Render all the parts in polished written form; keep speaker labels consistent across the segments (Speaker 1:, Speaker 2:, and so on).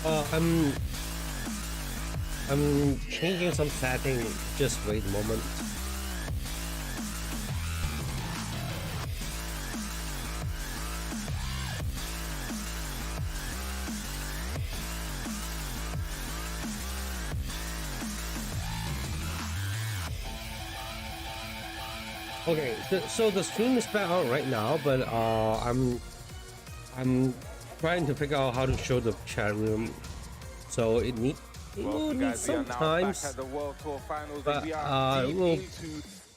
Speaker 1: I'm changing some setting. Just wait a moment. Okay, so the stream is back out right now, but I'm trying to figure out how to show the chat room. So it will need some time, but it will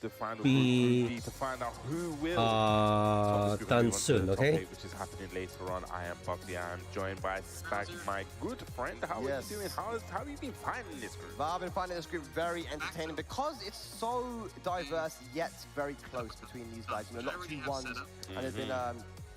Speaker 2: the final
Speaker 1: be
Speaker 2: group D to find out who will
Speaker 1: done soon. Okay.
Speaker 2: Which is happening later on. I am Bugsy. I am joined by Spag, my good friend. How are you doing? How have you been finding this group?
Speaker 3: I've been finding this group very entertaining because it's so diverse yet very close between these guys. You know, a lot of 2-1s, and there's been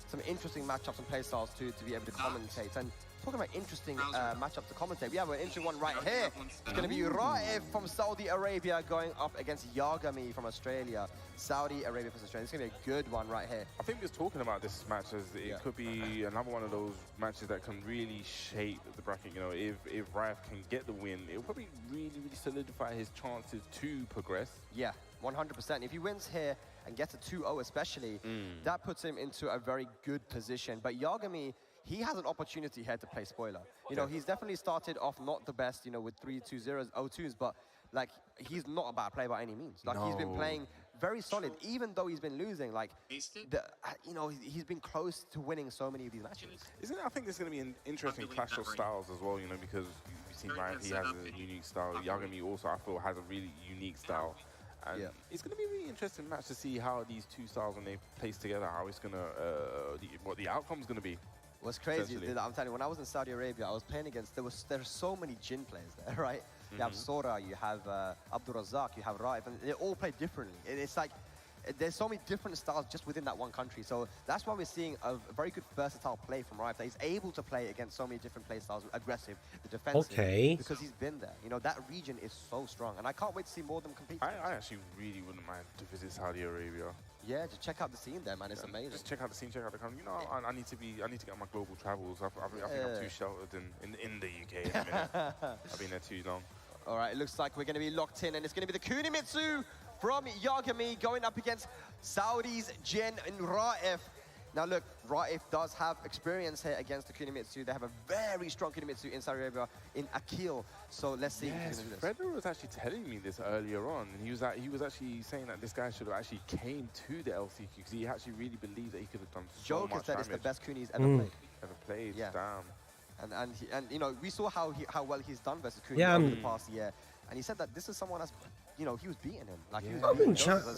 Speaker 3: some interesting matchups and playstyles to be able to commentate. And talking about interesting matchups to commentate, we have an interesting one right here. It's going to be Raif from Saudi Arabia going up against Yagami from Australia. Saudi Arabia versus Australia. It's going to be a good one right here.
Speaker 2: I think we was talking about this match as it could be another one of those matches that can really shape the bracket. You know, if Raif can get the win, it'll probably really solidify his chances to progress.
Speaker 3: Yeah, 100%. If he wins here and gets a 2-0 especially, that puts him into a very good position. But Yagami, he has an opportunity here to play spoiler. You know, he's definitely started off not the best, you know, with 3-2-0s, 0-2s, but like, he's not a bad player by any means. Like, he's been playing very solid, even though he's been losing. Like, you know, he's been close to winning so many of these matches.
Speaker 2: I think there's going to be an interesting clash of styles as well, you know, because you've seen Ryan, he has a unique style. Yagami also, I feel, has a really unique style. And it's going to be a really interesting match to see how these two styles, when they place together, how it's going to, what the outcome's going to be.
Speaker 3: What's crazy is that I'm telling you, when I was in Saudi Arabia, I was playing against, there are so many Jin players there, right? You have Sora, you have Abdul Razak, you have Raif, and they all play differently. It's like, there's so many different styles just within that one country. So that's why we're seeing a very good versatile play from Raif, that he's able to play against so many different play styles, aggressive, the defensive, because he's been there. You know, that region is so strong, and I can't wait to see more of them compete.
Speaker 2: I actually really wouldn't mind to visit Saudi Arabia.
Speaker 3: Yeah, just check out the scene there, man. It's amazing.
Speaker 2: Just check out the scene, check out the country. You know, I need to get on my global travels. I think I'm too sheltered in the UK at the minute. I've been there too long.
Speaker 3: All right, it looks like we're going to be locked in, and it's going to be the Kunimitsu from Yagami going up against Saudi's Jin and Raif. Now look, Raif does have experience here against the Kunimitsu. They have a very strong Kunimitsu in Saudi Arabia, in Akil. So let's see.
Speaker 2: Yes, Frederick was actually telling me this earlier on, and he was actually saying that this guy should have actually came to the LCQ because he actually really believed that he could have done so much damage.
Speaker 3: Joker said it's the best Kuni he's ever played.
Speaker 2: Ever played,
Speaker 3: yeah.
Speaker 2: Damn.
Speaker 3: And you know, we saw how well he's done versus Kuni over the past year, and he said that this is someone that's, you know, he was beating him. Like,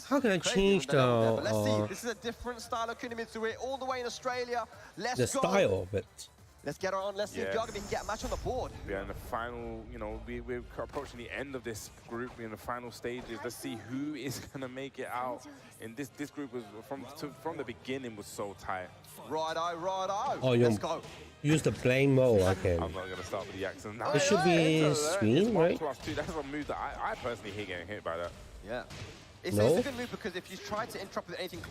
Speaker 1: how can I change the?
Speaker 3: But let's see. This is a different style of Kunimitsu. We're all the way in Australia. Let's go.
Speaker 1: The style of it.
Speaker 3: Let's get her on. Let's see if Yagami can get a match on the board.
Speaker 2: Yeah, in the final, you know, we're approaching the end of this group. We're in the final stages. Let's see who is gonna make it out. And this group was from the beginning was so tight.
Speaker 3: Righto.
Speaker 1: Oh,
Speaker 3: let's go.
Speaker 1: Use the playing mode. Okay.
Speaker 2: I'm not gonna start with the accent now.
Speaker 1: It should be screen, right?
Speaker 2: +2. That's a move that I personally hate getting hit by that.
Speaker 3: Yeah. It's a good move because if you try to interrupt with anything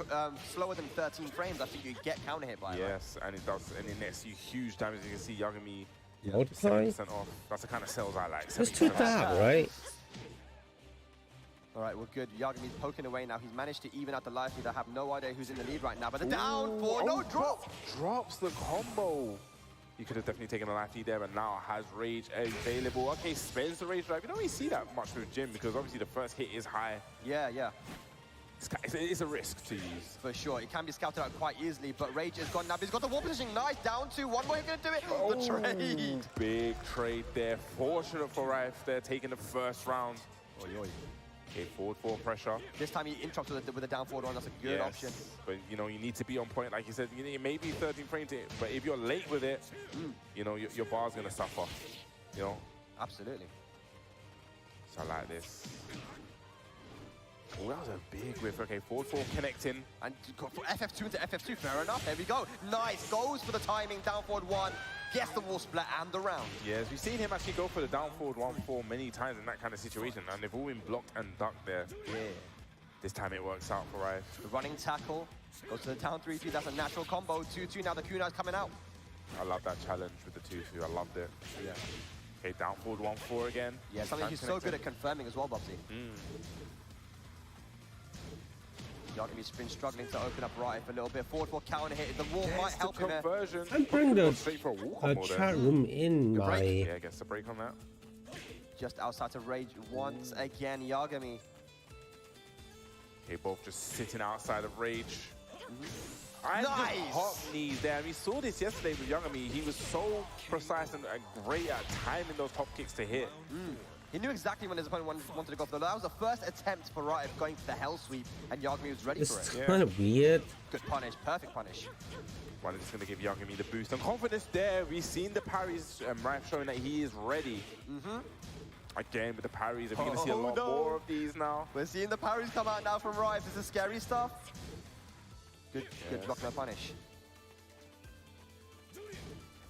Speaker 3: slower than 13 frames, I think you get counter hit by it.
Speaker 2: Yes, and it does, and it nets you huge damage. You can see Yagami
Speaker 1: multiply
Speaker 2: 70% off. That's the kind of cells I like.
Speaker 1: That's too bad, right?
Speaker 3: All right, we're good. Yagami's poking away now. He's managed to even out the life lead. I have no idea who's in the lead right now, but the down for no drop.
Speaker 2: Drops the combo. He could have definitely taken a life lead there, but now has Rage available. Okay, spends the Rage Drive. You don't really see that much with Jin because obviously the first hit is high.
Speaker 3: Yeah.
Speaker 2: It's a risk to use.
Speaker 3: For sure. It can be scouted out quite easily, but Rage has gone now. He's got the wall positioning. Nice. Down to one more. He's going to do it. The trade.
Speaker 2: Big trade there. Fortunate for Raif there, taking the first round. Okay, forward 4 pressure.
Speaker 3: This time he interrupted with the down forward one. That's a good option.
Speaker 2: But you know, you need to be on point. Like you said, you need maybe 13 frames, but if you're late with it, you know, your bar's gonna suffer. You know?
Speaker 3: Absolutely.
Speaker 2: So I like this. Oh, that was a big whiff. Okay, forward 4 connecting.
Speaker 3: And for FF2 into FF2, fair enough. There we go. Nice. Goes for the timing. Down forward 1. Gets the wall split and the round.
Speaker 2: Yes, we've seen him actually go for the down forward 1-4 many times in that kind of situation, and they've all been blocked and ducked there.
Speaker 3: Yeah.
Speaker 2: This time it works out for Raif.
Speaker 3: The running tackle. Goes to the down 3-3. That's a natural combo. 2-2. Now the kunai's coming out.
Speaker 2: I love that challenge with the 2-2. I loved it.
Speaker 3: Yeah.
Speaker 2: Okay, down forward 1-4 again.
Speaker 3: Yeah, something he's so good at confirming as well, Bubsy. Yagumi's been struggling to open up right a little bit. Forward for counter hit. The wall might help him there.
Speaker 2: Conversion.
Speaker 1: I'm putting the
Speaker 2: Straight for a wall
Speaker 1: chat room in my...
Speaker 2: Yeah, gets the break on that.
Speaker 3: Just outside of rage once again, Yagami.
Speaker 2: Okay, both just sitting outside of rage. And
Speaker 3: Nice!
Speaker 2: the hop knees there. We saw this yesterday with Yagami. He was so precise and great at timing those hop kicks to hit.
Speaker 3: He knew exactly when his opponent wanted to go for the... That was the first attempt for Riot going for the Hell Sweep, and Yagami was ready for
Speaker 1: It's
Speaker 3: it.
Speaker 1: kind of weird.
Speaker 3: Good punish, perfect punish.
Speaker 2: Well, it's going to give Yagami the boost and confidence there. We've seen the parries, Riot showing that he is ready. Again, with the parries, we're going to see a lot more of these now.
Speaker 3: We're seeing the parries come out now from Riot. This is scary stuff. Good block, no punish.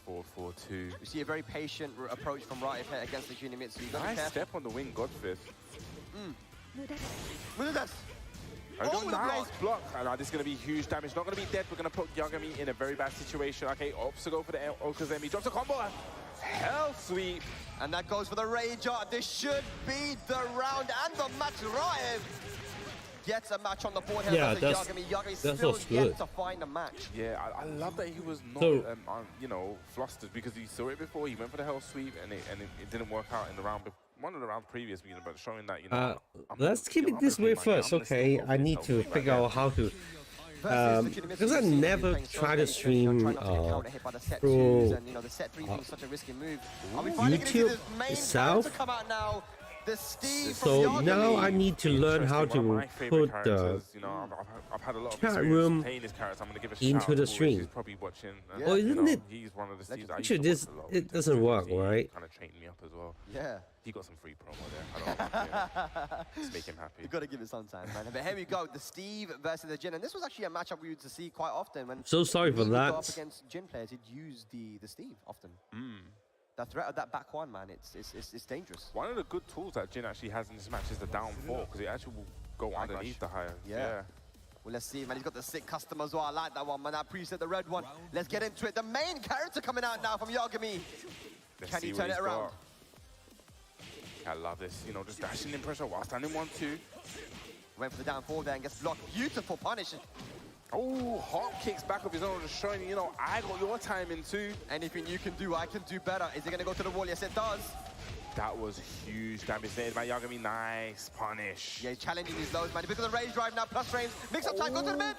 Speaker 2: 4-4-2.
Speaker 3: We see a very patient approach from Riot here against the Junior Mitsu.
Speaker 2: Nice step on the wing, Godfist.
Speaker 3: Mudas!
Speaker 2: Nice block. This is going to be huge damage. Not going to be dead. We're going to put Yagami in a very bad situation. Okay, opts to go for the Okazemi. Drops a combo. Hell sweep.
Speaker 3: And that goes for the Rage Art. This should be the round and the match. Riot gets a match on the board here.
Speaker 1: Yeah,
Speaker 3: Yagami. Yagami's still yet to find a match.
Speaker 2: Yeah, I love that he was not, you know, flustered because he saw it before. He went for the hell sweep and it didn't work out in the round. One of the rounds previous, but showing that, you know.
Speaker 1: Let's keep it this way first, okay? I need to figure out how to... because I never try to stream through YouTube itself. So now I need to learn how to put the chat room into the stream. Oh, isn't it? Actually, it doesn't work, right?
Speaker 2: Kind of trained me up as well.
Speaker 3: Yeah.
Speaker 2: He got some free promo there. I don't just make him happy.
Speaker 3: You've got to give it some time, man. But here we go, the Steve versus the Jin. And this was actually a matchup we used to see quite often when
Speaker 1: so sorry for that.
Speaker 3: Up against Jin players, he'd use the Steve often. That threat of that back one, man, it's dangerous.
Speaker 2: One of the good tools that Jin actually has in this match is the down 4, because it actually will go underneath the higher. Yeah.
Speaker 3: Well, let's see, man. He's got the sick custom as well. I like that one, man. That preset, the red one. Let's get into it. The main character coming out now from Yagami. Can he turn it around?
Speaker 2: I love this, you know, just dashing in pressure while standing 1-2.
Speaker 3: Went for the down 4 there and gets blocked. Beautiful punish.
Speaker 2: Oh, hop kicks back of his own, just showing, you know, I got your timing too.
Speaker 3: Anything you can do, I can do better. Is it going to go to the wall? Yes, it does.
Speaker 2: That was huge damage there by Yagami. Nice punish.
Speaker 3: Yeah, he's challenging his lows, man. Because of the rage drive now, plus frames. Mix up time, go to the mid.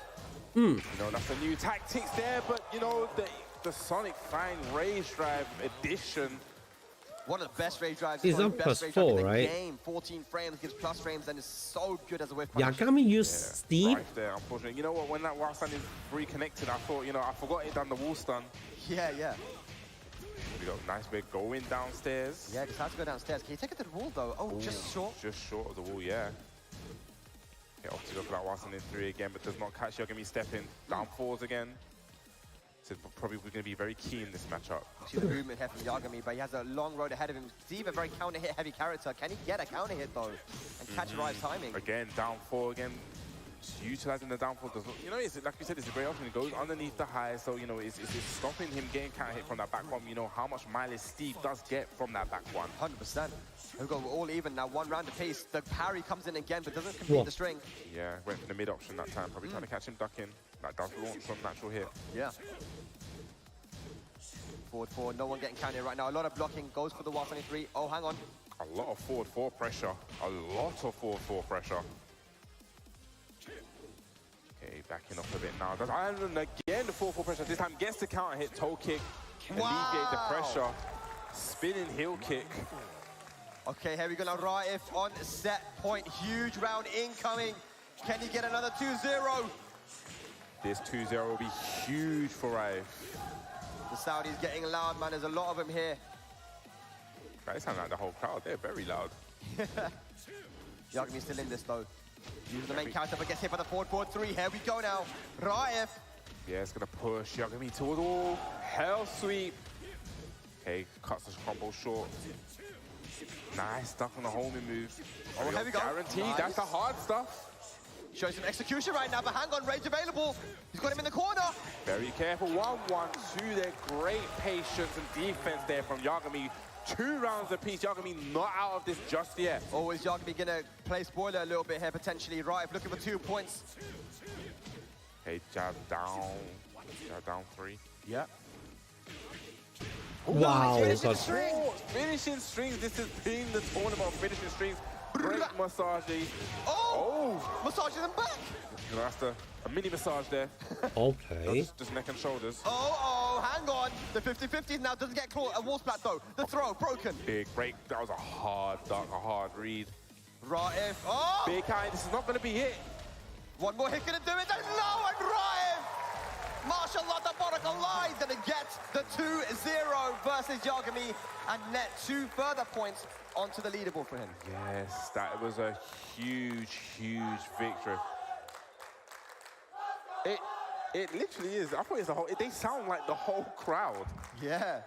Speaker 2: You know, that's the new tactics there, but, you know, the Sonic Fine rage drive edition.
Speaker 3: One of the best rage drives.
Speaker 1: He's on +4, right?
Speaker 3: Game. 14 frames, gives plus frames, and is so good as a whiff.
Speaker 1: Yagami used Steve.
Speaker 2: Right there, unfortunately. You know what? When that wall stun is reconnected, I thought, you know, I forgot it done the wall stun.
Speaker 3: Yeah.
Speaker 2: We got nice big going downstairs.
Speaker 3: Yeah, just has to go downstairs. Can you take it to the wall though? Oh, just short.
Speaker 2: Just short of the wall, yeah. Okay, off to go for that wall stun in 3 again, but does not catch Yagami stepping. Down 4s again. So probably we're going to be very key in this matchup.
Speaker 3: See the movement here from Yagami, but he has a long road ahead of him. Steve, a very counter-hit heavy character. Can he get a counter-hit, though, and catch Riot's timing?
Speaker 2: Again, down 4 again. Just utilizing the down 4. You know, it's, like we said, it's a great option. It goes underneath the high, so, you know, it's stopping him getting counter-hit from that back one. You know how much mileage Steve does get from that back one.
Speaker 3: 100%. We've got all even now, 1 round apiece. The parry comes in again, but doesn't complete the string.
Speaker 2: Yeah, went for the mid option that time. Probably trying to catch him ducking. That does launch from natural hit.
Speaker 3: Yeah. Forward 4, no one getting counted right now. A lot of blocking, goes for the 123. Oh, hang on.
Speaker 2: A lot of forward 4 pressure. A lot of forward 4 pressure. Okay, backing off a bit now. And again, the forward 4 pressure. This time gets the counter hit, toe kick, alleviate the pressure. Spinning heel kick.
Speaker 3: Okay, here we go now. Raif on set point. Huge round incoming. Can he get another 2-0?
Speaker 2: This 2-0 will be huge for Raif.
Speaker 3: The Saudis getting loud, man. There's a lot of them here.
Speaker 2: They sound like the whole crowd. They're very loud.
Speaker 3: Yagami's still in this, though. Uses the main character, but gets hit by the forward 3. Here we go now. Raif.
Speaker 2: Yeah, it's going to push Yagami towards all. Hell sweep. Okay, cuts the combo short. Nice stuff on the homing move.
Speaker 3: Oh, here we go.
Speaker 2: Guaranteed. Nice. That's the hard stuff.
Speaker 3: Shows some execution right now, but hang on, Rage available. He's got him in the corner.
Speaker 2: Very careful. 1-1-2 there. Great patience and defense there from Yagami. 2 rounds apiece. Yagami not out of this just yet.
Speaker 3: Oh, is Yagami gonna play spoiler a little bit here potentially? Right, looking for 2 points.
Speaker 2: Okay, jab down. Jab down 3.
Speaker 3: Yeah.
Speaker 1: Wow,
Speaker 3: finishing strings.
Speaker 2: Finishing strings. This is being the tournament of finishing strings. Great massage.
Speaker 3: Oh! Massages him back.
Speaker 2: You know, that's a mini massage there.
Speaker 1: Okay.
Speaker 2: Just neck and shoulders.
Speaker 3: Oh, hang on. The 50-50 now doesn't get caught. A wall splat though. The throw broken.
Speaker 2: Big break. That was a hard duck, a hard read.
Speaker 3: Raif. Oh!
Speaker 2: Big high. This is not going to be it.
Speaker 3: One more hit gonna do it. And no, and Raif! MashaAllah, the Barakallah is gonna get the 2-0 versus Yagami and net 2 further points onto the leaderboard for him.
Speaker 2: Yes, that was a huge, huge victory. It literally is. I thought it's the whole. They sound like the whole crowd.
Speaker 3: Yeah.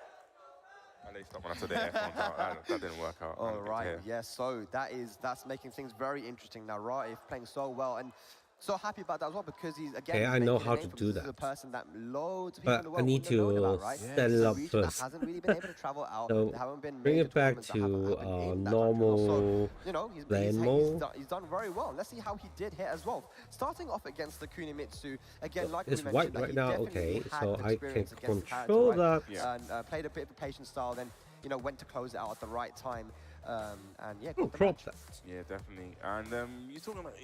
Speaker 2: And they stopped when I said the headphones out. That didn't work out.
Speaker 3: All right. Yes. So that's making things very interesting now. Raif playing so well and so happy about that as well because he's again.
Speaker 1: Okay, I know how to do that.
Speaker 3: He's a person that loads of people in the
Speaker 1: But
Speaker 3: world
Speaker 1: I need
Speaker 3: wouldn't have known
Speaker 1: to
Speaker 3: about, right?
Speaker 1: set it up
Speaker 3: That
Speaker 1: first.
Speaker 3: hasn't really been able to travel out.
Speaker 1: So
Speaker 3: there haven't been
Speaker 1: bring
Speaker 3: major
Speaker 1: it back
Speaker 3: tournaments that haven't
Speaker 1: to
Speaker 3: been in that country.
Speaker 1: normal
Speaker 3: So, you know,
Speaker 1: land mode.
Speaker 3: he's done very well. Let's see how he did here as well. Starting off against the Kunimitsu, again, like
Speaker 1: It's
Speaker 3: we
Speaker 1: white
Speaker 3: mentioned,
Speaker 1: right
Speaker 3: he
Speaker 1: now.
Speaker 3: definitely
Speaker 1: Okay,
Speaker 3: had
Speaker 1: so I can
Speaker 3: experience against the character,
Speaker 1: control
Speaker 3: right?
Speaker 1: that.
Speaker 3: And played a bit of a patient style, then, you know, went to close it out at the right time. And yeah,
Speaker 1: Oh,
Speaker 3: got the
Speaker 1: crop
Speaker 3: match.
Speaker 1: that.
Speaker 2: Yeah, definitely. And you're talking about,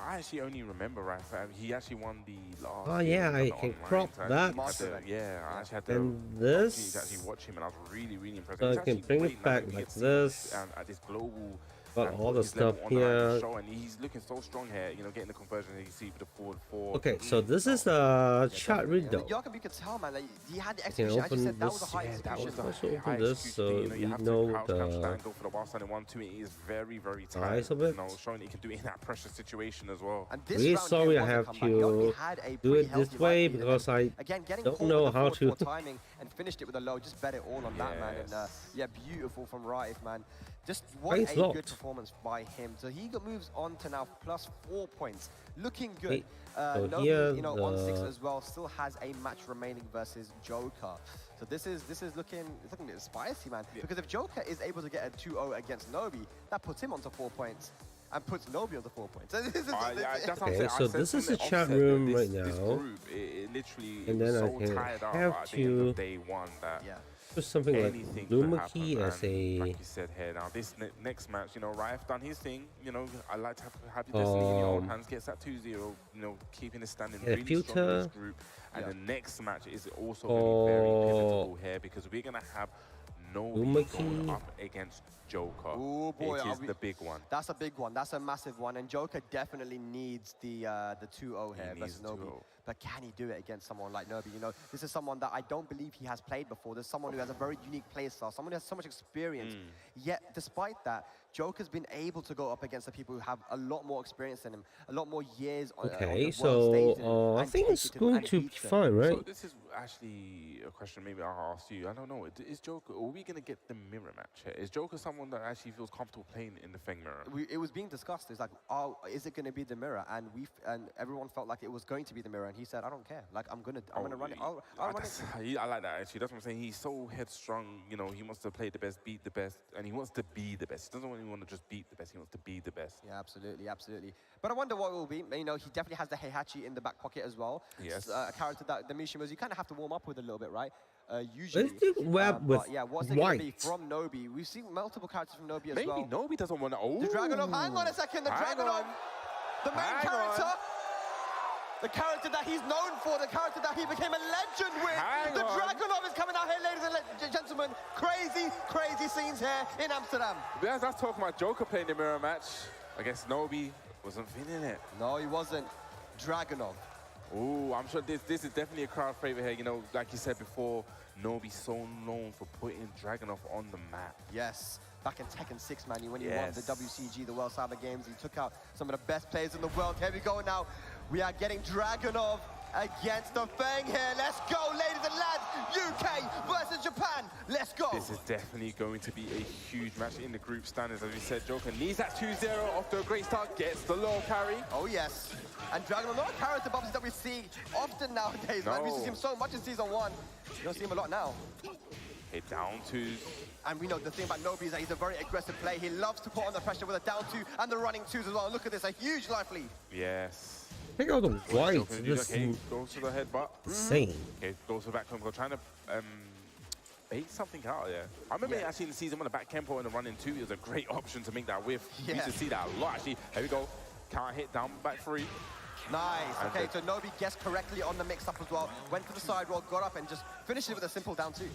Speaker 2: I actually only remember, right? He actually won the last.
Speaker 1: Oh yeah, I can crop that.
Speaker 2: Yeah, I actually had the
Speaker 1: And
Speaker 2: opportunity
Speaker 1: this,
Speaker 2: to actually watch him, and I was really, really impressed.
Speaker 1: so
Speaker 2: It's
Speaker 1: I can
Speaker 2: actually
Speaker 1: bring
Speaker 2: great
Speaker 1: it
Speaker 2: now
Speaker 1: back
Speaker 2: that we
Speaker 1: like
Speaker 2: get to see
Speaker 1: this.
Speaker 2: at this global.
Speaker 1: Got all the
Speaker 2: his level
Speaker 1: stuff
Speaker 2: on the
Speaker 1: here.
Speaker 2: show, and he's looking so strong here. You know, getting the conversion that you see with the forward 4.
Speaker 1: Okay, so this is the chat window.
Speaker 3: Yagami, you could tell, man, like, he had the
Speaker 1: I can
Speaker 3: execution. As you
Speaker 1: open
Speaker 3: said, that was a
Speaker 1: this.
Speaker 3: high
Speaker 2: Yeah, that was
Speaker 3: execution.
Speaker 2: the
Speaker 1: Also open
Speaker 2: high
Speaker 1: this,
Speaker 2: execution,
Speaker 1: so
Speaker 2: you
Speaker 1: we
Speaker 2: have
Speaker 1: know
Speaker 2: to crouch,
Speaker 1: the
Speaker 2: crouch down, go for the while standing 1-2. It is very, very tight.
Speaker 1: size of it.
Speaker 2: You know, showing that he can do it in that pressure situation as well.
Speaker 3: And this
Speaker 1: Really
Speaker 3: round
Speaker 1: sorry
Speaker 3: here
Speaker 1: I
Speaker 3: was a
Speaker 1: have
Speaker 3: comeback. Yagami
Speaker 1: to
Speaker 3: had a
Speaker 1: do
Speaker 3: pretty
Speaker 1: it this
Speaker 3: healthy
Speaker 1: way
Speaker 3: right lead,
Speaker 1: because
Speaker 3: and
Speaker 1: I
Speaker 3: again, getting
Speaker 1: don't
Speaker 3: caught
Speaker 1: know
Speaker 3: with the
Speaker 1: how
Speaker 3: forward
Speaker 1: to.
Speaker 3: four timing and finished it with a low, just bet it all on that, man. And yeah, beautiful from Raif, man. Just what
Speaker 1: Face
Speaker 3: a good
Speaker 1: locked.
Speaker 3: performance by him. So he moves on to now +4 points, looking good.
Speaker 1: Okay, so
Speaker 3: Nobi,
Speaker 1: here
Speaker 3: you know, on 6
Speaker 1: the-
Speaker 3: as well, still has a match remaining versus Joker. So this is looking spicy, man. Because if Joker is able to get a 2-0 against Nobi, that puts him onto 4 points. And puts Nobi on the 4 points.
Speaker 2: That's what I'm
Speaker 1: Okay,
Speaker 2: saying.
Speaker 1: so
Speaker 2: I said
Speaker 1: this is
Speaker 2: from
Speaker 1: the chat
Speaker 2: offset that
Speaker 1: room right
Speaker 2: this
Speaker 1: now.
Speaker 2: group, it literally
Speaker 1: And
Speaker 2: was
Speaker 1: then I
Speaker 2: so
Speaker 1: can
Speaker 2: tied up
Speaker 1: have
Speaker 2: at the end
Speaker 1: to
Speaker 2: of day 1 that
Speaker 3: Yeah.
Speaker 1: do something like
Speaker 2: anything could
Speaker 1: Luma
Speaker 2: happen.
Speaker 1: key as
Speaker 2: And
Speaker 1: a
Speaker 2: like you said here, now this next match, you know, Raif done his thing. You know, I like to have your destiny in your own hands. Gets that 2-0. You know, keeping his standing
Speaker 1: a
Speaker 2: really strong in
Speaker 1: filter.
Speaker 2: this group. And
Speaker 3: Yeah.
Speaker 2: the next match is also going to be very pivotal here because we're gonna have
Speaker 1: Luma
Speaker 2: Nobi going
Speaker 1: key.
Speaker 2: up against Joker.
Speaker 3: Oh boy,
Speaker 2: it
Speaker 3: are
Speaker 2: is
Speaker 3: we-
Speaker 2: the big one.
Speaker 3: That's a big one. That's a massive one. And Joker definitely needs the 2-0 here
Speaker 2: He
Speaker 3: versus
Speaker 2: needs
Speaker 3: Nobi.
Speaker 2: 2-0.
Speaker 3: But can he do it against someone like Nobi? You know, this is someone that I don't believe he has played before. There's someone who has a very unique play style, someone who has so much experience. Yet, despite that, Joker's been able to go up against the people who have a lot more experience than him, a lot more years on
Speaker 1: Okay,
Speaker 3: the world
Speaker 1: so
Speaker 3: stage than him,
Speaker 1: I
Speaker 3: and
Speaker 1: think
Speaker 3: take
Speaker 1: it's
Speaker 3: it to them
Speaker 1: going
Speaker 3: and
Speaker 1: to be
Speaker 3: beat them.
Speaker 1: fine, right?
Speaker 2: So this is actually a question maybe I'll ask you. I don't know. Is Joker, are we going to get the mirror match here? Is Joker someone that actually feels comfortable playing in the Feng mirror?
Speaker 3: It was being discussed. It's like, oh, is it going to be the mirror? And everyone felt like it was going to be the mirror. And he said, I don't care. Like, I'm gonna run it. I'll run it.
Speaker 2: I like that actually. That's what I'm saying. He's so headstrong. You know, he wants to play the best, beat the best, and he wants to be the best. He doesn't really want to just beat the best. He wants to be the best.
Speaker 3: Yeah, absolutely, absolutely. But I wonder what it will be. You know, he definitely has the Heihachi in the back pocket as well.
Speaker 2: Yes.
Speaker 3: A character that the Mishimas you kind of have to warm up with a little bit, right? Usually.
Speaker 1: Let's do web with
Speaker 3: yeah, what's it going to be
Speaker 1: white.
Speaker 3: from Nobi? We've seen multiple characters from Nobi as
Speaker 2: Maybe
Speaker 3: well.
Speaker 2: Nobi doesn't want to. Oh,
Speaker 3: The Dragonov, hang on a second, the
Speaker 2: Hang
Speaker 3: Dragonov,
Speaker 2: on.
Speaker 3: the main
Speaker 2: Hang
Speaker 3: character.
Speaker 2: on.
Speaker 3: The character that he's known for, the character that he became a legend with.
Speaker 2: Hang
Speaker 3: the
Speaker 2: on.
Speaker 3: Dragonov is coming out here, ladies and gentlemen. Crazy, crazy scenes here in Amsterdam.
Speaker 2: That's talking about Joker playing the mirror match. I guess Nobi wasn't feeling it.
Speaker 3: No, he wasn't. Dragonov.
Speaker 2: Ooh, I'm sure this is definitely a crowd favorite here. You know, like you said before, Nobi's so known for putting Dragonov on the map.
Speaker 3: Yes, back in Tekken 6, man, when he won
Speaker 2: Yes.
Speaker 3: the WCG, the World Cyber Games, he took out some of the best players in the world. Here we go now. We are getting Dragonov against the Fang here. Let's go, ladies and lads. UK versus Japan. Let's go.
Speaker 2: This is definitely going to be a huge match in the group standings. As we said, Joker needs that 2-0 after a great start, gets the low carry.
Speaker 3: Oh, yes. And Dragon, a lot of character bubbles that we see often nowadays. No. Like, we used to see him so much in Season 1. You don't see him a lot now.
Speaker 2: Hit down twos.
Speaker 3: And we know the thing about Nobi is that he's a very aggressive player. He loves to put on the pressure with a down two and the running twos as well. And look at this, a huge life lead.
Speaker 2: Yes.
Speaker 1: Check out the white. This
Speaker 2: okay, goes to the headbutt.
Speaker 1: Insane.
Speaker 2: Okay, goes to the back combo, trying to bait something out there. I remember actually in the season 1, the back tempo and the running two was a great option to make that whiff. We used to see that a lot actually. Here we go. Can't hit down back three.
Speaker 3: Nice. Okay, so Nobi guessed correctly on the mix-up as well. Went for the side roll, got up and just finished it with a simple down two.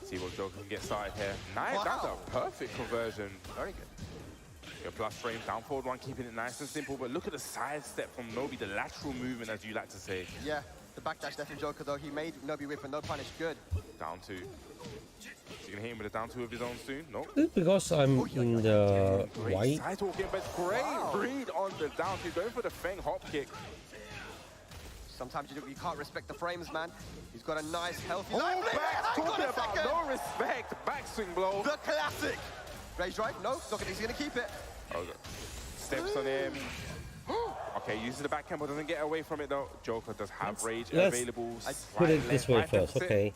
Speaker 2: See what Joker can get started here. Nice, wow. That's a perfect conversion.
Speaker 3: Very good.
Speaker 2: Your plus frame, down forward one, keeping it nice and simple. But look at the side step from Nobi, the lateral movement, as you like to say.
Speaker 3: Yeah, the backdash there from Joker, though. He made Nobi whip and no punish. Good.
Speaker 2: Down two. Is he going to hit him with a down two of his own soon? No.
Speaker 1: Because I'm in the white.
Speaker 2: Side talking, but great read on the down two. Going for the Feng hop kick.
Speaker 3: Sometimes you can't respect the frames, man. He's got a nice, healthy
Speaker 2: back, talking about no respect. Backswing blow.
Speaker 3: The classic. Rage drive? No, he's going to keep it.
Speaker 2: Oh, steps on him. Okay, uses the back camel, doesn't get away from it though. Joker does have rage available.
Speaker 1: Put it this way first, okay.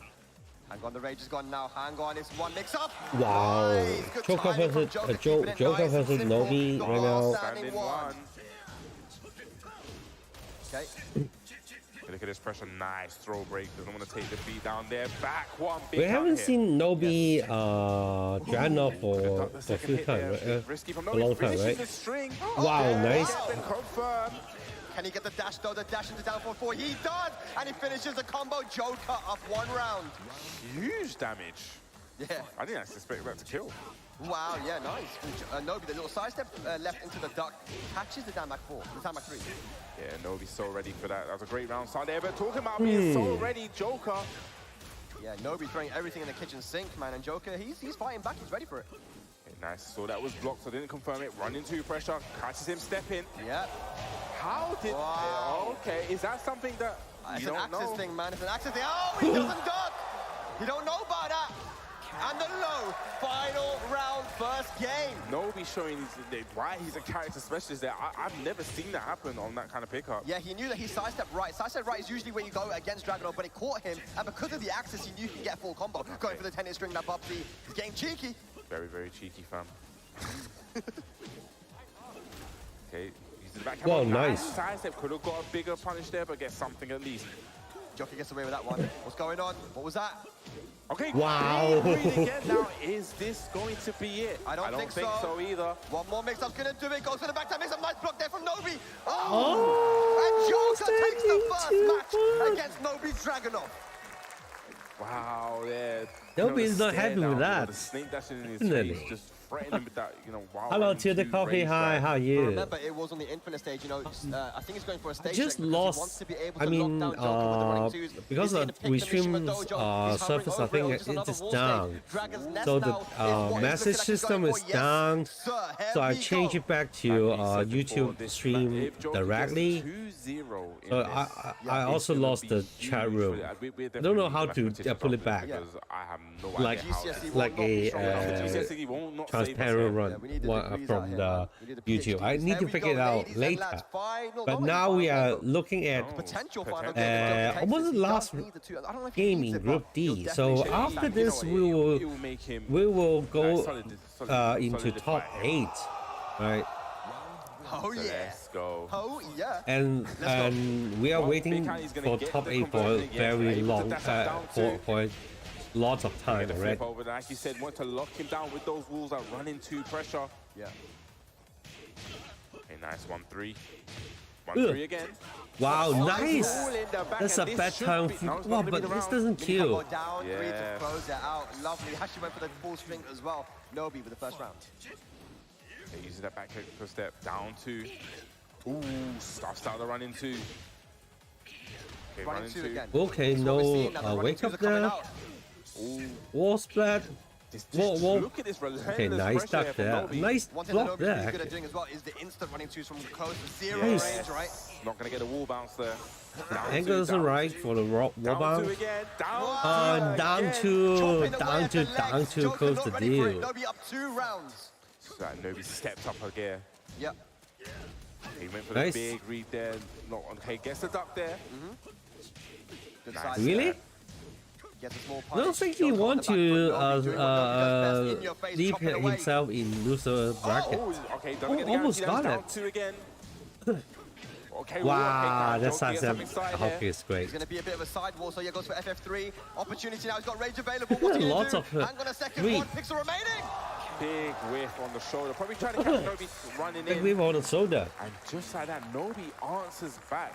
Speaker 3: Hang on, the rage is gone now. Hang on, it's one mix up.
Speaker 1: Wow.
Speaker 3: Nice.
Speaker 1: Joker versus Joker versus Nobi right now.
Speaker 2: Standing one.
Speaker 3: Okay.
Speaker 2: Look at this pressure, nice throw break. Doesn't want to take the beat down there. Back one big.
Speaker 1: We haven't seen Nobi Dragunov for a few times, right? A long time, right? Wow, nice.
Speaker 3: Can he get the dash though? The dash into down 4-4. He does, and he finishes the combo. Joker up 1 round.
Speaker 2: Huge damage.
Speaker 3: Yeah.
Speaker 2: I didn't actually expect that to kill.
Speaker 3: Wow, yeah, nice. Nobi, the little side step left into the duck, catches the down back 4, the down back 3.
Speaker 2: Yeah, Nobi's so ready for that. That was a great round start there, but talking about being so ready, Joker.
Speaker 3: Yeah, Nobi throwing everything in the kitchen sink, man, and Joker, he's fighting back, he's ready for it.
Speaker 2: Okay, nice, so that was blocked, so didn't confirm it. Run into pressure, catches him, step in.
Speaker 3: Yeah.
Speaker 2: How did, okay, is that something that
Speaker 3: you don't know? It's an Axis thing, man, it's an Axis thing. Oh, he doesn't duck! You don't know about that! And the low, final round, first game.
Speaker 2: Nobi showing why he's a character specialist there. I've never seen that happen on that kind of pickup.
Speaker 3: Yeah, he knew that he sidestepped right. Sidestep right is usually where you go against Dragunov, but it caught him. And because of the axis, he knew he could get a full combo. Going for the 10-hit string, that Bubsy. He's getting cheeky.
Speaker 2: Very, very cheeky, fam. Okay, using the back.
Speaker 1: Well, nice.
Speaker 2: Sidestep could have got a bigger punish there, but gets something at least.
Speaker 3: Joker gets away with that one. What's going on? What was that?
Speaker 2: Okay,
Speaker 1: wow.
Speaker 2: Again now, is this going to be it?
Speaker 3: I don't think
Speaker 2: so either.
Speaker 3: One more mix-up's gonna do it. Goes for the back time mix-up. Nice block there from Nobi. And Joker takes the first match against Nobi's Dragunov.
Speaker 2: Wow, yeah.
Speaker 1: Nobi's not happy with that.
Speaker 2: The snake dashing in his face, just threatening with that, wild.
Speaker 1: Hello to the coffee. Hi, how are you?
Speaker 3: Remember, it was on the infinite stage. I think he's going for a stage.
Speaker 1: Just lost. I mean, because the restream surface, I think it is down. So the message system is down. So I changed it back to YouTube stream directly. So I also lost the chat room. I don't know how to pull it back. Like a transparent run from the YouTube. I need to figure it out later. But now we are looking at almost the last game in Group D. So after this, we will go into top 8, right?
Speaker 3: Oh yeah.
Speaker 2: Let's go.
Speaker 3: Oh yeah.
Speaker 1: And we are waiting for top 8 for a very long for lots of time, right?
Speaker 2: Like you said, want to lock him down with those walls that run into pressure.
Speaker 3: Yeah.
Speaker 2: Okay, nice 1-3. 1-3 again.
Speaker 1: Wow, nice. That's a bad time. Wow, but this doesn't kill.
Speaker 3: Down, to close it out. Lovely. Actually went for the full string as well. Nobi with the first round.
Speaker 2: Okay, using that back kick for step down 2. Ooh, start the run into. Okay,
Speaker 3: run into again.
Speaker 1: Okay, no wake up there. Wall splat. Whoa.
Speaker 2: Look at this relentless
Speaker 1: Okay, nice
Speaker 2: pressure
Speaker 1: duck
Speaker 2: here
Speaker 1: there.
Speaker 2: from Nobi.
Speaker 1: Nice
Speaker 3: One thing that
Speaker 1: block
Speaker 3: Nobi's
Speaker 1: there.
Speaker 3: really good at
Speaker 1: Actually.
Speaker 3: doing as well is the instant running twos from close to zero
Speaker 1: Nice.
Speaker 3: range, right?
Speaker 2: Not going to get a wall bounce there.
Speaker 1: Angle isn't right for the wall
Speaker 2: Down
Speaker 1: bounce.
Speaker 2: two again.
Speaker 1: Down two close the deal.
Speaker 3: Nobi up 2 rounds.
Speaker 2: So that Nobi stepped up a gear.
Speaker 3: Yep.
Speaker 2: He went for
Speaker 1: Nice.
Speaker 2: the big read there. Not okay. Gets the duck there.
Speaker 3: Good
Speaker 2: Nice.
Speaker 3: side
Speaker 1: Really?
Speaker 3: step. Gets a small
Speaker 1: I don't
Speaker 3: punish.
Speaker 1: think he
Speaker 3: Joker on
Speaker 1: wants
Speaker 3: the back foot.
Speaker 1: to
Speaker 3: Nobi doing what Nobi does best, in your face,
Speaker 1: leave
Speaker 3: chopping away.
Speaker 1: himself in loser bracket.
Speaker 2: Okay, doesn't get the
Speaker 1: Almost
Speaker 2: guarantee.
Speaker 1: got
Speaker 2: Down
Speaker 1: it.
Speaker 2: 2 again. Okay,
Speaker 1: Wow, that
Speaker 2: Joker
Speaker 1: side
Speaker 2: gets
Speaker 1: step.
Speaker 2: something side
Speaker 1: The hockey
Speaker 2: here.
Speaker 1: is great.
Speaker 3: It's going to be a bit of a sidewall, so yeah, goes for FF3. Opportunity now, he's got rage available. What's he going
Speaker 1: Lots
Speaker 3: to do?
Speaker 1: of,
Speaker 3: Hang on a second,
Speaker 1: three.
Speaker 3: 1 pixel remaining.
Speaker 2: Big whiff on the shoulder. Probably trying to catch Nobi running
Speaker 1: Big
Speaker 2: in.
Speaker 1: whip on the shoulder.
Speaker 2: And just like that, Nobi answers back.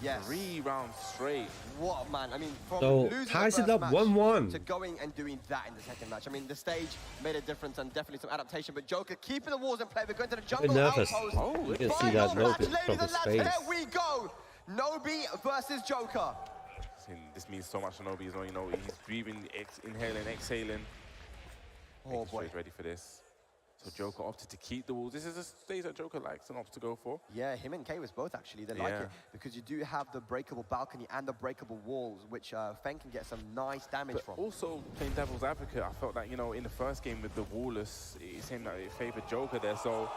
Speaker 3: Yes.
Speaker 2: 3 rounds straight.
Speaker 3: What, man? I mean, from
Speaker 1: So,
Speaker 3: losing
Speaker 1: ties
Speaker 3: the
Speaker 1: it
Speaker 3: first
Speaker 1: up
Speaker 3: match
Speaker 1: 1-1.
Speaker 3: to going and doing that in the second match. I mean, the stage made a difference and definitely some adaptation, but Joker keeping the walls in play. We're going to the jungle
Speaker 1: nervous.
Speaker 3: outpost.
Speaker 2: Oh,
Speaker 1: You can see
Speaker 3: Final
Speaker 1: that
Speaker 3: match,
Speaker 1: notice
Speaker 3: ladies
Speaker 1: from
Speaker 3: and
Speaker 1: his
Speaker 3: lads,
Speaker 1: face.
Speaker 3: here we go. Nobi versus Joker.
Speaker 2: This means so much to Nobi. You know, he's breathing, inhaling, exhaling.
Speaker 3: Oh,
Speaker 2: Making sure
Speaker 3: boy.
Speaker 2: he's ready for this. So Joker opted to keep the walls. This is a stage that Joker likes and opts to go for.
Speaker 3: Yeah, him and Kay was both actually. They like
Speaker 2: Yeah.
Speaker 3: it because you do have the breakable balcony and the breakable walls, which Feng can get some nice damage
Speaker 2: But
Speaker 3: from.
Speaker 2: also, playing devil's advocate, I felt that, you know, in the first game with the wallless, it seemed that it favored Joker there. So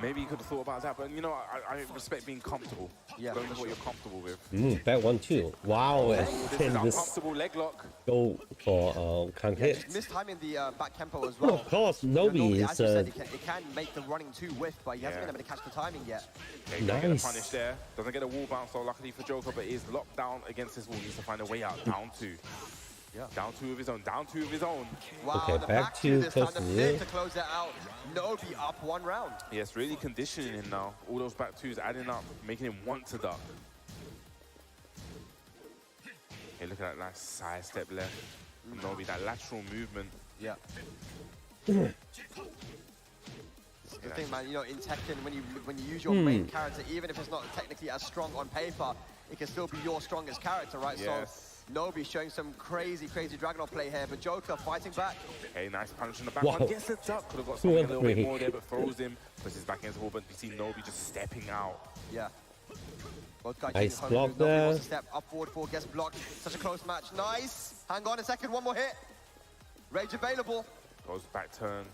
Speaker 2: maybe you could have thought about that. But, you know, I respect being comfortable.
Speaker 3: Yeah,
Speaker 2: Going
Speaker 3: for
Speaker 2: with what you're comfortable with.
Speaker 1: Back 1-2. Wow,
Speaker 2: This is
Speaker 1: and this
Speaker 2: uncomfortable leg lock.
Speaker 1: go for can't hit.
Speaker 3: Just mistiming the back tempo as
Speaker 1: Well,
Speaker 3: well.
Speaker 1: of course,
Speaker 3: You know,
Speaker 1: Nobi
Speaker 3: as
Speaker 1: is
Speaker 3: you said, it can make the running 2 whiff, but he hasn't
Speaker 2: Yeah.
Speaker 3: been able to catch the timing yet.
Speaker 2: Okay, doesn't get
Speaker 1: Nice.
Speaker 2: a punish there. Doesn't get a wall bounce, so luckily for Joker, but is locked down against his wall. Needs to find a way out. Down 2.
Speaker 3: Yeah.
Speaker 2: Down 2 of his own. Down 2 of his own.
Speaker 3: Wow,
Speaker 1: Okay,
Speaker 3: the
Speaker 1: back
Speaker 3: back
Speaker 1: to
Speaker 3: 2 this time,
Speaker 1: close
Speaker 3: the
Speaker 1: to
Speaker 3: flip
Speaker 1: you.
Speaker 3: to close it out. Nobi up 1 round.
Speaker 2: Yes, really conditioning him now. All those back 2s adding up, making him want to duck. Okay, look at that nice side step left. From Nobi, that lateral movement.
Speaker 3: Yeah. The thing, man, you know, in Tekken, when you use your main character, even if it's not technically as strong on paper, it can still be your strongest character, right?
Speaker 2: Yes.
Speaker 3: So Nobi showing some crazy Dragunov play here, but Joker fighting back.
Speaker 2: Okay, nice punch in the back
Speaker 1: Wow.
Speaker 2: one. Gets the duck. Could have got something a little bit
Speaker 1: 1-3.
Speaker 2: more there, but throws him. Puts his back against the wall, but you see Nobi just stepping out.
Speaker 3: Yeah. Both guys
Speaker 1: Nice
Speaker 3: using home
Speaker 1: block
Speaker 3: moves. Nobody
Speaker 1: there.
Speaker 3: wants to step up forward for, gets blocked. Such a close match. Nice. Hang on a second, 1 more hit. Rage available.
Speaker 2: Goes back turn.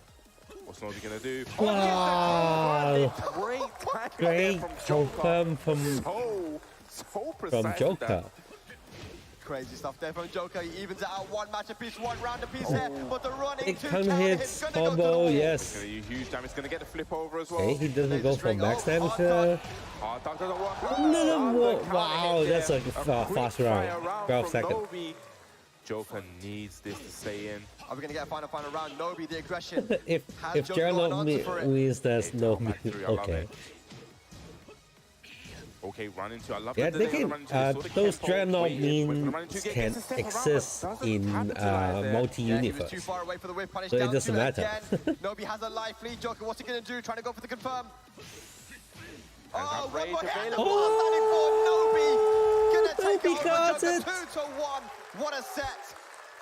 Speaker 2: What's Nobi gonna do?
Speaker 1: Wow.
Speaker 2: Great tackle
Speaker 1: Great
Speaker 2: there from Joker.
Speaker 1: confirm from
Speaker 2: So precise with
Speaker 1: Joker.
Speaker 2: that.
Speaker 3: Crazy stuff there from Joker. He evens it out 1 match apiece, 1 round apiece here. But the running
Speaker 1: Big
Speaker 3: 2
Speaker 1: counter
Speaker 3: counter
Speaker 1: hits,
Speaker 3: hits gonna go to the
Speaker 1: combo,
Speaker 3: wall.
Speaker 1: yes.
Speaker 2: Gonna use huge damage. Gonna get the flip over as well.
Speaker 1: Okay, he doesn't go for
Speaker 3: string.
Speaker 1: max
Speaker 3: Oh,
Speaker 1: damage
Speaker 3: hard
Speaker 1: there.
Speaker 2: Hard duck doesn't work.
Speaker 1: Wow, that's a fast round. 12 seconds.
Speaker 2: Nobi. Joker needs this to stay in.
Speaker 3: Are we going to get a final round? Nobi, the aggression.
Speaker 1: If
Speaker 3: Has Joker
Speaker 1: Gerald
Speaker 3: got an answer for it?
Speaker 1: wins, there's no
Speaker 2: Back through, I love
Speaker 1: okay.
Speaker 2: it. Okay, run into. I love
Speaker 1: Yeah,
Speaker 2: that
Speaker 1: they
Speaker 2: they're
Speaker 1: can.
Speaker 2: gonna run into. They saw the
Speaker 1: Those
Speaker 2: tempo,
Speaker 1: dreadnought
Speaker 2: waited, went for the
Speaker 1: means
Speaker 2: run into,
Speaker 1: can
Speaker 2: gets a step around, but
Speaker 1: exist
Speaker 2: doesn't
Speaker 1: in
Speaker 2: capitalize there.
Speaker 3: Yeah, he was
Speaker 1: multi-universe.
Speaker 3: too far away for the whip punish.
Speaker 1: So it
Speaker 3: Down
Speaker 1: doesn't
Speaker 3: to
Speaker 1: matter.
Speaker 3: Again. Nobi has a life lead. Joker, what's he going to do? Trying to go for the confirm. Oh,
Speaker 2: Rage
Speaker 3: one more hit. And the
Speaker 2: available.
Speaker 3: ball standing for Nobi. Going to take
Speaker 1: Nobi
Speaker 3: it
Speaker 1: got
Speaker 3: over
Speaker 1: it.
Speaker 3: Joker 2-1. What a set.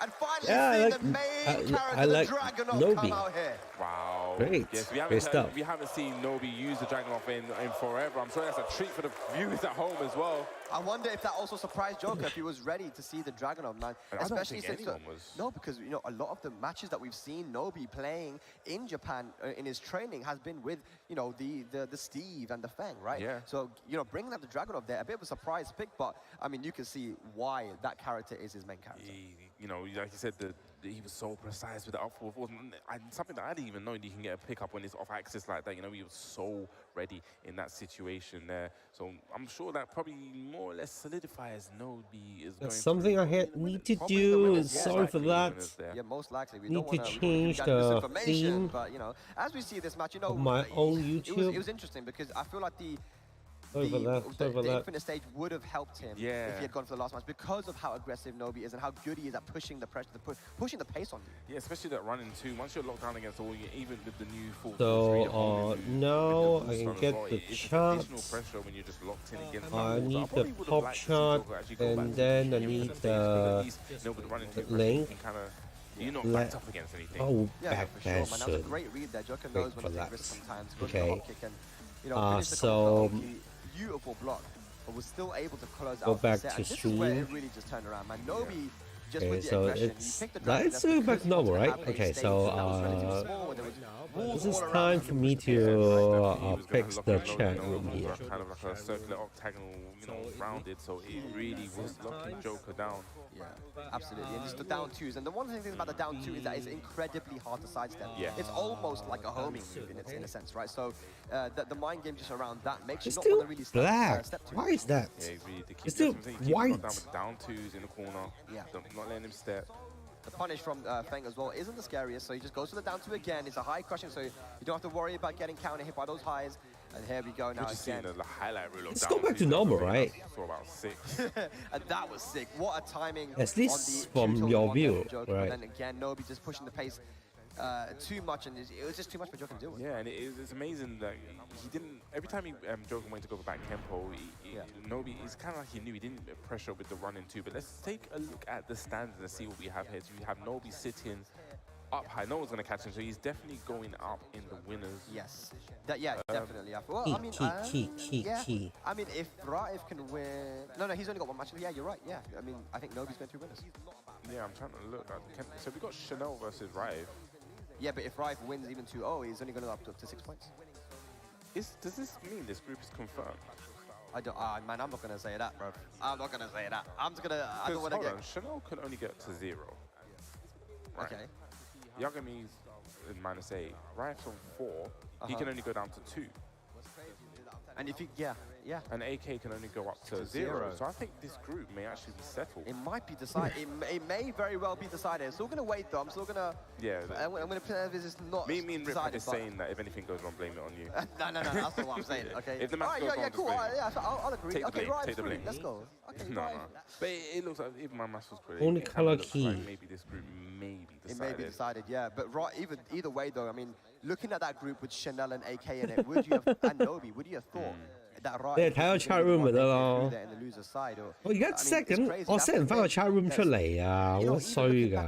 Speaker 3: And finally
Speaker 1: Yeah,
Speaker 3: seeing
Speaker 1: like-
Speaker 3: the main character,
Speaker 1: I like
Speaker 3: the Dragunov,
Speaker 1: Nobi.
Speaker 3: come out here.
Speaker 2: Wow.
Speaker 1: Great.
Speaker 2: Yes,
Speaker 1: Great stuff.
Speaker 2: we haven't seen Nobi use the Dragunov in forever. I'm sure that's a treat for the viewers at home as well.
Speaker 3: I wonder if that also surprised Joker, if he was ready to see the Dragunov, man.
Speaker 2: I don't
Speaker 3: Especially
Speaker 2: think
Speaker 3: since
Speaker 2: anyone was.
Speaker 3: No, because you know a lot of the matches that we've seen Nobi playing in Japan in his training has been with the Steve and the Feng, right?
Speaker 2: Yeah.
Speaker 3: So bringing up the Dragunov there, a bit of a surprise pick, but I mean you can see why that character is his main character.
Speaker 2: Like you said, he was so precise with the up forward. And something that I didn't even know that you can get a pickup when it's off axis like that. He was so ready in that situation there. So I'm sure that probably more or less solidifies Nobi is
Speaker 1: That's
Speaker 2: going
Speaker 1: something I
Speaker 2: to
Speaker 1: need to
Speaker 2: probably the
Speaker 1: do.
Speaker 2: winners,
Speaker 1: Sorry
Speaker 2: most
Speaker 1: for
Speaker 2: likely
Speaker 1: that.
Speaker 2: winners there.
Speaker 3: Yeah, most likely. We
Speaker 1: Need
Speaker 3: don't
Speaker 1: to
Speaker 3: want
Speaker 1: change the
Speaker 3: misinformation,
Speaker 1: theme
Speaker 3: but as we see this match,
Speaker 1: of my own
Speaker 3: it
Speaker 1: YouTube.
Speaker 3: was interesting because I feel like the
Speaker 1: Sorry for that.
Speaker 3: Infinite stage would have helped him if he had gone for the last match because of how aggressive Nobi is and how good he is at pushing the pressure, pushing the pace on you.
Speaker 2: Yeah, especially that running too. Once you're locked down against the wall, even with the new full
Speaker 1: So now I can get the
Speaker 2: It's
Speaker 1: chart.
Speaker 2: additional pressure when you're just locked in against
Speaker 1: I
Speaker 2: that wall. So
Speaker 1: need
Speaker 2: probably
Speaker 1: the
Speaker 2: would have
Speaker 1: pop
Speaker 2: liked to see
Speaker 1: chart,
Speaker 2: Joker actually go back
Speaker 1: and
Speaker 2: to
Speaker 1: then I
Speaker 2: the
Speaker 1: need
Speaker 2: Infinite stage, because at
Speaker 1: the
Speaker 2: least, with the running too
Speaker 1: link.
Speaker 2: you can kind of You're not backed up against anything.
Speaker 1: Oh,
Speaker 3: Yeah, for sure, man. That was a great read there. Joker knows when to take risks sometimes. Goes for the hop kick and, you know, finish the combo. Beautiful block, but was still able to close out the set. And this is where it really just turned around, man. Nobi just with the aggression.
Speaker 1: It's back to normal, right? Okay, so this is time for me to fix the chat room here.
Speaker 2: Kind of like a circular octagonal, you know, rounded, so it really was locking Joker down.
Speaker 3: Yeah, absolutely. And just the down twos. And the one thing about the down two is that it's incredibly hard to sidestep.
Speaker 2: Yeah.
Speaker 3: It's almost like a homing move in a sense, right? So the mind game just around that makes you
Speaker 1: It's
Speaker 3: not
Speaker 1: still
Speaker 3: want to really
Speaker 1: black.
Speaker 3: step two.
Speaker 1: Why is that?
Speaker 2: Yeah, really,
Speaker 1: It's still white.
Speaker 2: Down with down twos in the corner.
Speaker 3: Yeah.
Speaker 2: Not letting him step.
Speaker 3: The punish from Feng as well isn't the scariest, so he just goes for the down two again. It's a high crushing, so you don't have to worry about getting counter hit by those highs. And here we go now again.
Speaker 2: The highlight reel of
Speaker 1: Let's go back to normal, right?
Speaker 2: So about 6.
Speaker 3: And that was sick. What a timing.
Speaker 1: At least from your view, right?
Speaker 3: And then again, Nobi just pushing the pace too much, and it was just too much for Joker to deal with.
Speaker 2: Yeah, and it's amazing that he didn't. Every time Joker went to go for back tempo, Nobi, it's kind of like he knew he didn't pressure with the run in 2. But let's take a look at the standings and see what we have here. So we have Nobi sitting up high. No one's going to catch him, so he's definitely going up in the winners.
Speaker 3: Yes. Definitely. Well, I mean,
Speaker 1: key.
Speaker 3: I mean, if Raif can win... No, he's only got one match. Yeah, you're right. Yeah, I mean, I think Nobi's going through winners.
Speaker 2: Yeah, I'm trying to look. So we got Chanel versus Raif.
Speaker 3: Yeah, but if Raif wins even 2-0, he's only going to go up to 6 points.
Speaker 2: Does this mean this group is confirmed?
Speaker 3: I don't... man, I'm not going to say that, bro. I'm not going to say that. I'm just going to... I don't want to get...
Speaker 2: Chanel can only get to 0. Right.
Speaker 3: Okay.
Speaker 2: Yagami's in -8. Raif's on 4. He can only go down to 2.
Speaker 3: And if you... Yeah.
Speaker 2: And AK can only go up to 0. So I think this group may actually be settled.
Speaker 3: It might be decided. It may very well be decided. I'm still going to wait, though. I'm still going to...
Speaker 2: Yeah.
Speaker 3: I'm going to play this is not
Speaker 2: Me and Rip are just saying that if anything goes wrong, blame it on you.
Speaker 3: No. That's not what I'm saying, okay?
Speaker 2: If the match goes wrong,
Speaker 3: cool. I'll agree.
Speaker 2: Take the blame.
Speaker 3: Let's go. Okay,
Speaker 2: No. But it looks like even my math was correct.
Speaker 1: Only color key.
Speaker 2: Like maybe this group may be decided.
Speaker 3: It may be decided, yeah. But either way, though, I mean, looking at that group with Chanel and AK in it, and Nobi, would you have thought that Raif
Speaker 1: 你睇個 chat room 咪得咯。
Speaker 3: in the loser side?
Speaker 1: 我而家 set 緊，我 set 唔翻個 chat room 出嚟啊！好衰㗎。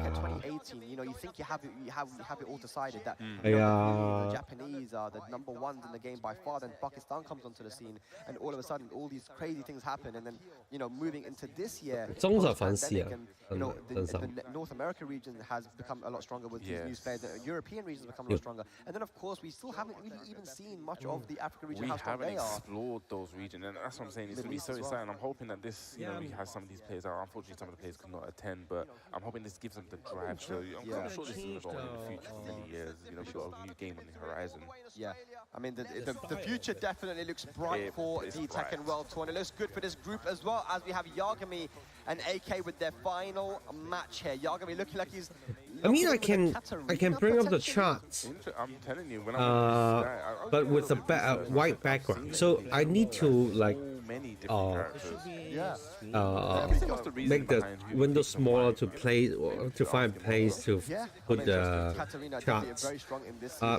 Speaker 3: You know, you think you have it all decided that
Speaker 1: Yeah.
Speaker 3: the Japanese are the #1s in the game by far. Then Pakistan comes onto the scene, and all of a sudden, all these crazy things happen. And then, you know, moving into this year,
Speaker 1: 忠實粉絲啊，
Speaker 3: you know,
Speaker 1: 真心。
Speaker 3: the North America region has become a lot stronger with these new players. The European region has become a lot stronger. And then, of course, we still haven't really even seen much of the Africa region.
Speaker 2: We
Speaker 3: how strong
Speaker 2: haven't
Speaker 3: they are.
Speaker 2: explored those regions, and that's what I'm saying. It's going to be so exciting. I'm hoping that this, you know, we have some of these players out. Unfortunately, some of the players could not attend, but I'm hoping this gives them the drive. So I'm sure this is going to go on in the future for many years. You know, we've got a new game on the horizon.
Speaker 3: Yeah, I mean, the future definitely looks bright for the Tekken World Tour, and it looks good for this group as well, as we have Yagami and AK with their final match here. Yagami looking like he's...
Speaker 1: I mean, I can bring up the charts.
Speaker 2: I'm telling you, when I'm
Speaker 1: but with a white background. So I need to like
Speaker 2: many different characters.
Speaker 1: make the window smaller to play to find place to put the charts.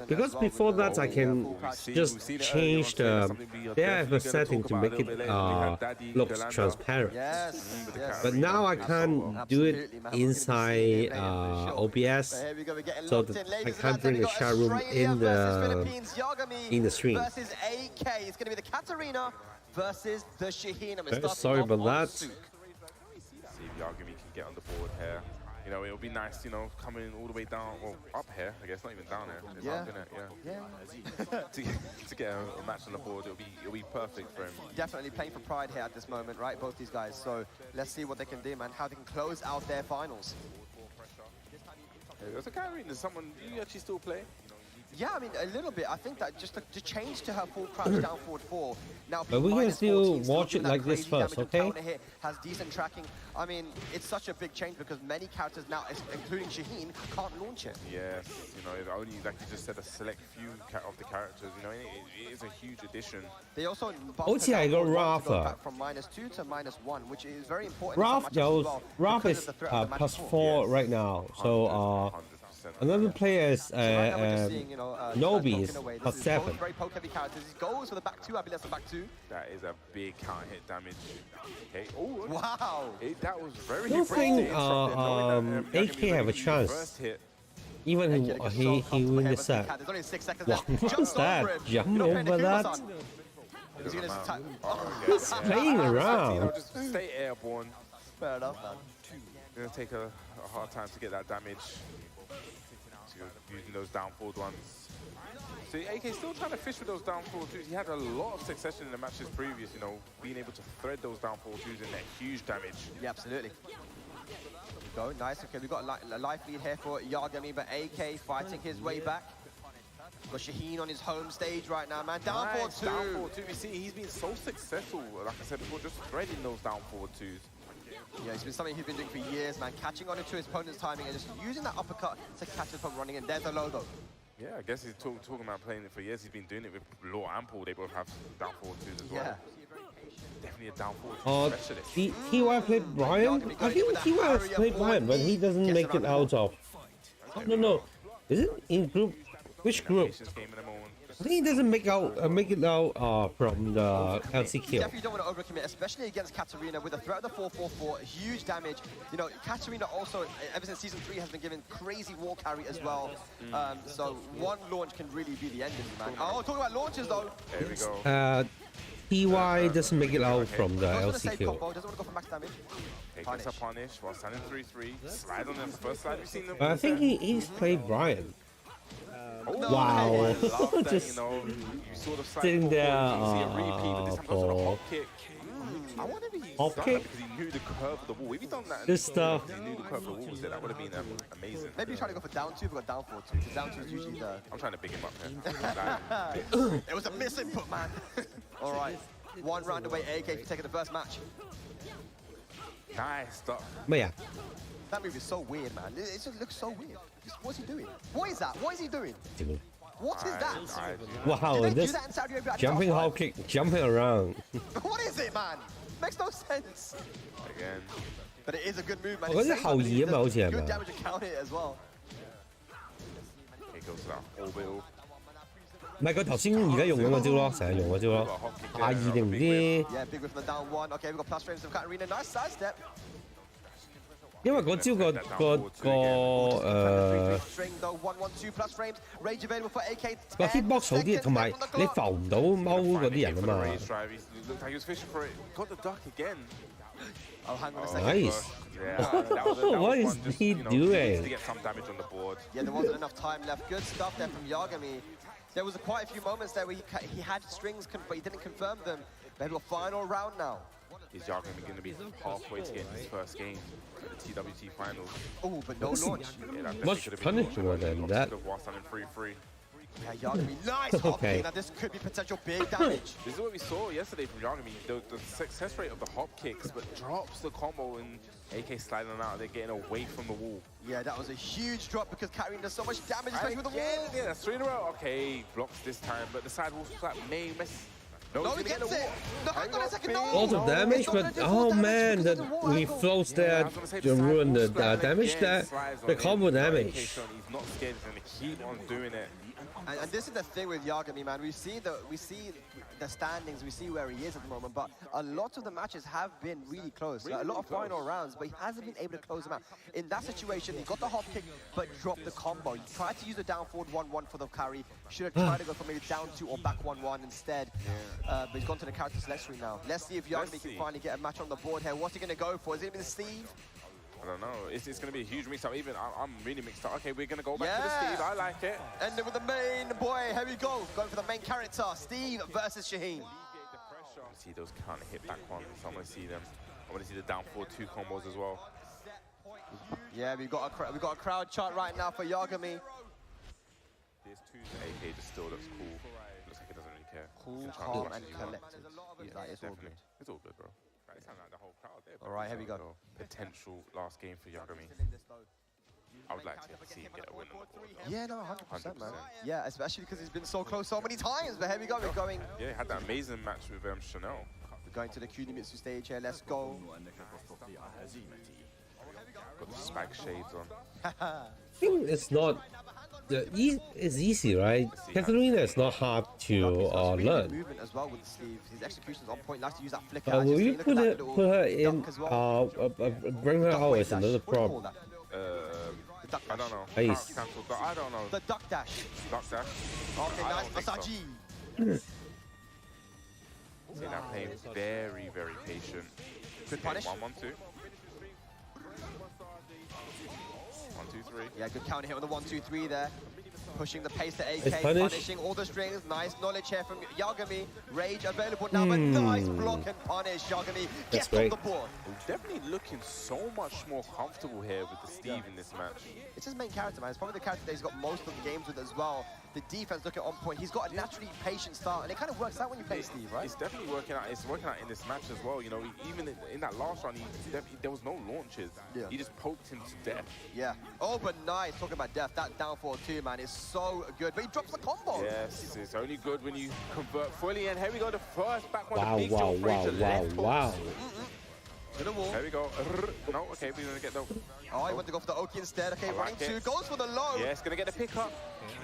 Speaker 1: Because before that I can just change the have setting to make it looks transparent. But now I can't do it inside OBS, so that I can't bring the chat room in the stream.
Speaker 3: Versus AK. It's going to be the Katarina versus the Shaheen.
Speaker 1: Sorry about that.
Speaker 2: See if Yagami can get on the board here. You know, it'll be nice, you know, coming all the way down, well, up here, I guess, not even down here. It's up, innit? To get a match on the board, it'll be perfect for him.
Speaker 3: Definitely playing for pride here at this moment, right? Both these guys. So let's see what they can do, man. How they can close out their finals.
Speaker 2: There's a carry. There's someone. Do you actually still play?
Speaker 3: Yeah, I mean, a little bit. I think that just to change to her full crouch down forward 4. Now,
Speaker 1: but we can still watch it like this first, okay?
Speaker 3: Hit, has decent tracking. I mean, it's such a big change because many characters now, including Shaheen, can't launch it.
Speaker 2: Yes, you know, it only, like you just said, a select few of the characters. You know, it is a huge addition.
Speaker 3: They also
Speaker 1: bumped I got Rafa
Speaker 3: from -2 to -1, which is very important.
Speaker 1: Raf is +4 right now, so Another player is Nobi's +7.
Speaker 3: Very poke heavy characters. He goes for the back 2. I believe that's the back 2.
Speaker 2: That is a big counter hit damage. Okay. Oh,
Speaker 3: wow.
Speaker 2: That was very.
Speaker 1: I don't think AK have a chance. Even he win the set.
Speaker 3: There's only 6 seconds
Speaker 1: Wow,
Speaker 3: left.
Speaker 1: what's that? Jump over that?
Speaker 3: He's gonna just
Speaker 1: He's playing around.
Speaker 2: Just stay airborne.
Speaker 3: Fair enough, man.
Speaker 2: Gonna take a hard time to get that damage. So using those down forward ones. So AK still trying to fish with those down forward twos. He had a lot of succession in the matches previous, you know, being able to thread those down forward twos in that huge damage.
Speaker 3: Yeah, absolutely. Go, nice. Okay, we've got a life lead here for Yagami, but AK fighting his way back. Got Shaheen on his home stage right now, man. Down forward two.
Speaker 2: Down forward two. We see he's been so successful, like I said before, just threading those down forward twos.
Speaker 3: Yeah, it's been something he's been doing for years, man. Catching on into his opponent's timing and just using that uppercut to catch his opponent running in. There's a logo. Yeah,
Speaker 2: I guess he's talking about playing it for years. He's been doing it with Law and Paul. They both have down forward twos as well.
Speaker 3: Yeah.
Speaker 2: Definitely a down forward two specialist.
Speaker 1: TY played Brian? I think TY has played Brian, but he doesn't make it out of... Oh, no. Is it in group? Which group? I think he doesn't make it out from the LCQ.
Speaker 3: You definitely don't want to overcommit, especially against Katarina with the threat of the 4-4-4, huge damage. You know, Katarina also, ever since Season 3, has been given crazy wall carry as well. So one launch can really be the ending, man. Oh, talking about launches, though.
Speaker 2: There we go.
Speaker 1: TY doesn't make it out from the LCQ.
Speaker 3: Doesn't want to go for max damage.
Speaker 2: Gets a punish while standing 3-3. Slide on the first slide we've seen them.
Speaker 1: I think he's played Brian.
Speaker 2: Wow.
Speaker 1: Just
Speaker 2: sort of
Speaker 1: sitting there.
Speaker 2: Hop kick. I wonder if he
Speaker 1: hop kick?
Speaker 2: because he knew the curve of the wall. If he done that,
Speaker 1: This stuff.
Speaker 2: He knew the curve of the wall was there. That would have been amazing.
Speaker 3: Maybe he's trying to go for down 2, but down 4 2. Because down 2 is usually the.
Speaker 2: I'm trying to big him up here.
Speaker 3: It was a misinput, man. All right, 1 round away. AK for taking the first match.
Speaker 2: Nice stuff.
Speaker 1: But yeah.
Speaker 3: That move is so weird, man. It just looks so weird. What's he doing? What is that? What is he doing? What is that?
Speaker 1: Wow, this jumping hop kick, jumping around.
Speaker 3: What is it, man? Makes no sense.
Speaker 2: Again.
Speaker 3: But it is a good move, man.
Speaker 1: 我覺得後移啊嘛，好似係咪
Speaker 3: good damage to count it as well.
Speaker 2: It goes to that orbital.
Speaker 1: 唔係佢頭先而家用緊嗰招咯，成日用嗰招咯。R2定唔知？
Speaker 3: Yeah, big whip from the down 1. Okay, we've got plus frames from Katarina. Nice side step.
Speaker 1: 因為嗰招個 hitbox 好啲，同埋你浮唔到踎嗰啲人啊嘛。
Speaker 3: Oh, hang on a second.
Speaker 1: Nice. What is he doing?
Speaker 2: To get some damage on the board.
Speaker 3: Yeah, there wasn't enough time left. Good stuff there from Yagami. There was quite a few moments there where he had strings, but he didn't confirm them. We have a final round now.
Speaker 2: Is Yagami going to be halfway to getting his first game for the TWT finals?
Speaker 3: Oh, but no launch.
Speaker 2: Yeah,
Speaker 1: much punishable than that.
Speaker 2: Whilst I'm in 3-3.
Speaker 3: Yeah, Yagami, nice hop kick. Now this could be potential big damage.
Speaker 2: This is what we saw yesterday from Yagami. The success rate of the hop kicks, but drops the combo and AK sliding out. They're getting away from the wall.
Speaker 3: Yeah, that was a huge drop because Katarina does so much damage, especially with the wall.
Speaker 2: Yeah, that's 3 in a row. Okay, blocks this time, but the side wall flat may miss.
Speaker 3: No, he gets it. No, hang on a second. No.
Speaker 1: Lots of damage, but oh man, that he floats there to ruin the damage there. The combo damage.
Speaker 2: He's not scared. He's going to keep on doing it.
Speaker 3: And this is the thing with Yagami, man. We see the standings, we see where he is at the moment, but a lot of the matches have been really close. A lot of final rounds, but he hasn't been able to close them out. In that situation, he got the hop kick, but dropped the combo. He tried to use the down forward 1-1 for the carry. Should have tried to go for maybe down 2 or back 1-1 instead. But he's gone to the character selection now. Let's see if Yagami can finally get a match on the board here. What's he going to go for? Is it going to be the Steve?
Speaker 2: I don't know. It's going to be a huge mix-up. Even I'm really mixed up. Okay, we're going to go back to the Steve. I like it.
Speaker 3: And then with the main boy, here we go. Going for the main character, Steve versus Shaheen.
Speaker 2: See those kind of hit back ones. I want to see them. I want to see the down forward 2 combos as well.
Speaker 3: Yeah, we got a crowd chart right now for Yagami.
Speaker 2: AK just still looks cool. Looks like he doesn't really care.
Speaker 3: Cool, calm, and collected. Yeah, it's all good.
Speaker 2: It's all good, bro. It's like the whole crowd there.
Speaker 3: All right, here we go.
Speaker 2: Potential last game for Yagami. I would like to see him get a win on the board.
Speaker 3: Yeah, no, 100%, man. Yeah, especially because he's been so close so many times. But here we go. We're going.
Speaker 2: Yeah, he had that amazing match with Chanel.
Speaker 3: We're going to the Kunimitsu stage here. Let's go.
Speaker 2: Got the spag shades on.
Speaker 1: I think it's not. It's easy, right? Katarina is not hard to learn.
Speaker 3: Movement as well with the sleeves. His execution's on point. Likes to use that flicker.
Speaker 1: Will you put her in? Bring her out is another problem.
Speaker 2: I don't know.
Speaker 1: Ice.
Speaker 2: I don't know.
Speaker 3: The duck dash.
Speaker 2: Duck dash.
Speaker 3: Okay, nice. Masaji.
Speaker 2: See, now playing very, very patient.
Speaker 3: Good punish.
Speaker 2: 1, 1, 2. 1, 2, 3.
Speaker 3: Yeah, good counter hit with the 1, 2, 3 there. Pushing the pace to AK,
Speaker 1: It's punish.
Speaker 3: punishing all the strings. Nice knowledge here from Yagami. Rage available now, but nice block and punish. Yagami gets on the board.
Speaker 2: Definitely looking so much more comfortable here with the Steve in this match.
Speaker 3: It's his main character, man. It's probably the character that he's got most of the games with as well. The defense looking on point. He's got a naturally patient style, and it kind of works out when you play Steve, right?
Speaker 2: It's definitely working out. It's working out in this match as well. You know, even in that last round, there was no launches.
Speaker 3: Yeah.
Speaker 2: He just poked him to death.
Speaker 3: Yeah. Oh, but nice. Talking about death, that downfall too, man, is so good. But he drops the combo.
Speaker 2: Yes, it's only good when you convert fully. And here we go, the first back one.
Speaker 1: Wow!
Speaker 2: The big
Speaker 1: Wow!
Speaker 2: Joe
Speaker 1: Wow!
Speaker 2: Frazier
Speaker 1: Wow!
Speaker 2: left hook.
Speaker 1: Wow!
Speaker 3: To the wall.
Speaker 2: There we go. No, okay, we're gonna get the.
Speaker 3: Oh, he went to go for the Oki instead. Okay, running
Speaker 2: like it.
Speaker 3: 2, goes for the low.
Speaker 2: Yeah, it's gonna get the pick up.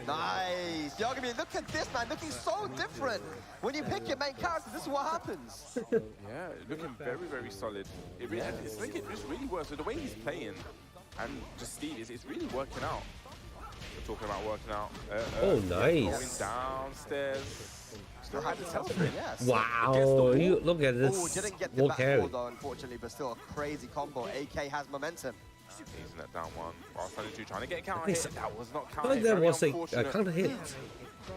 Speaker 3: Nice. Yagami, look at this, man, looking so different. When you pick your main character, this is what happens.
Speaker 2: Yeah, looking very, very solid. It really, it's like it just really works. So the way he's playing, and just Steve, it's really working out. We're talking about working out.
Speaker 1: Oh,
Speaker 2: Going
Speaker 1: nice!
Speaker 2: downstairs.
Speaker 3: Still had his health, yes.
Speaker 1: Wow! You look at this.
Speaker 3: Oh, didn't get the
Speaker 1: Wall
Speaker 3: back
Speaker 1: carry.
Speaker 3: four though, unfortunately, but still a crazy combo. AK has momentum.
Speaker 2: Easing that down one. While Sunny trying to get a counter
Speaker 1: Nice.
Speaker 2: hit. That was not
Speaker 1: I
Speaker 2: counter
Speaker 1: thought
Speaker 2: hit.
Speaker 1: that
Speaker 2: Very
Speaker 1: was a
Speaker 2: unfortunate.
Speaker 1: counter hit.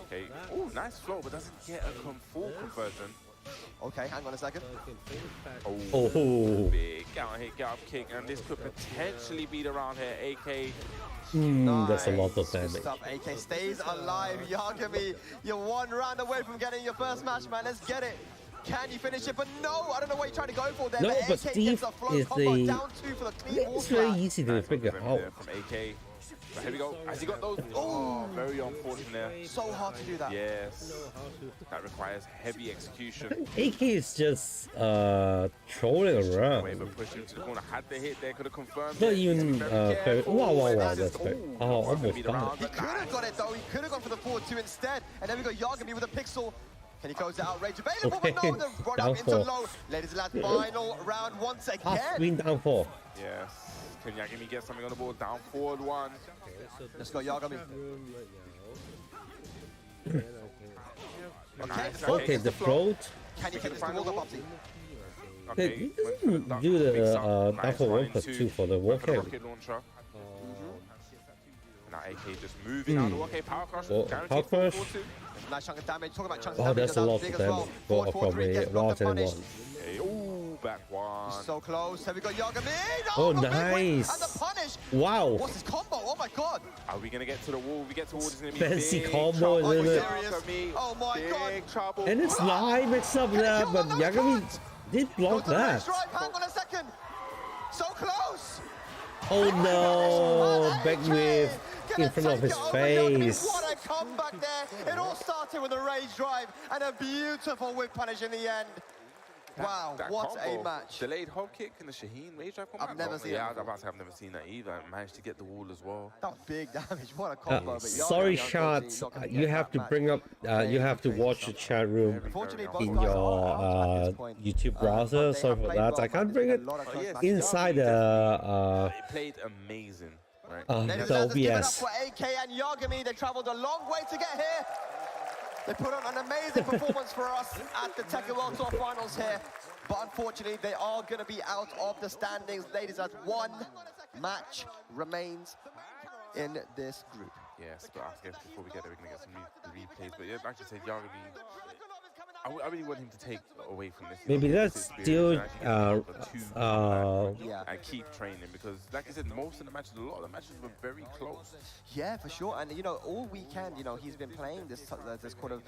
Speaker 2: Okay. Oh, nice flow, but doesn't get a full conversion.
Speaker 3: Okay, hang on a second.
Speaker 1: Oh!
Speaker 2: Big counter hit, get up kick, and this could potentially be the round here. AK.
Speaker 1: That's a lot of
Speaker 3: Nice. Good
Speaker 1: damage.
Speaker 3: stuff. AK stays alive. Yagami, you're one round away from getting your first match, man. Let's get it. Can you finish it? But no, I don't know what you're trying to go for there.
Speaker 1: No,
Speaker 3: but
Speaker 1: but
Speaker 3: AK
Speaker 1: Steve
Speaker 3: gets a flow
Speaker 1: is
Speaker 3: combo
Speaker 1: the-
Speaker 3: down 2 for the clean wall
Speaker 1: It's very
Speaker 3: slap.
Speaker 1: easy to figure out.
Speaker 2: From AK. But here we go. Has he got those? Oh, very unfortunate.
Speaker 3: So hard to do that.
Speaker 2: Yes. That requires heavy execution.
Speaker 1: AK is just trolling around.
Speaker 2: Wait, but push him to the corner. Had the hit there, could have confirmed.
Speaker 1: Not
Speaker 2: it.
Speaker 1: even
Speaker 2: Very
Speaker 1: very.
Speaker 2: careful.
Speaker 1: Wow! Wow! Wow!
Speaker 2: That's
Speaker 1: That's
Speaker 2: just-
Speaker 1: very.
Speaker 2: ooh,
Speaker 1: Oh,
Speaker 2: almost
Speaker 1: almost
Speaker 2: beat the round,
Speaker 1: died.
Speaker 3: He
Speaker 2: but
Speaker 3: could have
Speaker 2: nice.
Speaker 3: got it though. He could have gone for the 4-2 instead. And then we got Yagami with a pixel. Can he close it out? Rage available, but no, the run up into
Speaker 1: Downfall.
Speaker 3: low. Ladies and lads, final round once
Speaker 1: Half
Speaker 3: again.
Speaker 1: screen downfall.
Speaker 2: Yes. Can Yagami get something on the board? Down forward one.
Speaker 3: Let's go, Yagami.
Speaker 2: Nice.
Speaker 1: Okay, the float.
Speaker 3: Can you take this to wall up, Upsy?
Speaker 2: Okay.
Speaker 1: He
Speaker 2: went for
Speaker 1: doesn't
Speaker 2: duck,
Speaker 1: do the
Speaker 2: mix up. Nice,
Speaker 1: downfall
Speaker 2: 1
Speaker 1: 1
Speaker 2: and
Speaker 1: plus
Speaker 2: 2.
Speaker 1: 2 for the wall
Speaker 2: Went for the
Speaker 1: carry.
Speaker 2: rocket launcher. Now AK just moving out. Okay, power crush. Guaranteed
Speaker 1: Power crush.
Speaker 2: 4-2.
Speaker 3: Nice chunk of damage. Talking about chunks of
Speaker 1: Oh,
Speaker 3: damage.
Speaker 1: that's a lot
Speaker 3: big
Speaker 1: of
Speaker 3: as well.
Speaker 1: damage
Speaker 3: 4-4-3
Speaker 1: from a
Speaker 3: gets blocked and
Speaker 1: Rotten
Speaker 3: punished.
Speaker 1: 1.
Speaker 2: Okay, ooh, back one.
Speaker 3: So close. Here we go, Yagami.
Speaker 1: Oh,
Speaker 3: the big win
Speaker 1: nice.
Speaker 3: And the punish.
Speaker 1: Wow!
Speaker 3: What's his combo? Oh my god.
Speaker 2: Are we gonna get to the wall? We get towards it's gonna be
Speaker 1: Fancy
Speaker 2: big
Speaker 1: combo,
Speaker 2: trouble.
Speaker 1: isn't it?
Speaker 2: Yagami,
Speaker 3: Oh my god.
Speaker 2: big trouble.
Speaker 1: And it's live mixed up there,
Speaker 3: kill
Speaker 1: but
Speaker 3: him? No, he
Speaker 1: Yagami
Speaker 3: can't.
Speaker 1: did
Speaker 3: Go
Speaker 1: block
Speaker 3: to the
Speaker 1: that.
Speaker 3: rage drive. Hang on a second. So close.
Speaker 1: Oh no! Back with in front of his face.
Speaker 3: What a comeback there. It all started with a rage drive and a beautiful whip punish in the end. Wow,
Speaker 2: That
Speaker 3: what
Speaker 2: combo.
Speaker 3: a match.
Speaker 2: Delayed hop kick and the Shaheen rage drive combo.
Speaker 3: I've never seen
Speaker 2: Yeah,
Speaker 3: that
Speaker 2: I was about to say I've never seen that either. I managed to get the wall as well.
Speaker 3: That was big damage. What a combo. but
Speaker 1: Sorry,
Speaker 3: Yagami,
Speaker 1: Shot.
Speaker 3: unfortunately, not gonna
Speaker 1: You
Speaker 3: get
Speaker 1: have
Speaker 3: that
Speaker 1: to
Speaker 3: match.
Speaker 1: bring up. You have to watch the chat room
Speaker 3: Unfortunately, both
Speaker 1: in
Speaker 3: guys
Speaker 1: your
Speaker 3: are out at this point.
Speaker 1: YouTube
Speaker 3: But
Speaker 1: browser.
Speaker 3: they
Speaker 1: Sorry
Speaker 3: have
Speaker 1: for
Speaker 3: played
Speaker 1: that.
Speaker 3: well,
Speaker 1: I
Speaker 3: man.
Speaker 1: can't
Speaker 3: There's
Speaker 1: bring
Speaker 3: been
Speaker 1: it
Speaker 3: a lot of close
Speaker 2: yes.
Speaker 3: matches.
Speaker 1: inside
Speaker 2: It played amazing, right?
Speaker 1: the
Speaker 3: Ladies and gentlemen, let's give it up
Speaker 1: OBS.
Speaker 3: for AK and Yagami. They traveled a long way to get here. They put on an amazing performance for us at the Tekken World Tour Finals here. But unfortunately, they are going to be out of the standings. Ladies, as one match remains in this group.
Speaker 2: Yes, but I guess before we get there, we're going to get some new replays. But yeah, like you said, Yagami, I really want him to take away from this.
Speaker 1: Maybe that's still
Speaker 3: Yeah.
Speaker 2: And keep training because, like I said, most of the matches, a lot of the matches were very close.
Speaker 3: Yeah, for sure. And, you know, all weekend, you know, he's been playing this kind of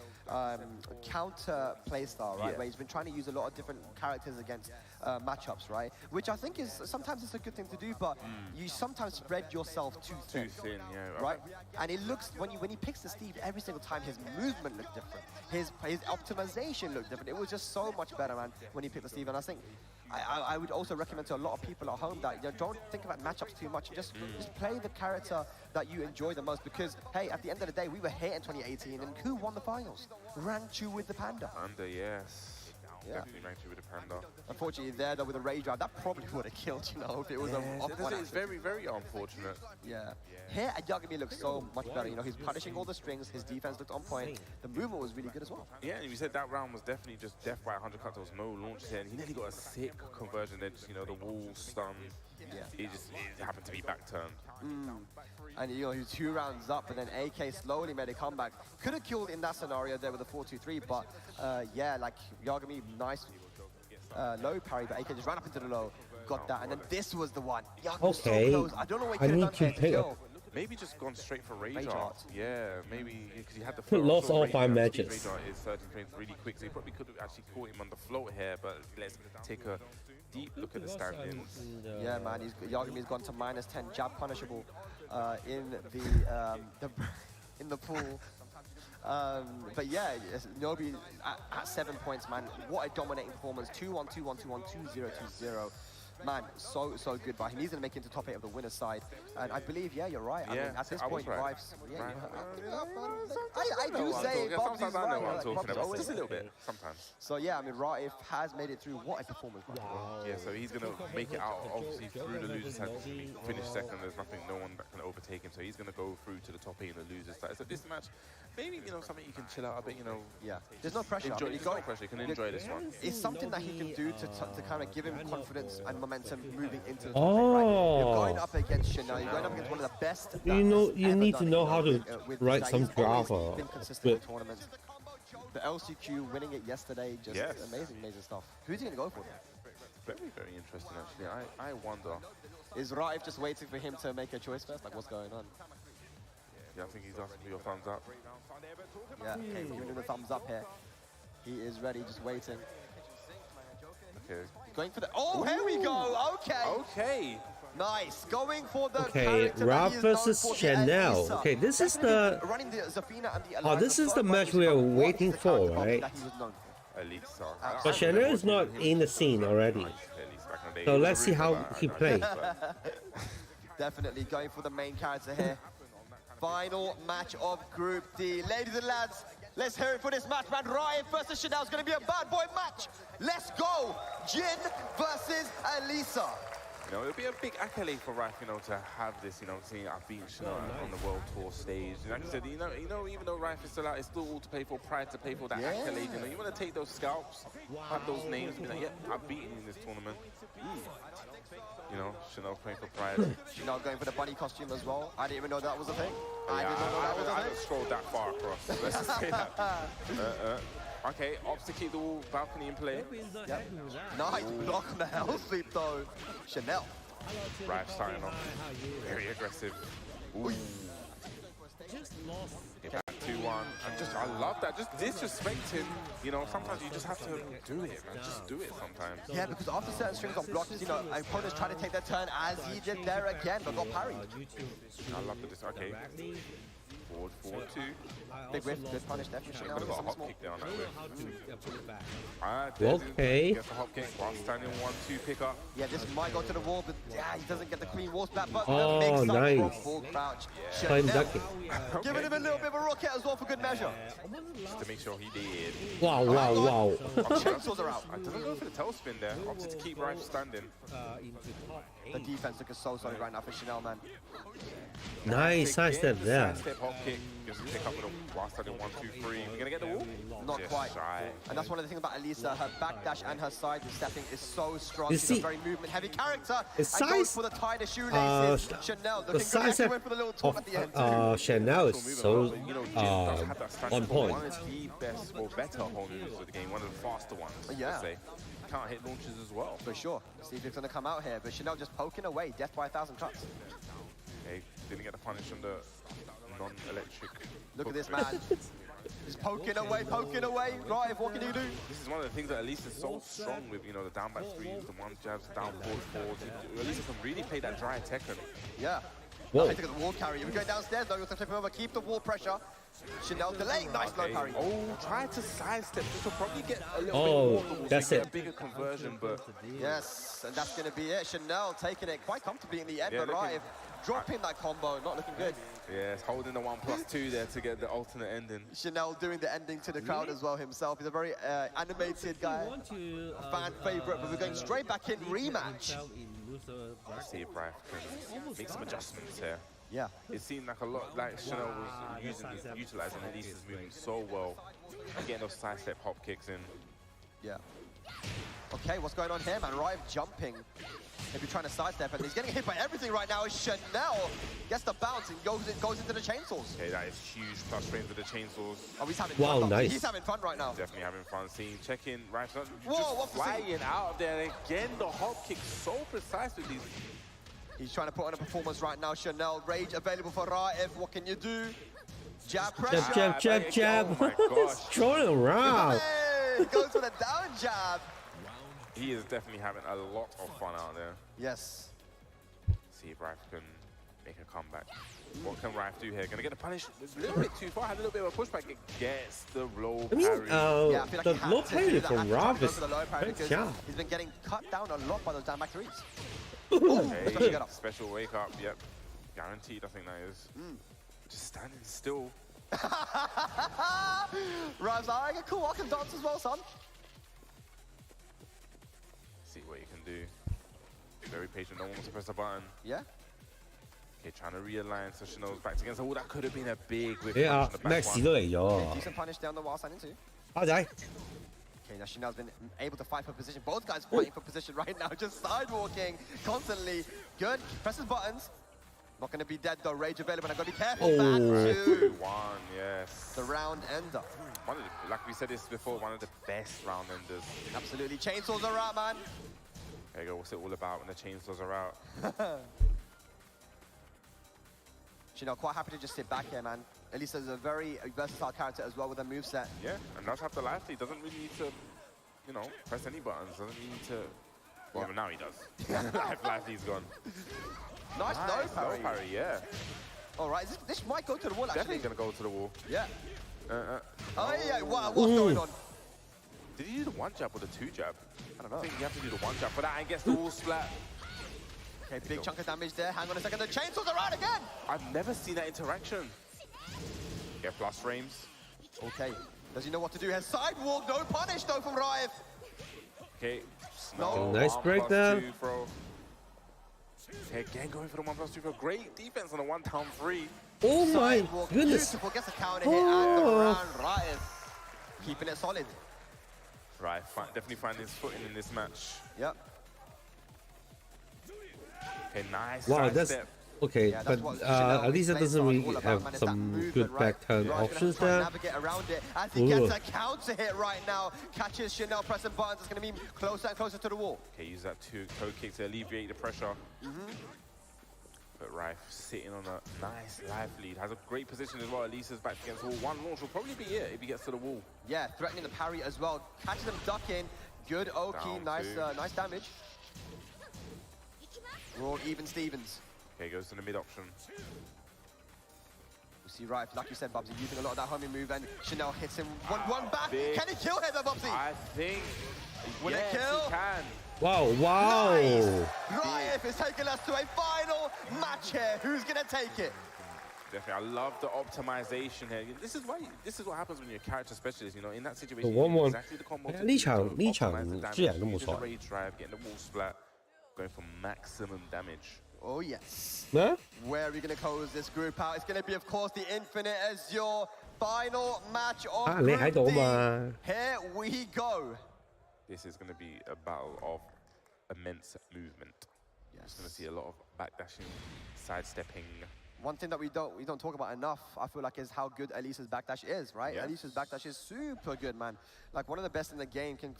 Speaker 3: counter play style, right?
Speaker 2: Yeah.
Speaker 3: Where he's been trying to use a lot of different characters against matchups, right? Which I think is, sometimes it's a good thing to do, but you sometimes spread yourself too thin.
Speaker 2: Too thin, yeah.
Speaker 3: Right? And it looks, when he picks the Steve, every single time his movement looks different. His optimization animation looked different. It was just so much better, man, when he picked the Steve. And I think I would also recommend to a lot of people at home that, you know, don't think about matchups too much. Just play the character that you enjoy the most, because, hey, at the end of the day, we were here in 2018, and who won the finals? Ranchu with the Panda.
Speaker 2: Panda, yes.
Speaker 3: Yeah.
Speaker 2: Definitely Ranchu with the Panda.
Speaker 3: Unfortunately, there, though, with a Rage Drive, that probably would have killed, you know, if it was a
Speaker 2: It's very, very unfortunate.
Speaker 3: Yeah. Here, Yagami looks so much better. You know, he's punishing all the strings. His defense looked on point. The movement was really good as well.
Speaker 2: Yeah, and you said that round was definitely just death by 100 cuts. There was no launches here, and he nearly got a sick conversion. Then just, you know, the wall stun.
Speaker 3: Yeah.
Speaker 2: It happened to be back turned.
Speaker 3: And, you know, he was 2 rounds up, and then AK slowly made a comeback. Could have killed in that scenario there with a 4-2-3, but yeah, like Yagami, nice low parry, but AK just ran up into the low, got that, and then this was the one. Yagami was so close. I don't know what he could have done here to kill.
Speaker 2: Maybe just gone straight for Rage
Speaker 3: Rage
Speaker 2: Art.
Speaker 3: Art.
Speaker 2: Yeah, maybe because he had the
Speaker 1: Lost all 5 matches.
Speaker 2: Rage Art is 13 frames really quick, so he probably could have actually caught him on the float here. But let's take a deep look at the standings.
Speaker 3: Yeah, man, Yagami's gone to -10, jab punishable in the pool. But yeah, Nobi at 7 points, man. What a dominating performance. 2-1, 2-1, 2-1, 2-0, 2-0. Man, so good, but he needs to make it into top 8 of the winner's side. And I believe, yeah, you're right. I mean, at this point, Rives... Yeah, I do say Bob's
Speaker 2: sometimes I know what I'm talking
Speaker 3: Bob's
Speaker 2: about. Just a little bit, sometimes.
Speaker 3: So yeah, I mean, Raif has made it through. What a performance.
Speaker 2: Yeah, so he's going to make it out, obviously, through the losers side. Finish second, there's no one that can overtake him. So he's going to go through to the top 8 in the losers side. So this match, maybe, you know, something you can chill out a bit, you know.
Speaker 3: Yeah, there's no pressure.
Speaker 2: There's no pressure, you can enjoy this one.
Speaker 3: It's something that he can do to kind of give him confidence and momentum moving into the top 8, right? You're going up against Chanel, you're going up against one of the best.
Speaker 1: You need to know how to write some drama.
Speaker 3: Been consistent in tournaments. The LCQ winning it yesterday, just amazing stuff. Who's he going to go for?
Speaker 2: Very, very interesting, actually. I wonder.
Speaker 3: Is Raif just waiting for him to make a choice first? Like, what's going on?
Speaker 2: Yeah, I think he's asking for your thumbs up.
Speaker 3: Yeah, okay, he's giving him a thumbs up here. He is ready, just waiting.
Speaker 2: Okay.
Speaker 3: Going for the... Oh, here we go! Okay!
Speaker 2: Okay!
Speaker 3: Nice! Going for the...
Speaker 1: Okay, Ralph versus Chanel. Okay, this is the...
Speaker 3: Running the Zafina and the
Speaker 1: this is the match we are waiting for, right? But Chanel is not in the scene already. So let's see how he plays.
Speaker 3: Definitely going for the main character here. Final match of Group D. Ladies and lads, let's hear it for this match, man. Ryan versus Chanel is going to be a bad boy match. Let's go. Jin versus Elisa.
Speaker 2: You know, it'll be a big accolade for Raf, you know, to have this, you know, seeing I've beaten Chanel on the World Tour stage. Like I said, you know, even though Raf is still out, it's still all to pay for, pride to pay for that accolade. You know, you want to take those scalps, have those names, be like, yeah, I've beaten you in this tournament. You know, Chanel playing for pride.
Speaker 3: Chanel going for the bunny costume as well. I didn't even know that was a thing. I haven't
Speaker 2: scrolled that far across. Let's just say that. Okay, ops to keep the wall balcony in play.
Speaker 3: Yep. Nice block on the hell sweep though. Chanel.
Speaker 2: Raf starting off very aggressive. Ooh. Get that 2-1. I love that. Just disrespecting. You know, sometimes you just have to do it, man. Just do it sometimes.
Speaker 3: Yeah, because after certain strings are blocked, you know, opponents try to take their turn as he did there again, but got parried.
Speaker 2: I love this. Okay. Forward, 4-2.
Speaker 3: Big whiff, good punish there for Chanel.
Speaker 2: Could have got a hop kick there on that whiff.
Speaker 1: Okay.
Speaker 2: Gets the hop kick while standing 1-2 pick up.
Speaker 3: Yeah, this might go to the wall, but yeah, he doesn't get the clean wall splat. But
Speaker 1: oh,
Speaker 3: the mix
Speaker 1: nice.
Speaker 3: up full crouch.
Speaker 1: Time ducking.
Speaker 3: Giving him a little bit of a rocket as well for good measure.
Speaker 2: Just to make sure he did.
Speaker 1: Wow.
Speaker 3: Chainsaws are out.
Speaker 2: I didn't go for the tail spin there. Opted to keep Rife standing.
Speaker 3: The defense looking so solid right now for Chanel, man.
Speaker 1: Nice side step there.
Speaker 2: Side step hop kick. Just pick up with him while standing 1-2-3. We're gonna get the wall?
Speaker 3: Not quite.
Speaker 2: Shy.
Speaker 3: And that's one of the things about Elisa. Her backdash and her side stepping is so strong. She's a very movement-heavy character.
Speaker 1: The size
Speaker 3: for the tie, the shoelaces. Chanel looking
Speaker 1: size
Speaker 3: went for the little top at the end.
Speaker 1: Chanel is so on point.
Speaker 2: One of the best or better home moves of the game. One of the faster ones.
Speaker 3: Yeah.
Speaker 2: Can't hit launches as well.
Speaker 3: For sure. See if it's going to come out here. But Chanel just poking away. Death by 1,000 cuts.
Speaker 2: Okay, didn't get the punish on the non-electric.
Speaker 3: Look at this man. He's poking away. Right, what can you do?
Speaker 2: This is one of the things that Elisa is so strong with, you know, the down back screens, the one jabs, down forwards. Elisa can really play that dry Tekken.
Speaker 3: Yeah.
Speaker 1: Whoa.
Speaker 3: Take the wall carry. We're going downstairs though. You have to flip him over. Keep the wall pressure. Chanel delaying, nice low parry.
Speaker 2: Oh, try to sidestep. This will probably get a little
Speaker 1: Oh,
Speaker 2: bit more.
Speaker 1: that's
Speaker 2: so
Speaker 1: it.
Speaker 2: A bigger conversion, but
Speaker 3: Yes, and that's going to be it. Chanel taking it quite comfortably in the end,
Speaker 2: Yeah,
Speaker 3: but Raif dropping that combo, not looking good.
Speaker 2: yes, holding the 1+2 there to get the alternate ending.
Speaker 3: Chanel doing the ending to the crowd as well himself. He's a very animated guy, fan favorite, but we're going straight back in rematch.
Speaker 2: Let's see if Raif can make some adjustments here.
Speaker 3: Yeah.
Speaker 2: It seemed like a lot, like Chanel was utilizing Elise's movement so well, getting those sidestep hop kicks in.
Speaker 3: Yeah. Okay, what's going on here, man? Raif jumping, maybe trying to sidestep, and he's getting hit by everything right now. Chanel gets the bounce and goes into the chainsaws.
Speaker 2: Okay, that is huge. Plus frames with the chainsaws.
Speaker 3: Oh, he's having
Speaker 1: wow,
Speaker 3: fun.
Speaker 1: nice.
Speaker 3: He's having fun right now.
Speaker 2: Definitely having fun seeing. Checking Raif
Speaker 3: Whoa, what's
Speaker 2: just
Speaker 3: the scene?
Speaker 2: flying out of there. And again, the hop kick so precise with these.
Speaker 3: He's trying to put on a performance right now. Chanel, rage available for Raif. What can you do? Jab pressure.
Speaker 1: Jab.
Speaker 2: Oh my gosh.
Speaker 1: Throwing around.
Speaker 3: Hey, goes for the down jab.
Speaker 2: He is definitely having a lot of fun out there.
Speaker 3: Yes.
Speaker 2: See if Raif can make a comeback. What can Raif do here? Gonna get the punish a little bit too far. Had a little bit of a pushback. It gets the low
Speaker 1: I mean,
Speaker 2: parry.
Speaker 3: Yeah, I feel like
Speaker 1: the
Speaker 3: he had
Speaker 1: low
Speaker 3: to
Speaker 1: parry
Speaker 3: do that.
Speaker 1: from
Speaker 3: Had to try
Speaker 1: Raif
Speaker 3: to go
Speaker 1: is
Speaker 3: for the low parry
Speaker 1: great
Speaker 3: because
Speaker 1: job.
Speaker 3: he's been getting cut down a lot by those down back threes.
Speaker 2: Okay,
Speaker 3: Special get up.
Speaker 2: special wake up. Yep, guaranteed. I think that is. Just standing still.
Speaker 3: Raif's like, okay, cool, I can dance as well, son.
Speaker 2: See what you can do. Very patient. No one wants to press the button.
Speaker 3: Yeah.
Speaker 2: Okay, trying to realign so Chanel's back against. Oh, that could have been a big whip
Speaker 1: 係啊
Speaker 2: punch on the back
Speaker 1: ，Max
Speaker 2: one.
Speaker 1: 都嚟咗，
Speaker 3: Decent punish down the wall side into.
Speaker 1: 阿仔，
Speaker 3: Okay, now Chanel's been able to fight for position. Both guys fighting for position right now, just sidewalking constantly. Good, presses buttons. Not going to be dead though, rage available. I've got to be careful. Back to
Speaker 2: 2-1, yes.
Speaker 3: the round ender.
Speaker 2: One of the, like we said this before, one of the best round enders.
Speaker 3: Absolutely, chainsaws are out, man.
Speaker 2: There you go, what's it all about when the chainsaws are out?
Speaker 3: Chanel quite happy to just sit back here, man. Elisa's a very versatile character as well with her moveset.
Speaker 2: Yeah, and does have the life lead. Doesn't really need to, you know, press any buttons. Doesn't really need to. Well,
Speaker 3: Yeah.
Speaker 2: now he does. life lead's gone.
Speaker 3: Nice low parry.
Speaker 2: Low parry, yeah.
Speaker 3: All right, this might go to the wall, actually.
Speaker 2: Definitely gonna go to the wall.
Speaker 3: Yeah.
Speaker 2: Uh,
Speaker 3: Oh, yeah, wow, what's going on?
Speaker 2: Did he do the one jab or the two jab?
Speaker 3: I don't
Speaker 2: I
Speaker 3: know.
Speaker 2: think you have to do the one jab for that and gets the wall splat.
Speaker 3: Okay, big chunk of damage there. Hang on a second, the chainsaws are out again.
Speaker 2: I've never seen that interaction. Get plus frames.
Speaker 3: Okay, does he know what to do here? Sidewalk, no punish though from Raif.
Speaker 2: Okay.
Speaker 3: No.
Speaker 1: Nice break there.
Speaker 2: 1+2 throw. Okay, again going for the 1+2 throw. Great defense on the 1-3.
Speaker 1: Oh my
Speaker 3: Sidewalk,
Speaker 1: goodness.
Speaker 3: beautiful, gets a counter hit and the
Speaker 1: Oh.
Speaker 3: round. Raif keeping it solid.
Speaker 2: Right, definitely finding his footing in this match.
Speaker 3: Yep.
Speaker 2: Okay, nice.
Speaker 1: Wow,
Speaker 2: side
Speaker 1: that's
Speaker 2: step.
Speaker 1: okay,
Speaker 3: Yeah,
Speaker 1: but
Speaker 3: that's what Chanel
Speaker 1: at least it
Speaker 3: explains
Speaker 1: doesn't
Speaker 3: all
Speaker 1: really
Speaker 3: about,
Speaker 1: have
Speaker 3: man. It's that
Speaker 1: some
Speaker 3: movement,
Speaker 1: good
Speaker 3: right?
Speaker 1: back turn
Speaker 3: Raif's gonna
Speaker 1: options
Speaker 3: try and
Speaker 1: there.
Speaker 3: navigate around it as he gets a counter hit right now. Catches Chanel pressing buttons. It's going to be closer and closer to the wall.
Speaker 2: Okay, use that toe kick to alleviate the pressure. But Raif sitting on a nice life lead. Has a great position as well. Elisa's back against the wall. One launch will probably be it if he gets to the wall.
Speaker 3: Yeah, threatening the parry as well. Catches him ducking. Good Oki,
Speaker 2: Down
Speaker 3: nice,
Speaker 2: two.
Speaker 3: nice damage. We're all even Stevens.
Speaker 2: Okay, goes to the mid option.
Speaker 3: We see Raif, like you said, Bubsy, using a lot of that homing move, and Chanel hits him one back.
Speaker 2: big.
Speaker 3: Can he kill him, Bubsy?
Speaker 2: I think,
Speaker 3: Will it
Speaker 2: yes,
Speaker 3: kill?
Speaker 2: he can.
Speaker 1: Wow,
Speaker 3: Nice. Raif is taking us to a final match here. Who's gonna take it?
Speaker 2: Definitely, I love the optimization here. This is what happens when you're a character specialist. You know, in that situation, you know exactly the combo. to do,
Speaker 1: 呢
Speaker 2: so
Speaker 1: 場呢
Speaker 2: optimize
Speaker 1: 場
Speaker 2: the damage,
Speaker 1: 雖然都冇
Speaker 2: using the
Speaker 1: 錯，
Speaker 2: rage drive, getting the wall splat, going for maximum damage.
Speaker 3: Oh yes.
Speaker 1: 咩？
Speaker 3: Where are we gonna close this group out? It's gonna be, of course, the Infinite as your final match of
Speaker 1: 啊，你喺度
Speaker 3: Group
Speaker 1: 嘛？
Speaker 3: D. Here we go.
Speaker 2: This is going to be a battle of immense movement.
Speaker 3: Yes.
Speaker 2: Going to see a lot of backdashing, sidestepping.
Speaker 3: One thing that we don't talk about enough, I feel like, is how good Elisa's backdash is, right?
Speaker 2: Yes.
Speaker 3: Elisa's backdash is super good, man. Like one of the best in the game, can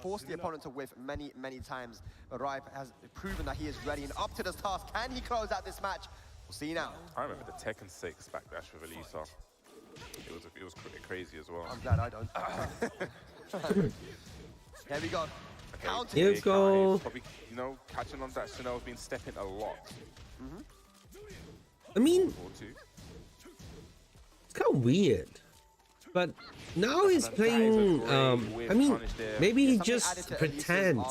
Speaker 3: force the opponent to whiff many, many times. But Raif has proven that he is ready and up to this task. Can he close out this match? We'll see now.
Speaker 2: I remember the Tekken 6 backdash with Elisa. It was crazy as well.
Speaker 3: I'm glad I don't. Here we go.
Speaker 2: Okay,
Speaker 3: Counting.
Speaker 1: Here we
Speaker 2: big
Speaker 1: go.
Speaker 2: counter hits, probably, you know, catching on that. Chanel's been stepping a lot.
Speaker 1: I mean,
Speaker 2: 4-2.
Speaker 1: it's kind of weird. But now he's playing. I mean, maybe he just pretend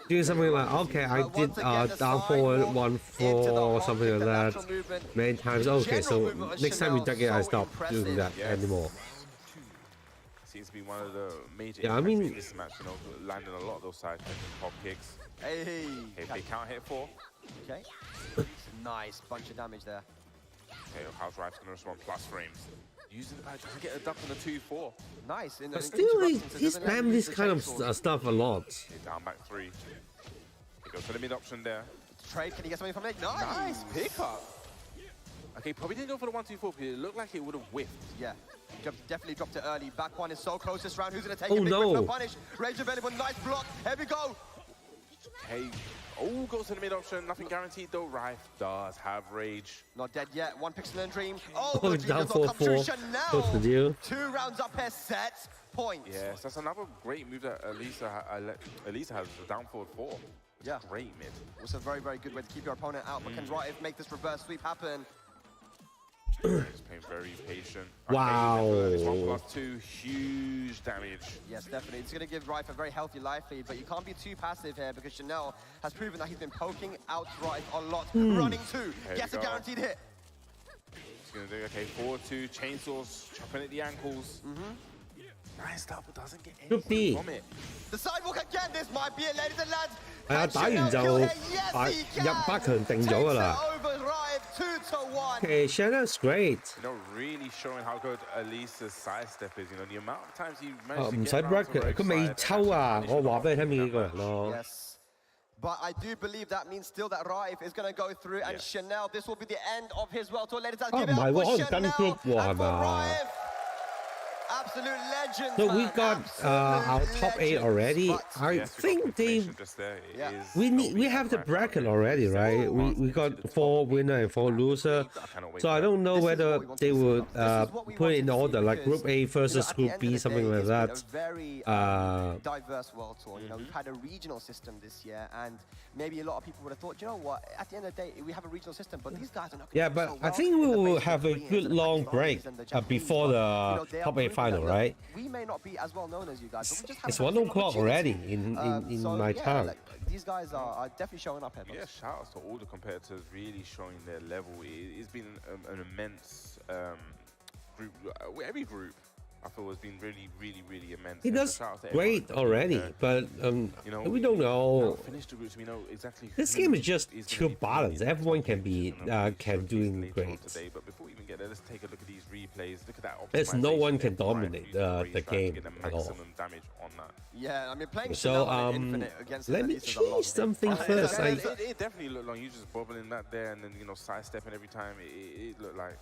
Speaker 1: doing something like, okay, I did down forward 1-4 or something like that many times. Okay, so next time we dug it, I stop doing that anymore.
Speaker 2: Seems to be one of the major
Speaker 1: in
Speaker 2: this match. You know, landing a lot of those side pop kicks.
Speaker 3: Hey,
Speaker 2: big count hit 4.
Speaker 3: Okay, nice bunch of damage there.
Speaker 2: Okay, how's Rife's gonna respond? Plus frames. Using the back to get a duck on the 2-4.
Speaker 3: Nice.
Speaker 1: But still, he's spam this kind of stuff a lot.
Speaker 2: Okay, down back 3. He goes for the mid option there.
Speaker 3: Trade, can he get something from it?
Speaker 2: Nice pickup. Okay, probably didn't go for the 1-2-4 because it looked like it would have whiffed.
Speaker 3: Yeah, definitely dropped it early. Back one is so close this round. Who's going to take
Speaker 1: it?
Speaker 3: Big
Speaker 1: No.
Speaker 3: Punish. Rage available. Nice block. Here we go.
Speaker 2: Hey. Oh, goes to the mid option. Nothing guaranteed though. Rife does have rage.
Speaker 3: Not dead yet. One pixel and dream. Oh,
Speaker 1: down 4-4. Close to deal.
Speaker 3: 2 rounds up here. Set point.
Speaker 2: Yes, that's another great move that Elisa has. The down forward 4.
Speaker 3: Yeah.
Speaker 2: Great mid.
Speaker 3: Also a very, very good way to keep your opponent out. But can Rife make this reverse sweep happen?
Speaker 2: Just playing very patient.
Speaker 1: Wow.
Speaker 2: Okay, 1+2, huge damage.
Speaker 3: Yes, definitely. It's going to give Rife a very healthy life lead, but you can't be too passive here because Chanel has proven that he's been poking out Rife a lot. Running 2, gets a guaranteed hit.
Speaker 2: He's going to do, okay, 4-2, chainsaws, chopping at the ankles. Nice stuff, but doesn't get anything from it.
Speaker 3: The sidewalk again, this might be it, ladies and lads.
Speaker 1: 係啊，打完就入8強定咗㗎啦。Okay, Shannon's great.
Speaker 2: You know, really showing how good Elisa's sidestep is. You know, the amount of times he managed to
Speaker 1: 唔使 bracket，佢未抽啊！我話俾你聽邊幾個人咯。
Speaker 3: Yes. But I do believe that means still that Rife is going to go through, and Chanel, this will be the end of his World Tour. Ladies and gentlemen, give it up for Chanel and for Rife. Absolute legend.
Speaker 1: So we got our top 8 already. I think we have the bracket already, right? We got 4 winner and 4 loser. So I don't know whether they would put it in order, like Group A versus Group B, something like that.
Speaker 3: Very diverse World Tour. You know, we've had a regional system this year, and maybe a lot of people would have thought, you know what? At the end of the day, we have a regional system, but these guys are not.
Speaker 1: Yeah, but I think we will have a good long break before the top 8 final, right?
Speaker 3: We may not be as well known as you guys, but we just have
Speaker 1: it's 1 o'clock already in my town.
Speaker 3: Like, these guys are definitely showing up here.
Speaker 2: Yeah, shout outs to all the competitors really showing their level. It's been an immense group. Every group I feel has been really, really, really immense.
Speaker 1: He does great already, but you know, we don't know.
Speaker 2: We know exactly
Speaker 1: this game is just too balanced. Everyone can be doing great.
Speaker 2: Today, but before we even get there, let's take a look at these replays. Look at that.
Speaker 1: There's no one can dominate the game at all.
Speaker 2: Damage on that.
Speaker 3: Yeah, I mean, playing
Speaker 1: so
Speaker 3: Infinite against
Speaker 1: let me change something first.
Speaker 2: It definitely looked like you just bobbling that there and then sidestepping every time. It looked like.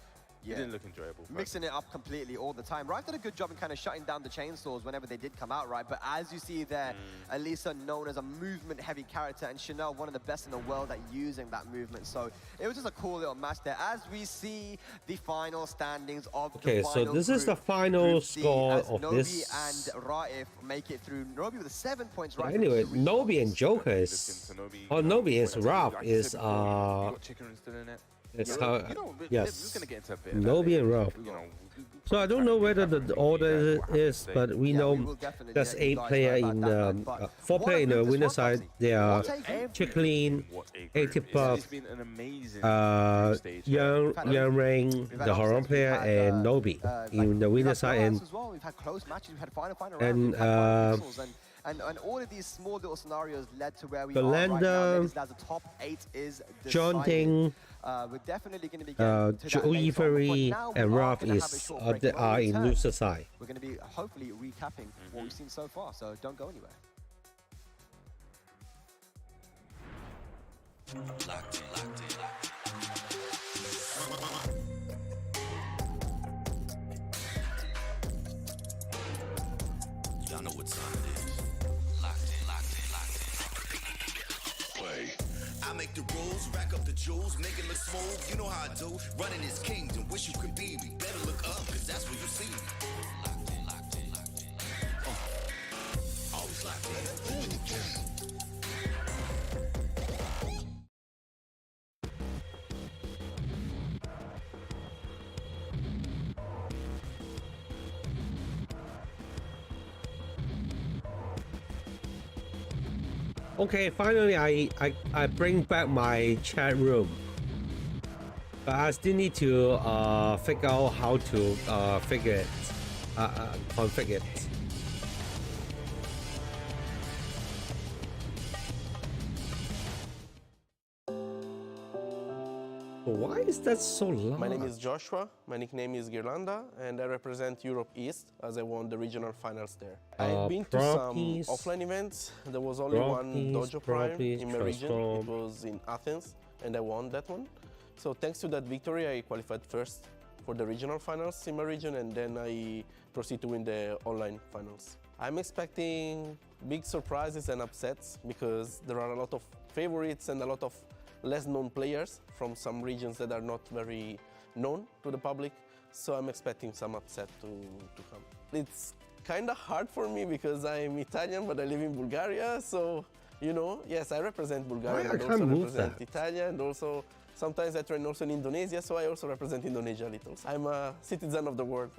Speaker 2: It didn't look enjoyable.
Speaker 3: Mixing it up completely all the time. Rife did a good job in kind of shutting down the chainsaws whenever they did come out, right? But as you see there, Elisa known as a movement-heavy character, and Chanel one of the best in the world at using that movement. So it was just a cool little match there. As we see the final standings of the final
Speaker 1: so this is the final score of
Speaker 3: Nobi
Speaker 1: this.
Speaker 3: and Rife make it through. Nobi with 7 points. Right.
Speaker 1: Anyway, Nobi and Joker is. Oh, Nobi is Ralph is It's how, yes, Nobi and Ralph. So I don't know whether the order is, but we know there's 8 players in 4 players in the winner side. They are Chicklin, 80 Puff, Young Rain, the Horon player, and Nobi in the winner side, and
Speaker 3: and all of these small little scenarios led to where we
Speaker 1: Belinda,
Speaker 3: are right now. The top 8 is decided.
Speaker 1: John Ding,
Speaker 3: we're definitely going to be getting to
Speaker 1: Joe
Speaker 3: that later
Speaker 1: Ivory,
Speaker 3: on,
Speaker 1: and Ralph are in loser side.
Speaker 3: We're going to be hopefully recapping what we've seen so far, so don't go anywhere.
Speaker 4: Locked in. Y'all know what time it is. Locked in. Play. I make the rules, rack up the jewels, make it look smooth. You know how I do. Running this kingdom, wish you could be me. Better look up, cause that's where you see me. Locked in. Always locked in.
Speaker 1: Okay, finally I bring back my chat room. But I still need to figure out how to configure it. Why is that so loud?
Speaker 5: My name is Joshua, my nickname is Girlanda, and I represent Europe East as I won the regional finals there. I've been to some offline events. There was only one Dojo Prime in my region. It was in Athens, and I won that one. So thanks to that victory, I qualified first for the regional finals in my region, and then I proceed to win the online finals. I'm expecting big surprises and upsets because there are a lot of favorites and a lot of less known players from some regions that are not very known to the public, so I'm expecting some upset to come. It's kind of hard for me because I'm Italian, but I live in Bulgaria, so, you know, yes, I represent Bulgaria, and also represent Italia, and also sometimes I train also in Indonesia, so I also represent Indonesia a little. I'm a citizen of the world.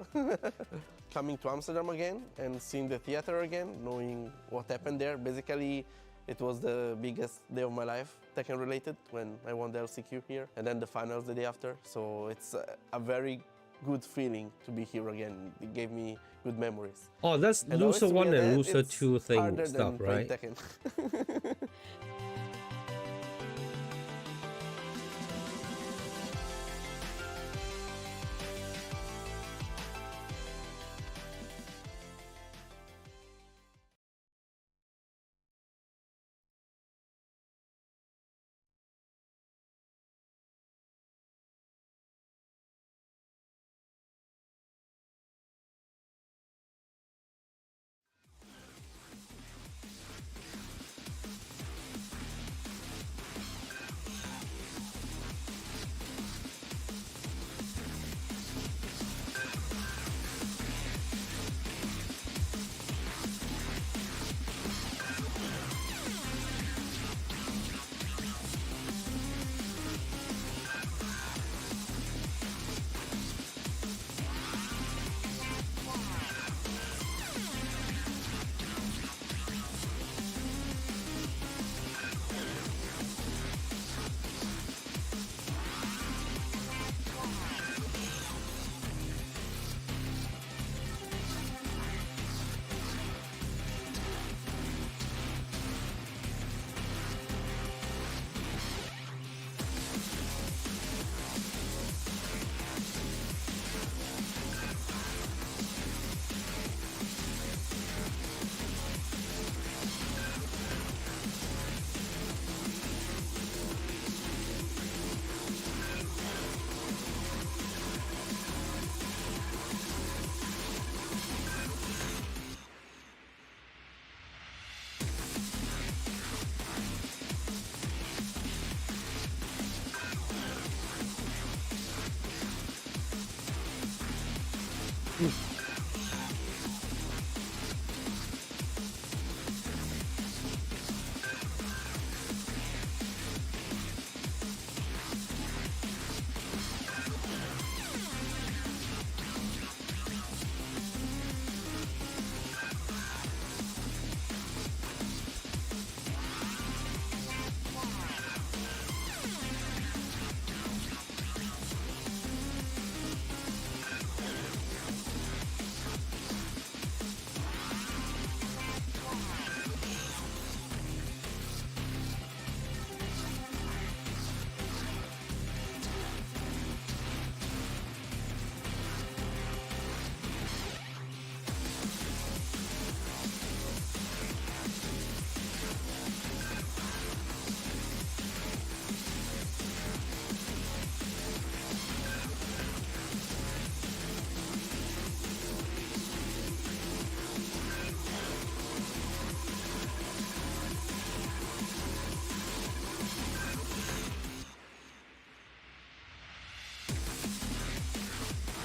Speaker 5: Coming to Amsterdam again and seeing the theater again, knowing what happened there, basically it was the biggest day of my life, Tekken related, when I won the LCQ here, and then the finals the day after. So it's a very good feeling to be here again. It gave me good memories.
Speaker 1: Oh, that's and loser 1 and loser 2 thing stuff, right?
Speaker 5: Tekken.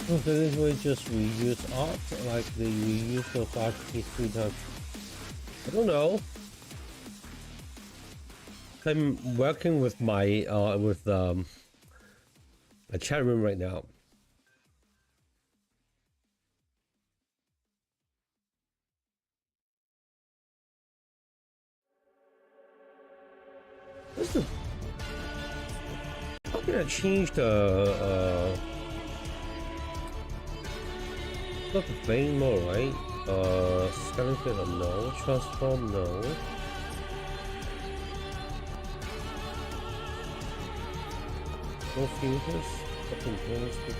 Speaker 1: So this way just reuse art, like they reuse the 5 piece 3 times. I don't know. I'm working with my a chat room right now. gonna change the not the flame mode, right? Skeleton no, transform no. No fuses, fucking bonus with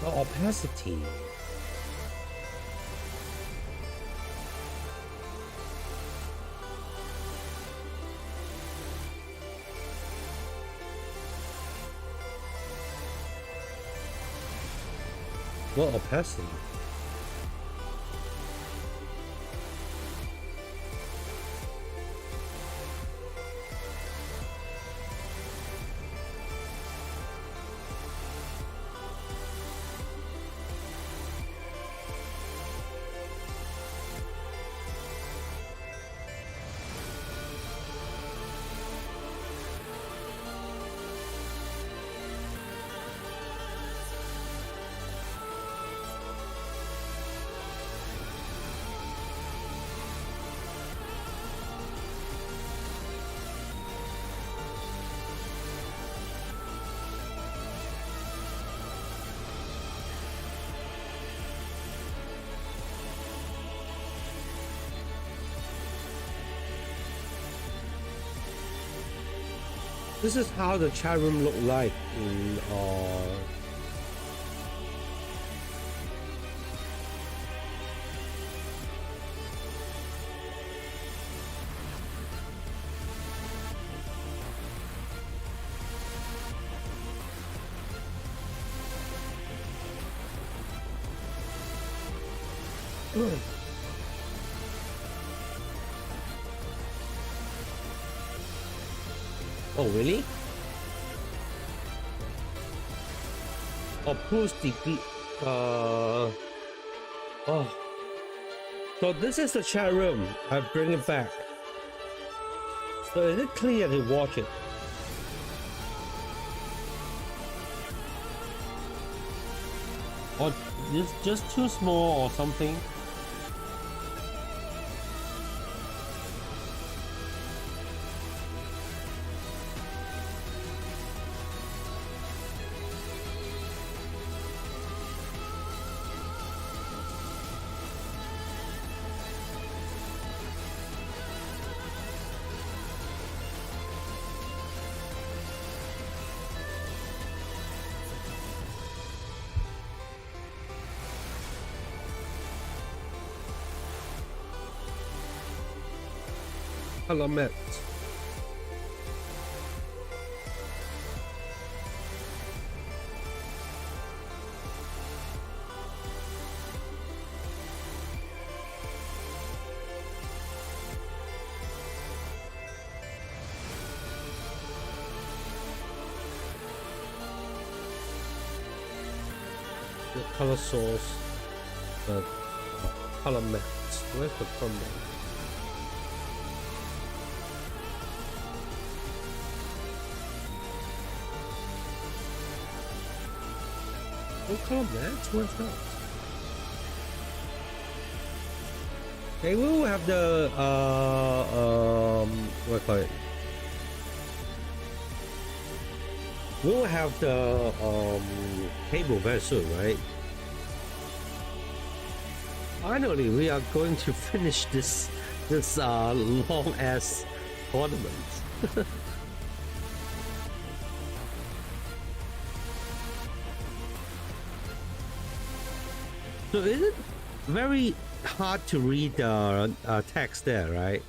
Speaker 1: the opacity. What opacity? This is how the chat room look like in oh really? Oh, push the oh. So this is the chat room. I bring it back. So is it clear to watch it? Or it's just too small or something? Hello, Matt. The color source, the color matte. Where's the color matte? What color matte? Where's that? Okay, we will have the what call it? We will have the table very soon, right? Finally, we are going to finish this long ass tournament. So is it very hard to read the text there, right?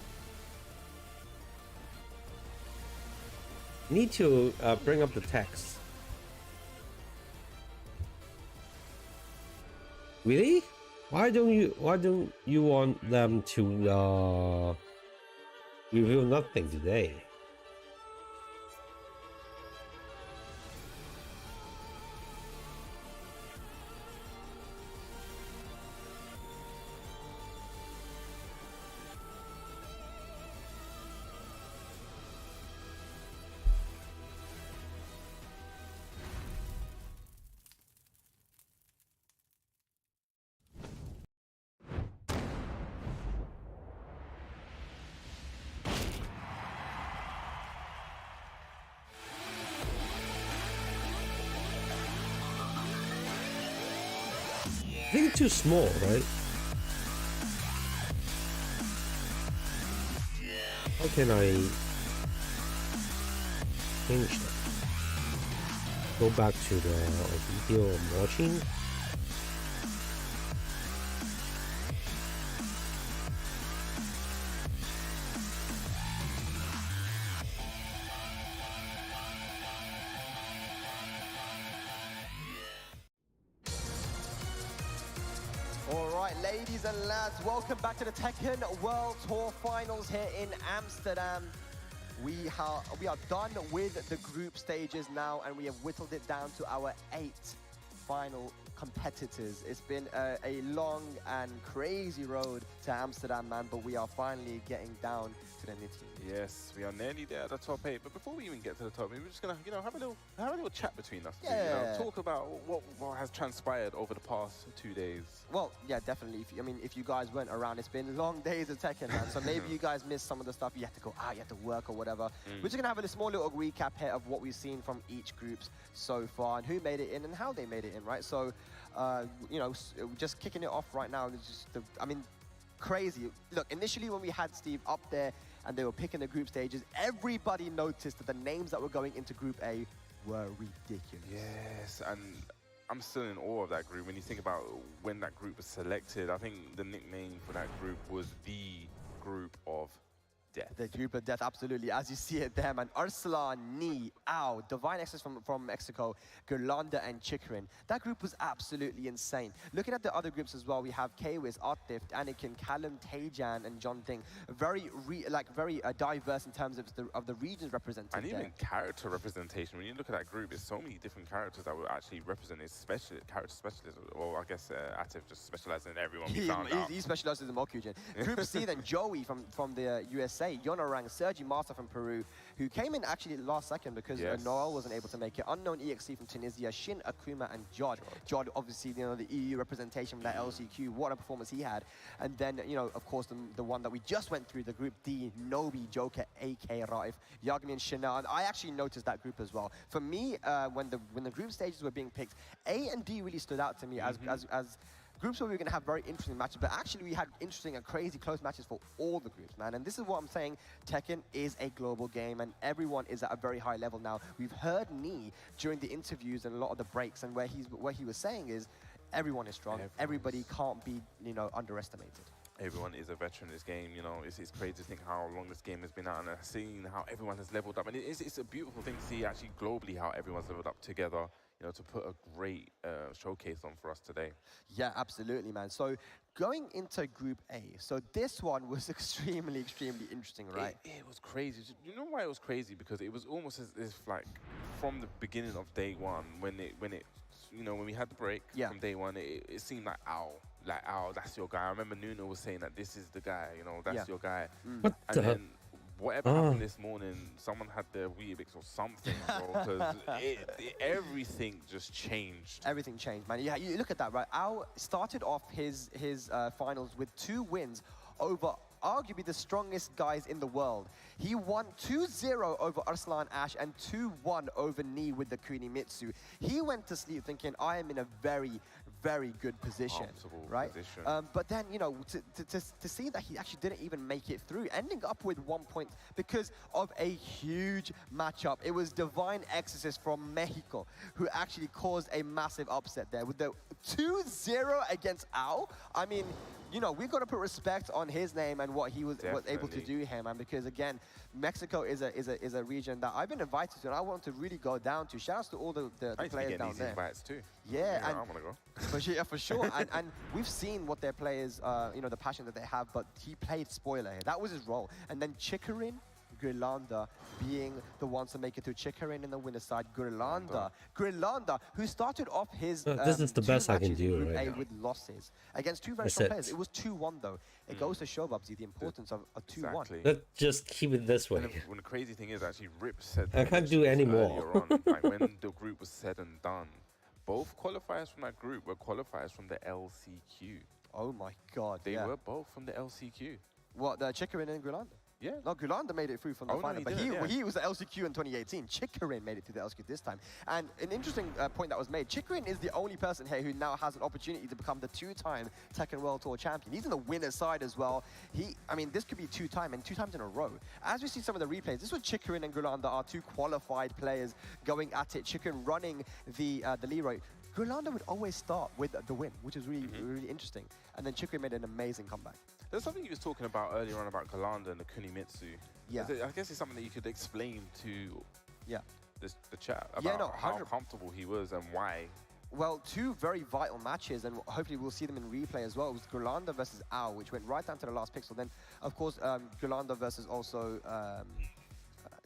Speaker 1: Need to bring up the text. Really? Why don't you want them to reveal nothing today? I think too small, right? How can I change that? Go back to the video I'm watching.
Speaker 3: Ladies and lads, welcome back to the Tekken World Tour Finals here in Amsterdam. We are done with the group stages now, and we have whittled it down to our 8 final competitors. It's been a long and crazy road to Amsterdam, man, but we are finally getting down to the nitty.
Speaker 2: Yes, we are nearly there at the top 8. But before we even get to the top 8, we're just gonna, have a little chat between us.
Speaker 3: Yeah.
Speaker 2: Talk about what has transpired over the past 2 days.
Speaker 3: Well, yeah, definitely. If you guys weren't around, it's been long days of Tekken, man. So maybe you guys missed some of the stuff. You had to go out, you had to work or whatever. We're just gonna have a small little recap here of what we've seen from each groups so far and who made it in and how they made it in, right? So, just kicking it off right now. It's just crazy. Look, initially when we had Steve up there and they were picking the group stages, everybody noticed that the names that were going into Group A were ridiculous.
Speaker 2: Yes, and I'm still in awe of that group. When you think about when that group was selected, I think the nickname for that group was the Group of Death.
Speaker 3: The Group of Death, absolutely. As you see it there, man. Arslan, Ni, Ao, Divine Access from Mexico, Gerlanda, and Chikrin. That group was absolutely insane. Looking at the other groups as well, we have Kwis, Artif, Anakin, Callum, Taejan, and John Ding. Very diverse in terms of the regions represented.
Speaker 2: And even character representation. When you look at that group, there's so many different characters that were actually represented. Character specialists. Or I guess Atif just specializes in everyone we found out.
Speaker 3: He specializes in Mokujin. Group C, then Joey from the USA. Yonorang, Sergi Master from Peru, who came in actually last second because Noel wasn't able to make it. Unknown EXE from Tunisia, Shin Akuma, and Jod. Jod, obviously, the EU representation from that LCQ. What a performance he had. And then, of course, the one that we just went through, the Group D, Nobi, Joker, AK, Raif, Yagami, and Chanel. And I actually noticed that group as well. For me, when the group stages were being picked, A and D really stood out to me as groups where we were going to have very interesting matches, but actually we had interesting and crazy close matches for all the groups, man. And this is what I'm saying, Tekken is a global game and everyone is at a very high level now. We've heard Ni during the interviews and a lot of the breaks, and where he was saying is everyone is strong, everybody can't be, underestimated.
Speaker 2: Everyone is a veteran in this game, it's crazy to think how long this game has been out and seeing how everyone has leveled up. And it's a beautiful thing to see actually globally how everyone's leveled up together, to put a great showcase on for us today.
Speaker 3: Yeah, absolutely, man. So going into Group A, so this one was extremely, extremely interesting, right?
Speaker 2: It was crazy. You know why it was crazy? Because it was almost as if, like, from the beginning of day one, when we had the break from day one, it seemed like, ow, that's your guy. I remember Nuno was saying that this is the guy, that's your guy. Then whatever happened this morning, someone had their Weetabix or something, bro, because everything just changed.
Speaker 3: Everything changed, man. Yeah, you look at that, right? Ao started off his finals with 2 wins over arguably the strongest guys in the world. He won 2-0 over Arslan Ash and 2-1 over Ni with the Kunimitsu. He went to sleep thinking, I am in a very, very good position, right? But then, to see that he actually didn't even make it through, ending up with 1 point because of a huge matchup. It was Divine Exorcist from Mexico who actually caused a massive upset there with the 2-0 against Ao. I mean, we've got to put respect on his name and what he was able to do here, man, because again, Mexico is a region that I've been invited to and I want to really go down to. Shout out to all the players down there.
Speaker 2: Invites too.
Speaker 3: Yeah,
Speaker 2: I want to
Speaker 3: go. For sure. and we've seen what their players, the passion that they have, but he played spoiler here. That was his role. And then Chikrin, Gerlanda being the ones to make it to Chikrin in the winner's side. Gerlanda, who started off his
Speaker 1: this is the best I can do right
Speaker 3: with losses against 2 very strong players. It was 2-1 though. It goes to show, Bubsy, the importance of a 2-1.
Speaker 2: Exactly.
Speaker 1: Let's just keep it this way.
Speaker 2: When the crazy thing is, actually, Rip said
Speaker 1: I can't do any more.
Speaker 2: Like when the group was said and done, both qualifiers from that group were qualifiers from the LCQ.
Speaker 3: Oh my God!
Speaker 2: They were both from the LCQ.
Speaker 3: What, the Chikrin and Gerlanda?
Speaker 2: Yeah.
Speaker 3: No, Gulanda made it through from the
Speaker 2: Oh, no,
Speaker 3: final,
Speaker 2: he
Speaker 3: but
Speaker 2: didn't,
Speaker 3: he was the LCQ in 2018. Chikarin made it through the LCQ this time. And an interesting point that was made, Chikarin is the only person here who now has an opportunity to become the 2-time Tekken World Tour champion. He's in the winner's side as well. I mean, this could be 2-time and 2 times in a row. As we see some of the replays, this was Chikarin and Gulanda are 2 qualified players going at it. Chikarin running the Leroy. Gulanda would always start with the win, which is really, really interesting. And then Chikarin made an amazing comeback.
Speaker 2: There's something you was talking about earlier on about Gulanda and the Kunimitsu.
Speaker 3: Yeah.
Speaker 2: I guess it's something that you could explain to the chat about how comfortable he was and why.
Speaker 3: Well, 2 very vital matches, and hopefully we'll see them in replay as well. It was Gulanda versus Ao, which went right down to the last pixel. Then, of course, Gulanda versus also...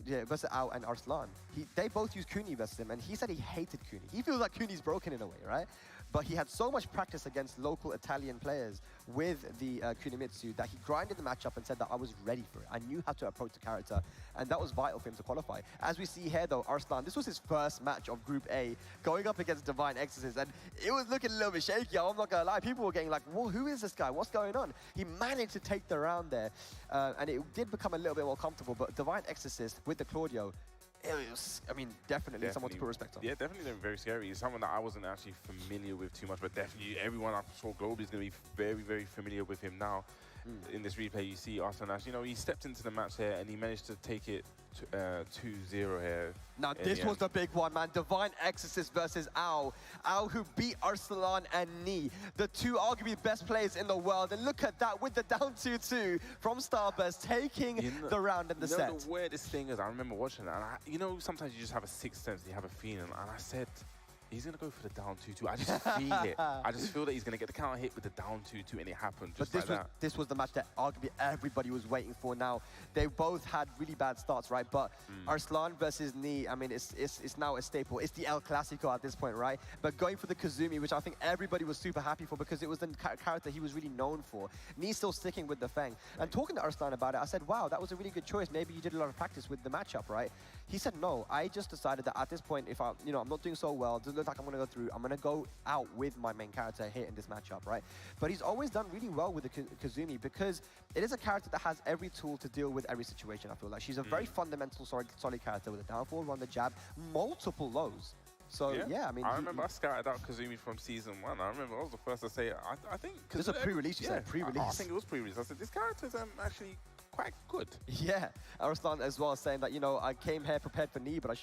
Speaker 3: versus Ao and Arslan. They both used Kuni versus him, and he said he hated Kuni. He feels like Kuni's broken in a way, right? But he had so much practice against local Italian players with the Kunimitsu that he grinded the matchup and said that I was ready for it. I knew how to approach the character, and that was vital for him to qualify. As we see here, though, Arslan, this was his first match of Group A, going up against Divine Exorcist, and it was looking a little bit shaky, I'm not gonna lie. People were getting like, whoa, who is this guy? What's going on? He managed to take the round there, and it did become a little bit more comfortable, but Divine Exorcist with the Claudio, it was, I mean, definitely someone to put respect on.
Speaker 2: Yeah, definitely very scary. It's someone that I wasn't actually familiar with too much, but definitely everyone I'm sure globally is going to be very, very familiar with him now. In this replay, you see Arslan Ash, you know, he stepped into the match here and he managed to take it 2-0 here.
Speaker 3: Now, this was the big one, man. Divine Exorcist versus Ao. Ao, who beat Arslan and Ni, the 2 arguably best players in the world. And look at that with the down 2-2 from Starburst, taking the round in the set.
Speaker 2: The weirdest thing is, I remember watching that, and you know, sometimes you just have a sixth sense, you have a feeling, and I said, he's going to go for the down 2-2. I just feel it. I just feel that he's going to get the counter hit with the down 2-2, and it happened just
Speaker 3: this was the match that arguably everybody was waiting for now. They both had really bad starts, right? But Arslan versus Ni, I mean, it's now a staple. It's the El Clasico at this point, right? But going for the Kazumi, which I think everybody was super happy for because it was the character he was really known for. Ni still sticking with the Feng. And talking to Arslan about it, I said, wow, that was a really good choice. Maybe you did a lot of practice with the matchup, right? He said, no, I just decided that at this point, if I'm not doing so well, doesn't look like I'm going to go through, I'm going to go out with my main character here in this matchup, right? But he's always done really well with the Kazumi because it is a character that has every tool to deal with every situation, I feel like. She's a very fundamental, solid character with a downfall, run the jab, multiple lows. So, yeah, I mean...
Speaker 2: I remember I scouted out Kazumi from Season 1. I remember I was the first to say it. I think...
Speaker 3: This is a pre-release, you said? Pre-release.
Speaker 2: I think it was pre-release. I said, this character's actually quite good.
Speaker 3: Yeah, Arslan as well saying that, you know, I came here prepared for Ni, but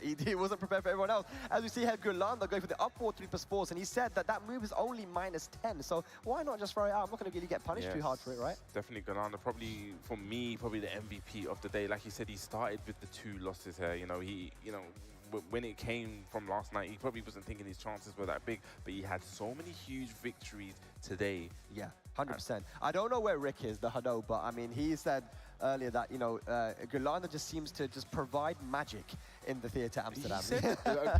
Speaker 3: he wasn't prepared for everyone else. As we see here, Gulanda going for the upward 3+4s, and he said that that move is only -10, so why not just throw it out? I'm not going to really get punished too hard for it, right?
Speaker 2: Definitely Gulanda, probably, for me, probably the MVP of the day. Like he said, he started with the 2 losses here. When it came from last night, he probably wasn't thinking his chances were that big, but he had so many huge victories today.
Speaker 3: Yeah, 100%. I don't know where Rick is, the Hado, but I mean, he said earlier that, Gulanda just seems to just provide magic in the theatre Amsterdam.
Speaker 2: He said,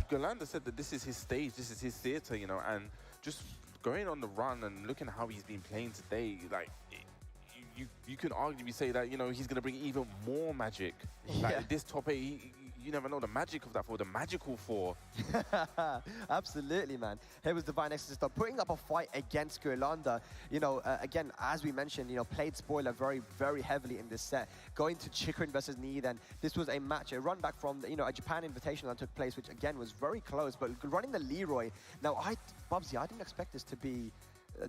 Speaker 2: Gulanda said that this is his stage, this is his theatre, and just going on the run and looking at how he's been playing today, like, you can arguably say that, he's going to bring even more magic. Like, this top 8, you never know the magic of that 4, the magical 4.
Speaker 3: Absolutely, man. Here was Divine Exorcist putting up a fight against Gulanda. Again, as we mentioned, played spoiler very, very heavily in this set. Going to Chikarin versus Ni, then this was a match, a run back from, a Japan Invitational that took place, which again was very close, but running the Leroy. Now, Bubsy, I didn't expect this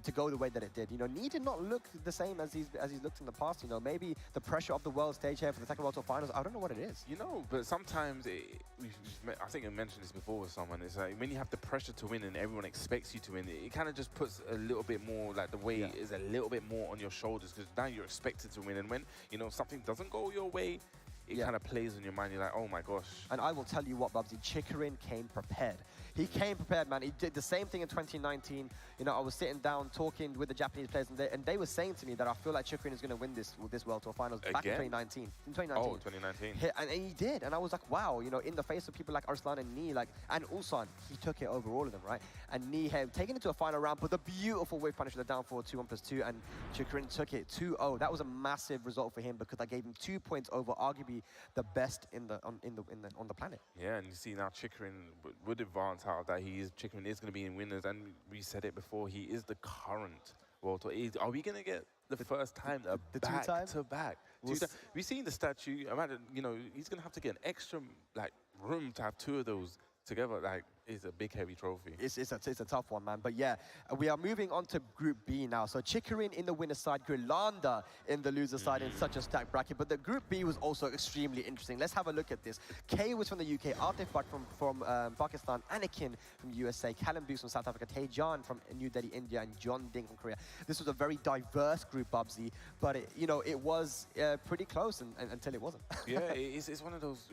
Speaker 3: to go the way that it did. Ni did not look the same as he's looked in the past. Maybe the pressure of the world stage here for the Tekken World Tour Finals, I don't know what it is.
Speaker 2: But sometimes, I think I mentioned this before with someone, it's like when you have the pressure to win and everyone expects you to win, it kind of just puts a little bit more, like the weight is a little bit more on your shoulders because now you're expected to win. And when, something doesn't go your way, it kind of plays on your mind. You're like, oh my gosh.
Speaker 3: And I will tell you what, Bubsy, Chikarin came prepared. He came prepared, man. He did the same thing in 2019. I was sitting down talking with the Japanese players, and they were saying to me that I feel like Chikarin is going to win this World Tour Finals back in 2019. In 2019.
Speaker 2: Oh, 2019.
Speaker 3: And he did. And I was like, wow, in the face of people like Arslan and Ni, and Ulsan, he took it over all of them, right? And Ni had taken it to a final round, but the beautiful wave punish with the down 4-2, 1+2, and Chikarin took it 2-0. That was a massive result for him because I gave him 2 points over arguably the best on the planet.
Speaker 2: Yeah, and you see now Chikarin would advance out that Chikarin is going to be in winners, and we said it before, he is the current World Tour. Are we going to get the first time
Speaker 3: the
Speaker 2: back to back? We've seen the statue. Imagine, you know, he's going to have to get an extra like room to have two of those together. Like, it's a big, heavy trophy.
Speaker 3: It's a tough one, man. But yeah, we are moving on to Group B now. So Chikarin in the winner's side, Grilanda in the loser side in such a stacked bracket. But the Group B was also extremely interesting. Let's have a look at this. Kay was from the UK, Atif Bhatt from Pakistan, Anakin from USA, Callum Booth from South Africa, Taejan from New Delhi, India, and John Ding from Korea. This was a very diverse group, Bubsy, but it was pretty close until it wasn't.
Speaker 2: Yeah, it's one of those.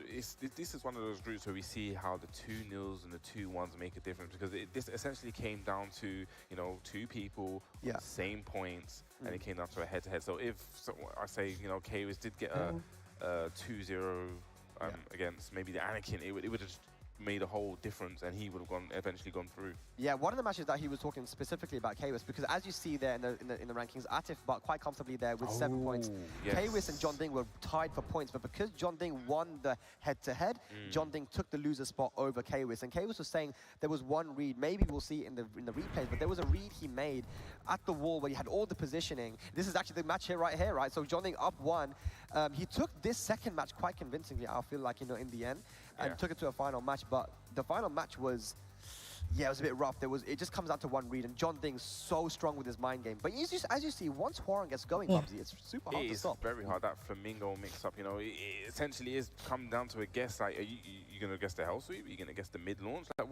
Speaker 2: This is one of those groups where we see how the 2-0s and the 2-1s make a difference, because this essentially came down to, you know, two people with the same points, and it came down to a head-to-head. So if I say, you know, K-Wiz did get a 2-0 against maybe the Anakin, it would have just made a whole difference, and he would have eventually gone through.
Speaker 3: Yeah, one of the matches that he was talking specifically about K-Wiz, because as you see there in the rankings, Atif Bhatt quite comfortably there with 7 points.
Speaker 2: Yes.
Speaker 3: K-Wiz and John Ding were tied for points, but because John Ding won the head-to-head, John Ding took the loser spot over K-Wiz. And K-Wiz was saying there was one read, maybe we'll see it in the replays, but there was a read he made at the wall where he had all the positioning. This is actually the match here, right? So John Ding up 1. He took this second match quite convincingly, I feel like, you know, in the end, and took it to a final match. But the final match was, it was a bit rough. It just comes down to one read, and John Ding's so strong with his mind game. But as you see, once Hwoarang gets going, Bubsy, it's super hard to stop.
Speaker 2: It's very hard. That flamingo mix-up, you know, it essentially is come down to a guess. Like, are you going to guess the hell sweep? Are you going to guess the mid-launch? Like,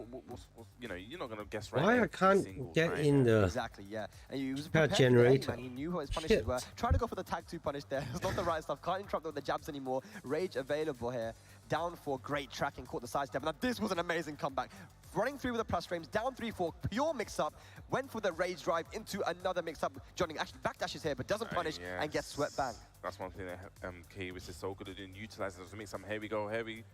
Speaker 2: you know, you're not going to guess right.
Speaker 1: Why I can't get in the
Speaker 3: exactly, yeah. And he was
Speaker 1: power
Speaker 3: prepared
Speaker 1: generator.
Speaker 3: Man. He knew what his punishes were. Trying to go for the tag 2 punish there. It's not the right stuff. Can't interrupt with the jabs anymore. Rage available here. Down 4, great tracking, caught the sidestep. Now this was an amazing comeback. Running through with the plus frames, down 3-4, pure mix-up, went for the rage drive into another mix-up. Johnny actually backdashes here, but doesn't punish and gets swept back.
Speaker 2: That's one thing that K-Wiz is so good at doing, utilizing those mix-up. Here we go, heavy.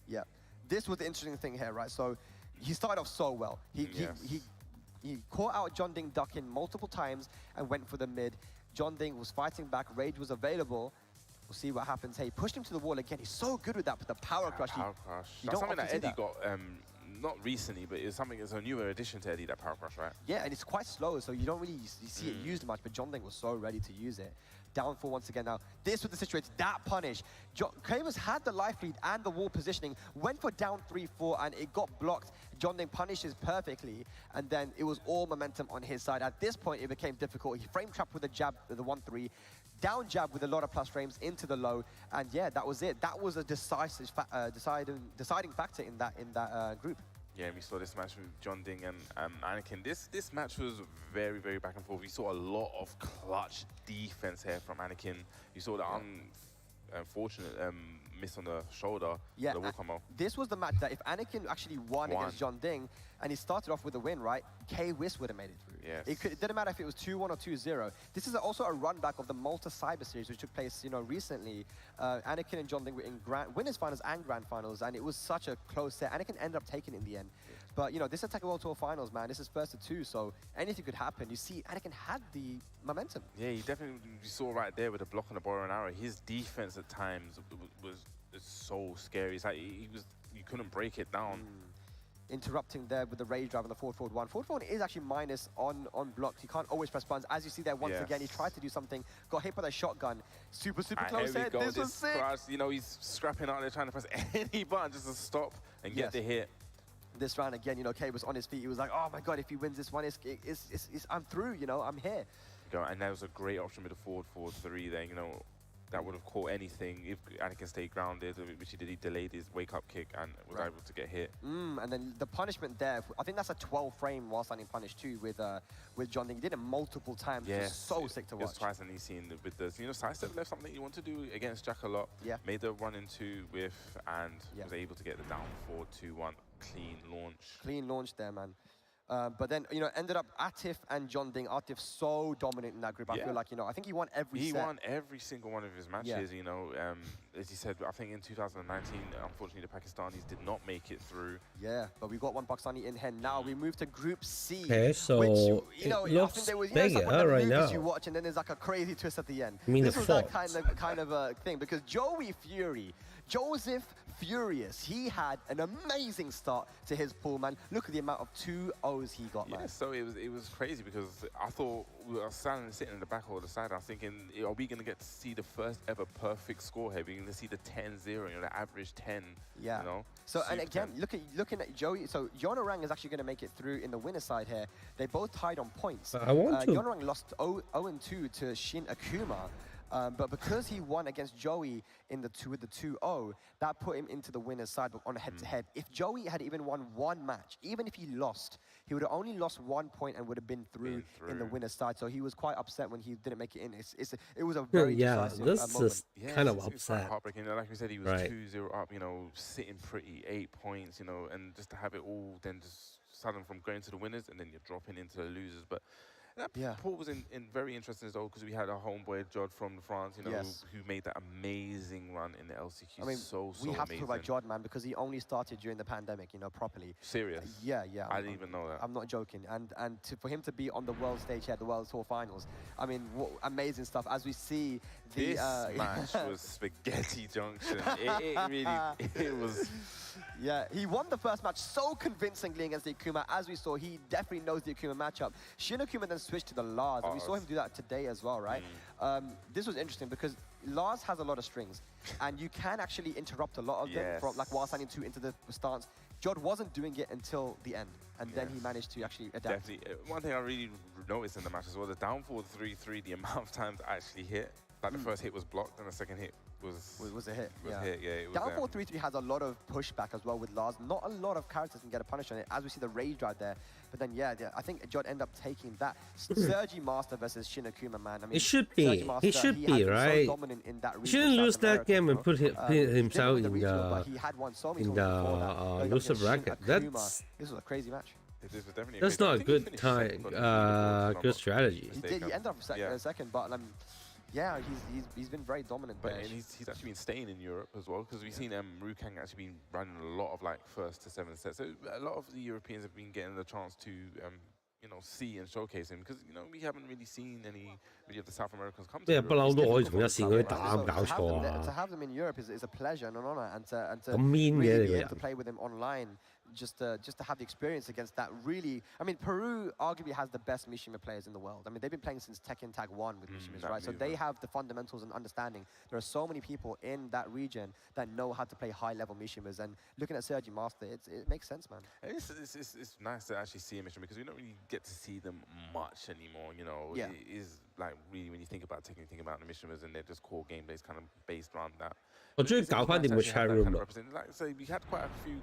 Speaker 3: Yeah, this was the interesting thing here, right? So he started off so well. He caught out John Ding ducking multiple times and went for the mid. John Ding was fighting back, rage was available. We'll see what happens here. He pushed him to the wall again. He's so good with that, but the power crush.
Speaker 2: Power crush. That's something that Eddie got, not recently, but it's a newer addition to Eddie, that power crush, right?
Speaker 3: Yeah, and it's quite slow, so you don't really see it used much, but John Ding was so ready to use it. Down 4 once again now. This was the situation, that punish. K-Wiz had the life lead and the wall positioning, went for down 3-4, and it got blocked. John Ding punishes perfectly, and then it was all momentum on his side. At this point, it became difficult. He frame trapped with a jab, the 1-3. Down jab with a lot of plus frames into the low, and yeah, that was it. That was a decisive, deciding factor in that group.
Speaker 2: Yeah, we saw this match with John Ding and Anakin. This match was very, very back and forth. We saw a lot of clutch defense here from Anakin. You saw the unfortunate miss on the shoulder.
Speaker 3: Yeah,
Speaker 2: the wall combo.
Speaker 3: This was the match that if Anakin actually won against John Ding, and he started off with a win, right, K-Wiz would have made it through.
Speaker 2: Yes.
Speaker 3: It didn't matter if it was 2-1 or 2-0. This is also a run back of the Malta Cyber Series, which took place, you know, recently. Anakin and John Ding were in winners finals and grand finals, and it was such a close set. Anakin ended up taking it in the end. But, you know, this is Tekken World Tour Finals, man. This is first to 2, so anything could happen. You see, Anakin had the momentum.
Speaker 2: Yeah, he definitely, you saw right there with the block on the bow and arrow. His defense at times was so scary. It's like you couldn't break it down.
Speaker 3: Interrupting there with the rage drive on the forward 1. Forward 1 is actually minus on blocks. He can't always press buttons. As you see there once again, he tried to do something, got hit by the shotgun. Super close
Speaker 2: here.
Speaker 3: This was sick.
Speaker 2: You know, he's scrapping out there trying to press any button just to stop and get the hit.
Speaker 3: This round again, you know, K was on his feet. He was like, oh my God, if he wins this one, I'm through, you know, I'm here.
Speaker 2: And that was a great option with the forward 3 there, you know. That would have caught anything if Anakin stayed grounded, which he did. He delayed his wake-up kick and was able to get hit. And then the punishment there, I think that's a 12-frame while standing punish too with John Ding. He did it multiple times. Yes, it was so sick to watch. It was twice, and he's seen with the, you know, sidestep left, something you want to do against Jack a lot.
Speaker 3: Yeah.
Speaker 2: Made the 1-2 with, and was able to get the down 4-2-1 clean launch.
Speaker 3: Clean launch there, man. But then, you know, ended up Atif and John Ding. Atif so dominant in that group. I feel like, you know, I think he won every set.
Speaker 2: He won every single one of his matches, you know. As he said, I think in 2019, unfortunately, the Pakistanis did not make it through.
Speaker 3: Yeah, but we got one Pakistani in here. Now we move to Group C.
Speaker 1: Okay, so
Speaker 3: which, you know,
Speaker 1: it looks bigger right now.
Speaker 3: You watch, and then there's like a crazy twist at the end.
Speaker 1: I mean,
Speaker 3: this was that kind of a thing, because Joey Fury, Joseph furious. He had an amazing start to his pool, man. Look at the amount of 2-0s he got, man.
Speaker 2: Yeah, so it was crazy because I thought we were sitting in the back of the side. I was thinking, are we going to get to see the first ever perfect score here? We're going to see the 10-0, the average 10.
Speaker 3: Yeah.
Speaker 2: You know.
Speaker 3: So and again,
Speaker 2: 10.
Speaker 3: looking at Joey. So Yonorang is actually going to make it through in the winner side here. They both tied on points.
Speaker 1: I want to.
Speaker 3: Yonorang lost 0-2 to Shin Akuma. But because he won against Joey in the 2-0, that put him into the winner's side on a head-to-head. If Joey had even won one match, even if he lost, he would have only lost 1 point and would have been through in the winner's side. So he was quite upset when he didn't make it in. It was a very decisive
Speaker 1: this
Speaker 3: moment.
Speaker 1: is kind of upset.
Speaker 2: Heartbreaking. Like we said, he was 2-0 up. You know, sitting pretty, 8 points. You know, and just to have it all, then just sudden from going to the winners and then you're dropping into the losers, but. That pool was very interesting as well because we had our homeboy Jod from France, you know, who made that amazing run in the LCQ.
Speaker 3: I mean,
Speaker 2: so
Speaker 3: we have
Speaker 2: amazing.
Speaker 3: to talk about Jod, man, because he only started during the pandemic, you know, properly.
Speaker 2: Serious?
Speaker 3: Yeah.
Speaker 2: I didn't even know that.
Speaker 3: I'm not joking. And for him to be on the world stage here, the World Tour Finals, I mean, what amazing stuff. As we see the...
Speaker 2: This match was spaghetti junction. It was...
Speaker 3: Yeah, he won the first match so convincingly against the Akuma. As we saw, he definitely knows the Akuma matchup. Shin Akuma then switched to the Lars, and we saw him do that today as well, right? This was interesting because Lars has a lot of strings, and you can actually interrupt a lot of them from like while standing 2 into the stance. Jod wasn't doing it until the end, and then he managed to actually adapt.
Speaker 2: Definitely. One thing I really noticed in the match as well, the downfall 3-3, the amount of times I actually hit. Like the first hit was blocked, and the second hit was
Speaker 3: a hit.
Speaker 2: It was
Speaker 3: Downfall 3-3 has a lot of pushback as well with Lars. Not a lot of characters can get a punish on it, as we see the rage drive there. But then, I think Jod ended up taking that. Sergi Master versus Shin Akuma, man. I mean,
Speaker 1: it should be. He should be, right?
Speaker 3: So dominant in that
Speaker 1: he shouldn't lose that game and put himself in the loser bracket. This
Speaker 3: was a crazy match.
Speaker 1: That's not a good time. Good strategy.
Speaker 3: He ended up second, but yeah, he's been very dominant.
Speaker 2: But and he's actually been staying in Europe as well because we've seen Rukang actually been running a lot of like 1st to 7th sets. So a lot of the Europeans have been getting the chance to you know, see and showcase him because you know we haven't really seen any of the South Americans come to Europe.
Speaker 3: To have them in Europe is a pleasure and an honor, and to really be able to play with them online, just to have the experience against that. Really, I mean, Peru arguably has the best Mishima players in the world. I mean, they've been playing since Tekken Tag 1 with Mishimas, right? So they have the fundamentals and understanding. There are so many people in that region that know how to play high-level Mishimas, and looking at Sergi Master, it makes sense, man.
Speaker 2: And it's nice to actually see a Mishima because we don't really get to see them much anymore, you know. It is like really, when you think about Tekken, you think about the Mishimas and their just core gameplays kind of based around that.
Speaker 1: 我中意搞翻掂個 chat room 咯。
Speaker 2: Like, so we had quite a few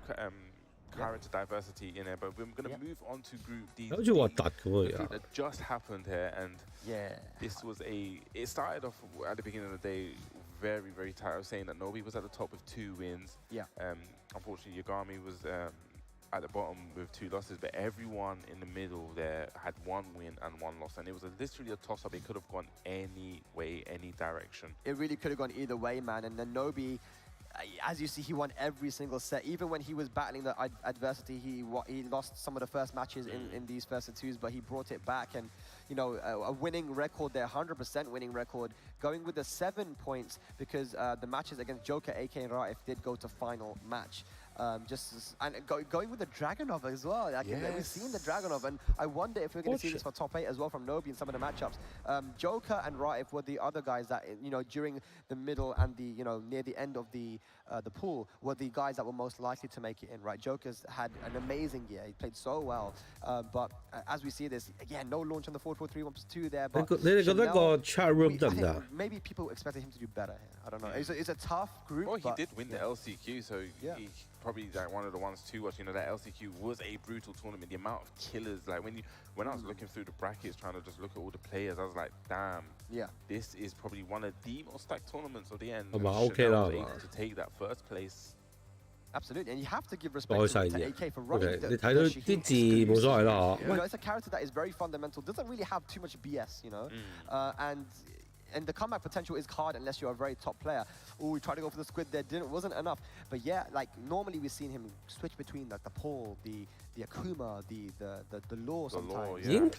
Speaker 2: character diversity in there, but we're going to move on to Group D. That just happened here, and this was it started off at the beginning of the day very, very tight. I was saying that Nobi was at the top with 2 wins. Unfortunately, Yagami was at the bottom with 2 losses, but everyone in the middle there had 1 win and 1 loss, and it was literally a toss-up. It could have gone any way, any direction.
Speaker 3: It really could have gone either way, man. And then Nobi, as you see, he won every single set. Even when he was battling the adversity, he lost some of the first matches in these first 2s, but he brought it back. And, you know, a winning record there, 100% winning record, going with the 7 points because the matches against Joker, AK, and Raif did go to final match. Going with the Dragonov as well. Like, we've seen the Dragonov, and I wonder if we're going to see this for top 8 as well from Nobi in some of the matchups. Joker and Raif were the other guys that, you know, during the middle and the, you know, near the end of the pool were the guys that were most likely to make it in, right? Joker's had an amazing year. He played so well. But as we see this, again, no launch on the 4-4-3-1+2 there. But Chanel, maybe people expected him to do better here. I don't know. It's a tough group.
Speaker 2: Well, he did win the LCQ, so he probably like one of the ones to watch. You know, that LCQ was a brutal tournament. The amount of killers, like when I was looking through the brackets, trying to just look at all the players, I was like, damn, this is probably one of the most stacked tournaments of the end. To take that first place.
Speaker 3: Absolutely, and you have to give respect to AK for running the
Speaker 1: you
Speaker 3: know, it's a character that is very fundamental, doesn't really have too much BS, you know, and the comeback potential is hard unless you're a very top player. Oh, we tried to go for the squid there, wasn't enough. But yeah, like normally we've seen him switch between like the Paul, the Akuma, the Law sometimes.
Speaker 1: And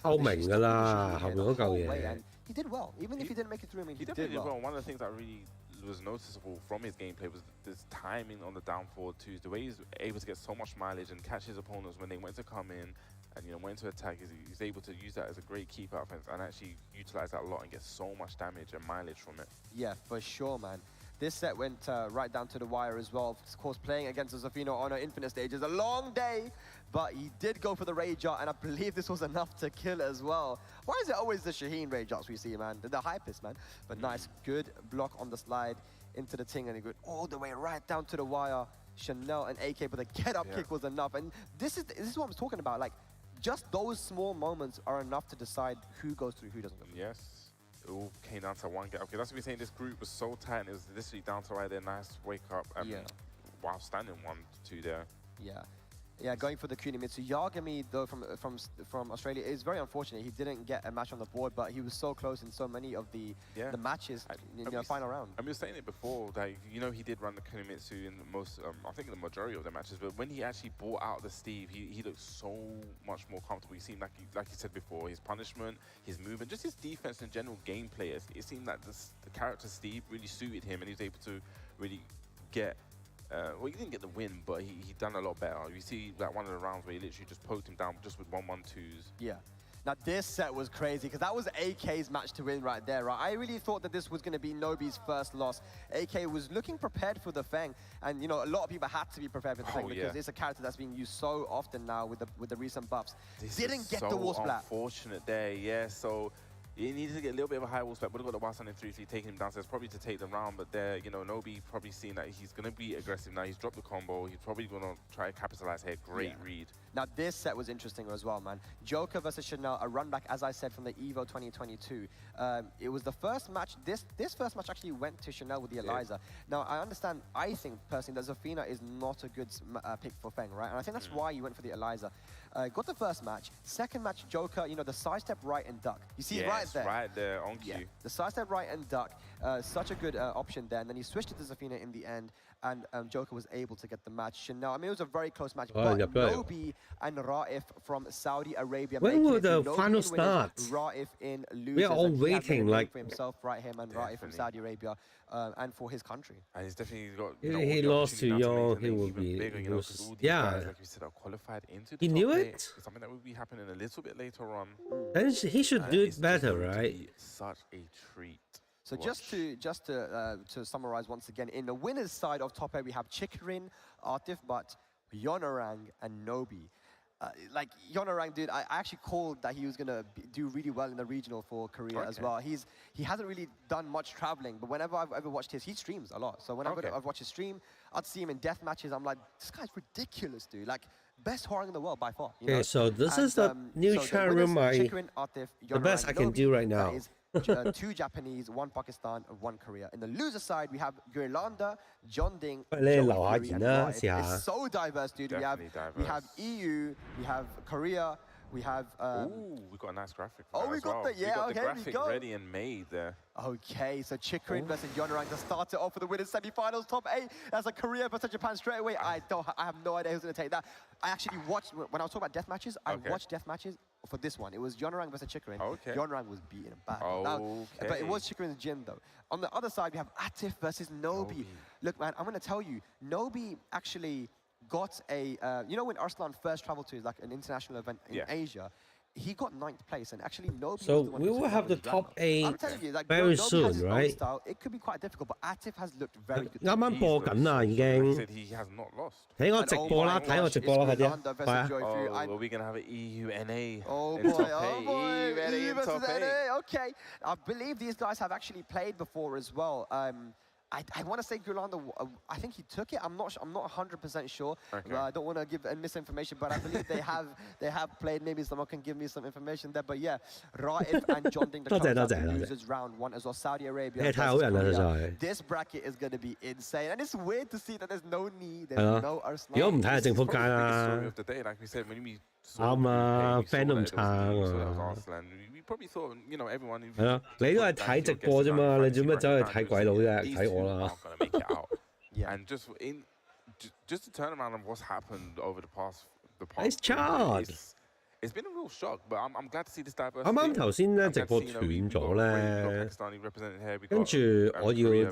Speaker 3: he did well, even if he didn't make it through. I mean,
Speaker 2: he definitely did well. One of the things that really was noticeable from his gameplay was this timing on the down forward twos, the way he's able to get so much mileage and catch his opponents when they went to come in and went to attack. He's able to use that as a great keeper offense and actually utilize that a lot and get so much damage and mileage from it.
Speaker 3: Yeah, for sure, man. This set went right down to the wire as well. Of course, playing against Zafino on an infinite stage is a long day, but he did go for the rage art, and I believe this was enough to kill as well. Why is it always the Shaheen rage arts we see, man? The hypest, man. But nice, good block on the slide into the ting, and he went all the way right down to the wire. Chanel and AK, but the get-up kick was enough. And this is what I'm talking about. Like, just those small moments are enough to decide who goes through, who doesn't go through.
Speaker 2: Yes. It all came down to one get. Okay, that's what we're saying. This group was so tight, and it was literally down to right there. Nice wake up. Wow, standing 1-2 there.
Speaker 3: Yeah, going for the Kunimitsu. Yagami, though, from Australia, is very unfortunate. He didn't get a match on the board, but he was so close in so many of the matches in the final round.
Speaker 2: I mean, we were saying it before, that, he did run the Kunimitsu in most, I think the majority of the matches, but when he actually brought out the Steve, he looked so much more comfortable. He seemed like you said before, his punishment, his movement, just his defense and general gameplay. It seemed like the character Steve really suited him, and he was able to really get well, he didn't get the win, but he done a lot better. You see like one of the rounds where he literally just poked him down just with 1-1-2s.
Speaker 3: Yeah. Now this set was crazy because that was AK's match to win right there, right? I really thought that this was going to be Nobi's first loss. AK was looking prepared for the Feng, and a lot of people had to be prepared for the Feng because it's a character that's being used so often now with the recent buffs. Didn't get the wall splat.
Speaker 2: Unfortunate there, yeah. So he needed to get a little bit of a high wall splat. Would have got the 1-3, taking him downstairs probably to take the round. But there, Nobi probably seen that he's going to be aggressive now. He's dropped the combo. He's probably going to try to capitalize here. Great read.
Speaker 3: Now this set was interesting as well, man. Joker versus Chanel, a run back, as I said, from the Evo 2022. It was the first match. This first match actually went to Chanel with the Eliza. Now I understand. I think personally that Zafina is not a good pick for Feng, right? And I think that's why you went for the Eliza. Got the first match. Second match, Joker. The sidestep right and duck. You see it right there.
Speaker 2: Right there on cue.
Speaker 3: The sidestep right and duck. Such a good option there. And then he switched it to Zafina in the end, and Joker was able to get the match. Chanel. I mean, it was a very close match. But Nobi and Raif from Saudi Arabia.
Speaker 1: When will the final start?
Speaker 3: Raif in losers.
Speaker 1: We are all waiting, like
Speaker 3: for himself, right? Him and Raif from Saudi Arabia, and for his country.
Speaker 2: And he's definitely got.
Speaker 1: He lost to young. He will be.
Speaker 2: Bigger,
Speaker 1: yeah.
Speaker 2: Guys, like we said, are qualified into the
Speaker 1: he knew it.
Speaker 2: It's something that will be happening a little bit later on.
Speaker 1: And he should do it better, right?
Speaker 2: Such a treat.
Speaker 3: So just to summarize once again, in the winners side of top 8, we have Chikrin, Atif Butt, Yonorang, and Nobi. Like Yonorang, dude, I actually called that he was gonna do really well in the regional for Korea as well. He hasn't really done much traveling, but whenever I've ever watched he streams a lot. So whenever I've watched his stream, I'd see him in death matches. I'm like, this guy's ridiculous, dude. Like, best Horang in the world by far.
Speaker 1: Okay, so this is the new chat room. The best I can do right now.
Speaker 3: 2 Japanese, 1 Pakistan, 1 Korea. In the loser side, we have Gurlanda, John Ding, It's so diverse, dude. We have EU, we have Korea, we have.
Speaker 2: Ooh, we got a nice graphic.
Speaker 3: We got the
Speaker 2: the graphic ready and made there.
Speaker 3: Okay, so Chikrin versus Yonorang to start it off for the women's semi-finals, top 8. That's a Korea versus Japan straight away. I have no idea who's going to take that. I actually watched, when I was talking about death matches, I watched death matches for this one. It was Yonorang versus Chikrin. Yonorang was beaten bad. But it was Chikrin's gym, though. On the other side, we have Atif versus Nobi. Look, man, I'm going to tell you, Nobi actually got a, when Arslan first traveled to like an international event in Asia, he got 9th place, and actually Nobi.
Speaker 1: So we will have the top 8
Speaker 3: I'm telling you, like,
Speaker 1: very
Speaker 3: Nobi
Speaker 1: soon,
Speaker 3: has his own
Speaker 1: right?
Speaker 3: style. It could be quite difficult, but Atif has looked very good.
Speaker 1: 啱啱播緊啦，已經。
Speaker 2: He has not lost.
Speaker 1: 睇我直播啦，睇我直播啦，快啲。
Speaker 2: Are we gonna have an EU NA?
Speaker 3: Oh
Speaker 2: in
Speaker 3: boy,
Speaker 2: top 8?
Speaker 3: EU versus
Speaker 2: top 8.
Speaker 3: NA. Okay, I believe these guys have actually played before as well. I want to say Gurlanda, I think he took it. I'm not 100% sure. I don't want to give misinformation, but I believe they have played. Maybe someone can give me some information there. But yeah, Raif and John Ding, the losers round 1 as well. Saudi Arabia. This bracket is going to be insane, and it's weird to see that there's no knee, there's no Arslan.
Speaker 1: 如果唔睇係正仆街啦。
Speaker 2: Story of the day, like we said, when we
Speaker 1: 啱啊 ，friend 都唔撐
Speaker 2: 啊。 We probably thought, everyone.
Speaker 1: 係咯，你都係睇直播啫嘛，你做乜走去睇鬼佬啫？睇我啦。
Speaker 2: And just to turn around on what's happened over the past
Speaker 1: It's charged.
Speaker 2: It's been a real shock, but I'm glad to see this diversity.
Speaker 1: 啱啱頭先咧直播斷咗咧，跟住我要因為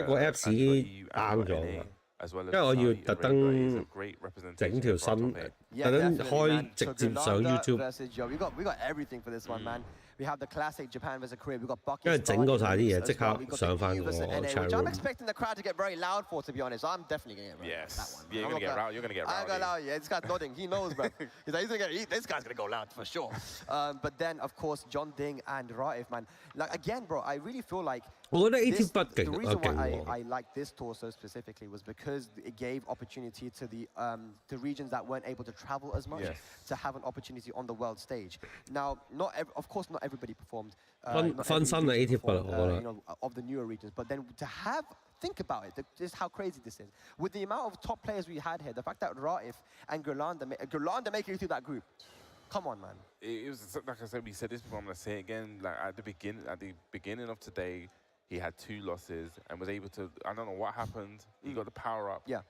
Speaker 1: 個 Apps 硬咗啊，因為我要特登整條新，特登開直接上 YouTube。We
Speaker 3: got everything for this one, man. We have the classic Japan versus Korea. We got Bucky.
Speaker 1: 因為整過曬啲嘢，即刻上翻個
Speaker 3: chat room. I'm expecting the crowd to get very loud for, to be honest. I'm definitely gonna get loud.
Speaker 2: Yes. That one. Yeah, you're gonna get loud. You're gonna get loud.
Speaker 3: I'm gonna loud. Yeah, this guy's nodding. He knows, bro. This guy's gonna go loud for sure. But then, of course, John Ding and Raif, man. Like again, bro, I really feel like.
Speaker 1: 我覺得 AT 不勁，
Speaker 3: the reason why I like this tour so specifically was because it gave opportunity to the regions that weren't able to travel as much to have an opportunity on the world stage. Now, of course, not everybody performed.
Speaker 1: 分身啊 AT 不，
Speaker 3: you know, of the newer regions, but then to have. Think about it, just how crazy this is. With the amount of top players we had here, the fact that Raif and Gurlanda making it through that group. Come on, man.
Speaker 2: It was, like I said, we said this before, I'm going to say it again. Like at the beginning of today, he had 2 losses and was able to, I don't know what happened. He got the power up.
Speaker 3: Yeah.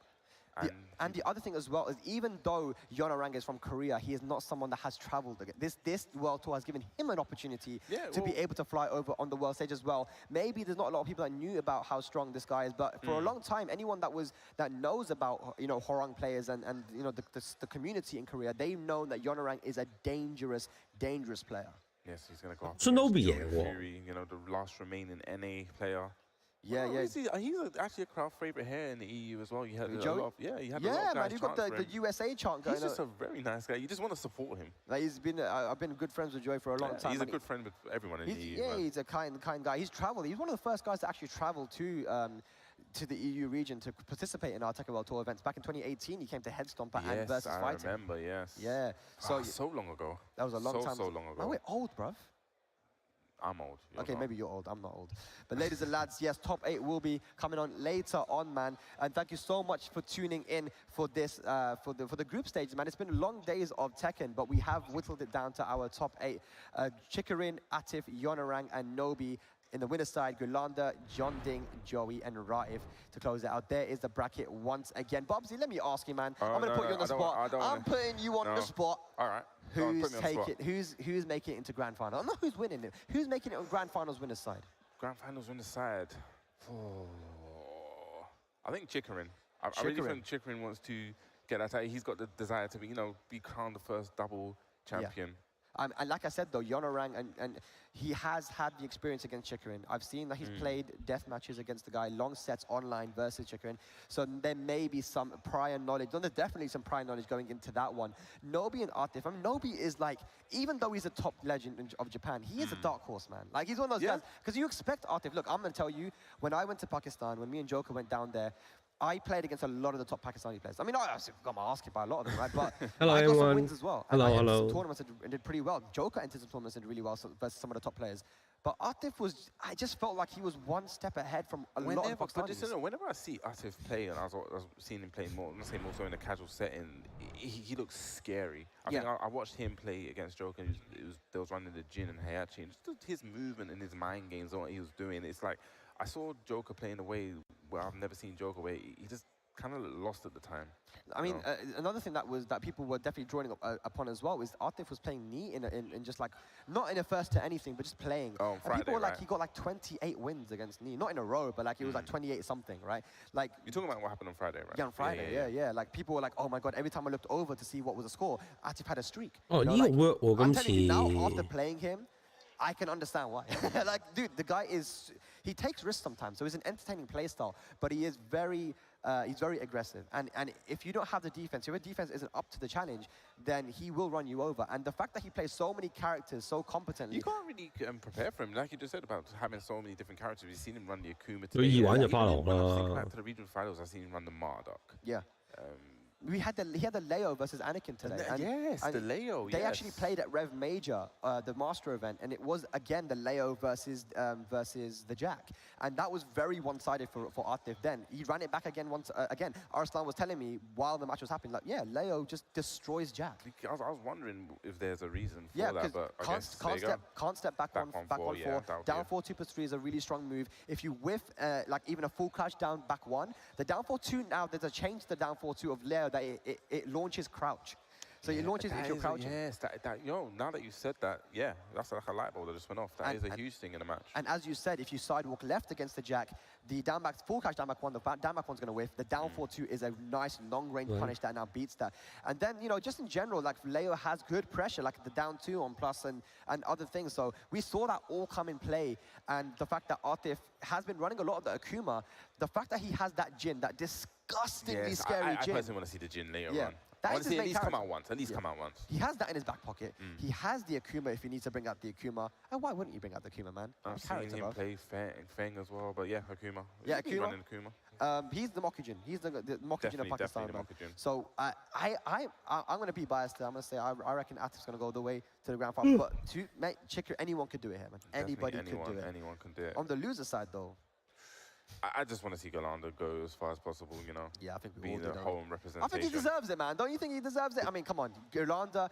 Speaker 3: And the other thing as well is even though Yeonarang is from Korea, he is not someone that has traveled. This world tour has given him an opportunity to be able to fly over on the world stage as well. Maybe there's not a lot of people that knew about how strong this guy is, but for a long time, anyone that knows about Hwarang players and you know the community in Korea, they've known that Yeonarang is a dangerous player.
Speaker 2: Yes, he's going to go up.
Speaker 1: Shinobi,
Speaker 2: Fury, you know, the last remaining NA player.
Speaker 3: Yeah,
Speaker 2: well, he's actually a crowd favorite here in the EU as well. You had a lot of, he had a lot of guys.
Speaker 3: Man, you've got the USA chant going.
Speaker 2: He's just a very nice guy. You just want to support him.
Speaker 3: Like I've been good friends with Joey for a long time.
Speaker 2: He's a good friend with everyone in the EU.
Speaker 3: Yeah, he's a kind guy. He's traveled. He's one of the first guys to actually travel to the EU region to participate in our Tekken World Tour events. Back in 2018, he came to Headstomper and versus Fighting.
Speaker 2: I remember, yes.
Speaker 3: Yeah.
Speaker 2: So long ago.
Speaker 3: That was a long time.
Speaker 2: So long ago.
Speaker 3: Man, we're old, bruv.
Speaker 2: I'm old.
Speaker 3: Okay, maybe you're old. I'm not old. But ladies and lads, yes, top 8 will be coming on later on, man. And thank you so much for tuning in for this, for the group stage, man. It's been long days of Tekken, but we have whittled it down to our top 8. Chikarin, Atif, Yeonarang, and Nobi. In the winner's side, Gurlanda, John Ding, Joey, and Raif to close it out. There is the bracket once again. Bobsy, let me ask you, man. I'm going to put you on the spot. I'm putting you on the spot.
Speaker 2: All right.
Speaker 3: Who's making it into grand final? I don't know who's winning it. Who's making it on grand finals winner's side?
Speaker 2: Grand finals winner's side. Oh, I think Chikarin. I really think Chikarin wants to get that. He's got the desire to be crowned the first double champion.
Speaker 3: Yeah. And like I said, though, Yeonarang, and he has had the experience against Chikarin. I've seen that he's played death matches against the guy, long sets online versus Chikarin. So there may be some prior knowledge. There's definitely some prior knowledge going into that one. Nobi and Atif. I mean, Nobi is like, even though he's a top legend of Japan, he is a dark horse, man. Like, he's one of those guys. Because you expect Atif. Look, I'm going to tell you, when I went to Pakistan, when me and Joker went down there, I played against a lot of the top Pakistani players. I mean, I got my ass kicked by a lot of them, right? But
Speaker 1: hello,
Speaker 3: I got
Speaker 1: everyone.
Speaker 3: some wins as well.
Speaker 1: Hello.
Speaker 3: Some tournaments and did pretty well. Joker entered some tournaments and did really well versus some of the top players. But Atif I just felt like he was one step ahead from a lot of Pakistanis.
Speaker 2: Whenever I see Atif play, and I was seeing him play more, I'm not saying more so in a casual setting, he looks scary. I think I watched him play against Joker, and they was running the Jin and Hayachi, and just his movement and his mind games and what he was doing. It's like, I saw Joker play in a way where I've never seen Joker, where he just kind of lost at the time.
Speaker 3: I mean, another thing that people were definitely drawing upon as well is Atif was playing knee in just like, not in a first to anything, but just playing.
Speaker 2: Oh,
Speaker 3: and
Speaker 2: Friday,
Speaker 3: people were like, he got like 28 wins against knee, not in a row, but like it was like 28 something, right? Like,
Speaker 2: you're talking about what happened on Friday, right?
Speaker 3: Yeah, on Friday, yeah. Like people were like, oh my God, every time I looked over to see what was the score, Atif had a streak.
Speaker 1: Oh,
Speaker 3: you know, like, I'm telling you now, after playing him, I can understand why. Like, dude, the guy he takes risks sometimes, so he's an entertaining play style, but he is he's very aggressive. And if you don't have the defense, if your defense isn't up to the challenge, then he will run you over. And the fact that he plays so many characters so competently.
Speaker 2: You can't really prepare for him. Like you just said about having so many different characters. You've seen him run the Akuma today.
Speaker 1: When I think
Speaker 2: back to the regional finals, I've seen him run the Marduk.
Speaker 3: Yeah. He had the Leo versus Anakin today.
Speaker 2: The Leo,
Speaker 3: They actually played at Rev Major, the Master event, and it was, again, the Leo versus the Jack. And that was very one-sided for Atif then. He ran it back again once. Again, Arslan was telling me while the match was happening, like, yeah, Leo just destroys Jack.
Speaker 2: I was wondering if there's a reason for that, but I guess
Speaker 3: can't step back on 4. Down 4 2+3 is a really strong move. If you whiff, like even a full crouch down back 1, the down 4-2 now, there's a change to the down 4-2 of Leo that it launches crouch. So it launches if you're crouching.
Speaker 2: Yes, now that you said that, yeah, that's like a light bulb that just went off. That is a huge thing in the match.
Speaker 3: And as you said, if you sidewalk left against the jack, the down back, full catch down back one, the down back one's going to whiff. The down 4-2 is a nice long-range punish that now beats that. And then, you know, just in general, like, Leo has good pressure, like the down 2 on plus and other things. So we saw that all come in play. And the fact that Atif has been running a lot of the Akuma, the fact that he has that Jin, that disgustingly scary Jin.
Speaker 2: I personally want to see the Jin later on.
Speaker 3: That
Speaker 2: I want to see at least come out once. At least come out once.
Speaker 3: He has that in his back pocket. He has the Akuma if he needs to bring out the Akuma. And why wouldn't you bring out the Akuma, man?
Speaker 2: I've seen him play Feng as well, but yeah, Akuma.
Speaker 3: Yeah, Akuma.
Speaker 2: Running Akuma.
Speaker 3: He's the Mokujin. He's the Mokujin of Pakistan.
Speaker 2: Definitely the Mokujin.
Speaker 3: So I'm going to be biased there. I'm going to say I reckon Atif's going to go all the way to the grand final. But mate, anyone could do it here, man. Anybody could do it.
Speaker 2: Anyone can do it.
Speaker 3: On the loser side, though,
Speaker 2: I just want to see Galanda go as far as possible, you know.
Speaker 3: Yeah, I think we
Speaker 2: be
Speaker 3: all
Speaker 2: the
Speaker 3: do.
Speaker 2: home representation.
Speaker 3: I think he deserves it, man. Don't you think he deserves it? I mean, come on, Galanda,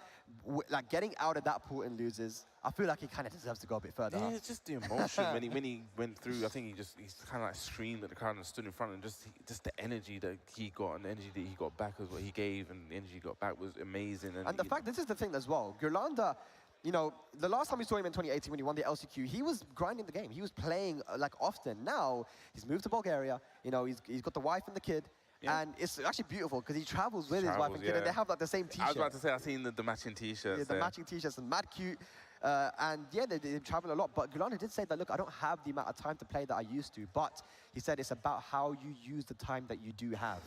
Speaker 3: like getting out of that pool and loses. I feel like he kind of deserves to go a bit further.
Speaker 2: Yeah, it's just the emotion when he went through. I think he's kind of like screamed at the crowd and stood in front, and just the energy that he got and the energy that he got back as what he gave and the energy he got back was amazing.
Speaker 3: And the fact, this is the thing as well, Galanda. You know, the last time we saw him in 2018 when he won the LCQ, he was grinding the game. He was playing like often. Now he's moved to Bulgaria. You know, he's got the wife and the kid. Yeah. And it's actually beautiful because he travels with his wife and kid, and they have like the same T-shirt.
Speaker 2: I was about to say, I've seen the matching T-shirts.
Speaker 3: Yeah, the matching T-shirts and mad cute. And yeah, they travel a lot. But Galanda did say that, look, I don't have the amount of time to play that I used to. But he said it's about how you use the time that you do have.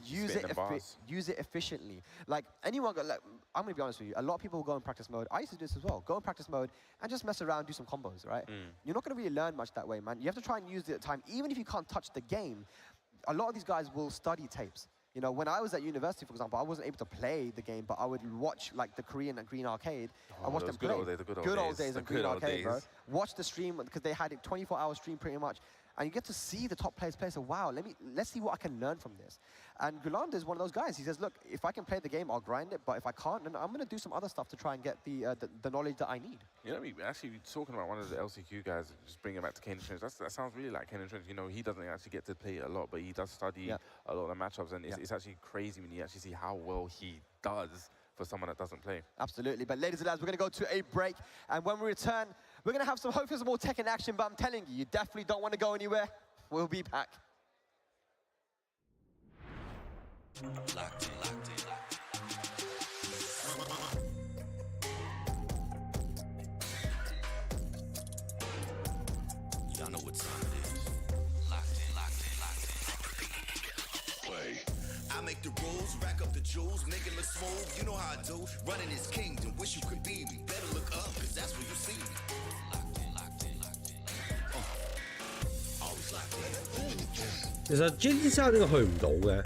Speaker 3: Use it efficiently. Like anyone, I'm gonna be honest with you. A lot of people will go in practice mode. I used to do this as well. Go in practice mode and just mess around, do some combos, right? You're not gonna really learn much that way, man. You have to try and use the time, even if you can't touch the game. A lot of these guys will study tapes. You know, when I was at university, for example, I wasn't able to play the game, but I would watch like the Korean and Green Arcade. I watched them play. Good old days of Green Arcade, bro. Watch the stream because they had a 24-hour stream pretty much. And you get to see the top players play. So wow, let's see what I can learn from this. And Galanda is one of those guys. He says, look, if I can play the game, I'll grind it. But if I can't, then I'm going to do some other stuff to try and get the knowledge that I need.
Speaker 2: You know, actually talking about one of the LCQ guys, just bringing it back to Kane Trench. That sounds really like Kane Trench. You know, he doesn't actually get to play it a lot, but he does study a lot of the matchups, and it's actually crazy when you actually see how well he does for someone that doesn't play.
Speaker 3: Absolutely. But ladies and lads, we're going to go to a break, and when we return, we're going to have hopefully some more Tekken action. But I'm telling you, you definitely don't want to go anywhere. We'll be back.
Speaker 4: Locked in. Y'all know what time it is. Locked in. Play. I make the rules, rack up the jewels, make it look smooth. You know how I do. Running this kingdom, wish you could be me. Better look up, cause that's where you see me. Always locked in.
Speaker 1: 其實 Jin 生呢個去唔到嘅。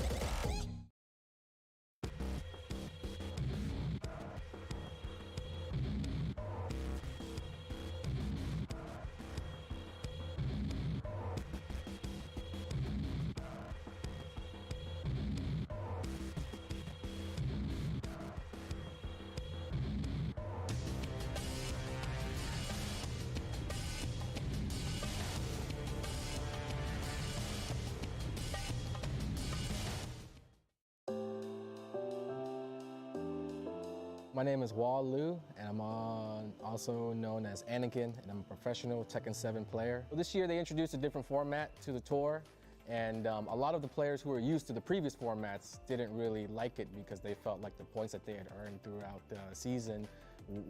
Speaker 6: My name is Wall Liu, and I'm also known as Anakin, and I'm a professional Tekken 7 player. This year they introduced a different format to the tour, and a lot of the players who were used to the previous formats didn't really like it because they felt like the points that they had earned throughout the season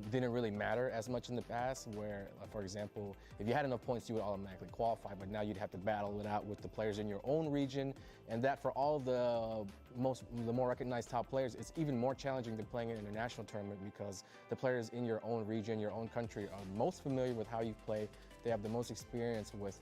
Speaker 6: didn't really matter as much in the past, where, for example, if you had enough points, you would automatically qualify, but now you'd have to battle it out with the players in your own region, and that for all the more recognized top players, it's even more challenging than playing an international tournament because the players in your own region, your own country, are most familiar with how you play. They have the most experience with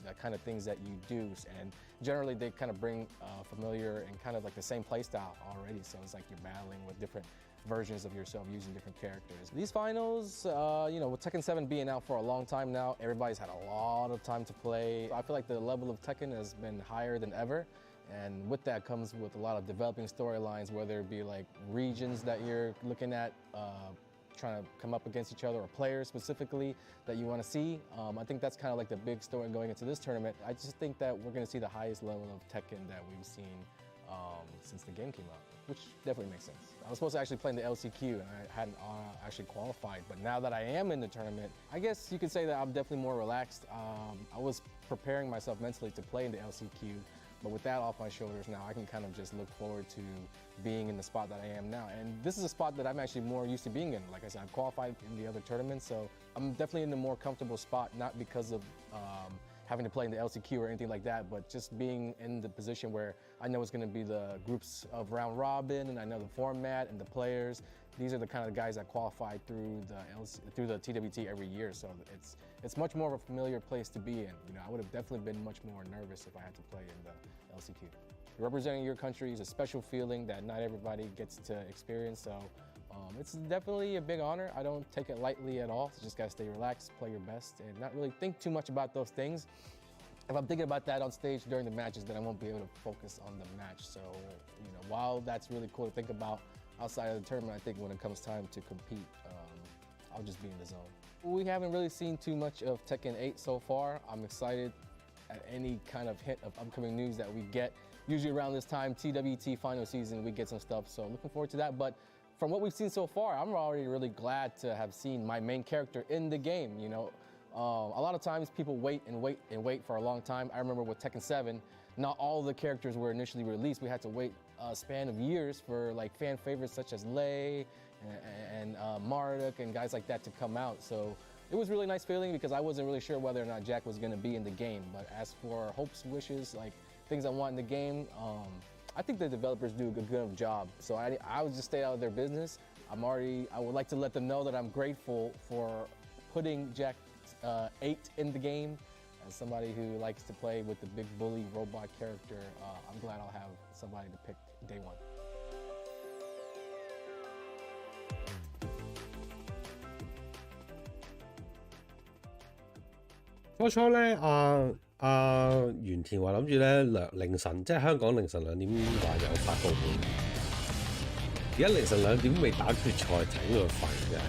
Speaker 6: the kind of things that you do, and generally they kind of bring familiar and kind of like the same play style already, so it's like you're battling with different versions of yourself using different characters. These finals, you know, with Tekken 7 being out for a long time now, everybody's had a lot of time to play. I feel like the level of Tekken has been higher than ever, and with that comes with a lot of developing storylines, whether it be like regions that you're looking at, trying to come up against each other, or players specifically that you want to see. I think that's kind of like the big story going into this tournament. I just think that we're going to see the highest level of Tekken that we've seen since the game came out, which definitely makes sense. I was supposed to actually play in the LCQ and I hadn't actually qualified, but now that I am in the tournament, I guess you could say that I'm definitely more relaxed. I was preparing myself mentally to play in the LCQ, but with that off my shoulders now, I can kind of just look forward to being in the spot that I am now. And this is a spot that I'm actually more used to being in. Like I said, I've qualified in the other tournaments, so I'm definitely in a more comfortable spot, not because of having to play in the LCQ or anything like that, but just being in the position where I know it's going to be the groups of round robin, and I know the format and the players. These are the kind of guys that qualified through the TWT every year, so it's much more of a familiar place to be in. You know, I would have definitely been much more nervous if I had to play in the LCQ. Representing your country is a special feeling that not everybody gets to experience, so it's definitely a big honor. I don't take it lightly at all. So just gotta stay relaxed, play your best, and not really think too much about those things. If I'm thinking about that on stage during the matches, then I won't be able to focus on the match. So, you know, while that's really cool to think about outside of the tournament, I think when it comes time to compete, I'll just be in the zone. We haven't really seen too much of Tekken 8 so far. I'm excited at any kind of hint of upcoming news that we get. Usually around this time, TWT final season, we get some stuff, so looking forward to that. But from what we've seen so far, I'm already really glad to have seen my main character in the game, you know. A lot of times people wait and wait and wait for a long time. I remember with Tekken 7, not all the characters were initially released. We had to wait a span of years for like fan favorites such as Lei and Marduk and guys like that to come out. So it was a really nice feeling because I wasn't really sure whether or not Jack was gonna be in the game. But as for hopes, wishes, like things I want in the game, I think the developers do a good enough job. So I would just stay out of their business. I would like to let them know that I'm grateful for putting Jack 8 in the game. As somebody who likes to play with the big bully robot character, I'm glad I'll have somebody to pick day one.
Speaker 1: 初初咧，原田話諗住咧凌晨，即係香港凌晨2點話有發佈會，而家凌晨2點未打決賽，整佢肺真係。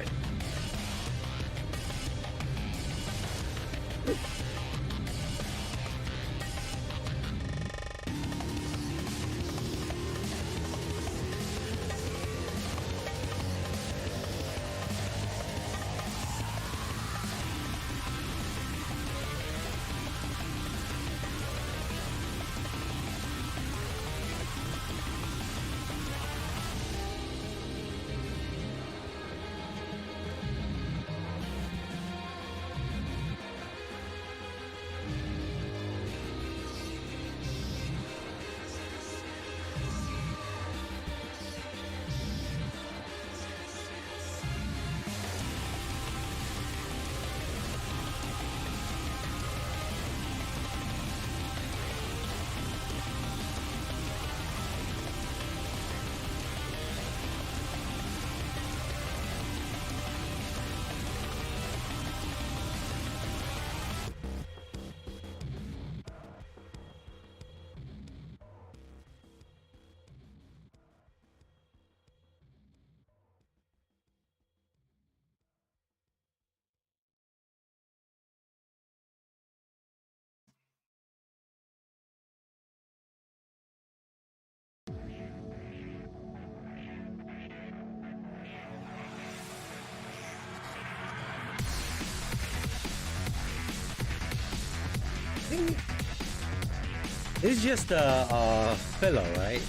Speaker 1: It's just a filler, right?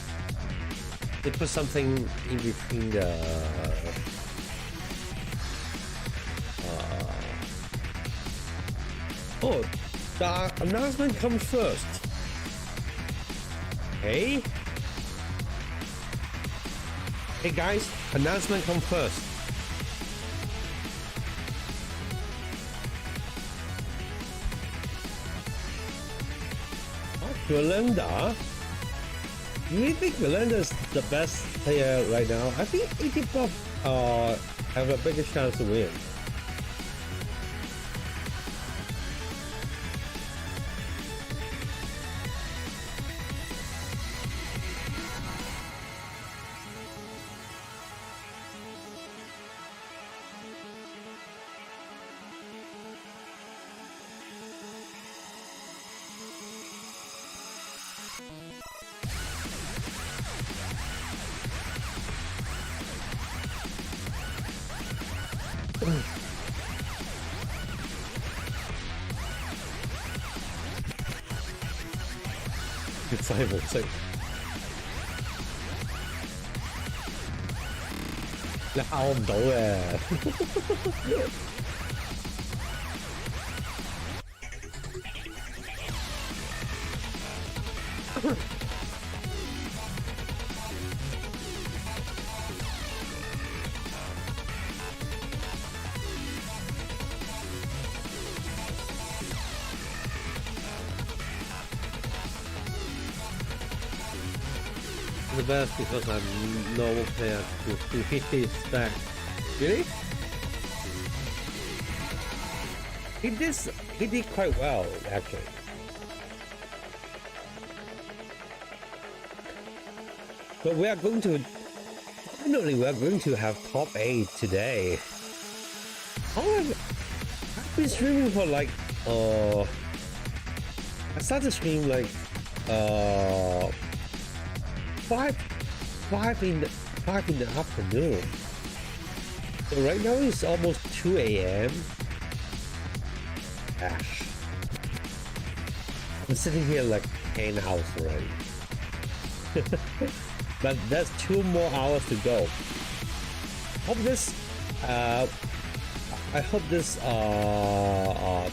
Speaker 1: They put something in between the oh, the announcement comes first. Hey guys, announcement comes first. Yolanda? You really think Yolanda's the best player right now? I think 80 Pop have a bigger chance to win. 越快模式，你嚇我唔到嘅。The best because I'm normal player to hit his back. Really? He did quite well actually. But we are going to finally have top 8 today. However, I've been streaming for like I started streaming like 5 in the afternoon. So right now it's almost 2 a.m. Gosh. I'm sitting here like 10 hours already. But that's 2 more hours to go. I hope this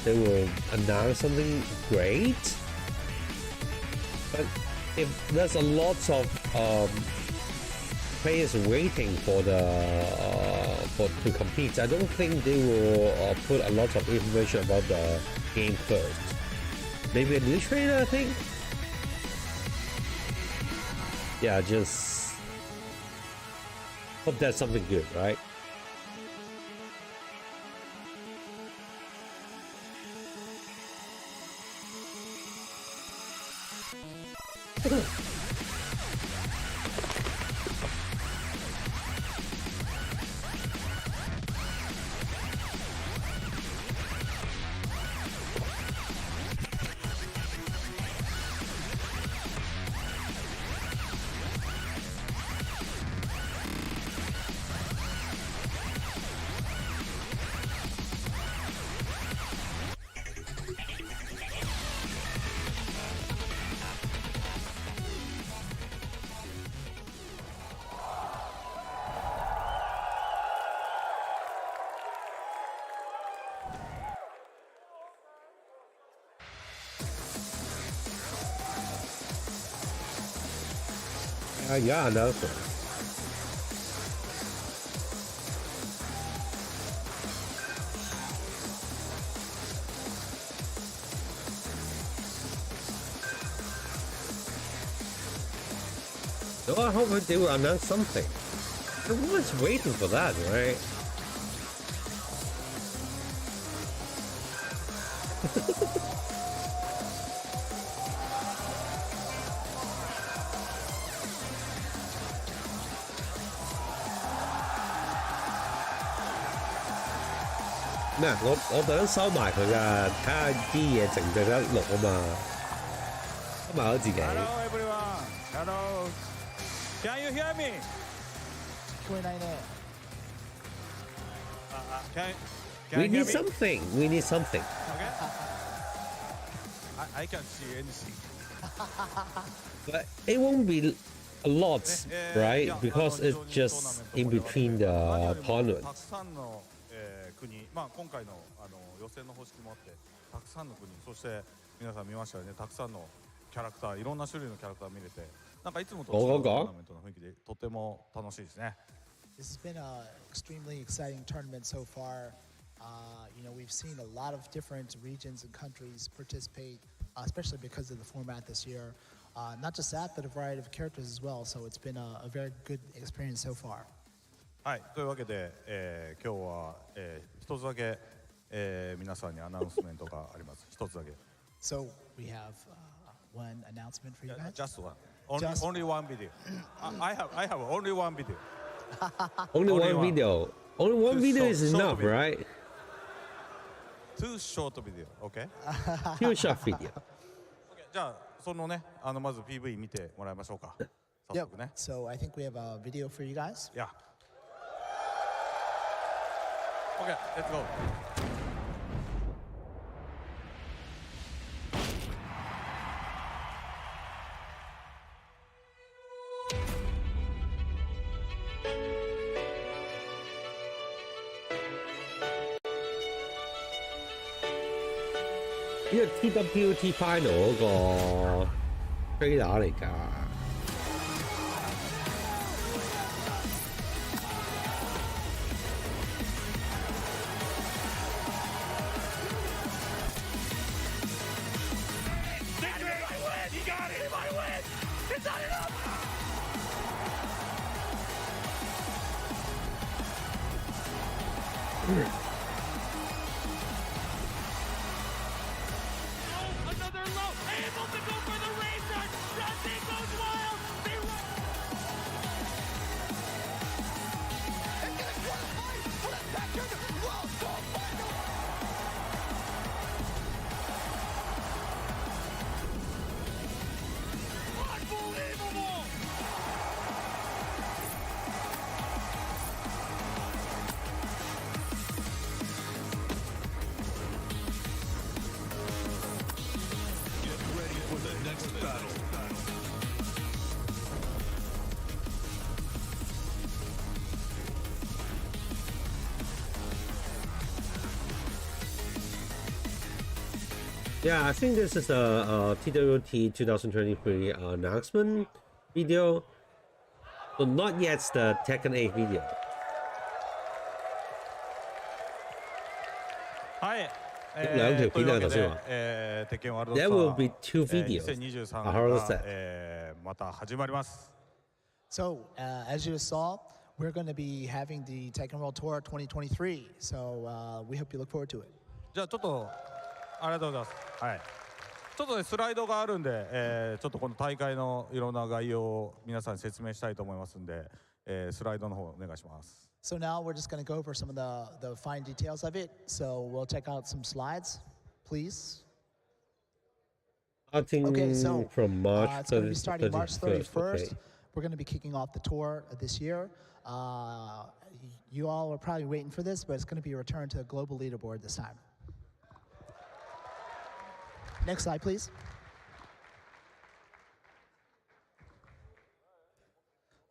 Speaker 1: they will announce something great. But if there's a lot of players waiting for to compete, I don't think they will put a lot of information about the game first. Maybe a new trailer, I think. Yeah, just hope that's something good, right? Yeah, no. So I hope they will announce something. Everyone's waiting for that, right?咩？我等收埋佢㗎，睇下啲嘢值唔值得錄啊嘛，收埋咗自己。
Speaker 7: Hello everyone. Hello. Can you hear me?
Speaker 8: 聞こえないね。
Speaker 7: Can
Speaker 1: We
Speaker 7: you hear
Speaker 1: need
Speaker 7: me?
Speaker 1: something. We need something.
Speaker 7: Okay. I can't see anything.
Speaker 1: But it won't be a lot, right? Because it's just in between the
Speaker 7: た
Speaker 1: tournaments.
Speaker 7: くさんの国、まあ今回の予選の方式もあって、たくさんの国、そして皆さん見ましたよね。たくさんのキャラクター、いろんな種類のキャラクター見れて、なんかいつもと違うトーナメントの雰囲気でとても楽しいですね。
Speaker 8: This has been an extremely exciting tournament so far. We've seen a lot of different regions and countries participate, especially because of the format this year. Not just that, but a variety of characters as well. So it's been a very good experience so far.
Speaker 7: はい、というわけで、今日は、一つだけ、皆さんにアナウンスメントがあります。一つだけ。
Speaker 8: So we have one announcement for you guys.
Speaker 7: Just one. Only one video. I have only one video.
Speaker 1: Only one video. Only one video is enough,
Speaker 7: video.
Speaker 1: right?
Speaker 7: Two short video, okay?
Speaker 1: Two short video.
Speaker 7: Okay, じゃあそのね、まず PV 見てもらいましょうか。早速ね。
Speaker 8: So I think we have a video for you guys.
Speaker 7: Yeah. Okay. Okay, let's go.
Speaker 1: 呢個 TWT Final 嗰個 trailer 嚟㗎。Yeah, I think this is a TWT 2023 announcement video, but not yet the Tekken 8 video.
Speaker 7: はい。
Speaker 1: 兩條片啊頭先話。
Speaker 7: 鉄拳ワールドスタ
Speaker 1: There
Speaker 7: ー
Speaker 1: will be two videos.
Speaker 7: 2023
Speaker 1: I heard
Speaker 7: が
Speaker 1: that.
Speaker 7: また始まります。
Speaker 8: So, as you saw, we're going to be having the Tekken World Tour 2023. So, we hope you look forward to it.
Speaker 7: じゃあちょっとありがとうございます。はい。ちょっとねスライドがあるんで、ちょっとこの大会のいろんな概要を皆さんに説明したいと思いますんで、スライドの方お願いします。
Speaker 8: So now we're just going to go over some of the fine details of it. So we'll check out some slides, please.
Speaker 1: Okay, so from March
Speaker 8: it's going to be starting March 31st.
Speaker 1: Okay.
Speaker 8: We're going to be kicking off the tour this year. You all are probably waiting for this, but it's going to be a return to the global leaderboard this time. Next slide, please.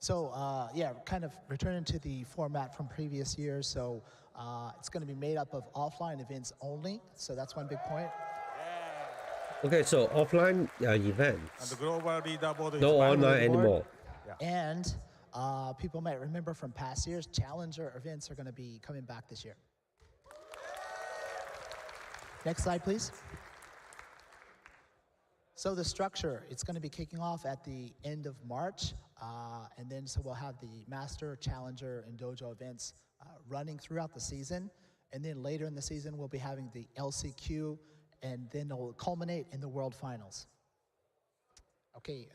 Speaker 8: So, yeah, kind of returning to the format from previous years. So, it's going to be made up of offline events only. So that's one big point.
Speaker 1: Okay, so offline events.
Speaker 7: And global leaderboard is
Speaker 1: No online anymore.
Speaker 7: Yeah.
Speaker 8: And people might remember from past years, challenger events are going to be coming back this year. Next slide, please. So the structure, it's going to be kicking off at the end of March, and then so we'll have the Master, Challenger, and Dojo events running throughout the season, and then later in the season we'll be having the LCQ, and then it will culminate in the World Finals. Okay,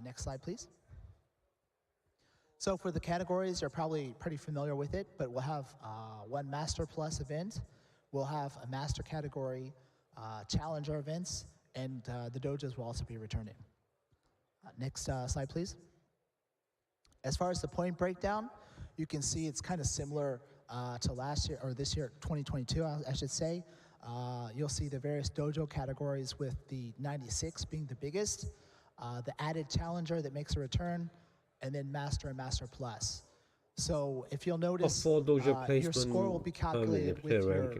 Speaker 8: next slide, please. So for the categories, you're probably pretty familiar with it, but we'll have one Master Plus event, we'll have a Master category, Challenger events, and the dojos will also be returning. Next slide, please. As far as the point breakdown, you can see it's kind of similar to last year, or this year, 2022, I should say. You'll see the various dojo categories with the 96 being the biggest, the added challenger that makes a return, and then Master and Master Plus. So if you'll notice, your score will be calculated with your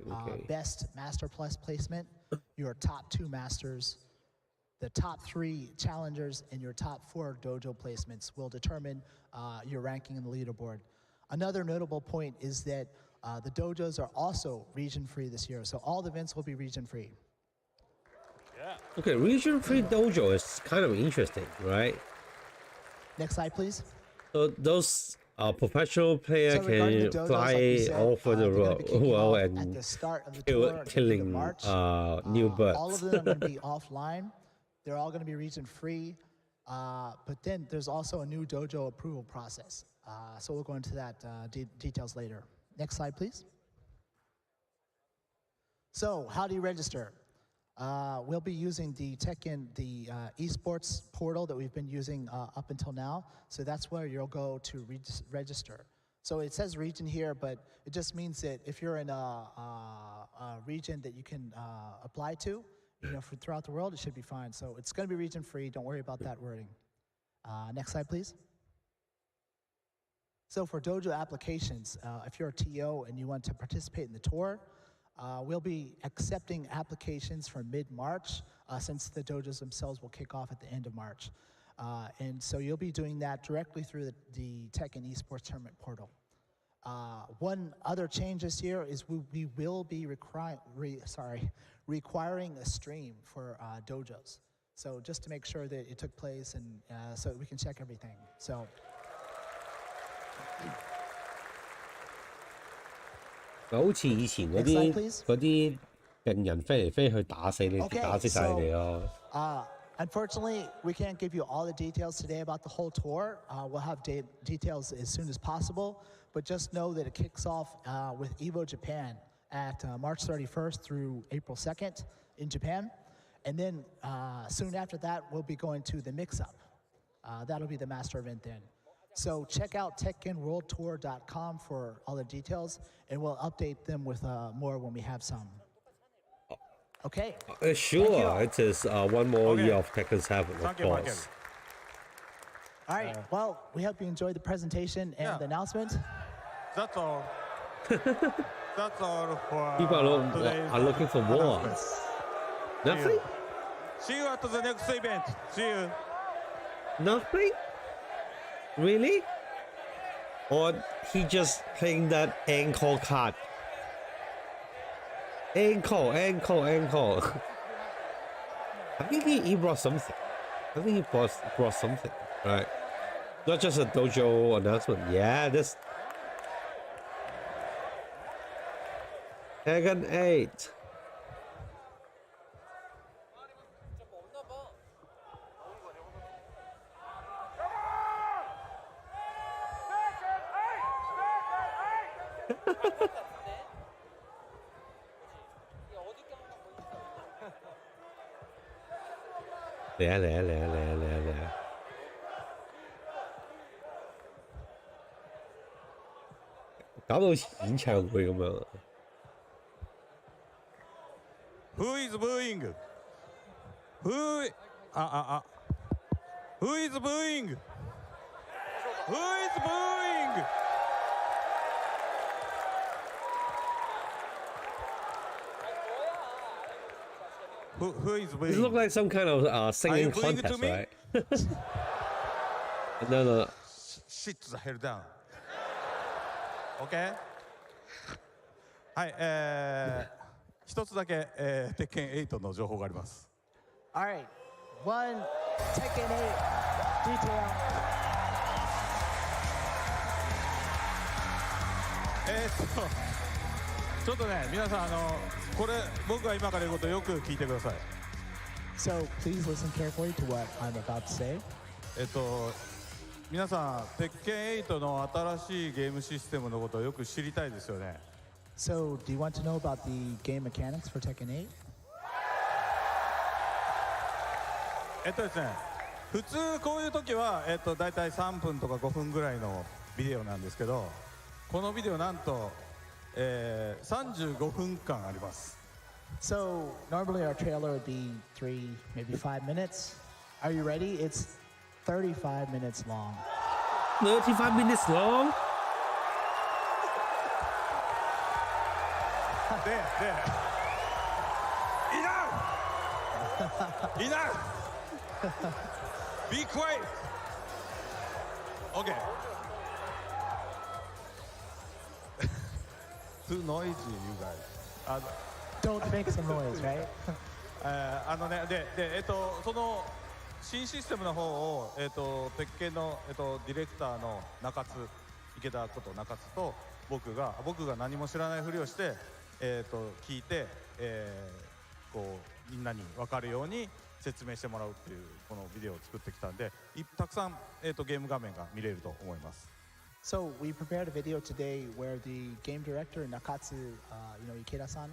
Speaker 8: best Master Plus placement, your top 2 Masters, the top 3 Challengers, and your top 4 Dojo placements will determine your ranking in the leaderboard. Another notable point is that the dojos are also region-free this year, so all the events will be region-free.
Speaker 7: Yeah.
Speaker 1: Okay, region-free dojo is kind of interesting, right?
Speaker 8: Next slide, please.
Speaker 1: So those professional players can fly all over the world and killing new birds.
Speaker 8: All of them are going to be offline. They're all going to be region-free. But then there's also a new dojo approval process. So we'll go into that details later. Next slide, please. So how do you register? We'll be using the Tekken, the esports portal that we've been using up until now. So that's where you'll go to register. So it says region here, but it just means that if you're in a region that you can apply to, throughout the world, it should be fine. So it's going to be region free. Don't worry about that wording. Next slide, please. So for dojo applications, if you're a TO and you want to participate in the tour, we'll be accepting applications for mid-March, since the dojos themselves will kick off at the end of March. And so you'll be doing that directly through the Tekken Esports Tournament portal. One other change this year is we will be requiring a stream for dojos. So just to make sure that it took place and so that we can check everything. So. Unfortunately, we can't give you all the details today about the whole tour. We'll have details as soon as possible, but just know that it kicks off with EVO Japan at March 31st through April 2nd in Japan. And then soon after that, we'll be going to the mix-up. That'll be the master event then. So check out TekkenWorldTour.com for all the details, and we'll update them with more when we have some. Okay.
Speaker 1: Sure, it is one more year of Tekken 7, of course.
Speaker 8: All right, well, we hope you enjoyed the presentation and the announcement.
Speaker 7: That's all. That's all for
Speaker 1: People are looking for more. Nothing?
Speaker 7: See you at the next event. See you.
Speaker 1: Nothing? Really? Or he just playing that encore card? Encore. I think he brought something. I think he brought something, right? Not just a dojo announcement. Yeah, this Tekken 8.嚟。搞到演唱會咁樣。
Speaker 7: Who is booing? Who is booing? Who is booing? Who is booing?
Speaker 1: It looks like some kind of singing contest, right? No.
Speaker 7: Sit the hell down. Okay? はい、一つだけ、鉄拳8の情報があります。
Speaker 8: Alright, one Tekken 8 detail.
Speaker 7: ちょっとね、皆さんこれ僕が今から言うことをよく聞いてください。
Speaker 8: So please listen carefully to what I'm about to say.
Speaker 7: 皆さん、鉄拳8の新しいゲームシステムのことをよく知りたいですよね。
Speaker 8: So, do you want to know about the game mechanics for Tekken 8?
Speaker 7: ですね、普通こういう時はだいたい3分とか5分ぐらいのビデオなんですけど、このビデオなんと、35分間あります。
Speaker 8: So, normally our trailer would be 3, maybe 5 minutes. Are you ready? It's 35 minutes long.
Speaker 1: 35 minutes long?
Speaker 7: Enough! Be quiet! Okay. Too noisy, you guys.
Speaker 8: Don't make some noise, right?
Speaker 7: その新システムの方を、鉄拳の、ディレクターの池田こと中津と僕が何も知らないふりをして、聞いて、こうみんなに分かるように説明してもらうっていうこのビデオを作ってきたんで、たくさん、ゲーム画面が見れると思います。
Speaker 8: So we prepared a video today where the game director Nakatsu, Ikeda-san,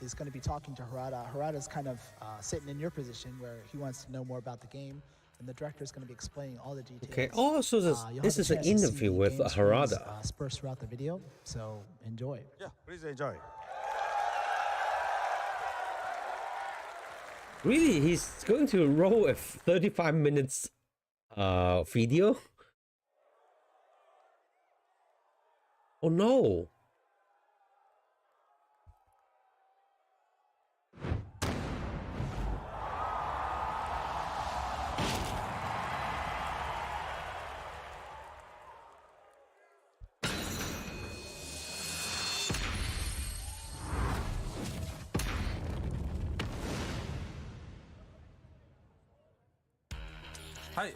Speaker 8: is going to be talking to Harada. Harada's kind of sitting in your position where he wants to know more about the game. and the director is going to be explaining all the details.
Speaker 1: Okay. Oh, so this is an interview with Harada.
Speaker 8: Dispersed throughout the video, so enjoy.
Speaker 7: Yeah, please enjoy.
Speaker 1: Really, he's going to roll a 35 minutes video? Oh no.
Speaker 7: はい、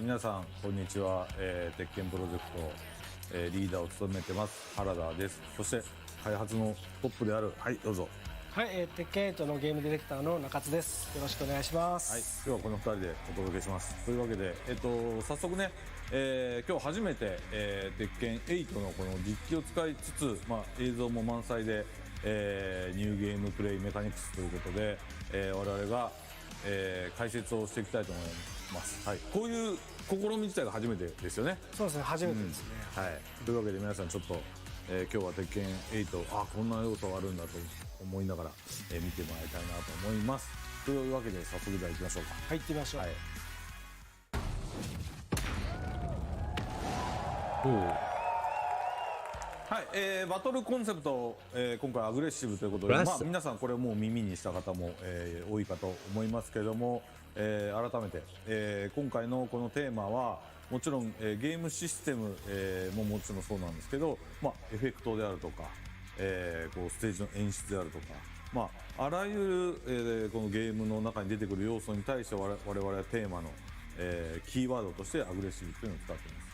Speaker 7: 皆さんこんにちは、鉄拳プロジェクト、リーダーを務めてます原田です。そして開発のトップである、はいどうぞ。
Speaker 9: はい、鉄拳8のゲームディレクターの中津です。よろしくお願いします。
Speaker 7: はい、今日はこの2人でお届けします。というわけで、早速ね、今日初めて、鉄拳8のこの実機を使いつつ、映像も満載で、ニューゲームプレイメカニクスということで、我々が、解説をしていきたいと思います。はい、こういう試み自体が初めてですよね。
Speaker 9: そうですね、初めてですね。
Speaker 7: はい、というわけで皆さんちょっと、今日は鉄拳8、こんな要素があるんだと思いながら、見てもらいたいなと思います。というわけで早速じゃあ行きましょうか。
Speaker 9: はい、行ってみましょう。
Speaker 7: はい、バトルコンセプト、今回アグレッシブということで、皆さんこれもう耳にした方も、多いかと思いますけれども、改めて、今回のこのテーマはもちろん、ゲームシステム、ももちろんそうなんですけど、エフェクトであるとか、こうステージの演出であるとか、あらゆる、このゲームの中に出てくる要素に対して我々はテーマの、キーワードとしてアグレッシブというのを使っています。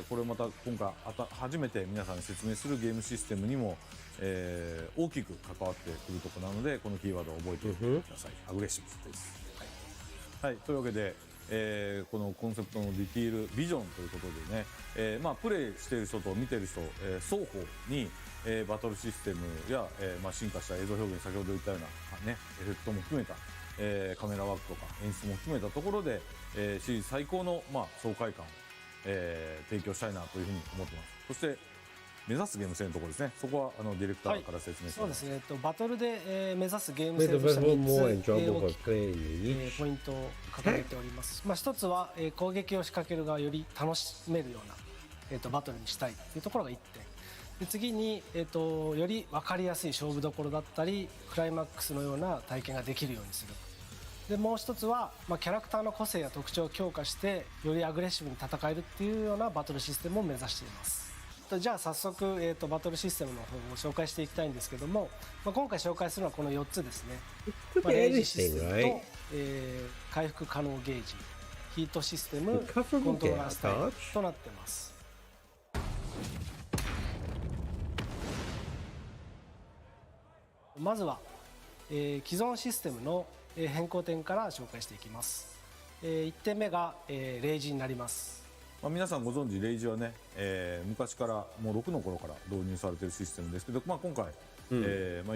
Speaker 7: これまた今回初めて皆さんに説明するゲームシステムにも、大きく関わってくるところなので、このキーワードを覚えてください。アグレッシブです。はい、というわけで、このコンセプトのディティールビジョンということでね、プレイしている人と見ている人、双方に、バトルシステムや、進化した映像表現、先ほど言ったような、ね、エフェクトも含めた、カメラワークとか演出も含めたところで、シリーズ最高の、爽快感を提供したいなというふうに思ってます。そして目指すゲーム性のところですね。そこはディレクターから説明してください。
Speaker 9: そうですね。バトルで、目指すゲーム性として3つ、大きく、ポイントを掲げております。一つは、攻撃を仕掛ける側より楽しめるような、バトルにしたいというところが1点。で次に、より分かりやすい勝負どころだったりクライマックスのような体験ができるようにする。でもう一つは、キャラクターの個性や特徴を強化してよりアグレッシブに戦えるっていうようなバトルシステムを目指しています。じゃあ早速、バトルシステムの方を紹介していきたいんですけども、今回紹介するのはこの4つですね。レイジシステムと、回復可能ゲージ、ヒートシステム、コントローラースタイルとなってます。まずは、既存システムの変更点から紹介していきます。1点目が、レイジになります。
Speaker 7: 皆さんご存知レイジはね、昔からもう6の頃から導入されているシステムですけど、今回、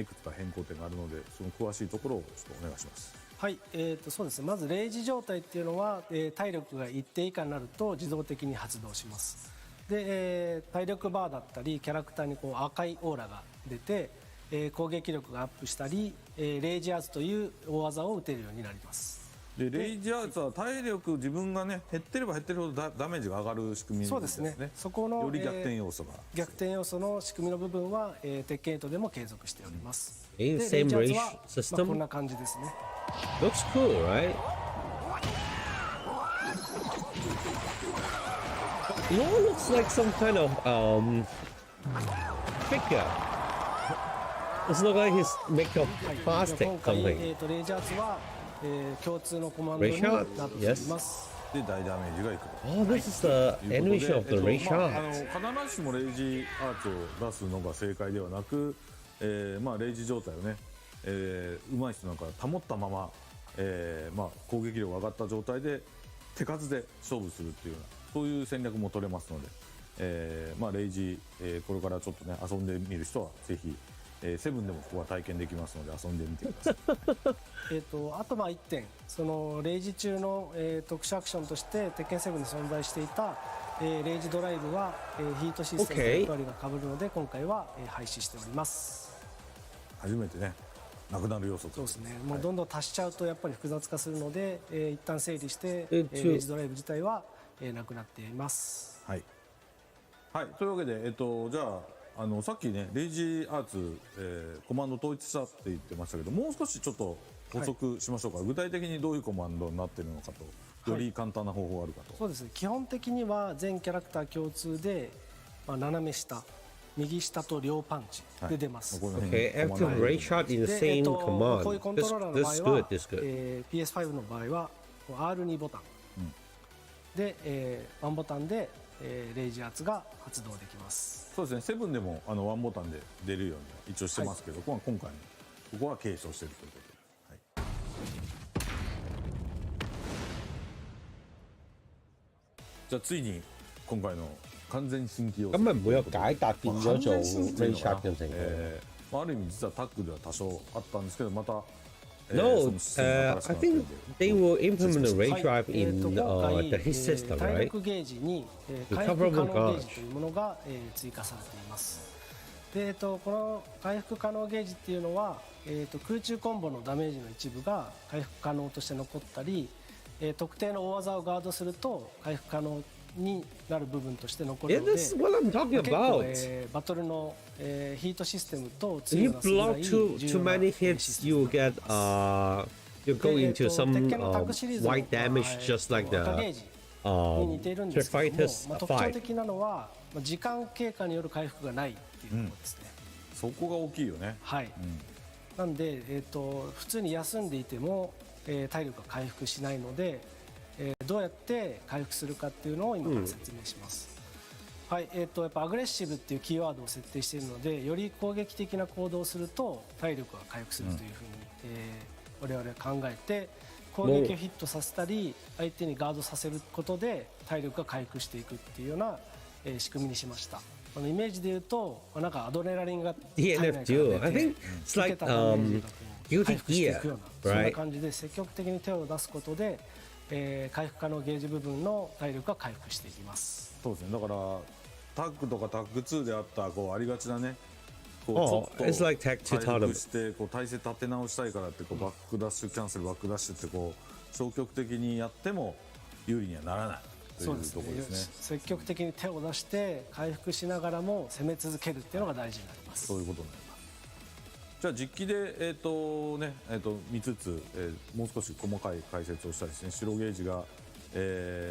Speaker 7: いくつか変更点があるので、その詳しいところをちょっとお願いします。
Speaker 9: はい、そうですね。まずレイジ状態っていうのは、体力が一定以下になると自動的に発動します。で、体力バーだったりキャラクターにこう赤いオーラが出て、攻撃力がアップしたり、レイジアーツという大技を打てるようになります。
Speaker 7: でレイジアーツは体力自分がね減ってれば減ってるほどダメージが上がる仕組みですね。
Speaker 9: そうですね。そこの
Speaker 7: より逆転要素が、
Speaker 9: 逆転要素の仕組みの部分は、鉄拳8でも継続しております。
Speaker 1: でレイジアーツは、
Speaker 9: こんな感じですね。
Speaker 1: Looks cool, right? It all looks like some kind of figure. It's not like he's made of plastic something.
Speaker 9: レイジアーツは共通のコマンドになっています。
Speaker 7: で大ダメージがいく。
Speaker 1: Oh, this is the animation of the ray shot.
Speaker 7: 必ずしもレイジアーツを出すのが正解ではなく、レイジ状態をね、上手い人なんか保ったまま、攻撃力が上がった状態で手数で勝負するっていうようなそういう戦略も取れますので、レイジ、これからちょっとね遊んでみる人はぜひ、セブンでもここは体験できますので遊んでみてください。
Speaker 9: あと1点、そのレイジ中の、特殊アクションとして鉄拳7で存在していた、レイジドライブは、ヒートシステムと役割が被るので今回は、廃止しております。
Speaker 7: 初めてね、なくなる要素。
Speaker 9: そうですね。もうどんどん足しちゃうとやっぱり複雑化するので、一旦整理して、レイジドライブ自体は、なくなっています。
Speaker 7: はい。はい。というわけでじゃあさっきねレイジアーツ、コマンド統一したって言ってましたけど、もう少しちょっと補足しましょうか。具体的にどういうコマンドになっているのかと、より簡単な方法があるかと。
Speaker 9: そうですね。基本的には全キャラクター共通で、斜め下、右下と両パンチで出ます。
Speaker 1: Okay, active ray shot in the same command.
Speaker 9: こういうコントローラーの場合は PS5 の場合は R2 ボタンで、ワンボタンで、レイジアーツが発動できます。
Speaker 7: そうですね。セブンでもワンボタンで出るように一応してますけど、今回ここは継承しているということで。はい、じゃあついに今回の完全新規要素。
Speaker 1: 咁咪唔會有解答變咗做 ray shot 嘅情況。
Speaker 7: ある意味実はタッグでは多少あったんですけど、また。
Speaker 1: No, I think they will implement the ray drive in the hit system,
Speaker 9: 体
Speaker 1: right?
Speaker 9: 力ゲージに、回復可能ゲージというものが、追加されています。で、この回復可能ゲージっていうのは、空中コンボのダメージの一部が回復可能として残ったり、特定の大技をガードすると回復可能になる部分として残るので、
Speaker 1: Yeah, that's what I'm talking
Speaker 9: 結構、
Speaker 1: about.
Speaker 9: バトルの、ヒートシステムと
Speaker 1: If
Speaker 9: 強
Speaker 1: you
Speaker 9: なするぐら
Speaker 1: block
Speaker 9: い
Speaker 1: too
Speaker 9: 重要な
Speaker 1: many hits, you get you go into some white damage, just like
Speaker 9: 赤ゲー
Speaker 1: the
Speaker 9: ジに似ているんですけども、
Speaker 1: Street Fighters
Speaker 9: 特徴的なのは時間経過による回復がないっていうところですね。
Speaker 7: そこが大きいよね。
Speaker 9: はい。なんで、普通に休んでいても、体力が回復しないので、どうやって回復するかっていうのを今から説明します。はい、やっぱアグレッシブっていうキーワードを設定しているので、より攻撃的な行動をすると体力が回復するというふうに、我々は考えて、攻撃をヒットさせたり相手にガードさせることで体力が回復していくっていうような、仕組みにしました。イメージで言うと、なんかアドレナリンが足りないから
Speaker 1: DNF I think it's like Guilty Gear,
Speaker 9: そんな
Speaker 1: right?
Speaker 9: 感じで積極的に手を出すことで、回復可能ゲージ部分の体力が回復していきます。
Speaker 7: そうですね。だからタッグとかタッグ2であったありがちなね、ちょ
Speaker 1: Oh,
Speaker 7: っと
Speaker 1: it's like tag to
Speaker 7: 回復
Speaker 1: tournament.
Speaker 7: して体勢立て直したいからってバックダッシュキャンセルバックダッシュって消極的にやっても有利にはならないというところですね。
Speaker 9: 積極的に手を出して回復しながらも攻め続けるっていうのが大事になります。
Speaker 7: そういうことになります。じゃあ実機で見つつ、もう少し細かい解説をしたりですね。白ゲージが、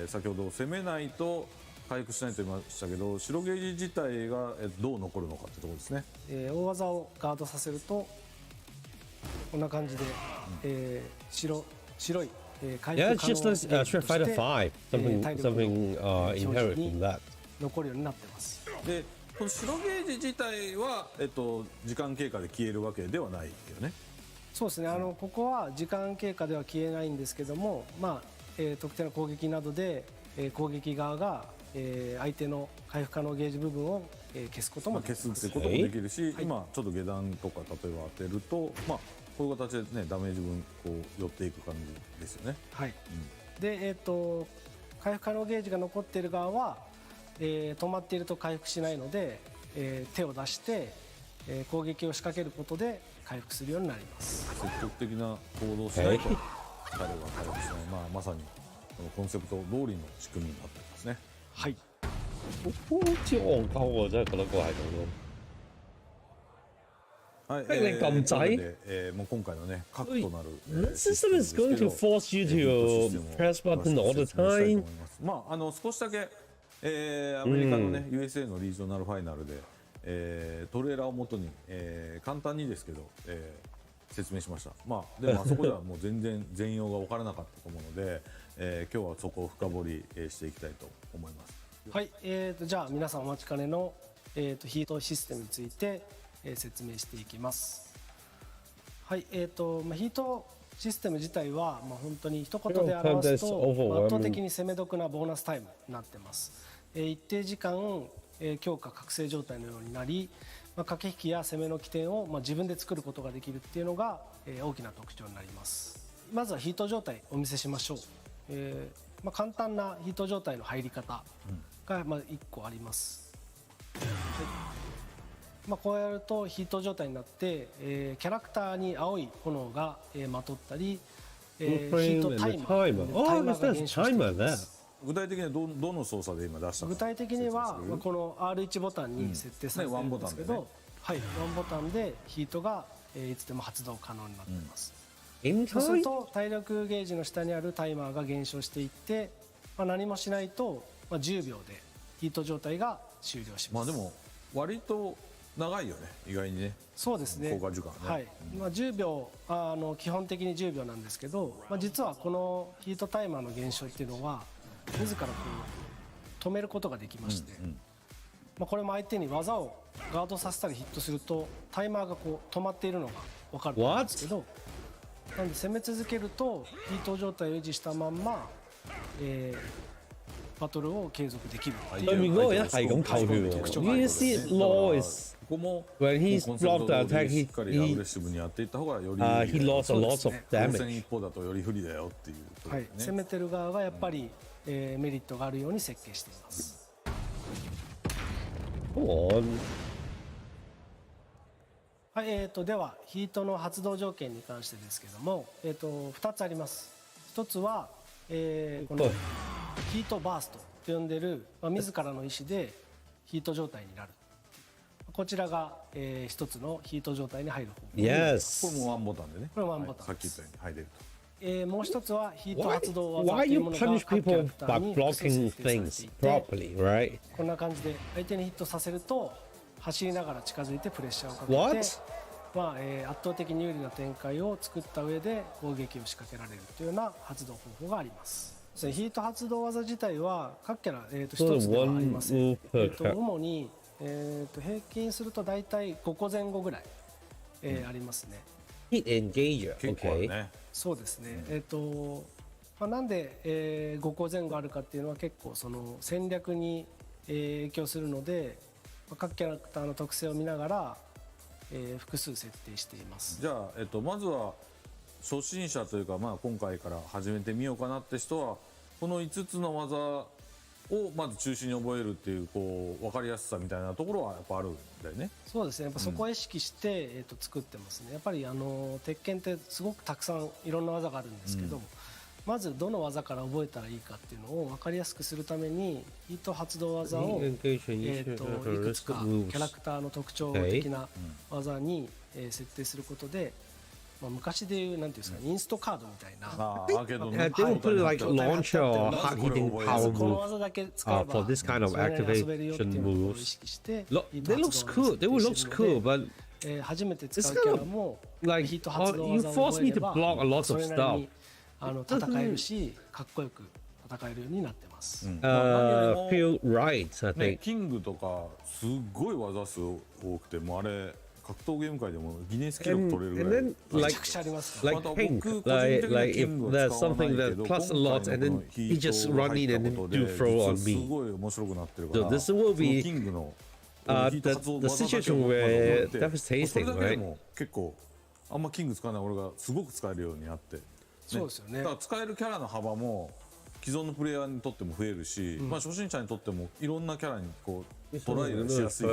Speaker 7: 先ほど攻めないと回復しないと言いましたけど、白ゲージ自体がどう残るのかってところですね。
Speaker 9: 大技をガードさせるとこんな感じで、白い、回
Speaker 1: Yeah,
Speaker 9: 復
Speaker 1: it's
Speaker 9: 可能
Speaker 1: just
Speaker 9: ゲ
Speaker 1: like
Speaker 9: ージと
Speaker 1: Street Fighter
Speaker 9: して
Speaker 1: 5, something inherent from that.
Speaker 9: 残るようになってます。
Speaker 7: でこの白ゲージ自体は、時間経過で消えるわけではないよね。
Speaker 9: そうですね。ここは時間経過では消えないんですけども、特定の攻撃などで、攻撃側が、相手の回復可能ゲージ部分を、消すこともできます。
Speaker 7: 消すってこともできるし、今ちょっと下段とか例えば当てると、こういう形でねダメージ分寄っていく感じですよね。
Speaker 9: はい。で、回復可能ゲージが残っている側は、止まっていると回復しないので、手を出して、攻撃を仕掛けることで回復するようになります。
Speaker 7: 積極的な行動をしないと彼は回復しない、まさにこのコンセプト通りの仕組みになっていますね。
Speaker 9: はい。
Speaker 1: 好似戇鳩喎，真係覺得個系統都。
Speaker 7: はい、
Speaker 1: 你咁
Speaker 7: 滯？もう今回のね核となる
Speaker 1: This system is going to force you to press button all the time.
Speaker 7: 少しだけ、アメリカのね、USA のリージョナルファイナルで、トレーラーを元に、簡単にですけど、説明しました。でもあそこではもう全然全容が分からなかったと思うので、今日はそこを深掘り、していきたいと思います。
Speaker 9: はい、じゃあ皆さんお待ちかねの、ヒートシステムについて、説明していきます。はい、ヒートシステム自体は、本当に一言で表すと圧倒的に攻め得なボーナスタイムになってます。一定時間、強化覚醒状態のようになり、駆け引きや攻めの起点を自分で作ることができるっていうのが大きな特徴になります。まずはヒート状態お見せしましょう。簡単なヒート状態の入り方が1個あります。こうやるとヒート状態になって、キャラクターに青い炎がまとったり、ヒートタイマーが減少しています。
Speaker 7: 具体的にはどの操作で今出したん
Speaker 9: 具
Speaker 7: ですか？
Speaker 9: 体的にはこの R1 ボタンに設定されているんですけど、はい、ワンボタンでヒートがいつでも発動可能になっています。そうすると体力ゲージの下にあるタイマーが減少していって、何もしないと10秒でヒート状態が終了します。
Speaker 7: でも割と長いよね、意外にね。
Speaker 9: そうですね。
Speaker 7: 効果時間ね。
Speaker 9: はい。10秒基本的に10秒なんですけど、実はこのヒートタイマーの減少っていうのは自らこう止めることができまして、これも相手に技をガードさせたりヒットするとタイマーがこう止まっているのが分かると思うんですけど、なんで攻め続けるとヒート状態を維持したまんま、バトルを継続できるっていう
Speaker 1: 對面嗰個人係咁扣血喎。呢啲 law is when he's blocked the attack, he lost a lot of damage.
Speaker 7: 一方だとより不利だよっていう。
Speaker 9: はい、攻めてる側がやっぱり、メリットがあるように設計しています。はい、ではヒートの発動条件に関してですけども、2つあります。1つは、このヒートバーストと呼んでる、自らの意思でヒート状態になる。こちらが、一つのヒート状態に入る方法です。
Speaker 7: これもワンボタンでね。
Speaker 9: これワンボタン、
Speaker 7: さっき言ったように入れると。
Speaker 9: もう一つはヒート発動技
Speaker 1: Why
Speaker 9: という
Speaker 1: you
Speaker 9: ものが
Speaker 1: punish
Speaker 9: 各キャ
Speaker 1: people
Speaker 9: ラクター
Speaker 1: by
Speaker 9: に
Speaker 1: blocking
Speaker 9: 設定されてい
Speaker 1: things
Speaker 9: て、
Speaker 1: properly, right?
Speaker 9: こんな感じで相手にヒットさせると走りながら近づいてプレッシャーをかけて、
Speaker 1: What?
Speaker 9: 圧倒的に有利な展開を作った上で攻撃を仕掛けられるというような発動方法があります。ヒート発動技自体は各キャラ、一つではありません。主に、平均すると大体5個前後ぐらい、ありますね。
Speaker 1: Hit engager,
Speaker 7: 結構ある
Speaker 1: okay.
Speaker 7: ね。
Speaker 9: そうですね。なんで、5個前後あるかっていうのは結構その戦略に、影響するので、各キャラクターの特性を見ながら、複数設定しています。
Speaker 7: じゃあ、まずは初心者というか、今回から始めてみようかなって人はこの5つの技をまず中心に覚えるっていう、こう分かりやすさみたいなところはやっぱあるんだよね。
Speaker 9: そうですね。やっぱそこを意識して、作ってますね。やっぱり鉄拳ってすごくたくさんいろんな技があるんですけど、まずどの技から覚えたらいいかっていうのを分かりやすくするためにヒート発動技を、いくつかキャラクターの特徴的な技に、設定することで、昔でいうなんていうんですか、インストカードみたいな。
Speaker 1: They will put like launcher or hard hitting power
Speaker 9: この
Speaker 1: move
Speaker 9: 技だけ使えば
Speaker 1: for this kind of
Speaker 9: それなりに遊べるよっていう
Speaker 1: activation
Speaker 9: のを意
Speaker 1: moves.
Speaker 9: 識して、
Speaker 1: They looks cool. They will looks cool, but
Speaker 9: 初めて使うキャラも
Speaker 1: like
Speaker 9: ヒート発動
Speaker 1: you
Speaker 9: 技を
Speaker 1: force
Speaker 9: 覚え
Speaker 1: me
Speaker 9: れ
Speaker 1: to
Speaker 9: ば
Speaker 1: block a lot
Speaker 9: そ
Speaker 1: of
Speaker 9: れなり
Speaker 1: stuff.
Speaker 9: に戦えるし、かっこよく戦えるようになってます。
Speaker 1: Feel right, I
Speaker 7: ね、
Speaker 1: think.
Speaker 7: キングとかすっごい技数多くて、もうあれ格闘ゲーム界でもギネス記録取れる
Speaker 1: And
Speaker 7: ぐらい。
Speaker 1: then
Speaker 9: め
Speaker 1: like
Speaker 9: ちゃくちゃありますから。
Speaker 1: like pink, like if there's something that plus a lot, and then he just run in and then do throw on
Speaker 7: す
Speaker 1: me.
Speaker 7: ごい面白くなってるから。
Speaker 1: So this will
Speaker 7: その
Speaker 1: be
Speaker 7: キングの
Speaker 1: the situation where
Speaker 7: それ
Speaker 1: devastating,
Speaker 7: だけで
Speaker 1: right?
Speaker 7: も結構あんまキング使わない俺がすごく使えるようになって、
Speaker 9: そうですよね。
Speaker 7: だから使えるキャラの幅も既存のプレイヤーにとっても増えるし、初心者にとってもいろんなキャラにこうトライしやすい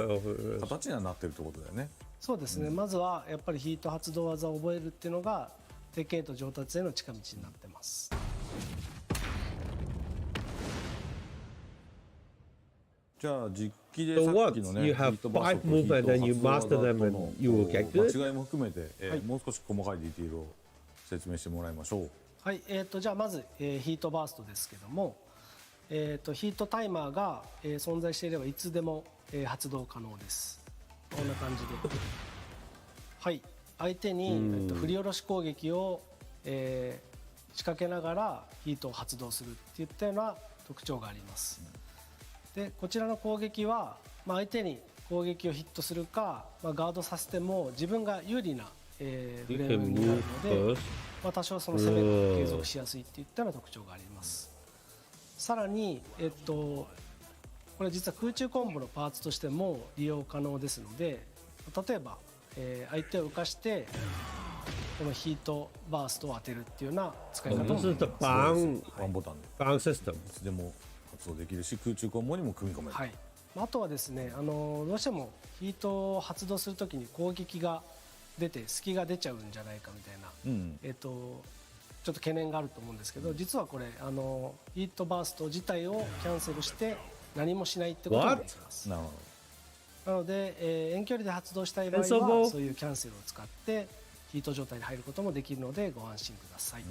Speaker 7: 形にはなってるってことだよね。
Speaker 9: そうですね。まずはやっぱりヒート発動技を覚えるっていうのが鉄拳へと上達への近道になってます。
Speaker 7: じゃあ実機で
Speaker 1: So
Speaker 7: さっ
Speaker 1: what?
Speaker 7: きのね、
Speaker 1: You have 5 moves and then you master them and you will get good?
Speaker 7: 間違いも含めて、もう少し細かいディティールを説明してもらいましょう。
Speaker 9: はい、じゃあまず、ヒートバーストですけども、ヒートタイマーが、存在していればいつでも、発動可能です。こんな感じで、はい、相手に、振り下ろし攻撃を、仕掛けながらヒートを発動するっていったような特徴があります。でこちらの攻撃は、相手に攻撃をヒットするか、ガードさせても自分が有利な、フレームになるので、多少その攻めが継続しやすいっていったような特徴があります。さらに、これ実は空中コンボのパーツとしても利用可能ですので、例えば、相手を浮かしてこのヒートバーストを当てるっていうような使い方もできます。
Speaker 1: This is the bang
Speaker 7: ワンボタンで
Speaker 1: bang system.
Speaker 7: いつでも発動できるし空中コンボにも組み込める、
Speaker 9: はい、あとはですね、どうしてもヒートを発動するときに攻撃が出て隙が出ちゃうんじゃないかみたいな、ちょっと懸念があると思うんですけど、実はこれヒートバースト自体をキャンセルして何もしないってことができます。
Speaker 7: なるほ
Speaker 9: なので、遠距離で発動したい場合はそういうキャンセルを使ってヒート状態に入ることもできるのでご安心ください。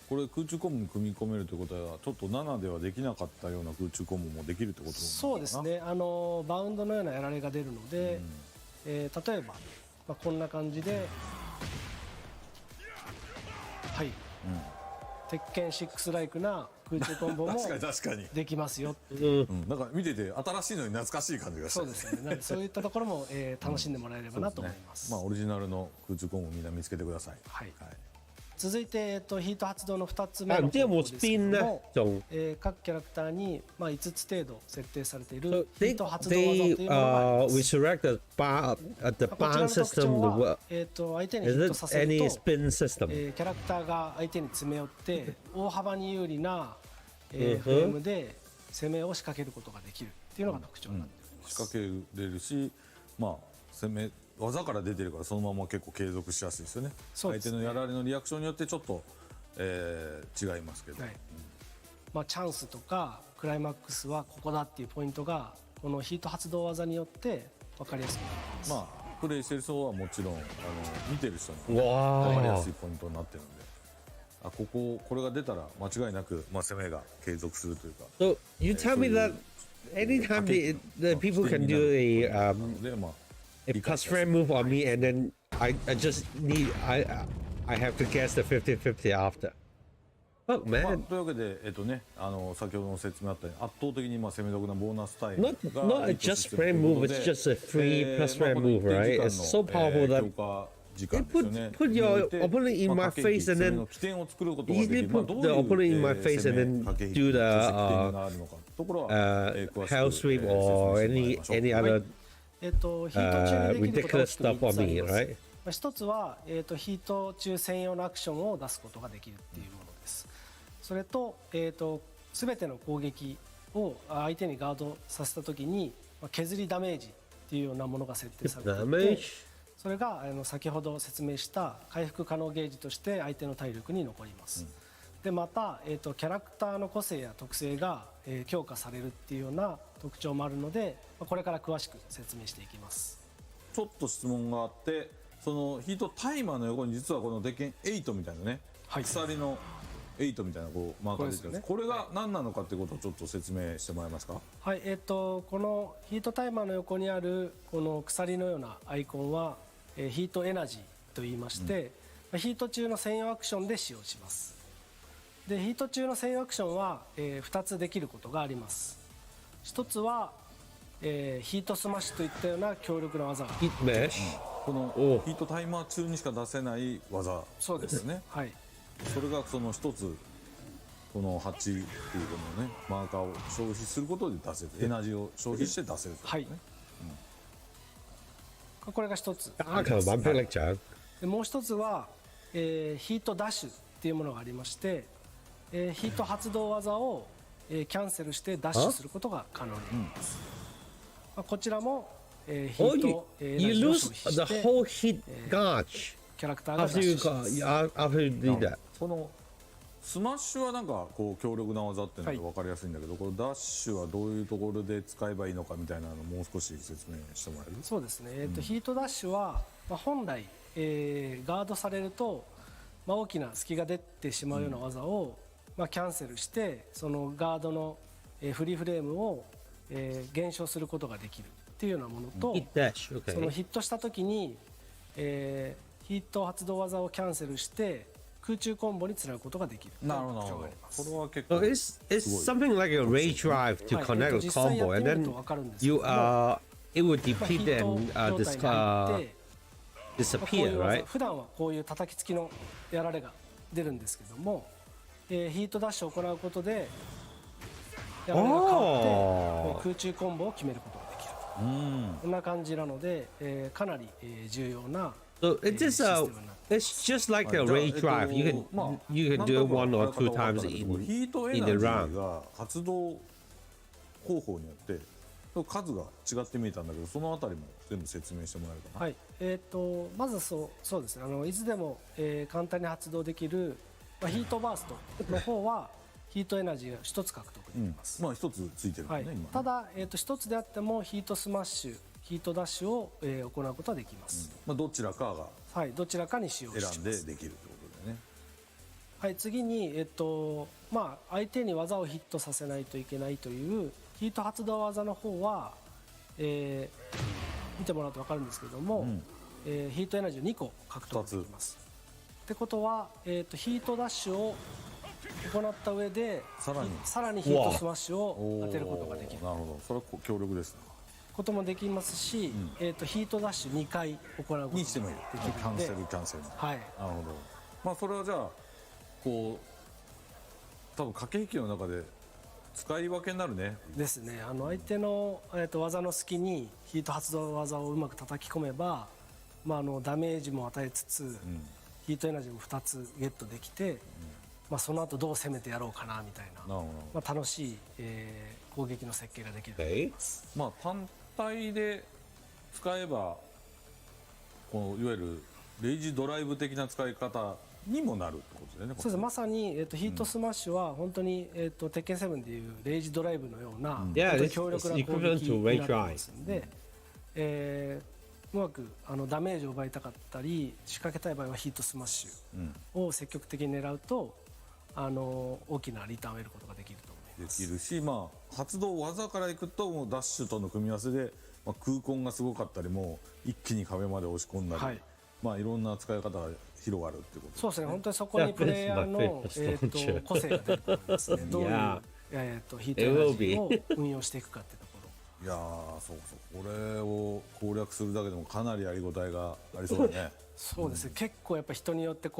Speaker 7: これ空中コンボに組み込めるということはちょっと7ではできなかったような空中コンボもできるってことですか？
Speaker 9: そうですね、バウンドのようなやられが出るので、例えば、こんな感じで、はい、鉄拳6ライクな空中コンボも
Speaker 7: 確かに
Speaker 9: できますよ。
Speaker 7: なんか見てて新しいのに懐かしい感じがして、
Speaker 9: そうですね。なのでそういったところも、楽しんでもらえればなと思います。
Speaker 7: まあオリジナルの空中コンボをみんな見つけてください。
Speaker 9: はい。続いて、ヒート発動の2つ目の方法ですけども、各キャラクターに、5つ程度設定されているヒート発動技というものがあります。
Speaker 1: resurrect the bang system.
Speaker 9: 相手にヒットさせると、キャラクターが相手に詰め寄って大幅に有利な、フレームで攻めを仕掛けることができるっていうのが特徴になっております。
Speaker 7: 仕掛けれるし、攻め技から出てるからそのまま結構継続しやすいですよね。相手のやられのリアクションによってちょっと、違いますけど、
Speaker 9: チャンスとかクライマックスはここだっていうポイントがこのヒート発動技によって分かりやすくなります。
Speaker 7: プレイしてる人はもちろん見てる人に分かりやすいポイントになってるんで、これが出たら間違いなく、攻めが継続するというか。
Speaker 1: So you tell me that anytime the people can do a plus frame move on me, and then I just need I have to guess the 50-50 after. Oh man!
Speaker 7: というわけで先ほどの説明あったように圧倒的に攻め得なボーナスタイムが
Speaker 1: not a just frame move, it's just a free plus frame move, right? It's so powerful that put your opponent in my face and then easily put the opponent in my face and then do the hell sweep or any other ridiculous stuff on me, right?
Speaker 9: 一つは、ヒート中専用のアクションを出すことができるっていうものです。それと、全ての攻撃を相手にガードさせたときに削りダメージっていうようなものが設定されていて、それが先ほど説明した回復可能ゲージとして相手の体力に残ります。でまた、キャラクターの個性や特性が、強化されるっていうような特徴もあるので、これから詳しく説明していきます。
Speaker 7: ちょっと質問があって、そのヒートタイマーの横に実はこの鉄拳8みたいなね、鎖の8みたいなマーカー出てるんです。これが何なのかっていうことをちょっと説明してもらえますか？
Speaker 9: はい、このヒートタイマーの横にあるこの鎖のようなアイコンは、ヒートエナジーと言いまして、ヒート中の専用アクションで使用します。でヒート中の専用アクションは、2つできることがあります。1つは、ヒートスマッシュといったような強力な技が
Speaker 7: このヒートタイマー中にしか出せない技ですね。はい、それがその一つこの8っていうこのねマーカーを消費することで出せる、エナジーを消費して出せると、ね。はい。
Speaker 9: これが一つ。
Speaker 1: で
Speaker 9: もう一つは、ヒートダッシュっていうものがありまして、ヒート発動技を、キャンセルしてダッシュすることが可能になります。こちらもヒートエナジーを消費して、キャラクターがダッシュします。
Speaker 7: このスマッシュはなんかこう強力な技っていうのが分かりやすいんだけど、このダッシュはどういうところで使えばいいのかみたいなのをもう少し説明してもらえる？
Speaker 9: そうですね。ヒートダッシュは、本来、ガードされると、大きな隙が出てしまうような技を、キャンセルしてそのガードの、フリーフレームを、減少することができるっていうようなものと、そのヒットした時に、ヒート発動技をキャンセルして空中コンボにつなぐことができる。
Speaker 7: なるほど。これは結構
Speaker 1: it's something like a ray drive to connect a combo, and then it would deplete and disappear, right?
Speaker 9: 普段はこういう叩きつきのやられが出るんですけども、ヒートダッシュを行うことでやられが変わって空中コンボを決めることができる。こんな感じなので、かなり、重要な
Speaker 1: So it's just like a raid drive. You can do it 1 or 2 times in the round.
Speaker 7: が発動方法によって数が違って見えたんだけど、そのあたりも全部説明してもらえるかな。
Speaker 9: はい。まずそうですね。いつでも、簡単に発動できる、ヒートバーストの方はヒートエナジーが1つ獲得できます。
Speaker 7: まあ1つついてるもんね、今ね。
Speaker 9: ただ、1つであってもヒートスマッシュ、ヒートダッシュを、行うことはできます。
Speaker 7: まあどちらかが
Speaker 9: はい、どちらかに使用します。
Speaker 7: 選んでできるってことだよね。
Speaker 9: はい、次に、相手に技をヒットさせないといけないというヒート発動技の方は、見てもらうと分かるんですけども、ヒートエナジーを2個獲得できます。ってことは、ヒートダッシュを行った上でさらにヒートスマッシュを当てることができる。
Speaker 7: なるほど、それは強力ですね。
Speaker 9: こともできますし、ヒートダッシュ2回行うことができるので、
Speaker 7: キャンセル。
Speaker 9: はい。
Speaker 7: なるほど。まあそれはじゃあこう多分駆け引きの中で使い分けになるね。
Speaker 9: ですね。相手の、技の隙にヒート発動技をうまく叩き込めば、ダメージも与えつつ、ヒートエナジーも2つゲットできて、その後どう攻めてやろうかなみたいな、楽しい、攻撃の設計ができると思います。
Speaker 7: まあ単体で使えばこのいわゆるレイジドライブ的な使い方にもなるってことだよね。
Speaker 9: そうです。まさに、ヒートスマッシュは本当に、鉄拳7でいうレイジドライブのような、強力な攻撃になってますので、うまくダメージを奪いたかったり仕掛けたい場合はヒートスマッシュを積極的に狙うと、大きなリターンを得ることができると思います。
Speaker 7: できるし、発動技からいくともうダッシュとの組み合わせで、空根がすごかったりも一気に壁まで押し込んだり、いろんな使い方が広がるってことですね。
Speaker 9: そうですね。本当にそこにプレイヤーの、個性が出ると思いますね。どういう、ヒートエナジーを運用していくかっていうところ。
Speaker 7: いやー、そうこれを攻略するだけでもかなりやりごたえがありそうだね。
Speaker 9: そうですね。結構やっぱ人によって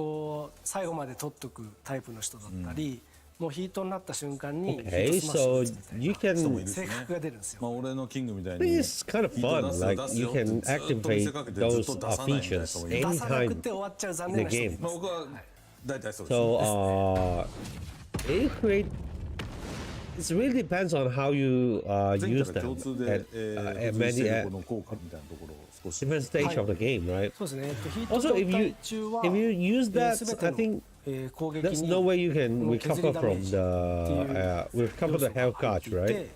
Speaker 9: 最後まで取っとくタイプの人だったり、もうヒートになった瞬間にヒートスマッシュを打つみたいな性格が出るんですよ。
Speaker 7: 俺のキングみたいに
Speaker 1: It's kind of fun. Like you can activate those features anytime in the game.
Speaker 7: 僕は大体そうです。
Speaker 1: So it really depends on how you use them at many different stage of the game, right?
Speaker 9: そうですね。
Speaker 1: Also, if you use that, I think there's no way you can recover from the health gauge, right?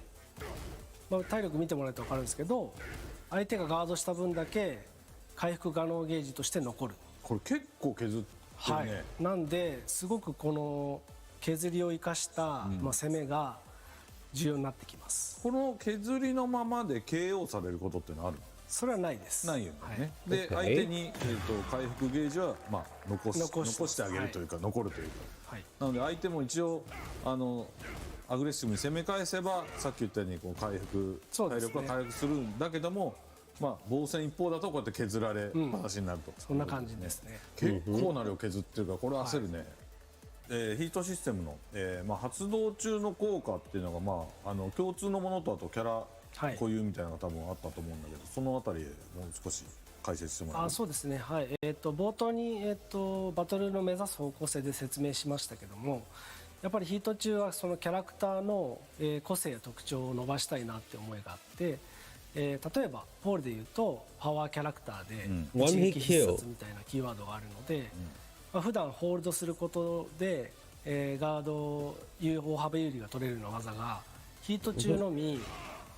Speaker 9: 体力見てもらえると分かるんですけど、相手がガードした分だけ回復可能ゲージとして残る。
Speaker 7: これ結構削ってるね。
Speaker 9: なんですごくこの削りを生かした、攻めが重要になってきます。
Speaker 7: この削りのままで KO されることってのある？
Speaker 9: それはないです。
Speaker 7: ないよね。で、相手に、回復ゲージは、残してあげるというか、残るというか。なので相手も一応アグレッシブに攻め返せばさっき言ったように体力は回復するんだけども、防戦一方だとこうやって削られ話になると。
Speaker 9: そんな感じですね。
Speaker 7: 結構な量削ってるからこれ焦るね。ヒートシステムの、発動中の効果っていうのが、共通のものとあとキャラ固有みたいなのが多分あったと思うんだけど、そのあたりもう少し解説してもらえますか。
Speaker 9: そうですね。はい。冒頭にバトルの目指す方向性で説明しましたけども、やっぱりヒート中はそのキャラクターの、個性や特徴を伸ばしたいなって思いがあって、例えばポールでいうとパワーキャラクターで一撃必殺みたいなキーワードがあるので、普段ホールドすることで、ガード大幅有利が取れるような技がヒート中のみ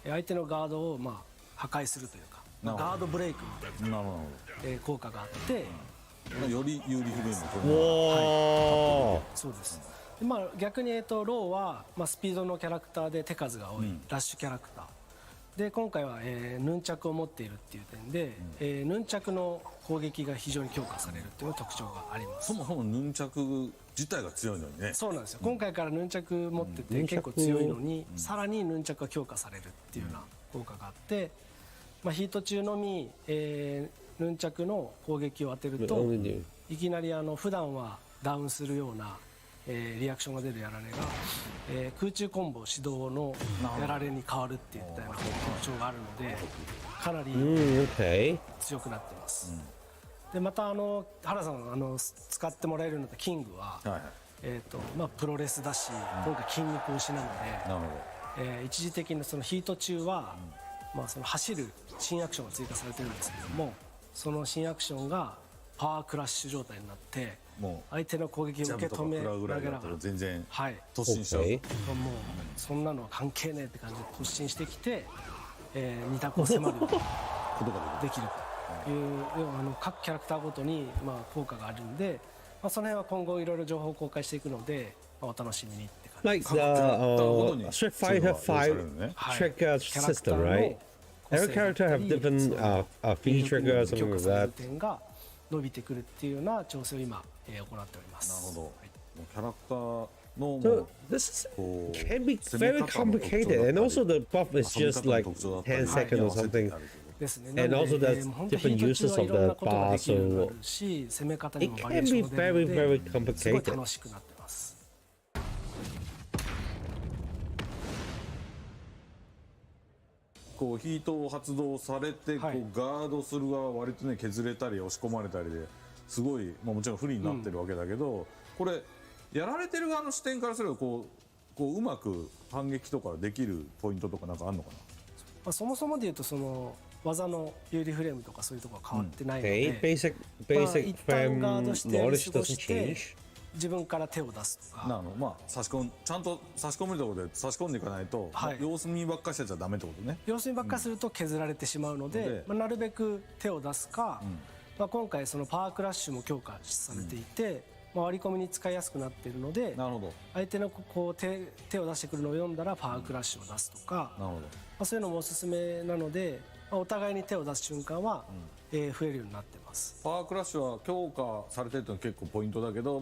Speaker 9: 相手のガードを破壊するというか、ガードブレイクみたいな効果があって、
Speaker 7: より有利不便
Speaker 9: なそうです。で逆にローはスピードのキャラクターで手数が多いラッシュキャラクターで、今回はヌンチャクを持っているっていう点で、ヌンチャクの攻撃が非常に強化されるっていう特徴があります。
Speaker 7: そもそもヌンチャク自体が強いのにね。
Speaker 9: そうなんですよ。今回からヌンチャク持ってて結構強いのに、さらにヌンチャクが強化されるっていうような効果があって、ヒート中のみ、ヌンチャクの攻撃を当てるといきなり普段はダウンするようなリアクションが出るやられが、空中コンボ指導のやられに変わるっていったような特徴があるので、かなり強くなってます。でまた原さん使ってもらえるようになったキングは、プロレスだし、今回筋肉推しなので、一時的にそのヒート中は、その走る新アクションが追加されてるんですけども、その新アクションがパワークラッシュ状態になって、相手の攻撃を受け止めながら
Speaker 7: 全然突進しちゃう。
Speaker 9: もうそんなのは関係ねえって感じで突進してきて、2択を迫ることができるという各キャラクターごとに効果があるんで、その辺は今後いろいろ情報を公開していくので、お楽しみにって感じです。
Speaker 1: Like the Street Fighter 5 trigger system, right? Every character have different V trigger or something like that.
Speaker 9: 点が伸びてくるっていうような調整を今行っております。
Speaker 7: なるほど。キャラクターの
Speaker 1: So this can be very complicated, and also the buff is just like 10 seconds or something. And also there's different uses of the bar, so it can be very, very complicated.
Speaker 9: 楽しくなってます。
Speaker 7: こうヒートを発動されて、こうガードする側は割とね削れたり押し込まれたりですごい、もちろん不利になってるわけだけど、これやられてる側の視点からするとこううまく反撃とかできるポイントとかなんかあるのかな。
Speaker 9: そもそもで言うとその技の有利フレームとかそういうところは変わってないので、
Speaker 1: basic
Speaker 9: 一旦ガードしてやり過ごして自分から手を出すとか、
Speaker 7: ちゃんと差し込めるところで差し込んでいかないと、様子見ばっかりしてちゃダメってことね。
Speaker 9: 様子見ばっかりすると削られてしまうので、なるべく手を出すか、今回そのパワークラッシュも強化されていて、割り込みに使いやすくなっているので、相手のこう手を出してくるのを読んだらパワークラッシュを出すとか、そういうのもおすすめなので、お互いに手を出す瞬間は増えるようになってます。
Speaker 7: パワークラッシュは強化されてるのは結構ポイントだけど、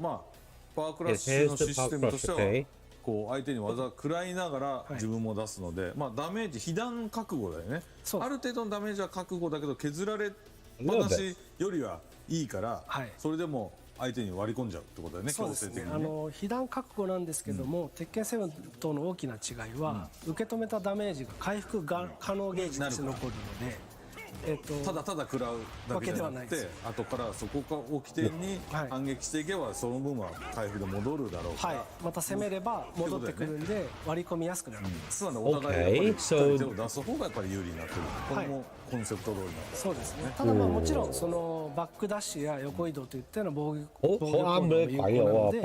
Speaker 7: パワークラッシュのシステムとしてはこう相手に技を食らいながら自分も出すので、ダメージ被弾覚悟だよね。ある程度のダメージは覚悟だけど、削られっぱなしよりはいいから、それでも相手に割り込んじゃうってことだよね。
Speaker 9: そうですね。被弾覚悟なんですけども、鉄拳7との大きな違いは、受け止めたダメージが回復が可能ゲージとして残るので、
Speaker 7: ただただ食らうだけじゃなくて、後からそこを起点に反撃していけば、その分は回復で戻るだろうから、
Speaker 9: また攻めれば戻ってくるんで割り込みやすくなるんです。
Speaker 7: お互いやっぱりしっかり手を出す方がやっぱり有利になってる。これもコンセプト通りなんです。
Speaker 9: そうですね。ただもちろんそのバックダッシュや横移動といったような防御行動も有効なので、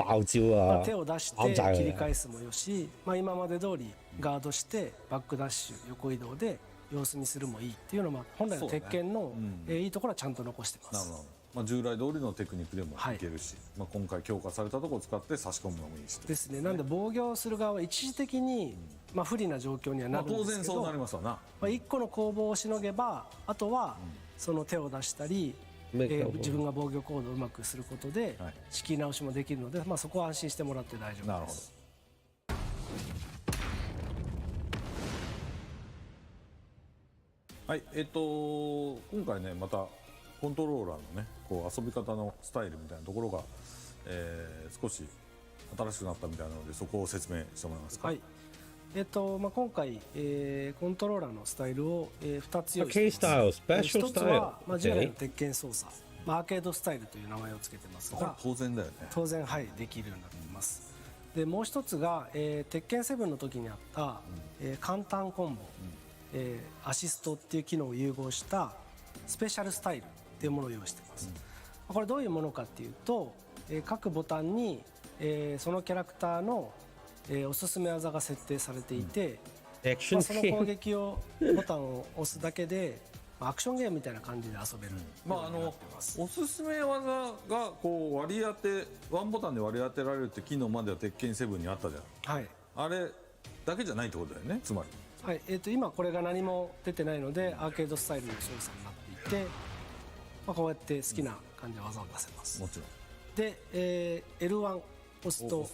Speaker 9: 手を出して切り返すもよし、今まで通りガードしてバックダッシュ横移動で様子見するもいいっていうのは、本来の鉄拳のいいところはちゃんと残してます。
Speaker 7: なるほど。従来通りのテクニックでもいけるし、今回強化されたところを使って差し込むのもいいし
Speaker 9: ですね。なんで防御する側は一時的に不利な状況にはなるんですけど、
Speaker 7: 当然そうなりますわな。
Speaker 9: 一個の攻防をしのげば、あとはその手を出したり、自分が防御行動をうまくすることで仕切り直しもできるので、そこは安心してもらって大丈夫です。
Speaker 7: はい、今回ね、またコントローラーのね、こう遊び方のスタイルみたいなところが、少し新しくなったみたいなので、そこを説明してもらえますか。
Speaker 9: 今回、コントローラーのスタイルを2つ用意して
Speaker 1: ます。
Speaker 9: 1つは、従来の鉄拳操作、アーケードスタイルという名前を付けてますが、
Speaker 7: 当然だよね。
Speaker 9: 当然できるようになっています。でもう一つが、鉄拳7の時にあった、簡単コンボ、アシストっていう機能を融合したスペシャルスタイルっていうものを用意しています。これどういうものかっていうと、各ボタンに、そのキャラクターの、おすすめ技が設定されていて、その攻撃をボタンを押すだけでアクションゲームみたいな感じで遊べる。
Speaker 7: おすすめ技がこう割り当て、ワンボタンで割り当てられるって機能までは鉄拳7にあったじゃん。あれだけじゃないってことだよね、つまり。
Speaker 9: 今これが何も出てないのでアーケードスタイルの操作になっていて、こうやって好きな感じで技を出せます。
Speaker 7: もちろん
Speaker 9: で、L1 押すと、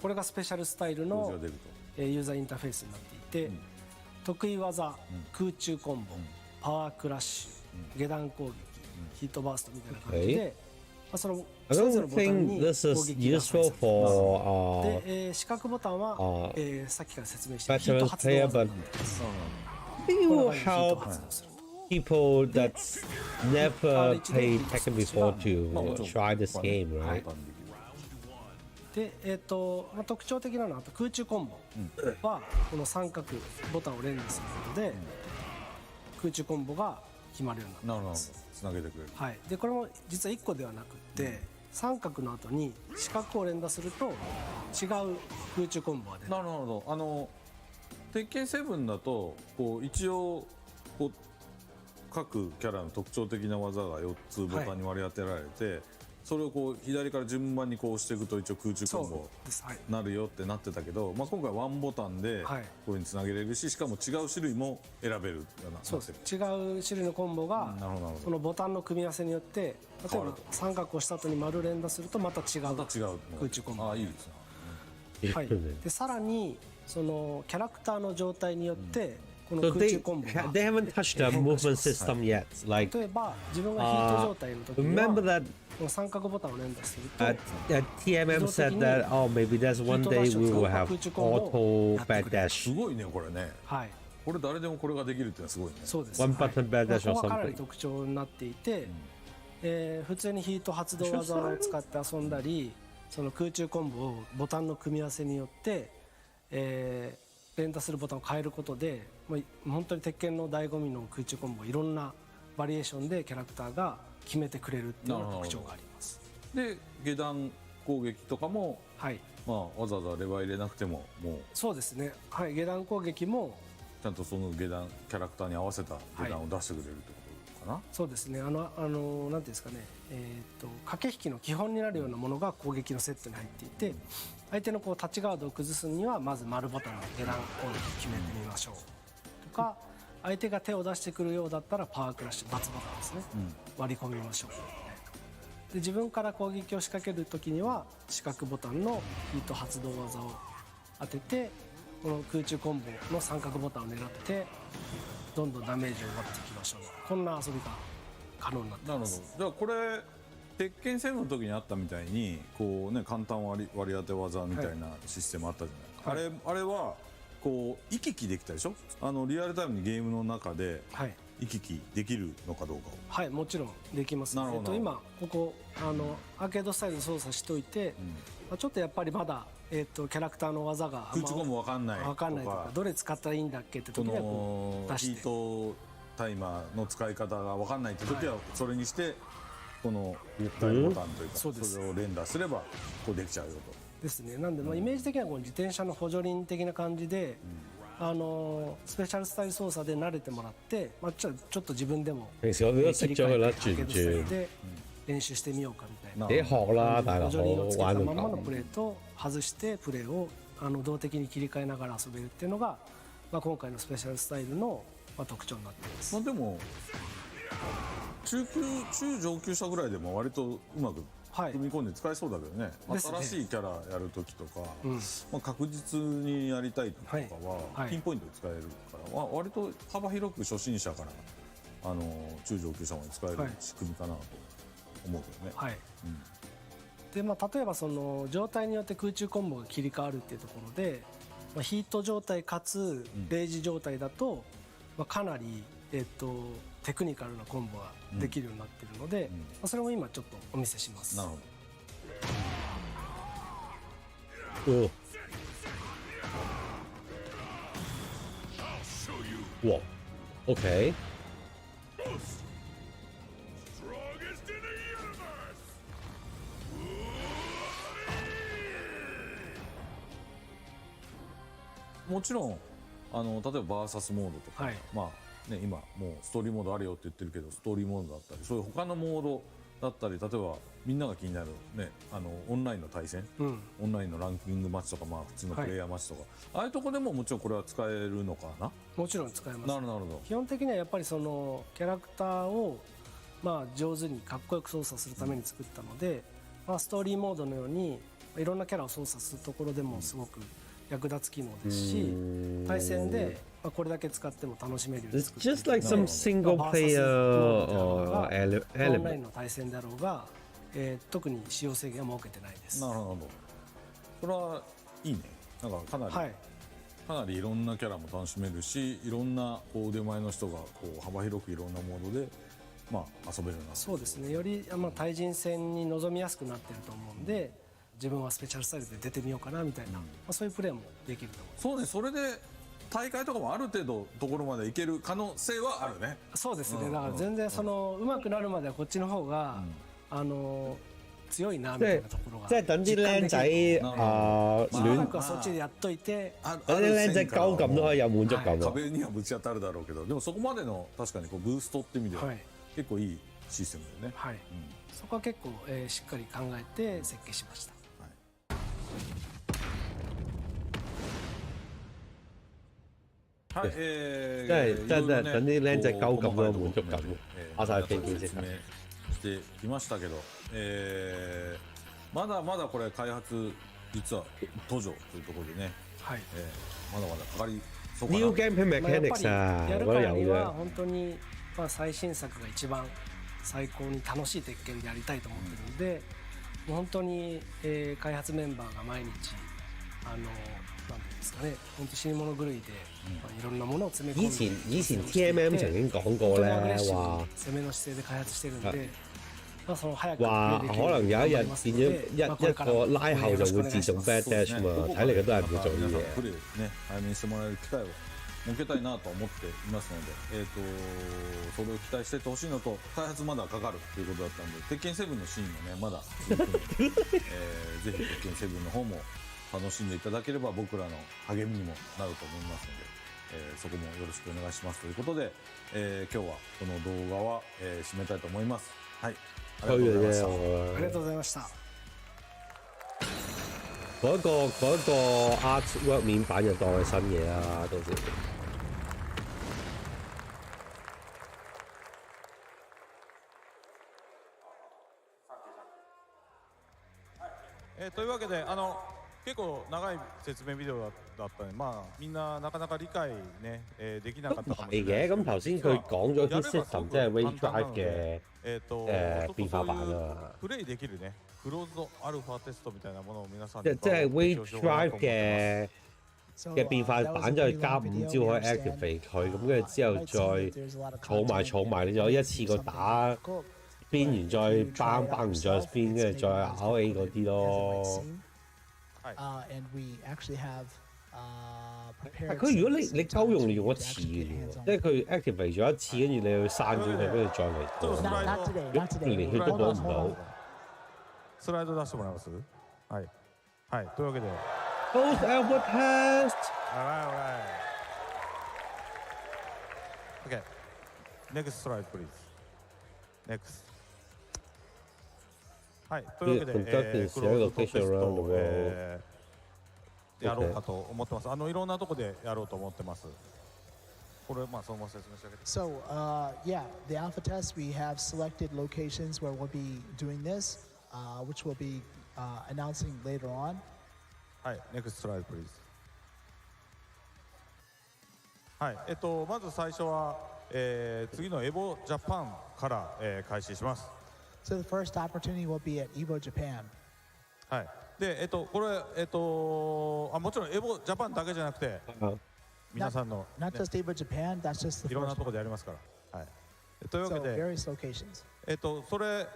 Speaker 9: これがスペシャルスタイルのユーザーインターフェースになっていて、得意技、空中コンボ、パワークラッシュ、下段攻撃、ヒートバーストみたいな感じでその
Speaker 1: I
Speaker 9: それぞ
Speaker 1: don't
Speaker 9: れのボタン
Speaker 1: think
Speaker 9: に
Speaker 1: this
Speaker 9: 攻
Speaker 1: is
Speaker 9: 撃が
Speaker 1: useful
Speaker 9: 配
Speaker 1: for
Speaker 9: で、四角ボタンは、さっきから説明してる
Speaker 1: veteran
Speaker 9: ヒート発動
Speaker 1: player,
Speaker 9: 技
Speaker 1: but
Speaker 9: になってます
Speaker 1: I think it
Speaker 9: これ
Speaker 1: will
Speaker 9: がヒート
Speaker 1: help
Speaker 9: 発動する
Speaker 1: people that's never played Tekken before to try this game, right?
Speaker 9: で、まあ、特徴的なのはあと空中コンボはこの三角ボタンを連打することで空中コンボが決まるようになっています。
Speaker 7: つなげてくれる。
Speaker 9: はい。でこれも実は1個ではなくって三角の後に四角を連打すると違う空中コンボが出る。
Speaker 7: なるほど。鉄拳7だとこう一応こう各キャラの特徴的な技が4つボタンに割り当てられて、それをこう左から順番にこう押していくと一応空中コンボになるよってなってたけど、まあ、今回ワンボタンでこれにつなげれるし、しかも違う種類も選べるような。
Speaker 9: そうです。違う種類のコンボがそのボタンの組み合わせによって例えば三角をした後に丸連打するとまた違う空中コンボ。
Speaker 7: ああいいですね。
Speaker 9: はい。でさらにそのキャラクターの状態によってこの空中コンボが
Speaker 1: they haven't touched the movement system yet. Like
Speaker 9: 例えば自分がヒート状態の時に
Speaker 1: remember
Speaker 9: は
Speaker 1: that
Speaker 9: この三角ボタンを連打すると
Speaker 1: TMM said that oh maybe there's one day we will have auto back dash.
Speaker 7: すごいねこれね。
Speaker 9: はい。
Speaker 7: これ誰でもこれができるってのはすごいね。
Speaker 9: そうです。
Speaker 1: One button back dash or
Speaker 9: ここがかなり
Speaker 1: something.
Speaker 9: 特徴になっていて、普通にヒート発動技を使って遊んだり、その空中コンボをボタンの組み合わせによって、連打するボタンを変えることで、もう本当に鉄拳の醍醐味の空中コンボをいろんなバリエーションでキャラクターが決めてくれるっていう特徴があります。
Speaker 7: で下段攻撃とかも、
Speaker 9: はい。
Speaker 7: まあわざわざレバー入れなくてももう
Speaker 9: そうですね。はい。下段攻撃も
Speaker 7: ちゃんとその下段キャラクターに合わせた下段を出してくれるってことかな。
Speaker 9: そうですね。なんていうんですかね。駆け引きの基本になるようなものが攻撃のセットに入っていて、相手のこうタッチガードを崩すにはまず丸ボタンで下段攻撃決めてみましょうとか、相手が手を出してくるようだったらパワークラッシュ×ボタンですね、割り込みましょう。で自分から攻撃を仕掛けるときには四角ボタンのヒート発動技を当ててこの空中コンボの三角ボタンを狙ってどんどんダメージを奪っていきましょう。こんな遊びが可能になっています。
Speaker 7: なるほど。じゃあこれ鉄拳7の時にあったみたいにこうね簡単割り当て技みたいなシステムあったじゃない、あれはこう行き来できたでしょ。リアルタイムにゲームの中で行き来できるのかどうかを。
Speaker 9: はい、もちろんできます。今ここアーケードスタイルで操作しといて、ちょっとやっぱりまだキャラクターの技が
Speaker 7: 空中コンボ分かんない
Speaker 9: とかどれ使ったらいいんだっけって時にはこう出して、
Speaker 7: ヒートタイマーの使い方が分かんないって時はそれにしてこのタイムボタンというかそれを連打すればこうできちゃうよと。
Speaker 9: ですね。なんでイメージ的にはこの自転車の補助輪的な感じで、スペシャルスタイル操作で慣れてもらって、ちょっと自分でも切り替えてアーケードスタイルで練習してみようかみたいな。
Speaker 1: 補
Speaker 9: 助輪をつけたまんまのプレーと外してプレーを動的に切り替えながら遊べるっていうのが、今回のスペシャルスタイルの特徴になっています。
Speaker 7: でも中上級者ぐらいでも割とうまく組み込んで使えそうだけどね。新しいキャラやるときとか、確実にやりたいとかはピンポイントで使えるから割と幅広く初心者から中上級者まで使える仕組みかなと思うけどね。
Speaker 9: はい。で例えばその状態によって空中コンボが切り替わるっていうところで、ヒート状態かつレイジ状態だと、かなりテクニカルなコンボができるようになっているので、それも今ちょっとお見せします。
Speaker 7: なる
Speaker 1: ほど。Whoa. Okay.
Speaker 7: もちろん例えばバーサスモードとか、今もうストーリーモードあるよって言ってるけどストーリーモードだったりそういう他のモードだったり例えばみんなが気になるねオンラインの対戦、オンラインのランキングマッチとか普通のプレイヤーマッチとか、ああいうとこでももちろんこれは使えるのかな。
Speaker 9: もちろん使えます。
Speaker 7: なるほど。
Speaker 9: 基本的にはやっぱりそのキャラクターを上手にかっこよく操作するために作ったので、ストーリーモードのようにいろんなキャラを操作するところでもすごく役立つ機能ですし、対戦でこれだけ使っても楽しめるように作っている。
Speaker 1: It's just like some single player
Speaker 9: オンライン
Speaker 1: element.
Speaker 9: の対戦だろうが、特に使用制限は設けてないです。
Speaker 7: なるほど。それはいいね。なんかかなり、
Speaker 9: はい、
Speaker 7: かなりいろんなキャラも楽しめるし、いろんな腕前の人がこう幅広くいろんなモードで、まあ、遊べるようになって。
Speaker 9: そうですね。より、対人戦に臨みやすくなってると思うんで、自分はスペシャルスタイルで出てみようかなみたいな、そういうプレーもできると思います。
Speaker 7: そうね。それで大会とかもある程度ところまでいける可能性はあるね。
Speaker 9: そうですね。だから全然上手くなるまではこっちの方が、強いなみたいなところが。
Speaker 1: 即係等啲僆仔
Speaker 9: 亂はそっちでやっといて、
Speaker 1: 等啲僆仔鳩咁都可以有滿足感。
Speaker 7: 壁にはぶち当たるだろうけど、でもそこまでの確かにこうブーストって意味では結構いいシステムだよね。
Speaker 9: はい。そこは結構しっかり考えて設計しました。
Speaker 1: はい、即係等啲僆仔鳩咁咯，滿足感。打晒飛機先。
Speaker 7: してきましたけど、まだまだこれ開発実は途上というところでね、
Speaker 9: はい、
Speaker 7: まだまだかかりそうかな。
Speaker 1: New Game Mechanics あ、
Speaker 9: やるからには本当に最新作が一番最高に楽しい鉄拳でやりたいと思ってるので、もう本当に、開発メンバーが毎日なんていうんですかね、本当死に物狂いで、いろんなものを詰め込んで。
Speaker 1: 以前 TMM 曾經講過咧，話
Speaker 9: 攻めの姿勢で開発してるんで。
Speaker 1: 話可能有一日變咗一個拉後就會自動 back dash 嘛，睇嚟佢都係唔會做呢啲嘢。
Speaker 7: プレーね、早めにしてもらえる機会を設けたいなと思っていますので、それを期待していってほしいのと、開発まだかかるということだったので、鉄拳7のシーンもねまだ続くので、ぜひ鉄拳7の方も楽しんでいただければ僕らの励みにもなると思いますので、そこもよろしくお願いしますということで、今日はこの動畫は、締めたいと思います。はい。
Speaker 9: ありがとうございました。ありがとうございました。
Speaker 1: 嗰個 artwork 面板就當係新嘢啦，到時。
Speaker 7: というわけで結構長い説明ビデオだったので、まあみんななかなか理解ね、できなかったかもしれない。
Speaker 1: 係嘅，咁頭先佢講咗啲 system， 即係 Wave Drive 嘅變化版啊。
Speaker 7: プレイできるね、クローズドアルファテストみたいなものを皆さん
Speaker 1: 即係 Wave Drive 嘅變化版，就係加5招可以 activate 佢，咁跟住之後再儲埋，你就一次過打邊緣，再崩完再 spin， 跟住再RA 嗰啲咯。但佢如果你鳩用，你用一次嘅啫喎，即係佢 activate 咗一次，跟住你去刪咗佢，跟住再嚟過。連血都攞唔到。
Speaker 7: スライド出してもらいます。はい。はい。というわけで。
Speaker 1: Post Alpha Test。Alright.
Speaker 7: Okay. Next slide, please. Next. はい。というわけで、クローズドテストをやろうかと思ってます。いろんなとこでやろうと思ってます。これまあそのまま説明してあげて。
Speaker 8: So, yeah, the alpha test, we have selected locations where we'll be doing this, which we'll be announcing later on.
Speaker 7: はい、next slide, please. はい、まず最初は、次のエボジャパンから、開始します。
Speaker 8: So the first opportunity will be at Evo Japan.
Speaker 7: はい。で、これ、もちろんエボジャパンだけじゃなくて、皆さんの、
Speaker 8: not just Evo Japan, that's just the
Speaker 7: いろんなところでやりますから。はい。というわけで、
Speaker 8: various locations.
Speaker 7: それ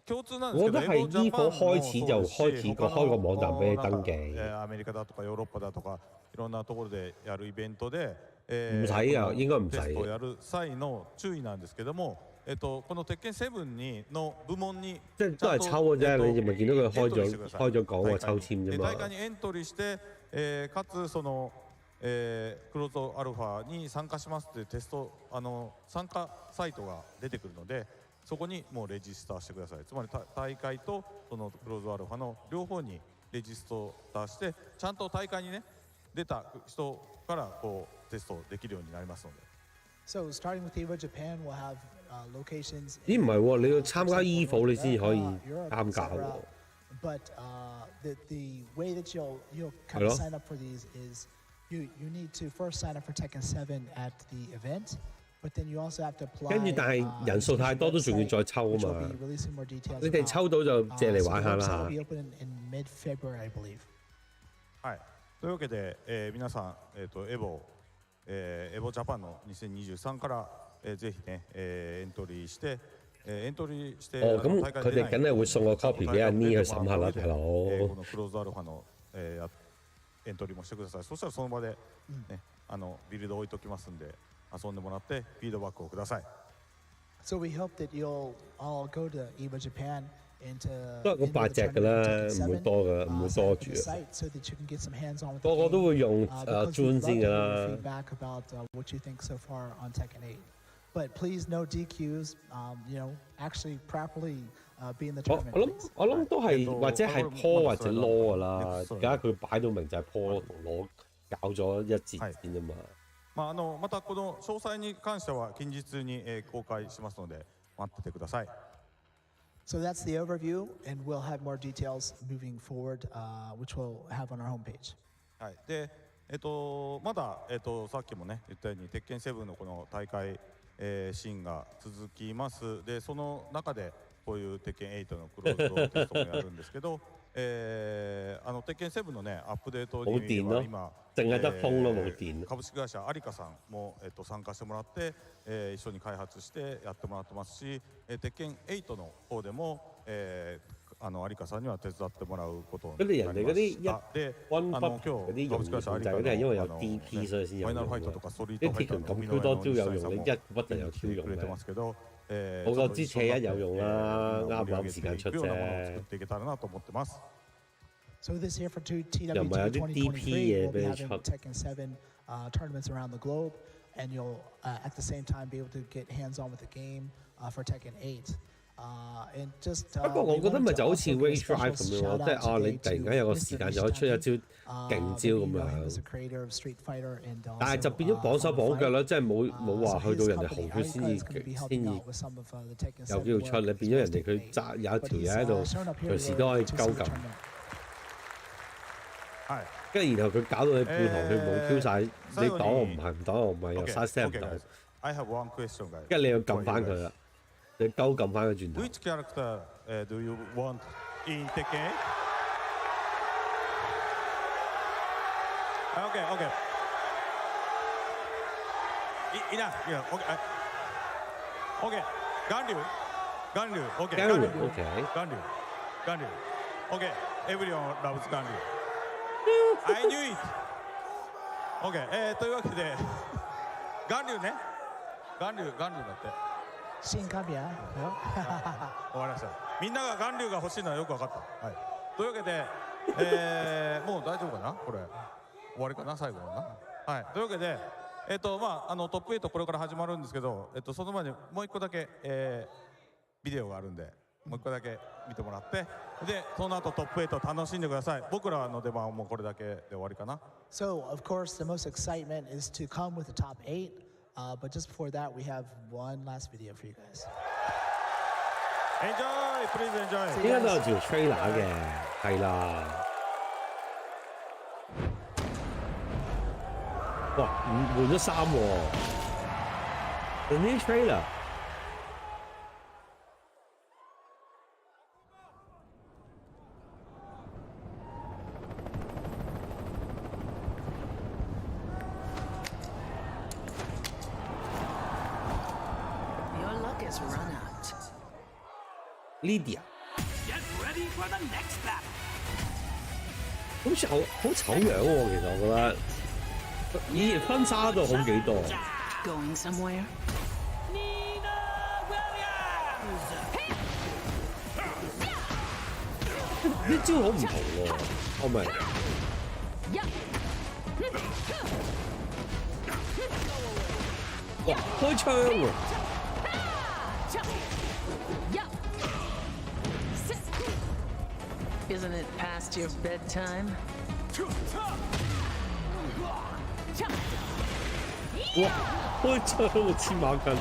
Speaker 7: 共通なんですけど、
Speaker 1: 我覺得係 Evo 開始就開始開個網站俾你登記。
Speaker 7: アメリカだとかヨーロッパだとかいろんなところでやるイベントで、
Speaker 1: 唔使啊，應該唔使。
Speaker 7: テストをやる際の注意なんですけども、この鉄拳7の部門に
Speaker 1: 即係都係抽嘅啫，你咪見到佢開咗講話抽籤啫嘛。
Speaker 7: 大会にエントリーして、かつその、クローズドアルファに参加しますっていうテスト参加サイトが出てくるので、そこにもうレジスターしてください。つまり大会とそのクローズドアルファの両方にレジスターして、ちゃんと大会にね出た人からこうテストできるようになりますので。
Speaker 8: So starting with Evo Japan, we'll have locations.
Speaker 1: 咦唔係喎，你要參加 Evo 你先至可以參加喎。
Speaker 8: But the way that you'll kind of sign up for these is you need to first sign up for Tekken 7 at the event. But then you also have to apply.
Speaker 1: 跟住但係人數太多都仲要再抽啊嘛。你哋抽到就借嚟玩下啦嚇。
Speaker 7: はい。というわけで、皆さん、エボジャパンの2023から、ぜひね、エントリーして、エントリーして、
Speaker 1: 咁佢哋梗係會送個 copy 俾阿 Ni 去審下啦，大佬。
Speaker 7: このクローズアルファの、エントリーもしてください。そしたらその場で、ね、ビルド置いときますんで、遊んでもらってフィードバックをください。
Speaker 8: So we hope that you'll all go to EVO Japan into
Speaker 1: 都係嗰8隻㗎啦，唔會多㗎，唔會多住。個個都會用June 先㗎啦。
Speaker 8: Feedback about what you think so far on Tekken 8. But please no DQs. You know, actually properly be in the tournament.
Speaker 1: 我諗都係或者係 Paul 或者 Law 㗎啦。而家佢擺到明就係 Paul 同 Law 搞咗一節先啫嘛。
Speaker 7: またこの詳細に関しては近日に公開しますので待っててください。
Speaker 8: So that's the overview, and we'll have more details moving forward, which we'll have on our homepage.
Speaker 7: はい。で、まださっきもね言ったように鉄拳7のこの大会シーンが続きます。で、その中でこういう鉄拳8のクローズドテストもやるんですけど、鉄拳7のねアップデートには今。株式会社アリカさんも、参加してもらって、一緒に開発してやってもらってますし、鉄拳8の方でも、アリカさんには手伝ってもらうことになりました。で、今日株式会社アリカのファイナルファイトとかストリートファイターの生みの親の西谷さんも来てくれてますけど、
Speaker 1: 我個支斜一有用啦，啱啱時間出啫。
Speaker 7: 作っていけたらなと思ってます。
Speaker 8: So this year for TWT2022, we'll be having Tekken 7 tournaments around the globe, and you'll at the same time be able to get hands-on with the game for Tekken 8. And just
Speaker 1: 不過我覺得咪就好似 Rage Drive 咁樣咯，即係你突然間有個時間就可以出一招勁招咁樣。但係就變咗綁手綁腳啦，即係冇話去到人哋紅血先有機會出，你變咗人哋佢揸有一條嘢喺度，隨時都可以鳩撳。跟住然後佢搞到你半堂佢冇 Q 晒，你擋我唔係，唔擋我唔係，又 side step 唔到。跟住你要撳翻佢啦，你鳩撳翻佢轉頭。
Speaker 7: Which character do you want in Tekken? Okay. Enough. Okay. Ganryu. Okay. Ganryu. Okay. Everyone loves Ganryu. I knew it. OK。というわけで、巌流ね。巌流だって。
Speaker 8: 新カビア。
Speaker 7: わかりました。みんなが巌流が欲しいのはよく分かった。はい。というわけで、もう大丈夫かなこれ。終わりかな最後のな。はい。というわけで、トップ8これから始まるんですけど、その前にもう一個だけ、ビデオがあるんで。もう一個だけ見てもらって、でその後トップ8楽しんでください。僕らの出番はもうこれだけで終わりかな。
Speaker 8: So of course the most excitement is to come with the top 8, but just before that we have one last video for you guys.
Speaker 7: Enjoy, please enjoy.
Speaker 1: 應該都有條 trailer 嘅，係啦。哇，換咗衫喎，有啲 trailer。Lydia， 好似好醜樣喎，其實我覺得，以前婚紗都好幾多。啲招好唔同喎，我明。哇，開槍喎！Isn't
Speaker 10: it past your bedtime?
Speaker 1: 哇！開槍喎，黐孖筋。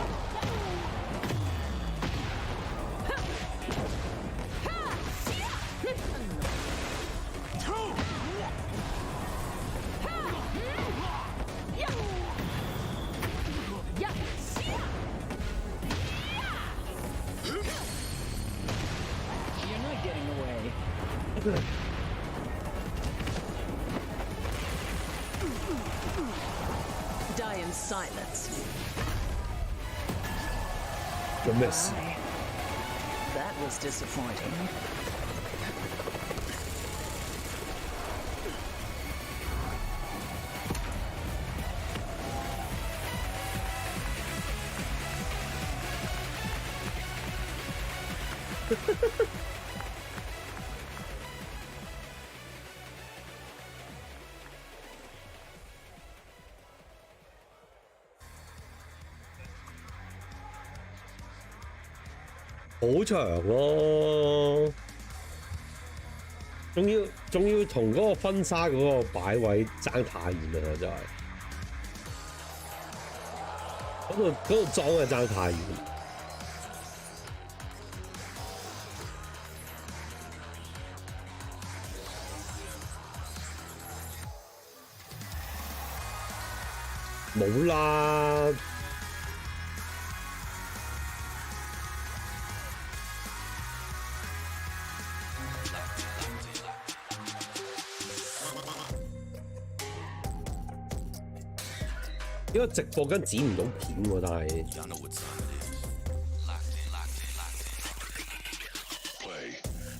Speaker 10: Die in silence.
Speaker 1: The miss.
Speaker 10: That was disappointing.
Speaker 1: 好長喎，仲要同嗰個婚紗嗰個擺位爭太遠啦，真係嗰度裝係爭太遠。冇啦。因為直播緊剪唔到片喎，但係。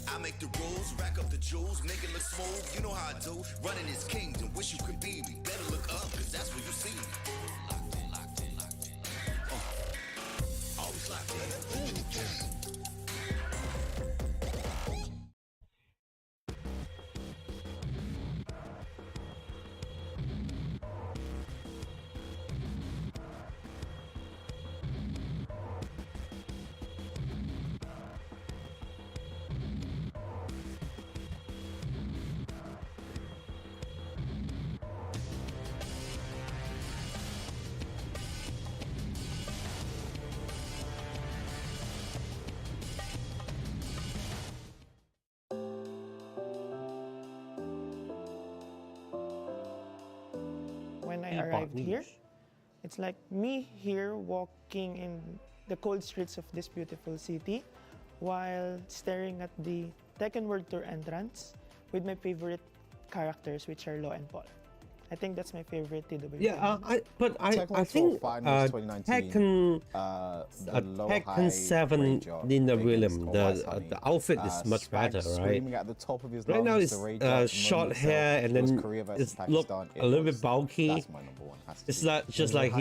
Speaker 4: I make the rules, rack up the jewels, make it look smooth. You know how I do. Running this kingdom, wish you could be me. Better look up, cause that's where you see me. Always locked in.
Speaker 11: When I arrived here, it's like me here walking in the cold streets of this beautiful city while staring at the Tekken World Tour entrance with my favorite characters, which are Lo and Paul. I think that's my favorite TWT.
Speaker 1: Yeah, I think Tekken 7 Ninja William, the outfit is much better, right? Right now it's short hair and then it's look a little bit bulky. It's like just like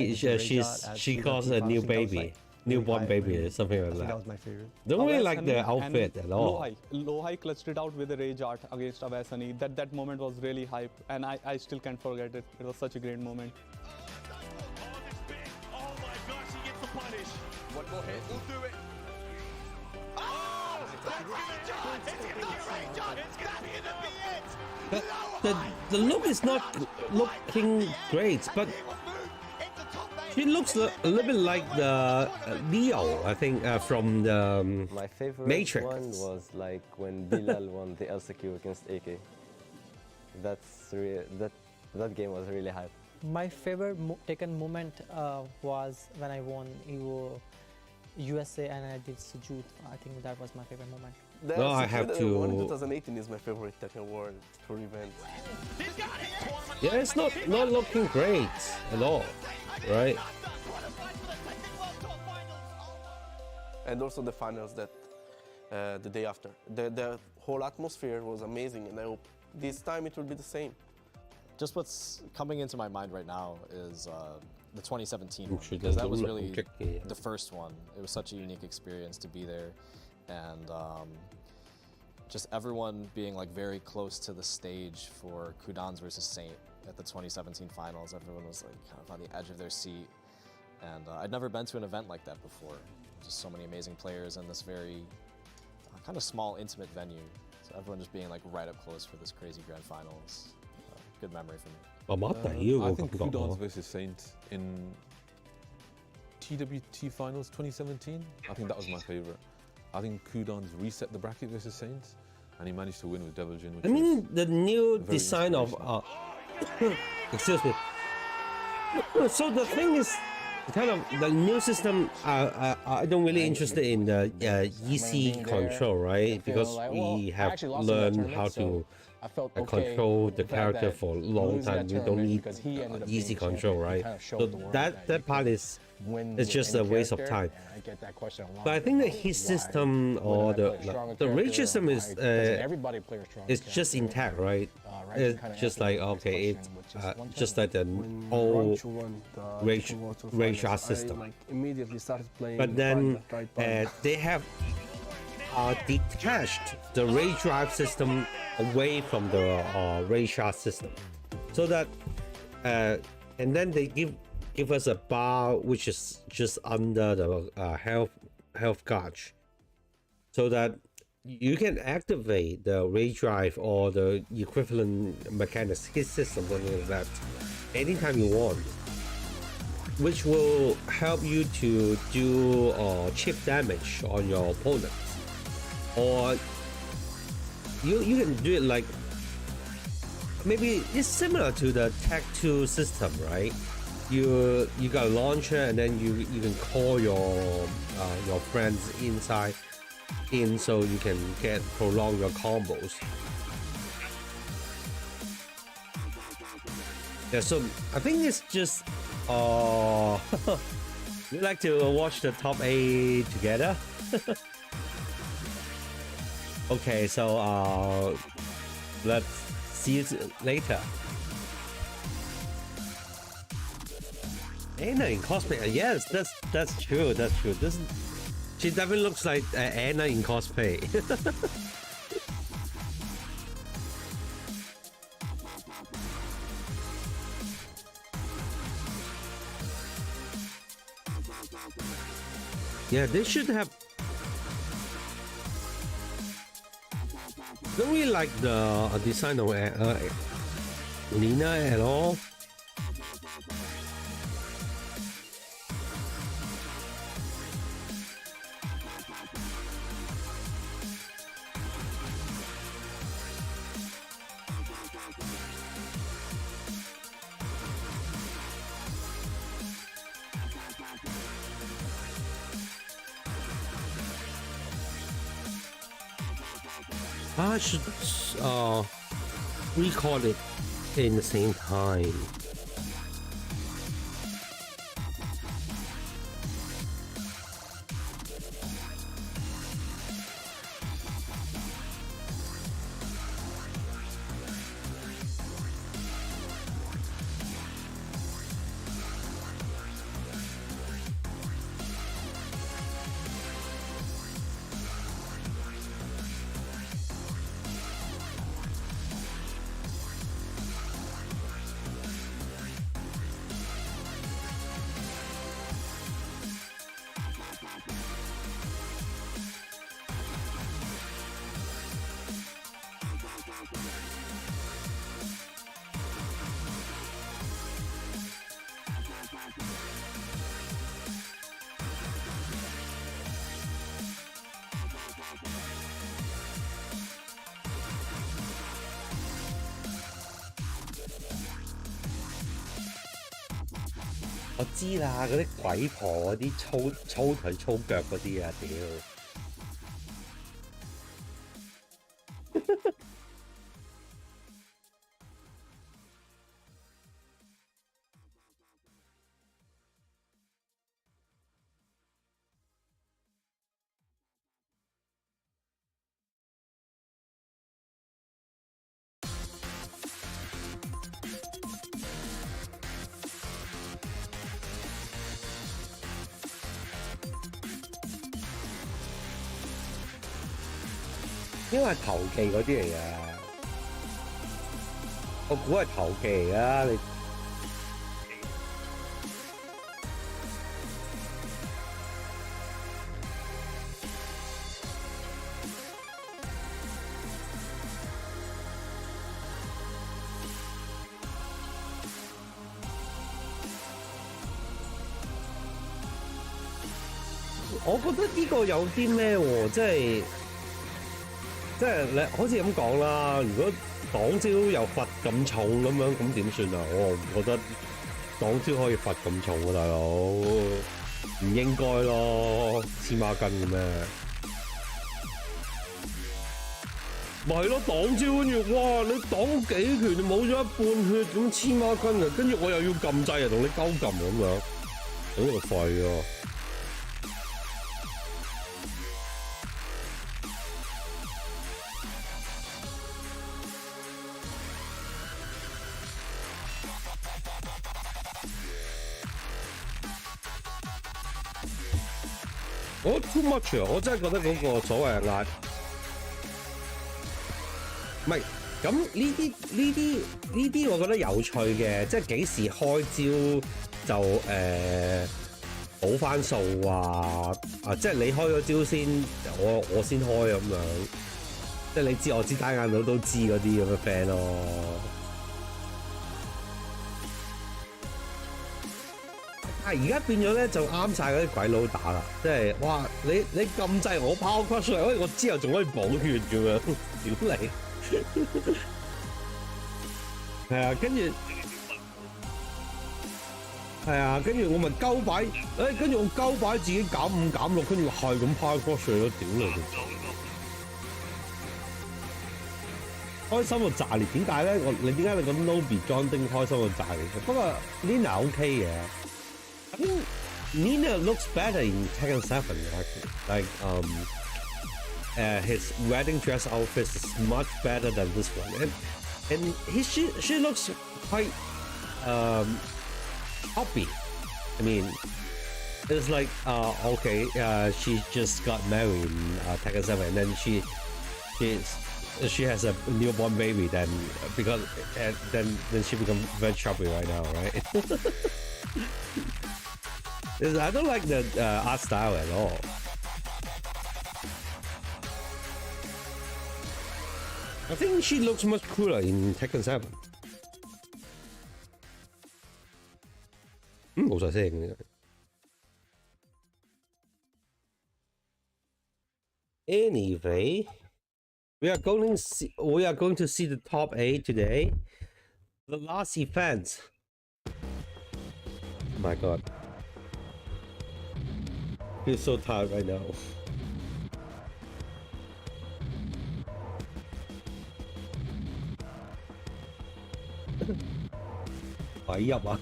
Speaker 1: she calls a new baby. Newborn baby or something like that.
Speaker 12: That was my favorite.
Speaker 1: Don't really like the outfit at all.
Speaker 12: Lohai clutched it out with a rage art against Abhay Sunny. That moment was really hype, and I still can't forget it. It was such a great moment.
Speaker 4: Oh my gosh, he gets the punish. One more hit, we'll do it. Oh! That's gonna rage art! It's gonna be it!
Speaker 1: The look is not looking great, but she looks a little bit like the Leo, I think, from the
Speaker 13: My favorite
Speaker 1: Matrix.
Speaker 13: one was like when Bilal won the LCQ against AK. That game was really hype.
Speaker 14: My favorite Tekken moment was when I won EVO USA and I did Sujut. I think that was my favorite moment.
Speaker 1: No, I have to.
Speaker 5: 2018 is my favorite Tekken World Tour event.
Speaker 1: Yeah, it's not looking great at all, right?
Speaker 5: And also the finals that the day after. The whole atmosphere was amazing, and I hope this time it will be the same.
Speaker 15: Just what's coming into my mind right now is the 2017 one, because that was really the first one. It was such a unique experience to be there, and just everyone being like very close to the stage for Kudans versus Saint at the 2017 finals. Everyone was like kind of on the edge of their seat, and I'd never been to an event like that before. Just so many amazing players in this very kind of small, intimate venue. So everyone just being like right up close for this crazy grand finals. Good memory for me.
Speaker 16: I think Kudans versus Saint in TWT finals 2017. I think that was my favorite. I think Kudans reset the bracket versus Saint, and he managed to win with Devil Jin.
Speaker 1: I mean, the new design of excuse me. So the thing is, kind of the new system. I don't really interested in the easy control, right? Because we have learned how to control the character for a long time. You don't need easy control, right? So that part is it's just a waste of time. But I think the hit system or the rage system is it's just intact, right? It's just like okay, it's just like the old rage art system. But then they have detached the rage drive system away from the rage art system, so that and then they give us a bar which is just under the health gauge, so that you can activate the rage drive or the equivalent mechanics, hit system, something like that, anytime you want, which will help you to do chip damage on your opponents. Or you can do it like maybe it's similar to the TAC2 system, right? You got a launcher and then you can call your friends inside so you can prolong your combos. Yeah, so I think it's just we like to watch the top 8 together. Okay, so let's see you later. Anna in cosplay, yes, that's true. She definitely looks like Anna in cosplay. Yeah, they should have. Don't really like the design of Lina at all. I should record it in the same time.我知啦，嗰啲鬼婆嗰啲粗腿粗腳嗰啲啊，屌！應該係投技嗰啲嚟㗎，我估係投技嚟㗎，你。我覺得呢個有啲咩喎，即係你好似咁講啦，如果擋招又罰咁重咁樣，咁點算啊？我覺得擋招可以罰咁重啊，大佬，唔應該咯，黐孖筋嘅咩？咪係咯，擋招跟住，哇！你擋幾拳就冇咗一半血，咁黐孖筋啊！跟住我又要撳掣啊，同你鳩撳咁樣，整個廢喎！我 too much 啊！我真係覺得嗰個所謂嘅壓，唔係咁呢啲，我覺得有趣嘅，即係幾時開招就補翻數啊！即係你開咗招先，我先開咁樣，即係你知我知單眼佬都知嗰啲咁嘅 friend 咯。而家變咗咧就啱晒嗰啲鬼佬打啦，即係哇！你撳掣我拋 crush 出嚟，我之後仲可以補血咁樣，屌你！係啊，跟住係啊，跟住我咪鳩擺，跟住我鳩擺自己減5減6，跟住係咁拋 crush 出嚟咯，屌你！開心到炸裂，點解咧？你點解你咁 Nobi John 丁開心到炸裂？不過 Nina OK 嘅。I think Nina looks better in Tekken 7 actually. Like his wedding dress outfit is much better than this one, and she looks quite happy. I mean, it's like okay, she just got married in Tekken 7, and then she has a newborn baby. Then because then she becomes very chubby right now, right? I don't like the art style at all. I think she looks much cooler in Tekken 7. 冇晒聲嘅。Anyway, we are going to see the top 8 today. The last event. Oh my god. I feel so tired right now. Phải nhập à?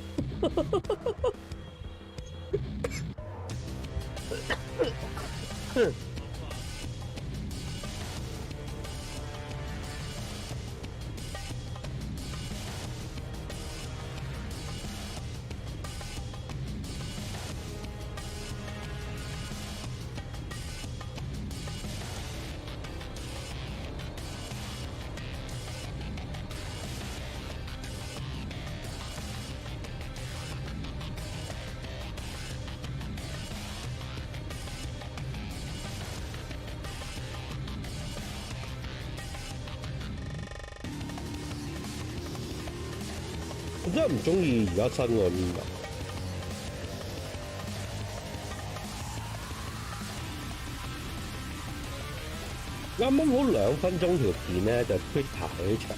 Speaker 1: 我真係唔中意而家新個 Nina。啱啱好2分鐘條片咧，就 Twitter 嗰啲場。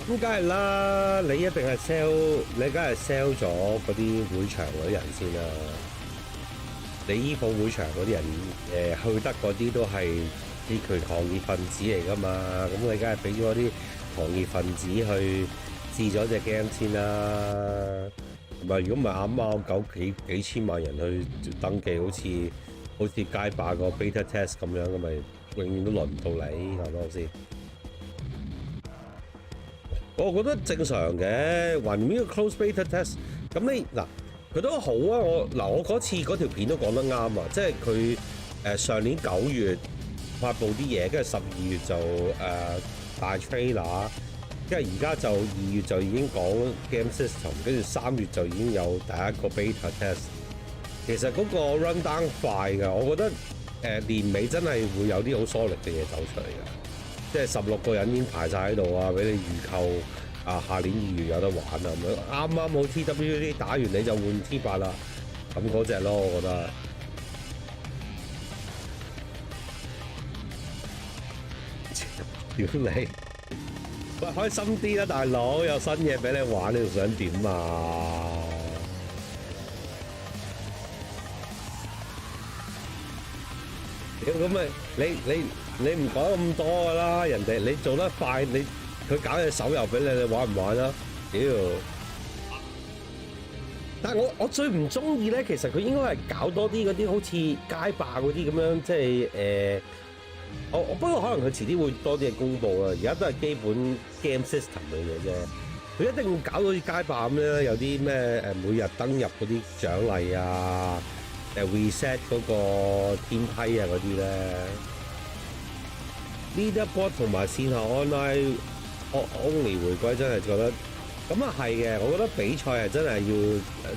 Speaker 1: 咁梗係啦，你一定係 sell， 你梗係 sell 咗嗰啲會場嗰啲人先啦。你醫保會場嗰啲人，去得嗰啲都係啲佢行業分子嚟噶嘛，咁你梗係俾咗啲行業分子去試咗隻 game 先啦。同埋如果唔係啱啱搞幾千萬人去登記，好似街霸個 beta test 咁樣，咁咪永遠都輪唔到你，係咪先？我覺得正常嘅，橫掂呢個 close beta test， 咁你嗱佢都好啊。我嗰次嗰條片都講得啱啊，即係佢上年9月發布啲嘢，跟住12月就大 trailer， 跟住而家就2月就已經講 game system， 跟住3月就已經有第一個 beta test。其實嗰個 run down 快㗎，我覺得年尾真係會有啲好 solid 嘅嘢走出嚟嘅，即係16個人已經排晒喺度啊，俾你預購啊，下年2月有得玩啊咁樣，啱啱好 TWT 打完你就換 T8 啦，咁嗰隻咯，我覺得。屌你！喂，開心啲啦，大佬，有新嘢俾你玩，你仲想點啊？屌咁咪你唔講咁多噶啦，人哋你做得快，佢搞隻手遊俾你玩唔玩啊？屌！但係我最唔中意咧，其實佢應該係搞多啲嗰啲好似街霸嗰啲咁樣，即係我不過可能佢遲啲會多啲嘢公佈啦，而家都係基本 game system 嘅嘢啫。佢一定會搞到似街霸咁咧，有啲咩每日登入嗰啲獎勵啊，reset 嗰個天梯啊嗰啲咧。Leaderboard 同埋線下 online only 回歸真係覺得咁啊係嘅，我覺得比賽係真係要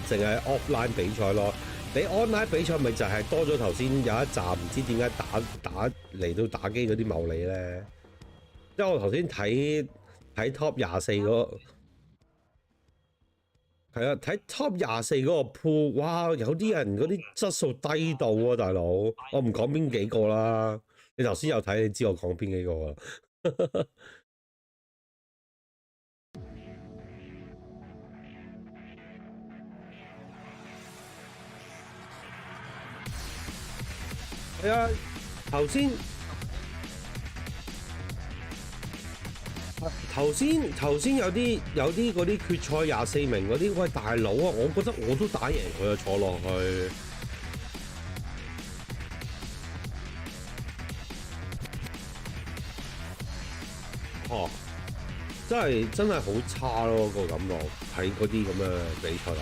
Speaker 1: 淨係 offline 比賽咯。你 online 比賽咪就係多咗頭先有一集唔知點解打嚟到打機嗰啲牟利咧？因為我頭先睇 Top 24嗰個係啊，睇 Top 24嗰個 pool， 哇！有啲人嗰啲質素低到啊，大佬！我唔講邊幾個啦，你頭先有睇，你知我講邊幾個啊？係啊，頭先有啲嗰啲決賽24名嗰啲，喂大佬啊，我覺得我都打贏佢啊，坐落去。哦，真係好差咯，個感覺睇嗰啲咁嘅比賽，大佬。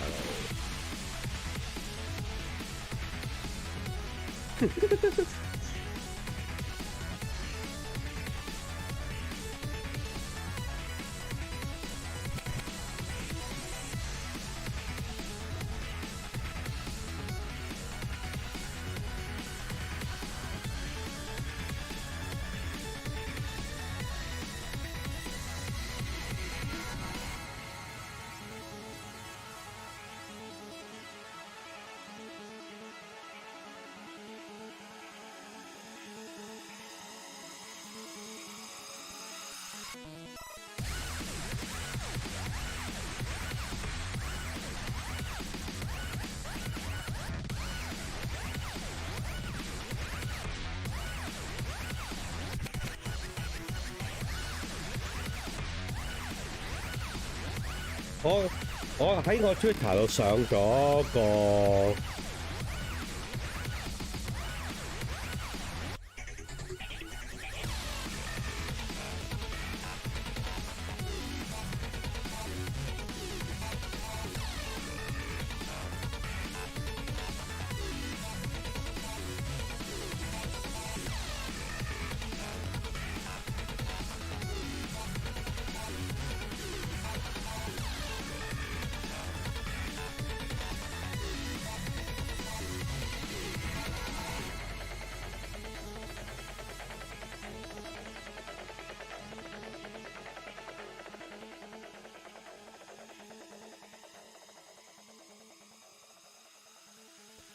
Speaker 1: 我喺我 Twitter 度上咗個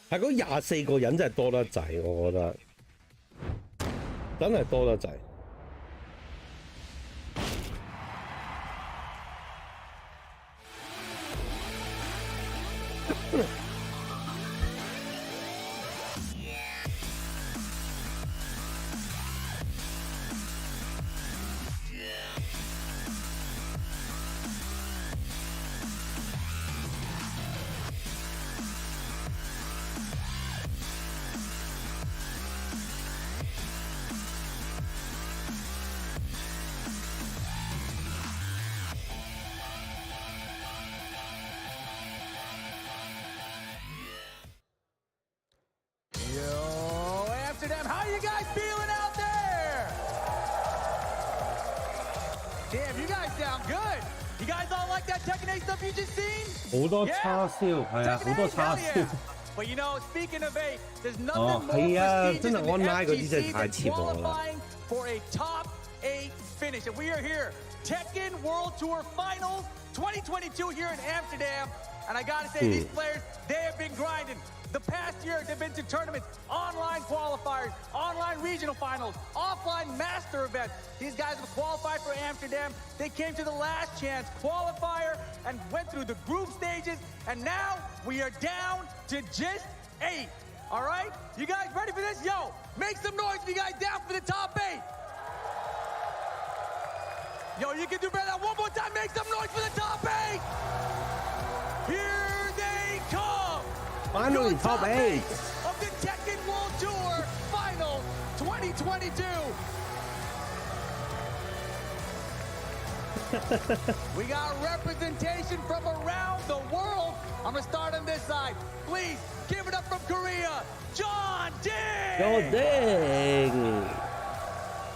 Speaker 1: 係嗰24個人真係多得滯，我覺得真係多得滯。
Speaker 17: How you guys feeling out there? Damn, you guys sound good. You guys all like that Tekken 8 stuff you just seen?
Speaker 1: 好多叉燒，係啊，好多叉燒。
Speaker 17: But you know, speaking of 8, there's nothing more prestigious than the FGC than qualifying for a top 8 finish. And we are here, Tekken World Tour Finals 2022 here in Amsterdam. And I gotta say, these players, they have been grinding. The past year, they've been to tournaments, online qualifiers, online regional finals, offline master events. These guys have qualified for Amsterdam. They came to the last chance qualifier and went through the group stages. And now we are down to just 8. All right? You guys ready for this? Yo, make some noise if you guys down for the top 8. Yo, you can do better than that. One more time, make some noise for the top 8. Here they come.
Speaker 1: Finally, top 8
Speaker 17: of the Tekken World Tour Finals 2022. We got representation from around the world. I'm gonna start on this side. Please give it up from Korea, John Ding.
Speaker 1: Yo, Ding.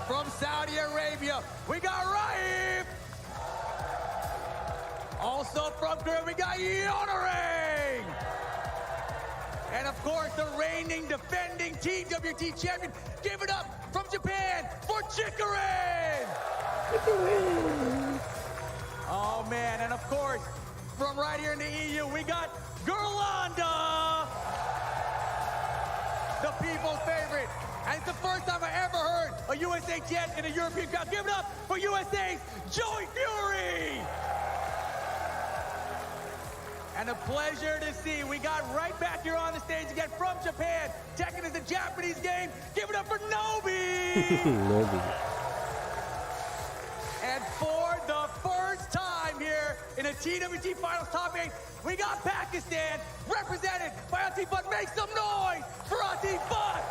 Speaker 17: From Saudi Arabia, we got Raif. Also from Korea, we got Yonorang. And of course, the reigning, defending TWT champion. Give it up from Japan for Chikarin. Oh man, and of course, from right here in the EU, we got Gerlanda, the people's favorite. And it's the first time I ever heard a USA chant in a European crowd. Give it up for USA's Joey Fury. And a pleasure to see. We got right back here on the stage again from Japan. Tekken is a Japanese game. Give it up for Nobi.
Speaker 1: Nobi.
Speaker 17: And for the first time here in a TWT Finals Top 8, we got Pakistan represented by Atifat. Make some noise for Atifat.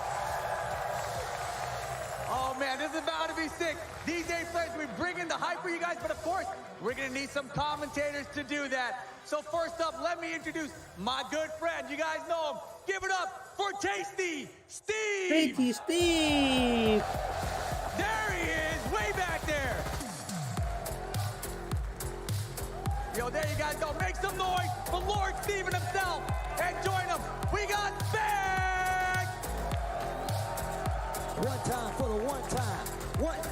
Speaker 17: Oh man, this is about to be sick. These 8 players, we bring in the hype for you guys, but of course, we're gonna need some commentators to do that. So first up, let me introduce my good friend. You guys know him. Give it up for Tasty Steve.
Speaker 1: Tasty Steve.
Speaker 17: There he is, way back there. Yo, there you guys go. Make some noise for Lord Steven himself. And join him. We got Bag.
Speaker 18: One time for the one time.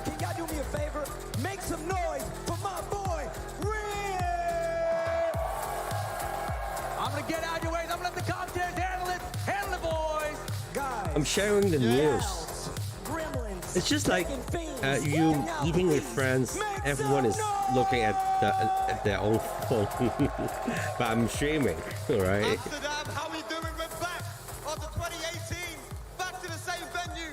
Speaker 18: Can y'all do me a favor? Make some noise for my boy, Red.
Speaker 17: I'm gonna get out of your way. I'm gonna let the commentators handle it. Handle it, boys.
Speaker 18: Guys.
Speaker 1: I'm sharing the news. It's just like you eating with friends. Everyone is looking at their own phone, but I'm streaming, right?
Speaker 19: Amsterdam, how we doing? We're back after 2018, back to the same venue.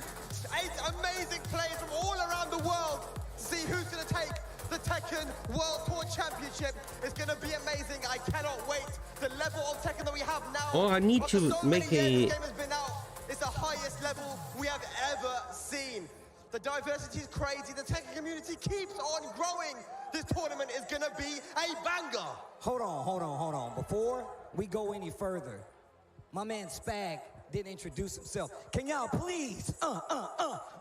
Speaker 19: 8 amazing players from all around the world to see who's going to take the Tekken World Tour Championship. It's going to be amazing. I cannot wait. The level of Tekken that we have now.
Speaker 1: Oh, I need to make a.
Speaker 19: This game has been out. It's the highest level we have ever seen. The diversity is crazy. The Tekken community keeps on growing. This tournament is going to be a banger.
Speaker 18: Hold on. Before we go any further, my man Spag didn't introduce himself. Can y'all please,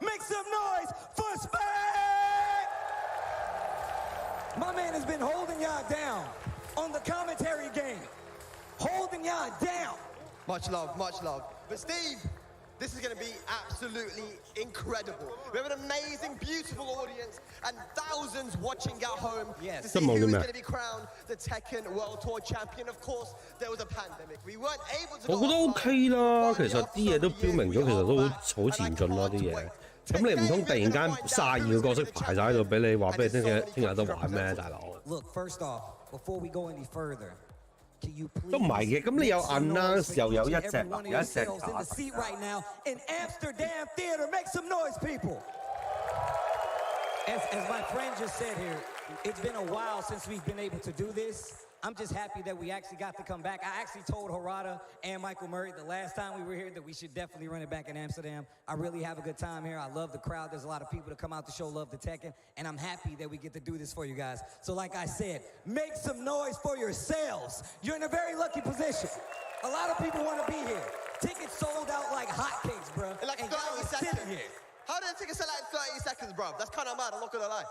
Speaker 18: make some noise for Spag? My man has been holding y'all down on the commentary game. Holding y'all down.
Speaker 19: Much love, much love. But Steve, this is going to be absolutely incredible. We have an amazing, beautiful audience and thousands watching at home to see who is going to be crowned the Tekken World Tour Champion. Of course, there was a pandemic. We weren't able to
Speaker 1: 我覺得 OK 啦，其實啲嘢都標明咗，其實都好前進啦啲嘢。咁你唔通突然間32個角色排晒喺度俾你話俾你聽日有得玩咩，大佬？
Speaker 18: Look, first off, before we go any further,
Speaker 1: 都唔係嘅，咁你有 announce 又有一隻假。
Speaker 18: right now in Amsterdam Theater. Make some noise, people. As my friend just said here, it's been a while since we've been able to do this. I'm just happy that we actually got to come back. I actually told Harada and Michael Murray the last time we were here that we should definitely run it back in Amsterdam. I really have a good time here. I love the crowd. There's a lot of people that come out to show love to Tekken, and I'm happy that we get to do this for you guys. So like I said, make some noise for yourselves. You're in a very lucky position. A lot of people want to be here. Tickets sold out like hotcakes, bro.
Speaker 19: In like 30 seconds. How did the tickets sell out in 30 seconds, bro? That's kind of mad, I'm not going to lie.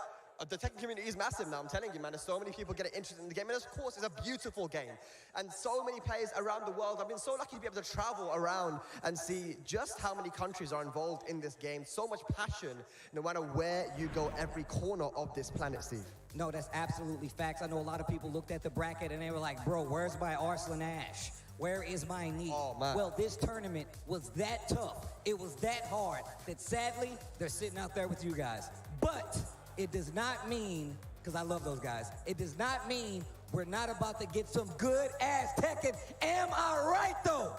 Speaker 3: the Tekken community is massive now, I'm telling you, man. There's so many people getting interested in the game, and of course, it's a beautiful game. And so many players around the world. I've been so lucky to be able to travel around and see just how many countries are involved in this game. So much passion, no matter where you go, every corner of this planet, Steve.
Speaker 18: No, that's absolutely facts. I know a lot of people looked at the bracket and they were like, bro, where's my Arslan Ash? Where is my knee?
Speaker 3: Oh, man.
Speaker 18: Well, this tournament was that tough. It was that hard that sadly, they're sitting out there with you guys. But it does not mean, because I love those guys, it does not mean we're not about to get some good ass Tekken. Am I right though?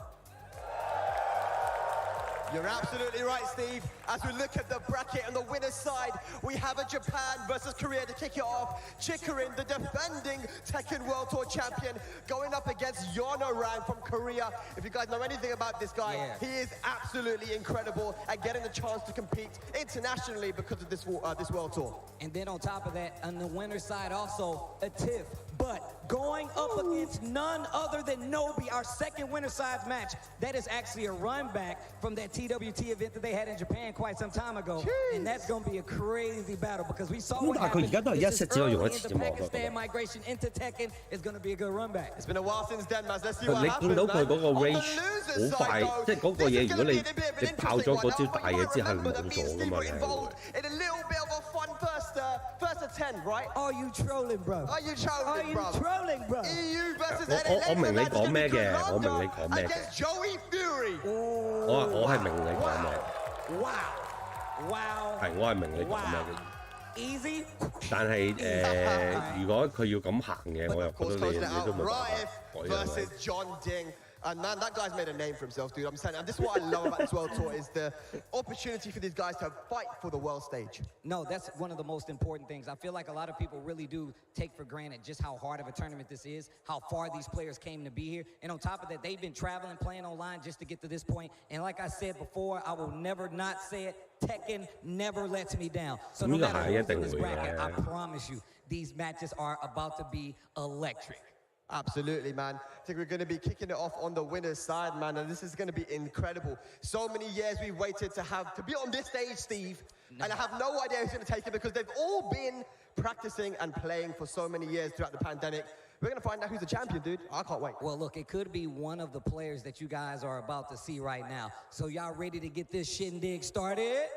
Speaker 3: You're absolutely right, Steve. As we look at the bracket on the winner's side, we have a Japan versus Korea to kick it off. Chikarin, the defending Tekken World Tour champion, going up against Yonorang from Korea. If you guys know anything about this guy, he is absolutely incredible at getting the chance to compete internationally because of this World Tour.
Speaker 18: And then on top of that, on the winner's side also, a TIFF. But going up against none other than Nobi, our second winner's side match, that is actually a run back from that TWT event that they had in Japan quite some time ago. Jeez. And that's going to be a crazy battle because we saw what happened. This is early in the Pakistan migration into Tekken is going to be a good run back.
Speaker 3: It's been a while since then, man. Let's see what happens.
Speaker 1: 你見到佢嗰個 range 好快，即係嗰個嘢，如果你爆咗嗰招大嘢之後，冇咗噶嘛，你係。
Speaker 3: In a little bit of a fun first attempt, right?
Speaker 18: Are you trolling, bro?
Speaker 3: Are you trolling, bro?
Speaker 18: Are you trolling, bro?
Speaker 3: EU versus
Speaker 1: 我明你講咩嘅，我明你講咩嘅。
Speaker 3: against Joey Fury.
Speaker 1: 我係明你講咩。
Speaker 18: Wow.
Speaker 1: 係，我係明你講咩嘅。
Speaker 18: Easy.
Speaker 1: 但係如果佢要咁行嘅，我又覺得你都冇辦法改
Speaker 3: versus John Ding. And man, that guy's made a name for himself, dude. I'm saying, and this is what I love about this World Tour is the opportunity for these guys to fight for the world stage.
Speaker 18: No, that's one of the most important things. I feel like a lot of people really do take for granted just how hard of a tournament this is, how far these players came to be here. And on top of that, they've been traveling, playing online just to get to this point. And like I said before, I will never not say it, Tekken never lets me down. So no matter who's in this bracket, I promise you, these matches are about to be electric.
Speaker 3: Absolutely, man. I think we're going to be kicking it off on the winner's side, man, and this is going to be incredible. So many years we've waited to be on this stage, Steve, and I have no idea who's going to take it because they've all been practicing and playing for so many years throughout the pandemic. We're going to find out who's the champion, dude. I can't wait.
Speaker 18: Well, look, it could be one of the players that you guys are about to see right now. So y'all ready to get this shindig started?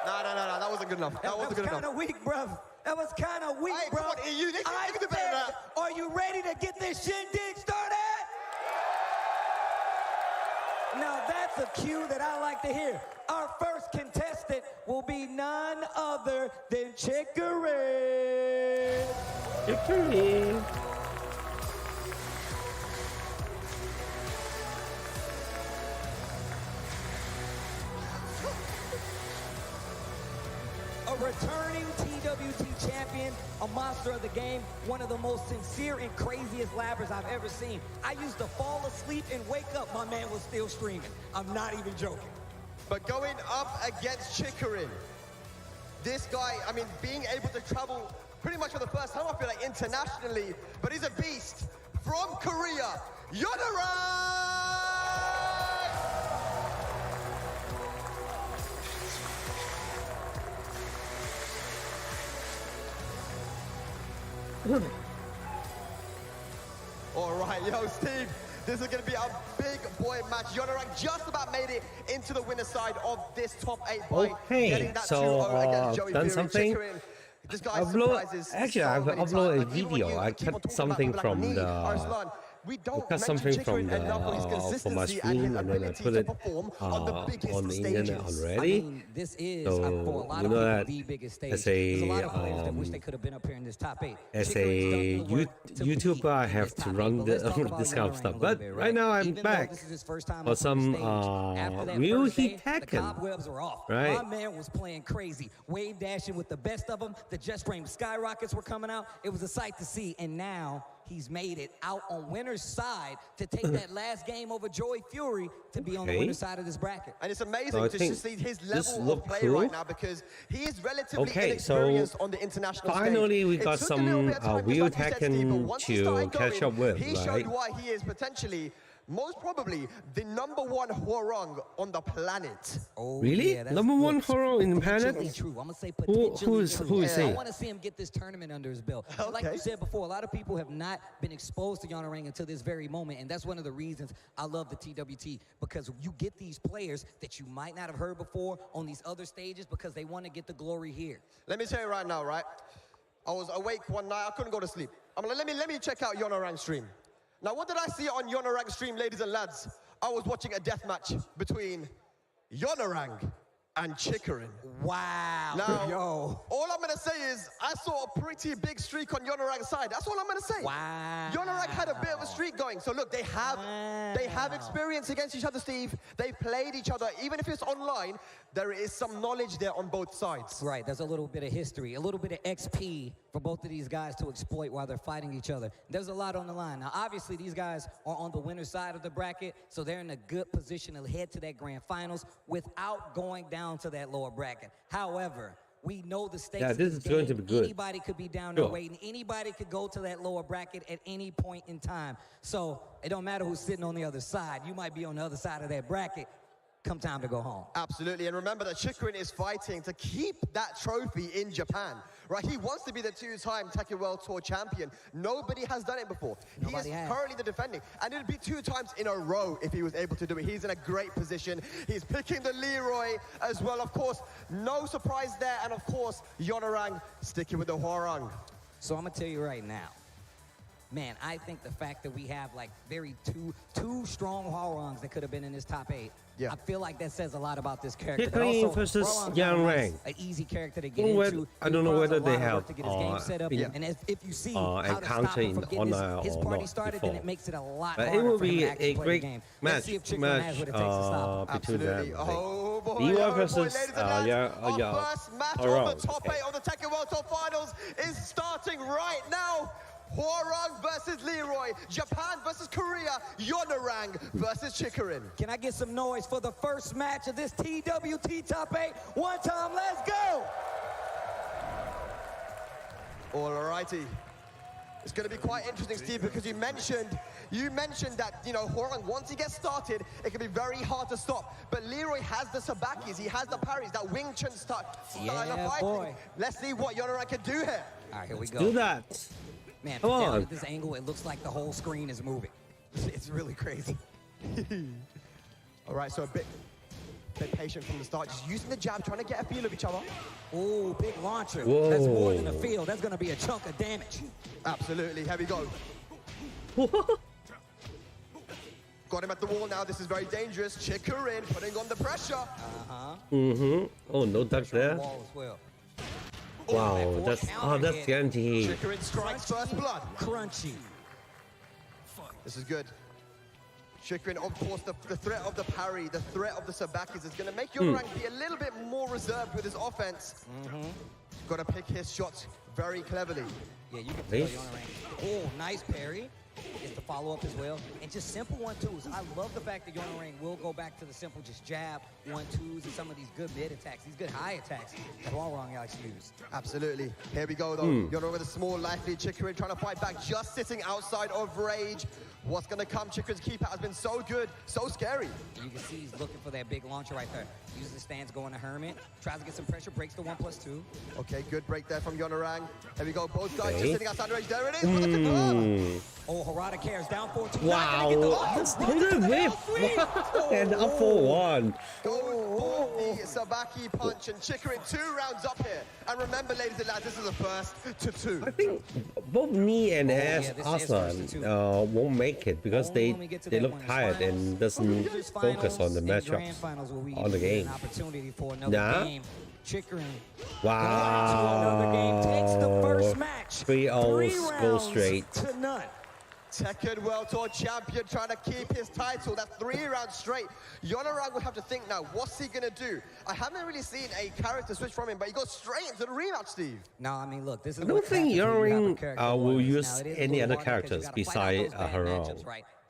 Speaker 3: No, that wasn't good enough. That wasn't good enough.
Speaker 18: That was kind of weak, bruv. That was kind of weak, bro.
Speaker 3: You can do better than that.
Speaker 18: Are you ready to get this shindig started? Now that's a cue that I like to hear. Our first contestant will be none other than Chikarin.
Speaker 1: Chikarin.
Speaker 18: A returning TWT champion, a monster of the game, one of the most sincere and craziest labbers I've ever seen. I used to fall asleep and wake up, my man was still streaming. I'm not even joking.
Speaker 3: But going up against Chikarin, this guy, I mean, being able to travel pretty much for the first time, I feel like internationally, but he's a beast from Korea, Yonorang! All right, yo, Steve, this is going to be a big boy match. Yonorang just about made it into the winner's side of this top 8 by getting that 2-0 against Joey
Speaker 1: done
Speaker 3: Fury.
Speaker 1: something.
Speaker 3: This guy surprises
Speaker 1: Actually, I've uploaded a video. I cut something from the. I cut something from my screen and then I put it on the internet already.
Speaker 18: I mean, this is
Speaker 1: so,
Speaker 18: for a lot of people the biggest stage. There's a lot of players that wish they could have been up here in this top 8.
Speaker 1: As a YouTuber, I have to run this kind of stuff. But right now I'm back for some real Heat Tekken. Right?
Speaker 18: My man was playing crazy, wave dashing with the best of them. The Jet Stream skyrockets were coming out. It was a sight to see, and now he's made it out on winner's side to take that last game over Joey Fury to be on the winner's side of this bracket.
Speaker 3: And it's amazing to see his level of play right now because he is relatively inexperienced on the international stage.
Speaker 1: Finally, we got some real Tekken to catch up with,
Speaker 3: He showed why he is potentially most probably the #1 Hwarang on the planet.
Speaker 20: Oh,
Speaker 1: really?
Speaker 20: Yeah,
Speaker 1: #1 Hwarang in the planet?
Speaker 20: True. I'm gonna say
Speaker 1: Who is saying?
Speaker 20: I want to see him get this tournament under his belt.
Speaker 3: Okay.
Speaker 20: Like you said before, a lot of people have not been exposed to Yonorang until this very moment, and that's one of the reasons I love the TWT, because you get these players that you might not have heard before on these other stages because they want to get the glory here.
Speaker 3: Let me tell you right now, right? I was awake one night, I couldn't go to sleep. I'm like, let me check out Yonorang stream. Now, what did I see on Yonorang stream, ladies and lads? I was watching a death match between Yonorang and Chikarin.
Speaker 20: Wow.
Speaker 3: Now,
Speaker 20: yo.
Speaker 3: all I'm gonna say is I saw a pretty big streak on Yonorang's side. That's all I'm gonna say.
Speaker 20: Wow.
Speaker 3: Yonorang had a bit of a streak going. So look, they have experience against each other, Steve. They've played each other. Even if it's online, there is some knowledge there on both sides.
Speaker 20: Right, there's a little bit of history, a little bit of XP for both of these guys to exploit while they're fighting each other. There's a lot on the line. Now, obviously, these guys are on the winner's side of the bracket, so they're in a good position to head to that grand finals without going down to that lower bracket. However, we know the stakes.
Speaker 1: Yeah, this is going to be good.
Speaker 20: Anybody could be down there waiting. Anybody could go to that lower bracket at any point in time. So it don't matter who's sitting on the other side. You might be on the other side of that bracket. Come time to go home.
Speaker 3: Absolutely, and remember that Chikarin is fighting to keep that trophy in Japan, right? He wants to be the 2-time Tekken World Tour champion. Nobody has done it before.
Speaker 20: Nobody
Speaker 3: he is
Speaker 20: has.
Speaker 3: currently the defending, and it'd be 2 times in a row if he was able to do it. He's in a great position. He's picking the Leroy as well, of course. No surprise there, and of course, Yonorang sticking with the Hwarang.
Speaker 20: So I'm gonna tell you right now, man, I think the fact that we have like two strong Hwarangs that could have been in this top 8.
Speaker 3: Yeah.
Speaker 20: I feel like that says a lot about this character.
Speaker 1: Chikarin versus Yonorang.
Speaker 20: An easy character to get into.
Speaker 1: I don't know whether they have
Speaker 20: to get his game set up. And if you see how to stop
Speaker 1: encounter
Speaker 20: him
Speaker 1: in
Speaker 20: from getting
Speaker 1: honor
Speaker 20: his
Speaker 1: or
Speaker 20: party
Speaker 1: not
Speaker 20: started,
Speaker 1: before.
Speaker 20: then it makes it a lot
Speaker 1: But
Speaker 20: harder
Speaker 1: it will
Speaker 20: for him
Speaker 1: be
Speaker 20: to actually
Speaker 1: a
Speaker 20: play
Speaker 1: great
Speaker 20: the game.
Speaker 1: match,
Speaker 20: Let's see if Chikarin has what it takes to stop him.
Speaker 1: between them.
Speaker 3: Oh boy,
Speaker 1: Leroy versus
Speaker 3: ladies and lads, our
Speaker 1: yeah.
Speaker 3: first match
Speaker 1: Hwarang.
Speaker 3: on the top 8 of the Tekken World Tour Finals is starting right now. Hwarang versus Leroy, Japan versus Korea, Yonorang versus Chikarin.
Speaker 20: Can I get some noise for the first match of this TWT Top 8? One time, let's go!
Speaker 3: Alrighty. It's going to be quite interesting, Steve, because you mentioned that, you know, Hwarang, once he gets started, it can be very hard to stop. But Leroy has the sabakis, he has the parries, that Wing Chun style of fighting.
Speaker 20: Boy.
Speaker 3: Let's see what Yonorang can do here.
Speaker 20: All right, here we go.
Speaker 1: Do that.
Speaker 20: Man,
Speaker 1: Come
Speaker 20: from down
Speaker 1: on.
Speaker 20: at this angle, it looks like the whole screen is moving. It's really crazy.
Speaker 3: All right, so a bit patient from the start, just using the jab, trying to get a feel of each other.
Speaker 20: Oh, big launcher.
Speaker 1: Whoa.
Speaker 20: That's more than a field. That's going to be a chunk of damage.
Speaker 3: Absolutely, here we go. Got him at the wall now, this is very dangerous. Chikarin putting on the pressure.
Speaker 1: Oh, no touch there.
Speaker 20: Wall as well.
Speaker 1: Wow, that's guaranteed.
Speaker 3: Chikarin strikes first blood.
Speaker 20: Crunchy.
Speaker 3: This is good. Chikarin, of course, the threat of the parry, the threat of the sabakis is going to make Yonorang be a little bit more reserved with his offense. Got to pick his shots very cleverly.
Speaker 20: Yeah, you can tell Yonorang. Oh, nice parry. Gets the follow-up as well. And just simple 1-2s. I love the fact that Yonorang will go back to the simple just jab, 1-2s, and some of these good mid attacks, these good high attacks that Hwarang likes to use.
Speaker 3: Absolutely. Here we go, though. Yonorang with a small life lead. Chikarin trying to fight back, just sitting outside of rage. What's going to come? Chikarin's keep out has been so good, so scary.
Speaker 20: You can see he's looking for that big launcher right there. Uses the stance, going to Hermit. Tries to get some pressure, breaks the 1+2.
Speaker 3: Okay, good break there from Yonorang. Here we go, both guys just sitting outside rage. There it is for the confirm.
Speaker 20: Oh, Harada cares down 4-2.
Speaker 1: Wow, look at whip. And up for 1.
Speaker 3: Going for the Sabaki punch, and Chikarin 2 rounds up here. And remember, ladies and lads, this is a first to 2.
Speaker 1: I think both me and Asan won't make it because they look tired and doesn't focus on the matchups, on the game. Nah.
Speaker 20: Chikarin.
Speaker 1: Wow.
Speaker 20: Takes the first match.
Speaker 1: 3 hours go straight.
Speaker 20: To none.
Speaker 3: Tekken World Tour champion trying to keep his title. That's 3 rounds straight. Yonorang will have to think now, what's he going to do? I haven't really seen a character switch from him, but he goes straight into the rematch, Steve.
Speaker 20: No, I mean, look, this is
Speaker 1: I don't think Yonorang will use any other characters besides Hwarang.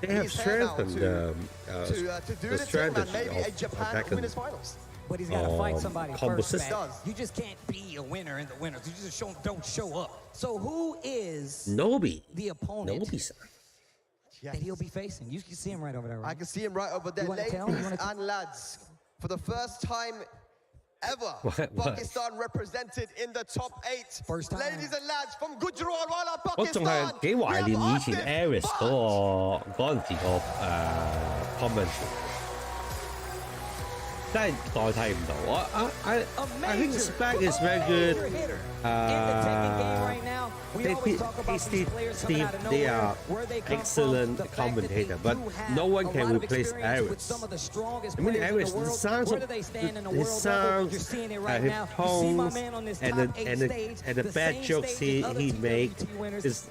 Speaker 1: They have strengthened
Speaker 3: to do
Speaker 1: the
Speaker 3: the thing, man.
Speaker 1: strategy
Speaker 3: Maybe a
Speaker 1: of
Speaker 3: Japan
Speaker 1: Tekken.
Speaker 3: winners finals.
Speaker 20: but he's got to fight somebody first.
Speaker 3: You
Speaker 20: just can't be a winner in the winners. You just don't show up. So who is
Speaker 1: Nobi?
Speaker 20: The opponent
Speaker 1: Nobi-san.
Speaker 20: that he'll be facing? You can see him right over there, right?
Speaker 3: I can see him right over there. Ladies and lads, for the first time ever, Pakistan represented in the top 8.
Speaker 20: First time.
Speaker 3: Ladies and lads, from Gujranwala,
Speaker 1: 我仲係幾懷念以前 Aris 嗰陣時個comment， 真係代替唔到。I think Spec is very good. They are excellent commentator, but no one can replace Aris. I mean, Aris, the sounds of his sounds, his tones, and the bad jokes he makes is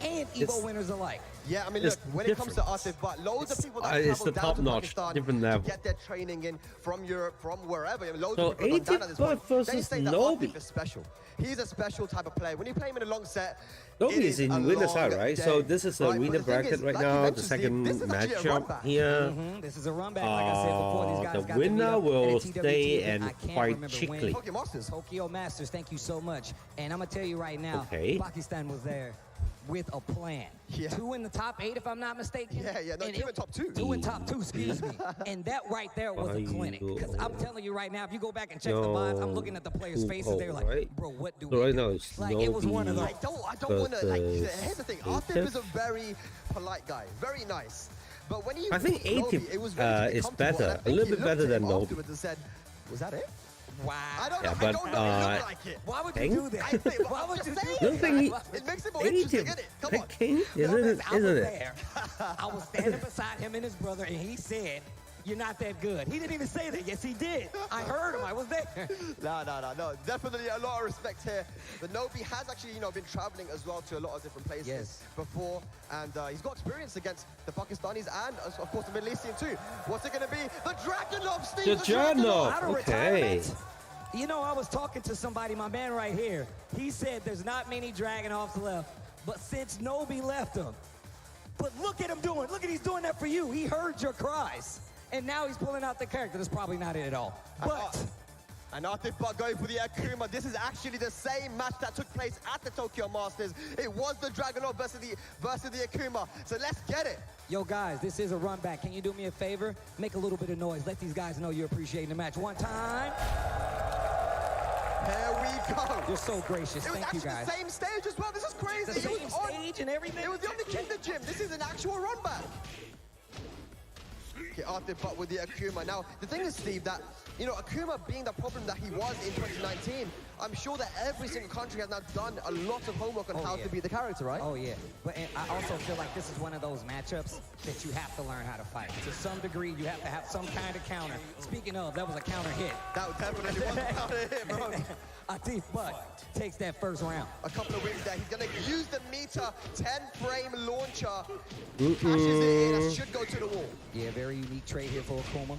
Speaker 3: yeah, I mean, look, when it comes to Atif, but loads of people that travel down to Pakistan to get their training in from Europe, from wherever. I mean, loads of people down at this point. They say that Atif is special. He's a special type of player. When you play him in a long set,
Speaker 1: Nobi is in winner side, right? So this is a winner bracket right now, the second matchup here.
Speaker 20: This is a run back, like I said before. These guys
Speaker 1: the winner will stay and fight Chickley.
Speaker 20: Tokyo Masters, thank you so much. And I'm going to tell you right now, Pakistan was there with a plan. 2 in the top 8, if I'm not mistaken.
Speaker 3: No, 2 in top 2.
Speaker 20: 2 in top 2, excuse me. And that right there was a clinic. Because I'm telling you right now, if you go back and check the vibes, I'm looking at the players' faces. They're like, bro, what do we
Speaker 1: right
Speaker 20: do?
Speaker 1: Now it's
Speaker 20: like, it was one of those.
Speaker 3: I don't want to, like, here's the thing. Atif is a very polite guy. Very nice. But when he
Speaker 1: I think Atif is better. A little bit better than Nobi.
Speaker 3: Said, was that it?
Speaker 20: Wow.
Speaker 3: I don't know.
Speaker 1: But,
Speaker 3: I don't know. It looked like it.
Speaker 20: Why would you do that? Why would you do
Speaker 3: that? It makes it more interesting, isn't it? Come on.
Speaker 1: Isn't it?
Speaker 20: I was standing beside him and his brother, and he said, "You're not that good." He didn't even say that. Yes, he did. I heard him. I was there.
Speaker 3: No. Definitely a lot of respect here. But Nobi has actually, been traveling as well to a lot of different places before, and he's got experience against the Pakistanis and, of course, the Middle Eastern too. What's it going to be? The Dragunov, Steve.
Speaker 1: The Dragunov. Okay.
Speaker 20: You know, I was talking to somebody, my man right here. He said there's not many Dragunovs left, but since Nobi left him, but look at him doing. Look at he's doing that for you. He heard your cries. And now he's pulling out the character. That's probably not it at all. But
Speaker 3: and Atif Butt going for the Akuma. This is actually the same match that took place at the Tokyo Masters. It was the Dragunov versus the Akuma. So let's get it.
Speaker 20: Yo, guys, this is a run back. Can you do me a favor? Make a little bit of noise. Let these guys know you're appreciating the match. One time.
Speaker 3: Here we go.
Speaker 20: You're so gracious. Thank you, guys.
Speaker 3: The same stage as well. This is crazy.
Speaker 20: The same stage and everything.
Speaker 3: It was on the Kinder Gym. This is an actual run back. Okay, Atif Butt with the Akuma. Now, the thing is, Steve, that, Akuma being the problem that he was in 2019, I'm sure that every single country has now done a lot of homework on how to be the character, right?
Speaker 20: Oh, yeah. But I also feel like this is one of those matchups that you have to learn how to fight. To some degree, you have to have some kind of counter. Speaking of, that was a counter hit.
Speaker 3: That definitely was a counter hit, bro.
Speaker 20: Atif Butt takes that first round.
Speaker 3: A couple of wins there. He's going to use the meter 10-frame launcher. Cashes it in and should go to the wall.
Speaker 20: Yeah, very unique trade here for Akuma.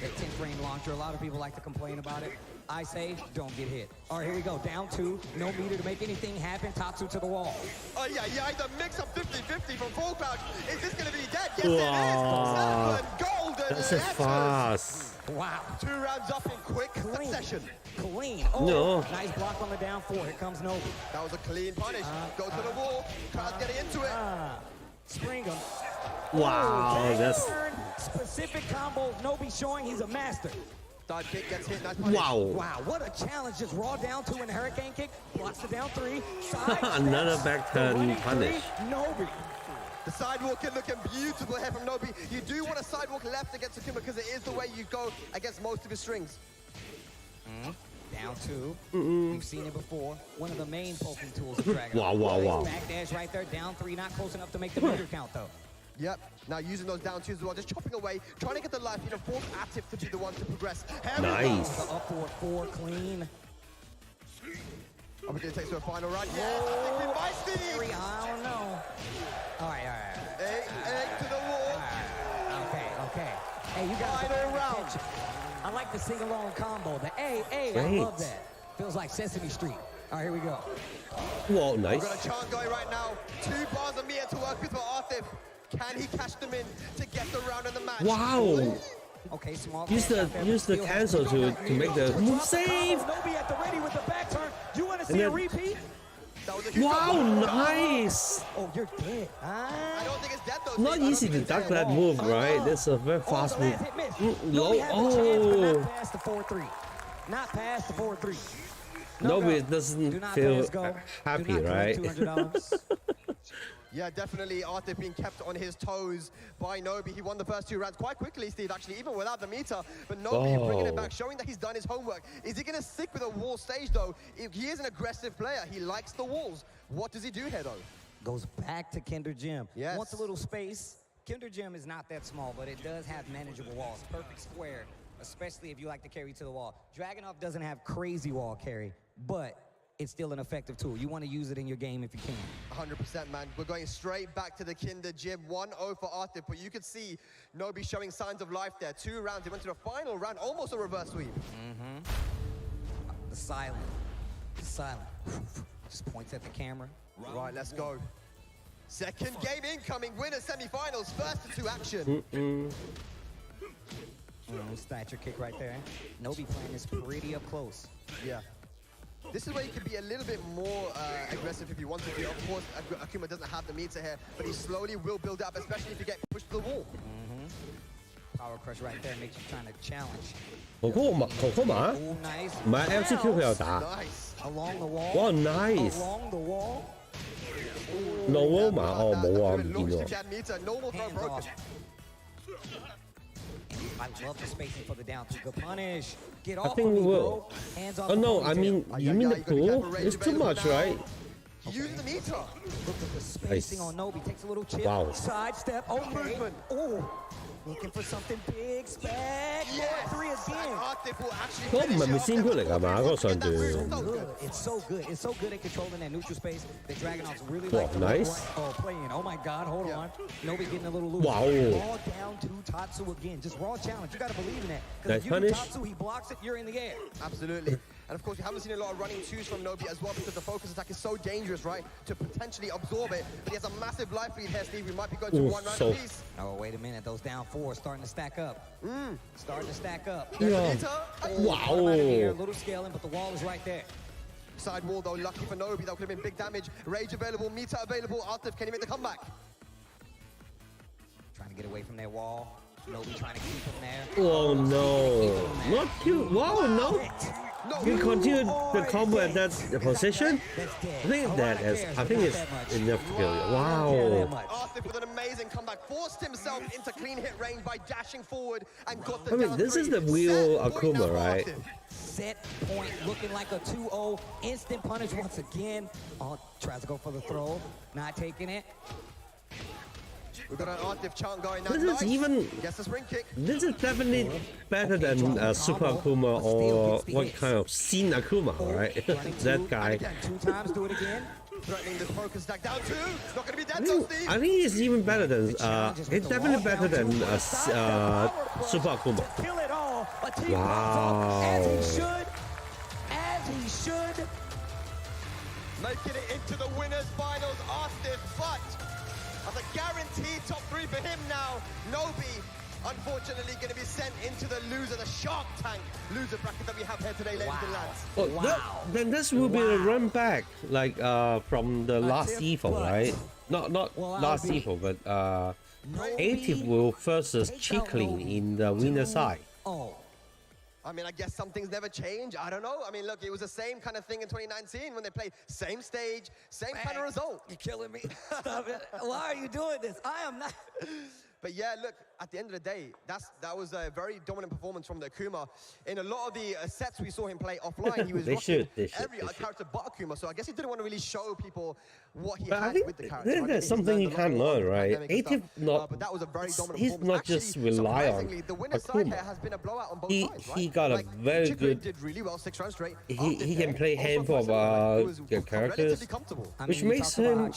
Speaker 20: That 10-frame launcher, a lot of people like to complain about it. I say, don't get hit. All right, here we go. Down 2. No meter to make anything happen. Tatsu to the wall.
Speaker 3: Oh, yeah. The mix-up 50-50 from full crouch. Is this going to be dead? Yes, it is. 7 golden
Speaker 1: That's a fast.
Speaker 20: Wow.
Speaker 3: 2 rounds up in quick succession.
Speaker 20: Clean. Oh,
Speaker 1: no.
Speaker 20: Nice block on the down 4. Here comes Nobi.
Speaker 3: That was a clean punish. Go to the wall. Crowd's getting into it.
Speaker 20: Spring him.
Speaker 1: Wow, that's...
Speaker 20: Specific combos. Nobi showing he's a master.
Speaker 3: Dive kick gets hit. Nice punish.
Speaker 1: Wow.
Speaker 20: Wow, what a challenge. Just raw down 2 and a hurricane kick. Blocks the down 3.
Speaker 1: Another back turn punish.
Speaker 20: Nobi.
Speaker 3: The sidewalk looking beautiful here from Nobi. You do want a sidewalk left against Akuma because it is the way you go against most of his strings.
Speaker 20: Down 2. We've seen it before. One of the main poking tools of Dragon.
Speaker 1: Wow.
Speaker 20: Back dash right there. Down 3. Not close enough to make the meter count, though.
Speaker 3: Yep. Now using those down 2s as well. Just chopping away. Trying to get the life. Force Atif to be the one to progress.
Speaker 1: Nice.
Speaker 20: The upward 4 clean.
Speaker 3: Are we going to take to a final round? Yeah. I think we might, Steve.
Speaker 20: I don't know. All right.
Speaker 3: Egg to the wall.
Speaker 20: Okay. Hey, you guys.
Speaker 3: Final round.
Speaker 20: I like the sing-along combo. The I love that. Feels like Sesame Street. All right, here we go.
Speaker 1: Whoa, nice.
Speaker 3: We've got a chant going right now. 2 bars of meter to work with for Atif. Can he cash them in to get the round in the match?
Speaker 1: Wow.
Speaker 20: Okay, small.
Speaker 1: Use the cancel to make the move save.
Speaker 17: Nobi at the ready with the back turn. You want to see a repeat?
Speaker 1: Wow, nice!
Speaker 20: Oh, you're dead.
Speaker 3: I don't think it's dead though.
Speaker 1: Not easy to duck that move, right? That's a very fast move.
Speaker 20: Low.
Speaker 1: Oh!
Speaker 20: Not past the 4-3. Not past the 4-3.
Speaker 1: Nobody doesn't feel happy, right?
Speaker 3: Yeah, definitely Arthur being kept on his toes by Nobi. He won the first 2 rounds quite quickly, Steve, actually, even without the meter. But Nobi bringing it back, showing that he's done his homework. Is he going to stick with a wall stage, though? He is an aggressive player. He likes the walls. What does he do here, though?
Speaker 20: Goes back to Kinder Gym.
Speaker 3: Yes.
Speaker 20: Wants a little space. Kinder Gym is not that small, but it does have manageable walls. Perfect square, especially if you like to carry to the wall. Dragunov doesn't have crazy wall carry, but it's still an effective tool. You want to use it in your game if you can.
Speaker 3: 100%, man. We're going straight back to the Kinder Gym. 1-0 for Arthur, but you could see Nobi showing signs of life there. 2 rounds. He went to the final round, almost a reverse sweep.
Speaker 20: The silent. The silent. Just points at the camera.
Speaker 3: Right, let's go. Second game incoming. Winner semifinals. First to 2 action.
Speaker 20: Stature kick right there. Nobi playing this pretty up close.
Speaker 3: Yeah. This is where you can be a little bit more aggressive if you want to be. Of course, Akuma doesn't have the meter here, but he slowly will build up, especially if you get pushed to the wall.
Speaker 20: Power crush right there makes you trying to challenge.
Speaker 1: 哥哥嘛，唔係 LCQ 佢又打。
Speaker 20: Along the wall.
Speaker 1: 哇 nice。
Speaker 20: Along the wall.
Speaker 1: No wall 嘛？哦冇啊，唔見喎。
Speaker 20: I love the spacing for the down two. Good punish. Get
Speaker 1: I
Speaker 20: off
Speaker 1: think
Speaker 20: of
Speaker 1: we
Speaker 20: me,
Speaker 1: will.
Speaker 20: bro. Hands off.
Speaker 1: Oh no,
Speaker 20: the
Speaker 1: I mean, you mean the pool? It's too much, right?
Speaker 3: Use the meter.
Speaker 20: Look at the spacing on Nobi. Takes a little chip.
Speaker 1: Wow.
Speaker 20: Side step. Okay. Oh. Looking for something big. Spec. Yeah. 3 again.
Speaker 1: 嗰個唔係咪先驅嚟㗎嘛？嗰個上段。
Speaker 20: It's so good. It's so good at controlling that neutral space. The Dragunovs really
Speaker 1: Wow,
Speaker 20: like to
Speaker 1: nice.
Speaker 20: playing. Oh my God, hold on. Nobi getting a little loose.
Speaker 1: Wow.
Speaker 20: Raw down to Tatsu again. Just raw challenge. You got to believe in that. Because if you do
Speaker 1: punish.
Speaker 20: Tatsu, he blocks it, you're in the air.
Speaker 3: Absolutely. And of course, we haven't seen a lot of running twos from Nobi as well because the focus attack is so dangerous, right? To potentially absorb it. But he has a massive life lead here, Steve. We might be going to 1 round apiece.
Speaker 20: Oh, wait a minute. Those down 4 starting to stack up. Starting to stack up.
Speaker 1: Yeah. Wow.
Speaker 20: A little scaling, but the wall is right there.
Speaker 3: Side wall, though, lucky for Nobi. That could have been big damage. Rage available, meter available. Arthur, can he make the comeback?
Speaker 20: Trying to get away from that wall. Nobi trying to keep him there.
Speaker 1: Oh no. Not cute. Wow, no. He continued the combo at that position. I think it's enough to kill you. Wow.
Speaker 3: Arthur with an amazing comeback. Forced himself into clean hit range by dashing forward and got the
Speaker 1: I mean, this is the real Akuma, right?
Speaker 20: Set point looking like a 2-0. Instant punish once again. Oh, tries to go for the throw. Not taking it.
Speaker 3: We've got an Arthur chant going now.
Speaker 1: This is even.
Speaker 3: Gets the spring kick.
Speaker 1: This is definitely better than Super Akuma or what kind of Sin Akuma, right? That guy.
Speaker 20: 2 times, do it again.
Speaker 3: Threatening the focus stack down 2. It's not going to be dead, though, Steve.
Speaker 1: I think it's even better than. It's definitely better than Super Akuma.
Speaker 20: Kill it all.
Speaker 1: Wow.
Speaker 20: As he should. As he should.
Speaker 3: Making it into the winners' finals, Arthur, but as a guaranteed top 3 for him now, Nobi, unfortunately, going to be sent into the loser, the Shark Tank loser bracket that we have here today, ladies and lads.
Speaker 1: Oh, then this will be a run back, like from the last EVO, right? Not last EVO, but ATIP will versus Chicklin in the winner side.
Speaker 3: I mean, I guess some things never change. I don't know. I mean, look, it was the same kind of thing in 2019 when they played same stage, same kind of result.
Speaker 20: You're killing me. Stop it. Why are you doing this? I am not.
Speaker 3: But yeah, look, at the end of the day, that was a very dominant performance from the Akuma. In a lot of the sets we saw him play offline, he was rocking every character but Akuma. So I guess he didn't want to really show people what he had with the character.
Speaker 1: But that's something you can't learn, right? ATIP
Speaker 3: but that was a very dominant
Speaker 1: he's not just rely on
Speaker 3: the winner's side here has been a blowout on both sides, right?
Speaker 1: He got a very good.
Speaker 3: Did really well 6 rounds straight.
Speaker 1: He can play handful of characters, which makes him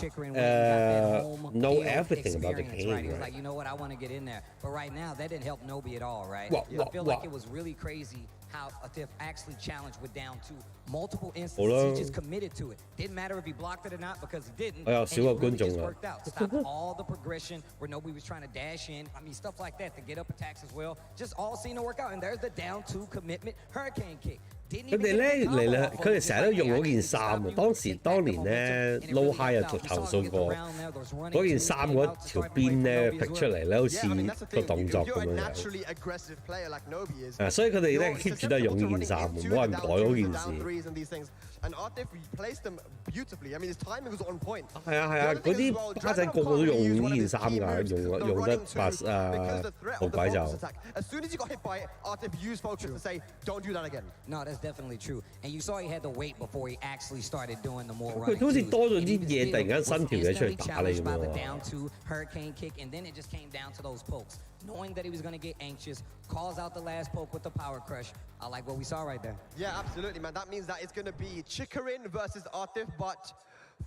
Speaker 1: know everything about the game.
Speaker 20: Right? He was like, you know what, I want to get in there. But right now, that didn't help Nobi at all, right? I feel like it was really crazy how Atif actually challenged with down two. Multiple instances, he just committed to it. Didn't matter if he blocked it or not because he didn't. And it really just worked out. Stopped all the progression where nobody was trying to dash in. I mean, stuff like that, the get up attacks as well. Just all seemed to work out. And there's the down two commitment hurricane kick.
Speaker 1: 佢哋咧嚟啦，佢哋成日都用嗰件衫喎。當年咧 Low High 就投訴過，嗰件衫嗰條邊咧劈出嚟咧，好似個動作咁樣樣。所以佢哋咧 keep 住都係用呢件衫，冇人改嗰件事。係啊，嗰啲家仔個個都用呢件衫㗎，用得好鬼就。
Speaker 20: Definitely true. And you saw he had to wait before he actually started doing the more
Speaker 1: running. 佢好似多咗啲嘢，突然間新條嘢出嚟打你咁
Speaker 20: 樣。Down to hurricane kick, and then it just came down to those pokes. Knowing that he was going to get anxious, calls out the last poke with the power crush. I like what we saw right there.
Speaker 3: Yeah, absolutely, man. That means that it's going to be Chikarin versus Atif, but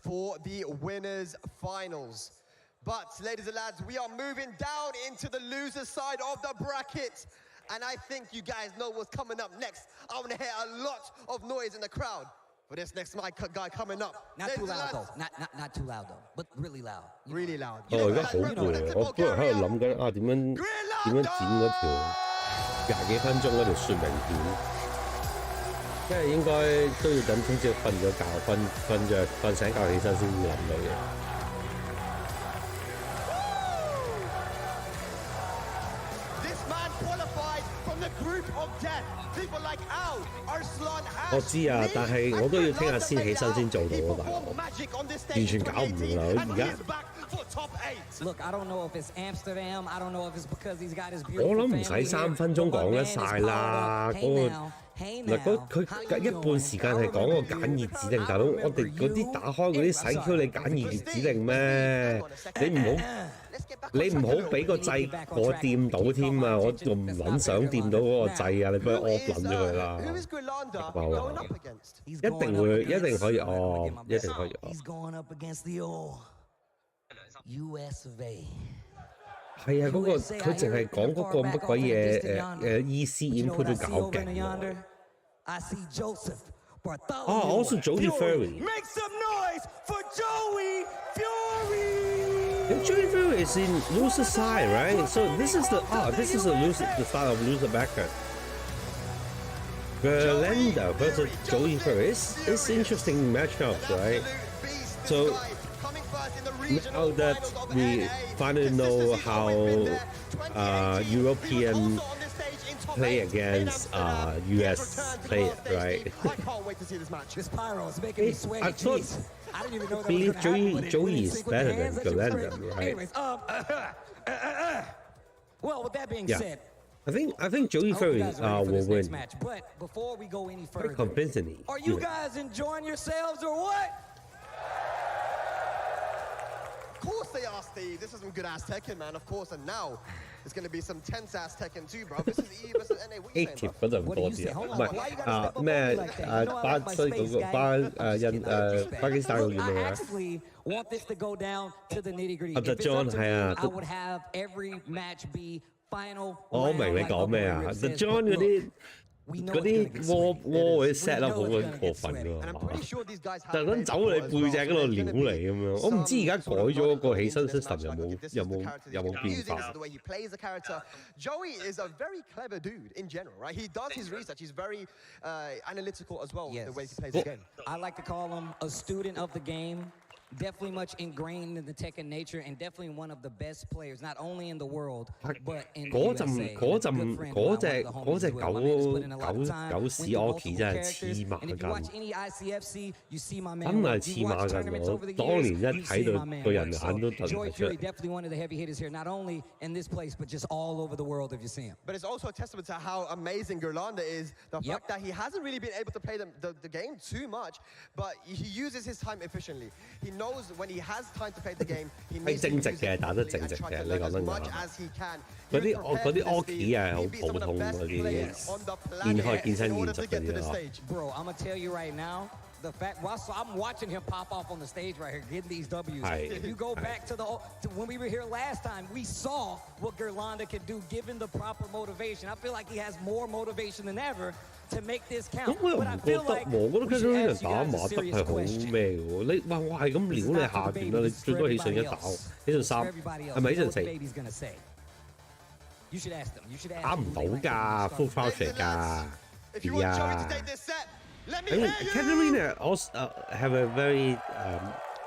Speaker 3: for the winners finals. But ladies and lads, we are moving down into the loser side of the bracket. And I think you guys know what's coming up next. I want to hear a lot of noise in the crowd for this next guy coming up.
Speaker 20: Not too loud though. Not too loud though, but really loud.
Speaker 3: Really loud.
Speaker 1: 而家好攰，我本來喺度諗緊點樣剪嗰條20幾分鐘嗰條說明片，因為應該都要等聽朝瞓醒覺起身先會諗到嘅。我知啊，但係我都要聽日先起身先做到啊，大佬，完全搞唔掂啦！而家。我諗唔使3分鐘講得晒啦，佢一半時間係講個簡易指令，大佬，我哋嗰啲打開嗰啲洗 Q 你簡易指令咩？你唔好俾個掣我掂到添啊！我仲唔撚想掂到嗰個掣啊！你幫我 off 撚咗佢啦！一定可以 off， 一定可以 off。係啊，嗰個佢淨係講嗰個乜鬼嘢EC input 都搞勁喎。also Joey Fury。Make some noise for Joey Fury。Joey Fury is in loser side, right? So this is the start of loser bracket. Gerlanda versus Joey Fury. It's interesting matchups, right? So now that we finally know how European play against US player, right?
Speaker 20: I can't wait to see this match. This pyro is making me sweat.
Speaker 1: I believe Joey is better than Gerlanda, right?
Speaker 20: Well, with that being said,
Speaker 1: I think Joey Fury will win.
Speaker 20: Match, but before we go any further,
Speaker 1: convincingly.
Speaker 20: Are you guys enjoying yourselves or what?
Speaker 3: Of course they are, Steve. This is some good ass Tekken, man. Of course, and now it's going to be some tense ass Tekken too, bro. This is E versus NA. What are you saying, bro? What do you say? Hold on. Why you gotta step up like that? I actually want this to go down to the nitty gritty. If it's up to me, I would have every match be final.
Speaker 1: 我明你講咩啊 ？The John 嗰啲窩嗰啲 set 得好過分㗎嘛，特登走你背脊嗰度撩你咁樣。我唔知而家改咗嗰個起身 system 有冇變化。
Speaker 3: Joey is a very clever dude in general, right? He does his research. He's very analytical as well. The way he plays the game.
Speaker 20: I like to call him a student of the game. Definitely much ingrained in the Tekken nature, and definitely one of the best players, not only in the world, but in the USA.
Speaker 1: 嗰隻狗屎 Oki 真係黐馬筋，真係黐馬筋我當年一睇到個人眼都突出嚟。
Speaker 20: Definitely one of the heavy hitters here, not only in this place, but just all over the world if you see him.
Speaker 3: But it's also a testament to how amazing Gerlanda is. The fact that he hasn't really been able to play the game too much, but he uses his time efficiently. He knows when he has time to play the game, he needs to use it as much as he can.
Speaker 1: 嗰啲 Oki 係好普通嗰啲，健開健身現實嗰啲咯。
Speaker 20: Bro, I'm gonna tell you right now. The fact I'm watching him pop off on the stage right here, getting these W's. If you go back to when we were here last time, we saw what Gerlanda can do given the proper motivation. I feel like he has more motivation than ever. to make this
Speaker 1: 咁
Speaker 20: count.
Speaker 1: 我又唔
Speaker 20: But I
Speaker 1: 覺
Speaker 20: feel
Speaker 1: 得
Speaker 20: like
Speaker 1: 喎，我覺得
Speaker 20: we
Speaker 1: 佢
Speaker 20: should
Speaker 1: 呢
Speaker 20: ask
Speaker 1: 度
Speaker 20: you
Speaker 1: 打
Speaker 20: guys
Speaker 1: 馬
Speaker 20: a
Speaker 1: 德
Speaker 20: serious
Speaker 1: 係好
Speaker 20: question.
Speaker 1: 咩喎？你哇我係咁撩你下邊啦，你最多起上一打，起上三，係咪起上四？
Speaker 20: Baby's gonna say. You should ask them. You should ask
Speaker 1: 打唔
Speaker 20: them
Speaker 1: 到
Speaker 20: who they
Speaker 1: 㗎
Speaker 20: recommend
Speaker 1: ，full
Speaker 20: to start.
Speaker 1: crouch 嚟㗎。
Speaker 19: If you want Joey to
Speaker 1: Yeah.
Speaker 19: take this set, let me
Speaker 1: I mean,
Speaker 19: hear you.
Speaker 1: Katarina also have a very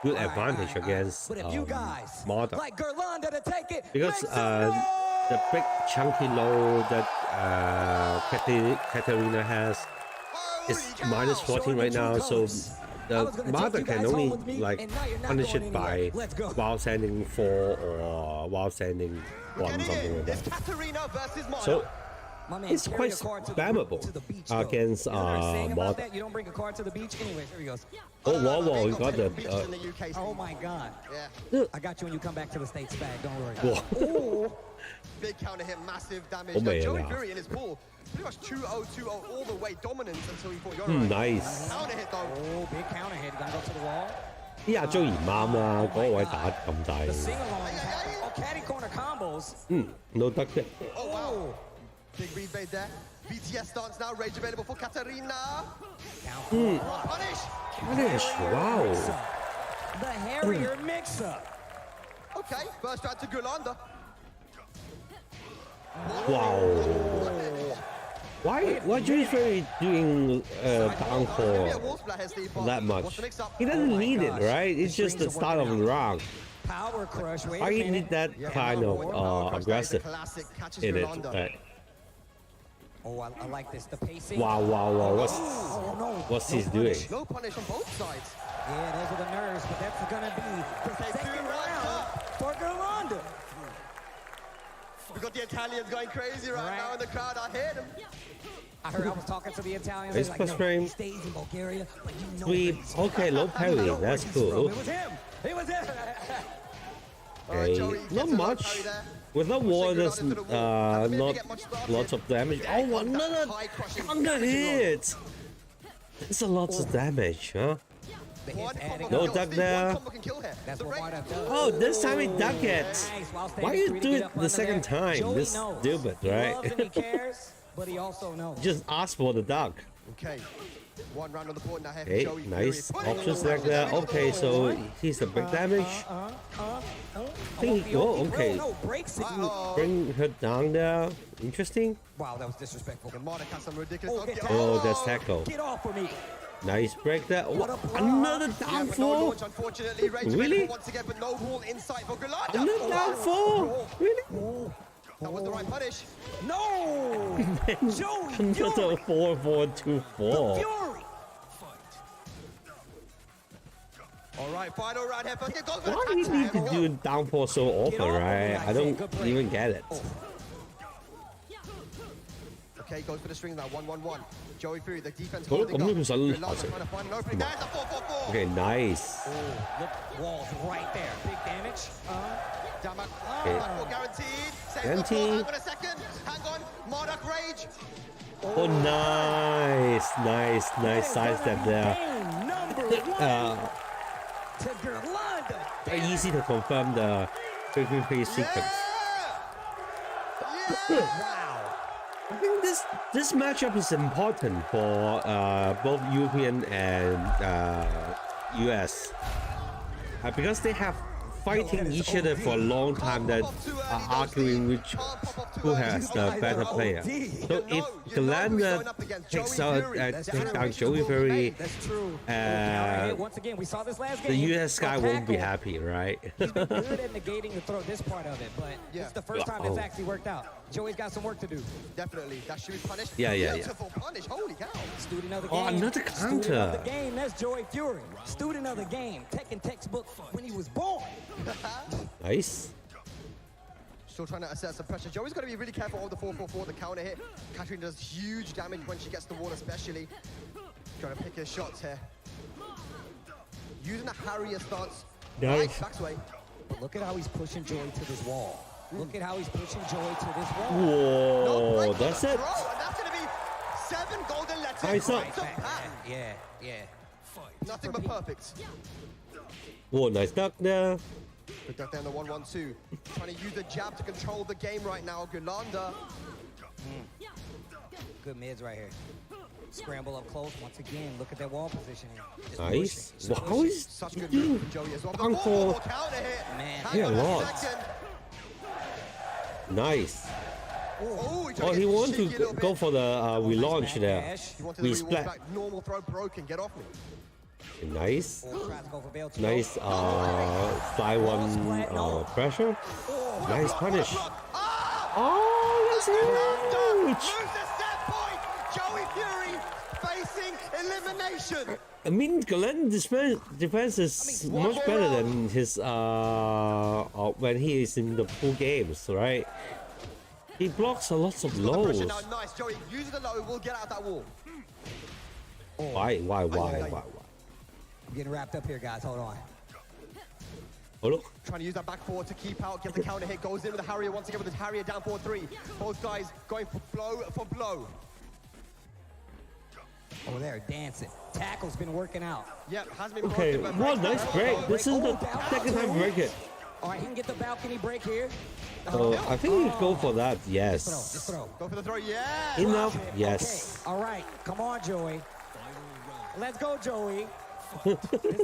Speaker 1: good advantage against
Speaker 20: But if you guys
Speaker 1: Marta
Speaker 20: like Gerlanda to take it,
Speaker 1: because
Speaker 20: make some noise!
Speaker 1: the big chunky low that Katarina has is minus 14 right now, so the Marta can only like punish it by while sending 4 or while sending 1, something like that. So it's quite spammable against Marta.
Speaker 20: You don't bring a card to the beach? Anyways, here he goes.
Speaker 1: Oh, wow, you got the...
Speaker 20: oh my God.
Speaker 19: Yeah.
Speaker 20: I got you when you come back to the States bag, don't worry.
Speaker 1: Whoa.
Speaker 19: Big counter hit, massive damage.
Speaker 1: Oh, man,
Speaker 19: Joey
Speaker 1: yeah.
Speaker 19: Fury in his pool, pretty much 2-0-2-0 all the way, dominance until he fought Yoro.
Speaker 1: Nice.
Speaker 19: Counter hit though.
Speaker 20: Oh, big counter hit. Gonna go to the wall.
Speaker 1: 啲亞洲唔啱啦，嗰位打咁大。
Speaker 20: Oh, caddy corner combos.
Speaker 1: No 得嘅。
Speaker 19: Oh wow. Big read bait there. BTS stance now, rage available for Katarina. Punish.
Speaker 1: Punish, wow.
Speaker 20: The Harrier mix-up.
Speaker 19: Okay, first round to Gerlanda.
Speaker 1: Wow. Why Joey Fury doing downfall that much? He doesn't need it, right? It's just the start of the round.
Speaker 20: Power crush.
Speaker 1: Why you need that kind of aggressive in it? Right?
Speaker 20: Oh, I like this. The pacing.
Speaker 1: Wow. What's he doing?
Speaker 19: No punish on both sides.
Speaker 20: Yeah, those are the nerves, but that's gonna be the second round for Gerlanda.
Speaker 19: We got the Italians going crazy right now in the crowd. I hear them.
Speaker 20: I was talking to the Italians.
Speaker 1: It's
Speaker 20: Like,
Speaker 1: frustrating.
Speaker 20: he stays in Bulgaria, but you know
Speaker 1: Sweep. Okay, low parry. That's cool.
Speaker 20: It was him. It was him.
Speaker 1: Okay, not much. With the war, there's not lots of damage. Oh, another counter hit! There's a lot of damage, huh? No duck there. Oh, this time he duck it. Why you do it the second time? This stupid, right?
Speaker 20: But he also knows.
Speaker 1: Just ask for the duck.
Speaker 19: Okay. One round on the board now here.
Speaker 1: Okay,
Speaker 19: Joey
Speaker 1: nice
Speaker 19: Fury.
Speaker 1: options like that. Okay, so he's a big damage. Okay. Bring her down there. Interesting.
Speaker 20: Wow, that was disrespectful.
Speaker 1: Oh, that's tackle.
Speaker 20: Get off of me.
Speaker 1: Nice break there. Oh, another downfall. Really? Another downfall. Really?
Speaker 19: That was the right punish.
Speaker 20: No!
Speaker 1: Another 4-4-2-4.
Speaker 19: All right, final round here. First, goes for
Speaker 1: Why do you need to do downfall so often, right? I don't even get it.
Speaker 19: Okay, goes for the string now. 1-1-1. Joey Fury, the defense
Speaker 1: Oh,
Speaker 19: holding up.
Speaker 1: I'm
Speaker 19: Gerlanda trying to find an opening. There's the 4-4-4.
Speaker 1: Okay, nice.
Speaker 20: Look, walls right there. Big damage.
Speaker 19: Damage.
Speaker 1: Okay.
Speaker 19: Guaranteed.
Speaker 1: Guaranteed.
Speaker 19: Hang on a second. Hang on. Marduk Rage.
Speaker 1: Oh, nice sidestep there.
Speaker 20: To Gerlanda.
Speaker 1: Very easy to confirm the quick sequence.
Speaker 20: Wow.
Speaker 1: I think this matchup is important for both European and US because they have fighting each other for a long time that are arguing who has the better player. So if Gerlanda takes down Joey Fury,
Speaker 20: Once again, we saw this last
Speaker 1: the
Speaker 20: game.
Speaker 1: US guy won't be happy, right?
Speaker 20: He's been good at negating the throw, this part of it, but it's the first time it's actually worked out. Joey's got some work to do.
Speaker 19: Definitely. That should be punished.
Speaker 1: Yeah.
Speaker 19: Beautiful punish. Holy cow.
Speaker 20: Student of the game.
Speaker 1: Oh, another counter.
Speaker 20: Student of the game. That's Joey Fury. Student of the game. Tekken textbook when he was born.
Speaker 1: Nice.
Speaker 19: Still trying to assert some pressure. Joey's got to be really careful of the 4-4-4, the counter hit. Katarina does huge damage when she gets the wall, especially. Trying to pick his shots here. Using a Harrier stance.
Speaker 1: Nice.
Speaker 19: Backsway.
Speaker 20: But look at how he's pushing Joey to this wall. Look at how he's pushing Joey to this wall.
Speaker 1: Whoa, that's it.
Speaker 19: And that's going to be 7 golden letters.
Speaker 1: Nice up.
Speaker 20: Yeah.
Speaker 19: Nothing but perfect.
Speaker 1: Whoa, nice duck there.
Speaker 19: Good duck down the 1-1-2. Trying to use the jab to control the game right now. Gerlanda.
Speaker 20: Good mids right here. Scramble up close once again. Look at that wall positioning. Just
Speaker 1: Nice.
Speaker 20: pushing,
Speaker 1: Wow, he's doing uncle. Yeah, a lot. Nice. Oh, he wants to go for the relaunch there. We splat.
Speaker 3: Normal throw broken. Get off me.
Speaker 1: Nice. Nice fly one pressure. Nice punish. Oh, that's huge.
Speaker 3: Joey Fury facing elimination.
Speaker 1: I mean, Galen's defense is much better than his when he is in the full games, right? He blocks a lot of lows.
Speaker 3: Nice, Joey. Use the low. We'll get out that wall.
Speaker 1: Why?
Speaker 20: I'm getting wrapped up here, guys. Hold on.
Speaker 1: Oh, look.
Speaker 3: Trying to use that back forward to keep out, get the counter hit, goes in with the Harrier once again with the Harrier down 4-3. Both guys going for blow for blow.
Speaker 20: Oh, they're dancing. Tackle's been working out.
Speaker 3: Yep, has been
Speaker 1: okay,
Speaker 3: broken.
Speaker 1: What nice break. This is the second time break it.
Speaker 20: All right, he can get the balcony break here.
Speaker 1: So I think you go for that. Yes.
Speaker 20: Just throw.
Speaker 3: Go for the throw. Yeah.
Speaker 1: Enough. Yes.
Speaker 20: Okay. All right, come on, Joey. Let's go, Joey.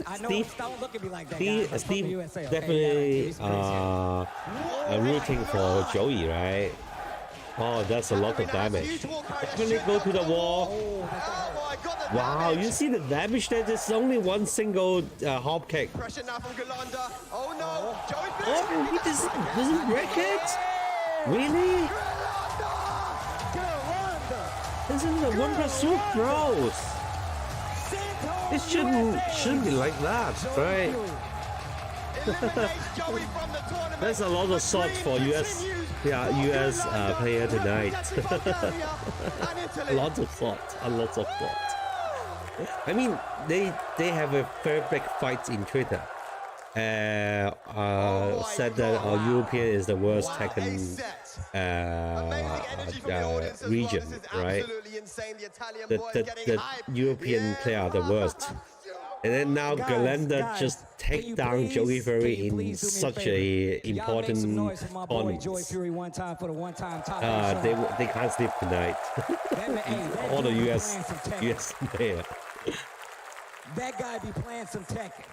Speaker 20: I know. Don't look at me like that.
Speaker 1: Steve USA, okay? Definitely rooting for Joey, right? Oh, that's a lot of damage. Definitely go to the wall. Wow, you see the damage there? There's only one single hop kick.
Speaker 3: Pressure now from Galanda. Oh no, Joey.
Speaker 1: Oh, he doesn't break it? Really? This is the 1+2 throws. It shouldn't be like that, right? That's a lot of shots for US player tonight. Lots of thought, a lot of thought. I mean, they have a very big fight in Twitter. Said that our European is the worst Tekken region, right? The European player are the worst. And then now Galanda just take down Joey Fury in such a important tournament. They can't sleep tonight. All the US player.
Speaker 20: That guy be playing some Tekken.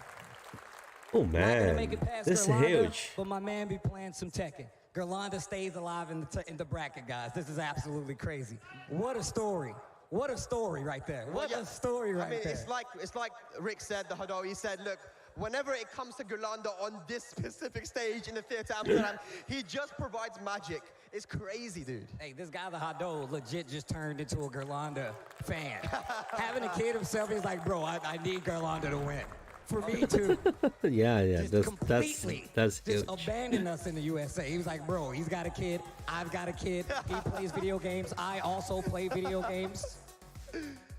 Speaker 1: Oh man, this is huge.
Speaker 20: But my man be playing some Tekken. Gerlanda stays alive in the bracket, guys. This is absolutely crazy. What a story. What a story right there. What a story right there.
Speaker 3: It's like Rick said, the Hado, he said, look, whenever it comes to Gerlanda on this specific stage in the Theater Amsterdam, he just provides magic. It's crazy, dude.
Speaker 20: Hey, this guy, the Hado, legit just turned into a Gerlanda fan. Having a kid himself, he's like, bro, I need Gerlanda to win. For me too.
Speaker 1: Yeah, that's
Speaker 20: just
Speaker 1: huge.
Speaker 20: abandoned us in the USA. He was like, bro, he's got a kid, I've got a kid, he plays video games, I also play video games.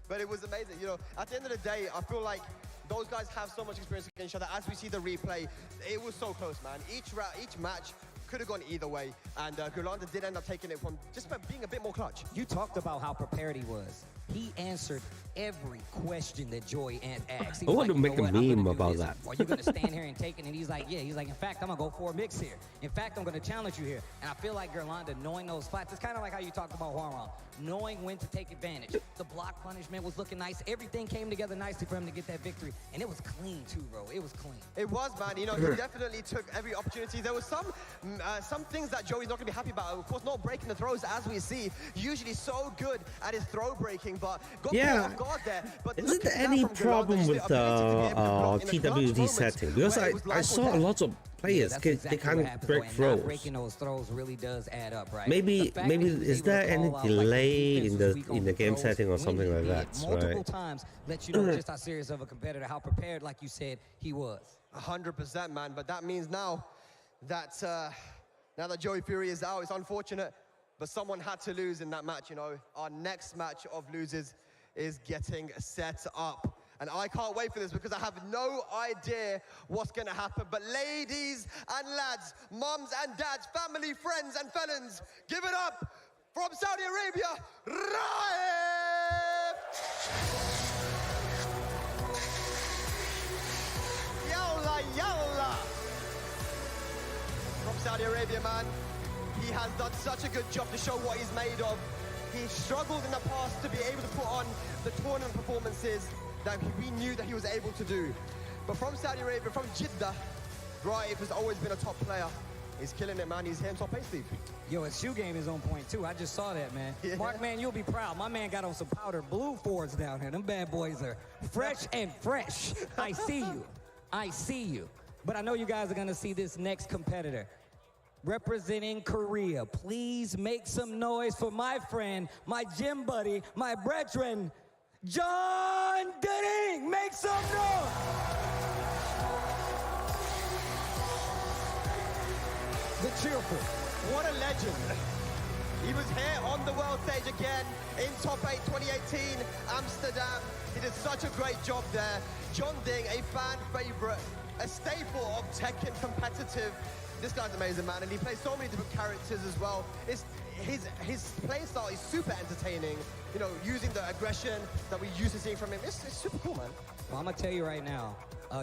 Speaker 3: But it was amazing. You know, at the end of the day, I feel like those guys have so much experience against each other. As we see the replay, it was so close, man. Each match could have gone either way, and Gerlanda did end up taking it from just by being a bit more clutch.
Speaker 20: You talked about how prepared he was. He answered every question that Joy asked.
Speaker 1: I want to make a meme about that.
Speaker 20: Are you going to stand here and take it? And he's like, yeah. He's like, in fact, I'm going to go for a mix here. In fact, I'm going to challenge you here. And I feel like Gerlanda, knowing those spots, it's kind of like how you talked about Hwaron, knowing when to take advantage. The block punishment was looking nice. Everything came together nicely for him to get that victory. And it was clean, too, bro. It was clean.
Speaker 3: It was, man. You know, he definitely took every opportunity. There was some things that Joey's not going to be happy about. Of course, not breaking the throws, as we see. Usually so good at his throw breaking, but got off guard there. But
Speaker 1: isn't there any problem with the TWT setting? Because I saw a lot of players they can't break throws.
Speaker 20: Breaking those throws really does add up, right?
Speaker 1: Maybe is there any delay in the game setting or something like that?
Speaker 20: Multiple times let you know just how serious of a competitor, how prepared, like you said, he was.
Speaker 3: 100%, man. But that means now that Joey Fury is out, it's unfortunate, but someone had to lose in that match. You know, our next match of losers is getting set up. And I can't wait for this because I have no idea what's going to happen. But ladies and lads, mums and dads, family, friends and felons, give it up from Saudi Arabia, Raif! Yalla, yalla! From Saudi Arabia, man. He has done such a good job to show what he's made of. He struggled in the past to be able to put on the tournament performances that we knew that he was able to do. But from Saudi Arabia, from Jeddah, Raif has always been a top player. He's killing it, man. He's here in top 8, Steve.
Speaker 20: Yo, his shoe game is on point, too. I just saw that, man.
Speaker 3: Yeah.
Speaker 20: Mark, man, you'll be proud. My man got on some powder blue Fords down here. Them bad boys are fresh and fresh. I see you. I see you. But I know you guys are going to see this next competitor. Representing Korea, please make some noise for my friend, my gym buddy, my brethren, John Denning. Make some noise. The cheerful.
Speaker 3: What a legend. He was here on the world stage again in Top 8 2018, Amsterdam. He did such a great job there. John Ding, a fan favorite, a staple of Tekken competitive. This guy's amazing, man, and he plays so many different characters as well. His play style is super entertaining, you know, using the aggression that we used to seeing from him. It's super cool, man.
Speaker 20: Well, I'm going to tell you right now,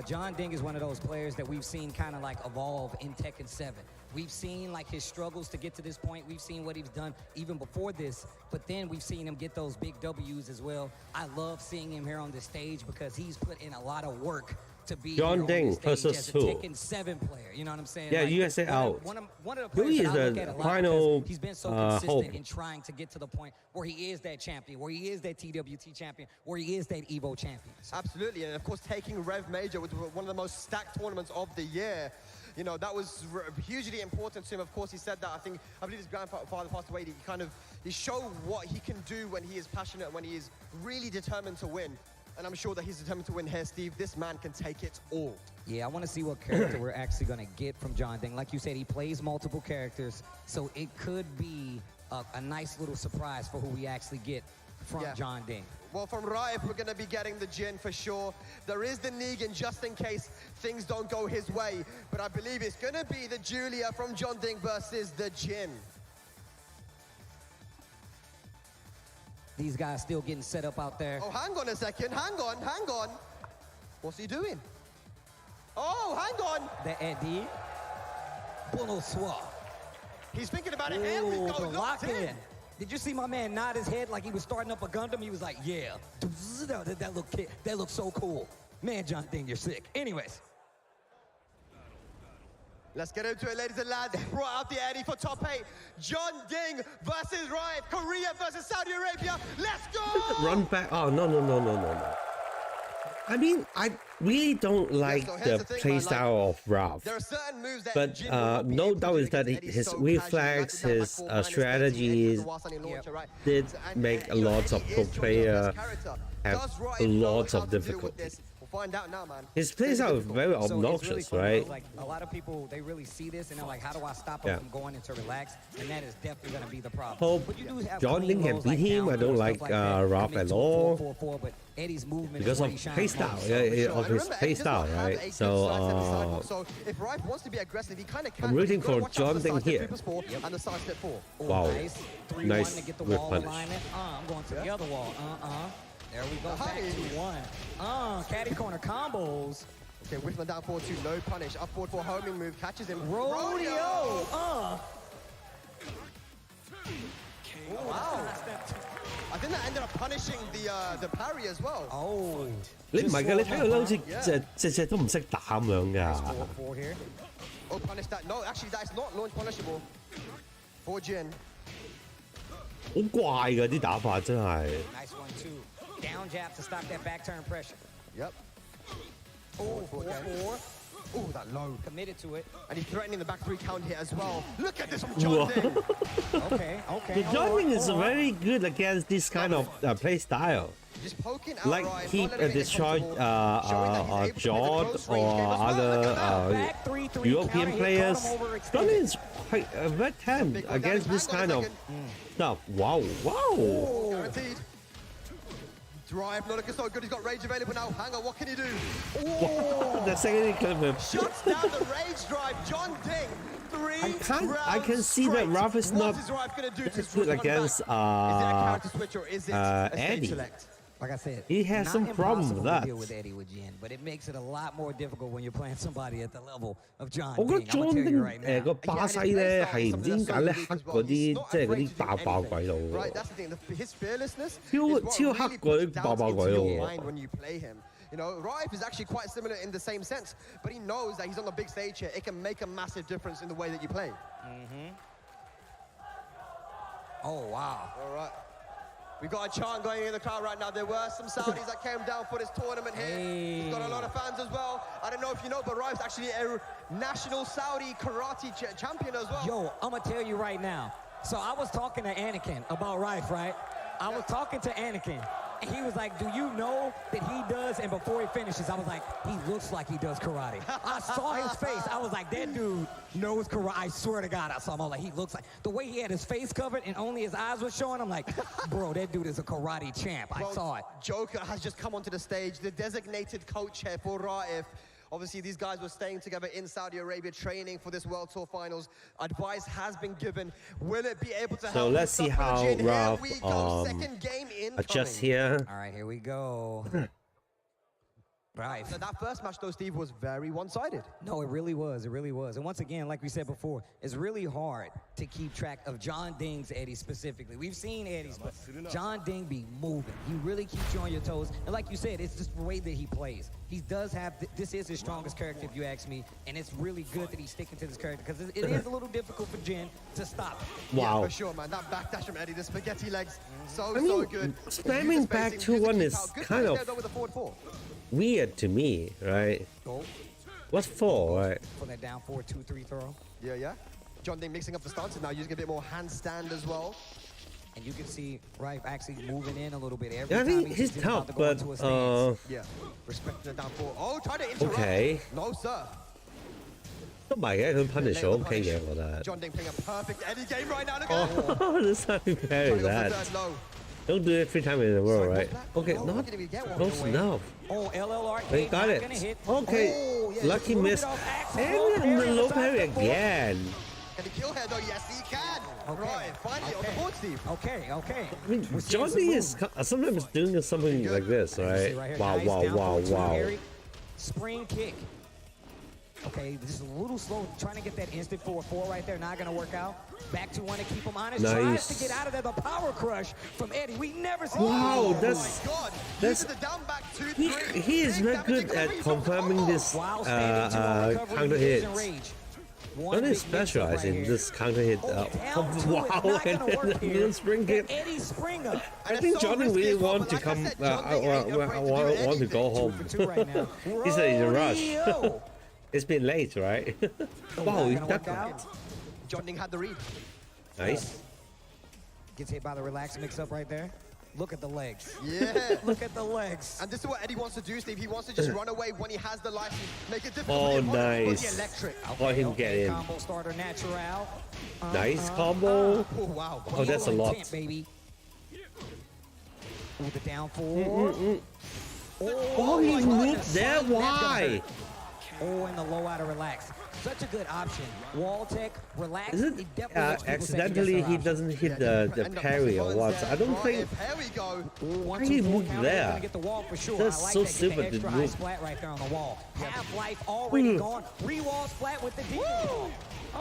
Speaker 20: John Ding is one of those players that we've seen kind of like evolve in Tekken 7. We've seen like his struggles to get to this point. We've seen what he's done even before this, but then we've seen him get those big W's as well. I love seeing him here on the stage because he's put in a lot of work to be
Speaker 1: John Ding versus
Speaker 20: as a
Speaker 1: who?
Speaker 20: Tekken 7 player. You know what I'm saying?
Speaker 1: Yeah,
Speaker 20: like,
Speaker 1: USA out.
Speaker 20: One of the
Speaker 1: Who
Speaker 20: players
Speaker 1: is
Speaker 20: that I look at a
Speaker 1: the
Speaker 20: lot
Speaker 1: final
Speaker 20: because he's been so consistent
Speaker 1: hope?
Speaker 20: in trying to get to the point where he is that champion, where he is that TWT champion, where he is that Evo champion.
Speaker 3: Absolutely, and of course taking Rev Major, which was one of the most stacked tournaments of the year. You know, that was hugely important to him. Of course, he said that. I believe his grandfather passed away. He showed what he can do when he is passionate, when he is really determined to win. And I'm sure that he's determined to win here, Steve. This man can take it all.
Speaker 20: Yeah, I want to see what character we're actually going to get from John Ding. Like you said, he plays multiple characters, so it could be a nice little surprise for who we actually get from John Ding.
Speaker 3: Well, from Raif, we're going to be getting the Jin for sure. There is the Negan just in case things don't go his way. But I believe it's going to be the Julia from John Ding versus the Jin.
Speaker 20: These guys still getting set up out there.
Speaker 3: Oh, hang on a second. Hang on. What's he doing? Oh, hang on.
Speaker 20: The Eddie. Bonsoir.
Speaker 3: He's thinking about it. Here we go. Locked in.
Speaker 20: Did you see my man nod his head like he was starting up a Gundam? He was like, yeah. That looked so cool. Man, John Ding, you're sick. Anyways.
Speaker 3: Let's get into it, ladies and lads. Brought out the Eddie for top 8. John Ding versus Raif. Korea versus Saudi Arabia. Let's go!
Speaker 1: Run back. Oh, no. I mean, I really don't like the play style of Ralph.
Speaker 3: There are certain moves that
Speaker 1: but no doubt is that his reflex, his strategies did make a lot of pro player have a lot of difficulty.
Speaker 3: We'll find out now, man.
Speaker 1: His plays are very obnoxious, right?
Speaker 20: Like a lot of people, they really see this and they're like, how do I stop him from going into relax? And that is definitely going to be the problem.
Speaker 1: Hope John Ding can beat him. I don't like Ralph at all.
Speaker 20: But Eddie's movement
Speaker 1: because of play style, of his play style, right? So
Speaker 3: if Raif wants to be aggressive, he kind of can.
Speaker 1: I'm rooting for John Ding here.
Speaker 3: And the side step 4.
Speaker 1: Wow, nice whip punish.
Speaker 20: I'm going to the other wall. There we go, back to 1. Caddy corner combos.
Speaker 3: Okay, Whiffman down 4-2, no punish. Up forward for homing move, catches him.
Speaker 20: Rodeo!
Speaker 3: Wow. I think that ended up punishing the parry as well.
Speaker 20: Oh.
Speaker 1: 你唔係㗎，你睇佢好似隻都唔識打咁樣㗎。
Speaker 3: Oh, punish that. No, actually, that is not launch punishable for Jin.
Speaker 1: 好怪㗎啲打法真係。
Speaker 20: Nice one too. Down jab to stop that back turn pressure.
Speaker 3: Yep.
Speaker 20: Oh,
Speaker 3: 4-4. Oh, that low.
Speaker 20: Committed to it.
Speaker 3: And he's threatening the back 3 count here as well. Look at this from John Ding.
Speaker 20: Okay.
Speaker 1: John Ding is very good against this kind of play style.
Speaker 3: Just poking out
Speaker 1: like he destroyed Jord or other European players. John Ding is quite a red hand against this kind of stuff. Wow.
Speaker 3: Guaranteed. Drive not looking so good. He's got rage available now. Hang on, what can he do?
Speaker 1: The second clip him.
Speaker 3: Shuts down the rage drive. John Ding. 3
Speaker 1: I can see that Ralph is not
Speaker 3: good
Speaker 1: against
Speaker 3: is it a character switch or is it a stage
Speaker 1: Eddie.
Speaker 3: select?
Speaker 20: Like I said,
Speaker 1: he has some problem with that.
Speaker 20: Deal with Eddie with Jin, but it makes it a lot more difficult when you're playing somebody at the level of John Ding. I'm gonna tell you right now.
Speaker 1: 個巴西咧係唔知點解咧黑嗰啲即係嗰啲爆鬼佬喎，超黑嗰啲爆鬼佬喎。
Speaker 3: You know, Raif is actually quite similar in the same sense, but he knows that he's on the big stage here. It can make a massive difference in the way that you play.
Speaker 20: Oh, wow.
Speaker 3: All right. We got a chant going in the crowd right now. There were some Saudis that came down for this tournament here. He's got a lot of fans as well. I don't know if you know, but Raif's actually a national Saudi karate champion as well.
Speaker 20: Yo, I'm going to tell you right now. So I was talking to Anakin about Raif, right? I was talking to Anakin. And he was like, do you know that he does? And before he finishes, I was like, he looks like he does karate. I saw his face. I was like, that dude knows karate. I swear to God, I saw him. I was like, he looks like, the way he had his face covered and only his eyes were showing, I'm like, bro, that dude is a karate champ. I saw it.
Speaker 3: Joker has just come onto the stage, the designated coach here for Raif. Obviously, these guys were staying together in Saudi Arabia, training for this World Tour Finals. Advice has been given. Will it be able to help?
Speaker 1: So let's see how Ralph adjusts here.
Speaker 20: All right, here we go. Right.
Speaker 3: So that first match, though, Steve, was very one-sided.
Speaker 20: No, it really was. It really was. And once again, like we said before, it's really hard to keep track of John Ding's Eddie specifically. We've seen Eddie's, but John Ding be moving. He really keeps you on your toes. And like you said, it's just the way that he plays. He does have, this is his strongest character, if you ask me. And it's really good that he's sticking to this character because it is a little difficult for Jin to stop.
Speaker 1: Wow.
Speaker 3: Yeah, for sure, man. That backdash from Eddie, the spaghetti legs, so good.
Speaker 1: Spamming back 2-1 is kind of weird to me, right? What's 4, right?
Speaker 20: For that down 4-2-3 throw.
Speaker 3: Yeah. John Ding mixing up the stances now, using a bit more handstand as well.
Speaker 20: And you can see Raif actually moving in a little bit every
Speaker 1: I
Speaker 20: time
Speaker 1: think he's tough, but
Speaker 3: yeah, respecting the down 4. Oh, try to interrupt.
Speaker 1: Okay.
Speaker 3: No, sir.
Speaker 1: 都唔係嘅，佢 punish 咗 OK 嘅，我覺得。
Speaker 3: John Ding playing a perfect Eddie game right now. Look at
Speaker 1: Oh, this time he parried that. Don't do it 3 times in a row, right? Okay, not close enough.
Speaker 20: Oh, LLR.
Speaker 1: They got it. Okay, lucky miss. And the low parry again.
Speaker 3: Can he kill her though? Yes, he can. Right, finally on the board, Steve.
Speaker 20: Okay.
Speaker 1: I mean, Johnny is sometimes doing something like this, right? Wow.
Speaker 20: Spring kick. Okay, just a little slow, trying to get that instant 4-4 right there. Not going to work out. Back to 1 to keep him honest.
Speaker 1: Nice.
Speaker 20: Tries to get out of there. The power crush from Eddie. We never seen.
Speaker 1: Wow,
Speaker 3: oh
Speaker 1: that's
Speaker 3: the down back 2-3.
Speaker 1: he is not good at confirming this counter hits. Johnny specializes in this counter hit. Wow, and then spring kick.
Speaker 20: Eddie spring up.
Speaker 1: I think Johnny really want to come. Want to go home. He's in a rush. It's been late, right? Wow, he's ducked out.
Speaker 3: John Ding had the read.
Speaker 1: Nice.
Speaker 20: Gets hit by the relax mix up right there. Look at the legs.
Speaker 3: Yeah.
Speaker 20: Look at the legs.
Speaker 3: And this is what Eddie wants to do, Steve. He wants to just run away when he has the license. Make it difficult.
Speaker 1: Oh, nice. Let him get in.
Speaker 20: Combo starter natural.
Speaker 1: Nice combo.
Speaker 3: Oh, wow.
Speaker 1: Oh, that's a lot.
Speaker 20: Baby. With the down 4.
Speaker 1: Oh, he moved there. Why?
Speaker 20: Oh, and the low out of relax. Such a good option. Wall tech, relax.
Speaker 1: Is it accidentally he doesn't hit the parry or what? I don't think. Why he moved there? That's so stupid to move.
Speaker 20: Splat right there on the wall. Half-life already gone. Re-wall splat with the D.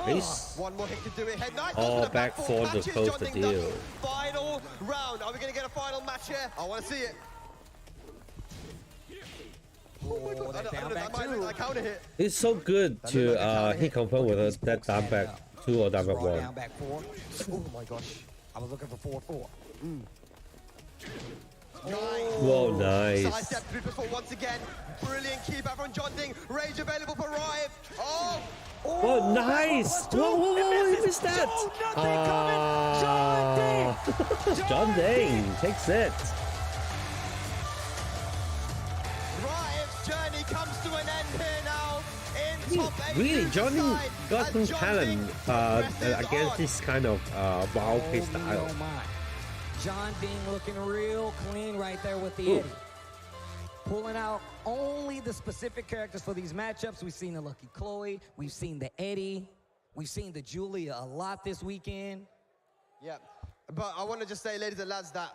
Speaker 1: Nice.
Speaker 3: One more hit to do it. Head nice.
Speaker 1: Oh, back 4 to close the deal.
Speaker 3: Final round. Are we going to get a final match here? I want to see it. Oh my God, that might look like a counter hit.
Speaker 1: It's so good to he confirmed with that down back 2 or down back 1.
Speaker 20: Down back 4. Oh my gosh. I was looking for 4-4.
Speaker 1: Whoa, nice.
Speaker 3: Side step 3+4 once again. Brilliant keep out from John Ding. Rage available for Raif.
Speaker 1: Oh, nice. Whoa, he missed that. John Ding takes it.
Speaker 3: Journey comes to an end here now in top 8.
Speaker 1: Really, Johnny got some talent against this kind of wild play style.
Speaker 20: John Ding looking real clean right there with the Eddie. Pulling out only the specific characters for these matchups. We've seen the Lucky Chloe. We've seen the Eddie. We've seen the Julia a lot this weekend.
Speaker 3: Yeah. But I want to just say, ladies and lads, that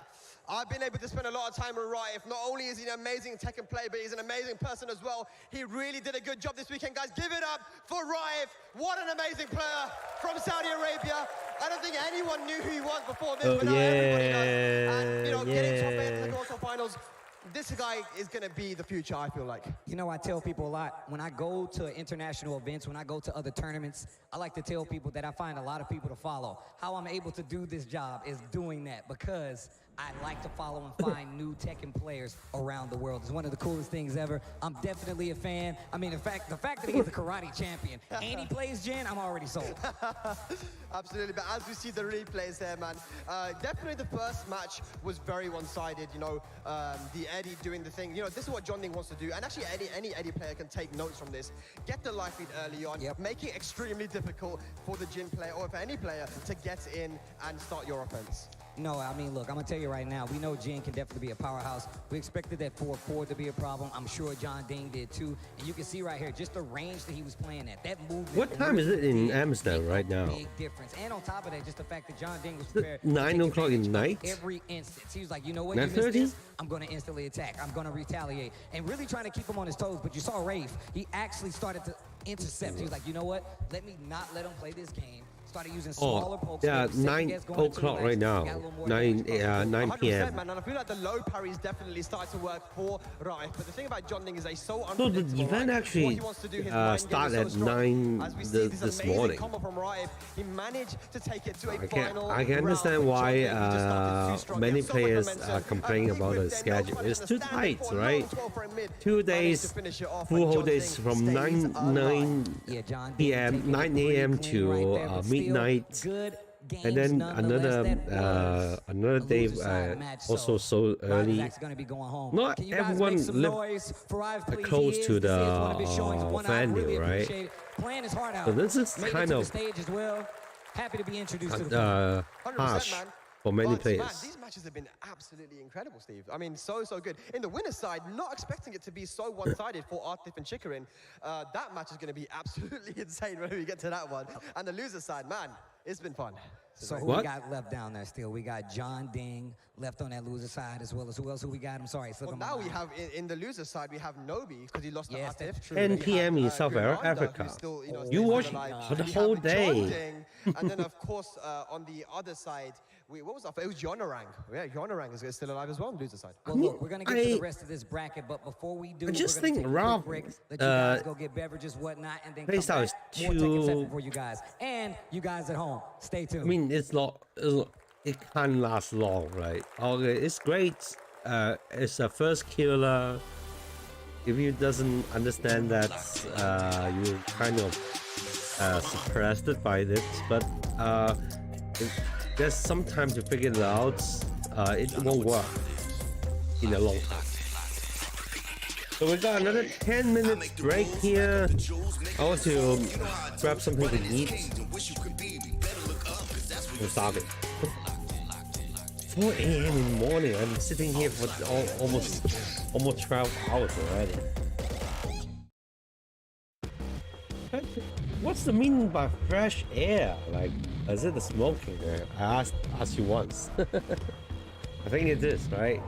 Speaker 3: I've been able to spend a lot of time with Raif. Not only is he an amazing Tekken player, but he's an amazing person as well. He really did a good job this weekend, guys. Give it up for Raif. What an amazing player from Saudi Arabia. I don't think anyone knew who he was before this, but now everybody knows. And, getting to the Tekken Finals, this guy is going to be the future, I feel like.
Speaker 20: You know, I tell people a lot, when I go to international events, when I go to other tournaments, I like to tell people that I find a lot of people to follow. How I'm able to do this job is doing that because I like to follow and find new Tekken players around the world. It's one of the coolest things ever. I'm definitely a fan. I mean, the fact that he's a karate champion and he plays Jin, I'm already sold.
Speaker 3: Absolutely, but as we see the replays there, man, definitely the first match was very one-sided. The Eddie doing the thing. This is what John Ding wants to do, and actually any Eddie player can take notes from this. Get the life lead early on, make it extremely difficult for the Jin player or for any player to get in and start your offense.
Speaker 20: No, I mean, look, I'm going to tell you right now, we know Jin can definitely be a powerhouse. We expected that 4-4 to be a problem. I'm sure John Ding did too. And you can see right here, just the range that he was playing at. That movement.
Speaker 1: What time is it in Amsterdam right now?
Speaker 20: Big difference. And on top of that, just the fact that John Ding was prepared.
Speaker 1: 9 o'clock in the night?
Speaker 20: Every instance. He was like, you know what, you missed this? I'm going to instantly attack. I'm going to retaliate. And really trying to keep him on his toes. But you saw Rafe, he actually started to intercept. He was like, you know what? Let me not let him play this game. Started using smaller pokes.
Speaker 1: Yeah, 9 o'clock right now. 9 p.m.
Speaker 3: Man, and I feel like the low parries definitely started to work for Raif. But the thing about John Ding is he's so
Speaker 1: So
Speaker 3: unpredictable.
Speaker 1: the event actually started at 9 this morning.
Speaker 3: Combo from Raif. He managed to take it to a final.
Speaker 1: I can understand why many players are complaining about the schedule. It's too tight, right? 2 days, full whole days from 9 p.m., 9 a.m. to midnight, and then another day also so early. Not everyone lives close to the venue, right? So this is kind of harsh for many players.
Speaker 3: Man, these matches have been absolutely incredible, Steve. I mean, so good. In the winner's side, not expecting it to be so one-sided for Artif and Chikarin. That match is going to be absolutely insane when we get to that one. And the loser side, man, it's been fun.
Speaker 20: So who we got left down there still? We got John Ding left on that loser side, as well as who else? Who we got? I'm sorry.
Speaker 3: Well, now we have in the loser side we have Nobi because he lost to Artif.
Speaker 1: 10 p.m. in South Africa.
Speaker 3: Still,
Speaker 1: you watched for the whole day.
Speaker 3: And then of course on the other side, what was that? It was Yonorang. Yeah, Yonorang is still alive as well on the loser side.
Speaker 20: Well, look, we're gonna get to the rest of this bracket, but before we do,
Speaker 1: I just
Speaker 20: we're
Speaker 1: think
Speaker 20: take
Speaker 1: Ralph,
Speaker 20: a quick break, let you guys go get beverages, whatnot, and then come back. More Tekken 7 for you guys and you guys at home. Stay tuned.
Speaker 1: I mean, it can't last long, right? Okay, it's great. It's a first killer. If you doesn't understand that, you're kind of suppressed by it. But there's some time to figure it out. It won't work in a long time. So we got another 10 minutes break here. I want to grab something to eat. I'm starving. 4 a.m. in the morning. I'm sitting here for almost 12 hours already. What's the meaning by fresh air? Like, is it the smoking? I asked you once. I think it is, right?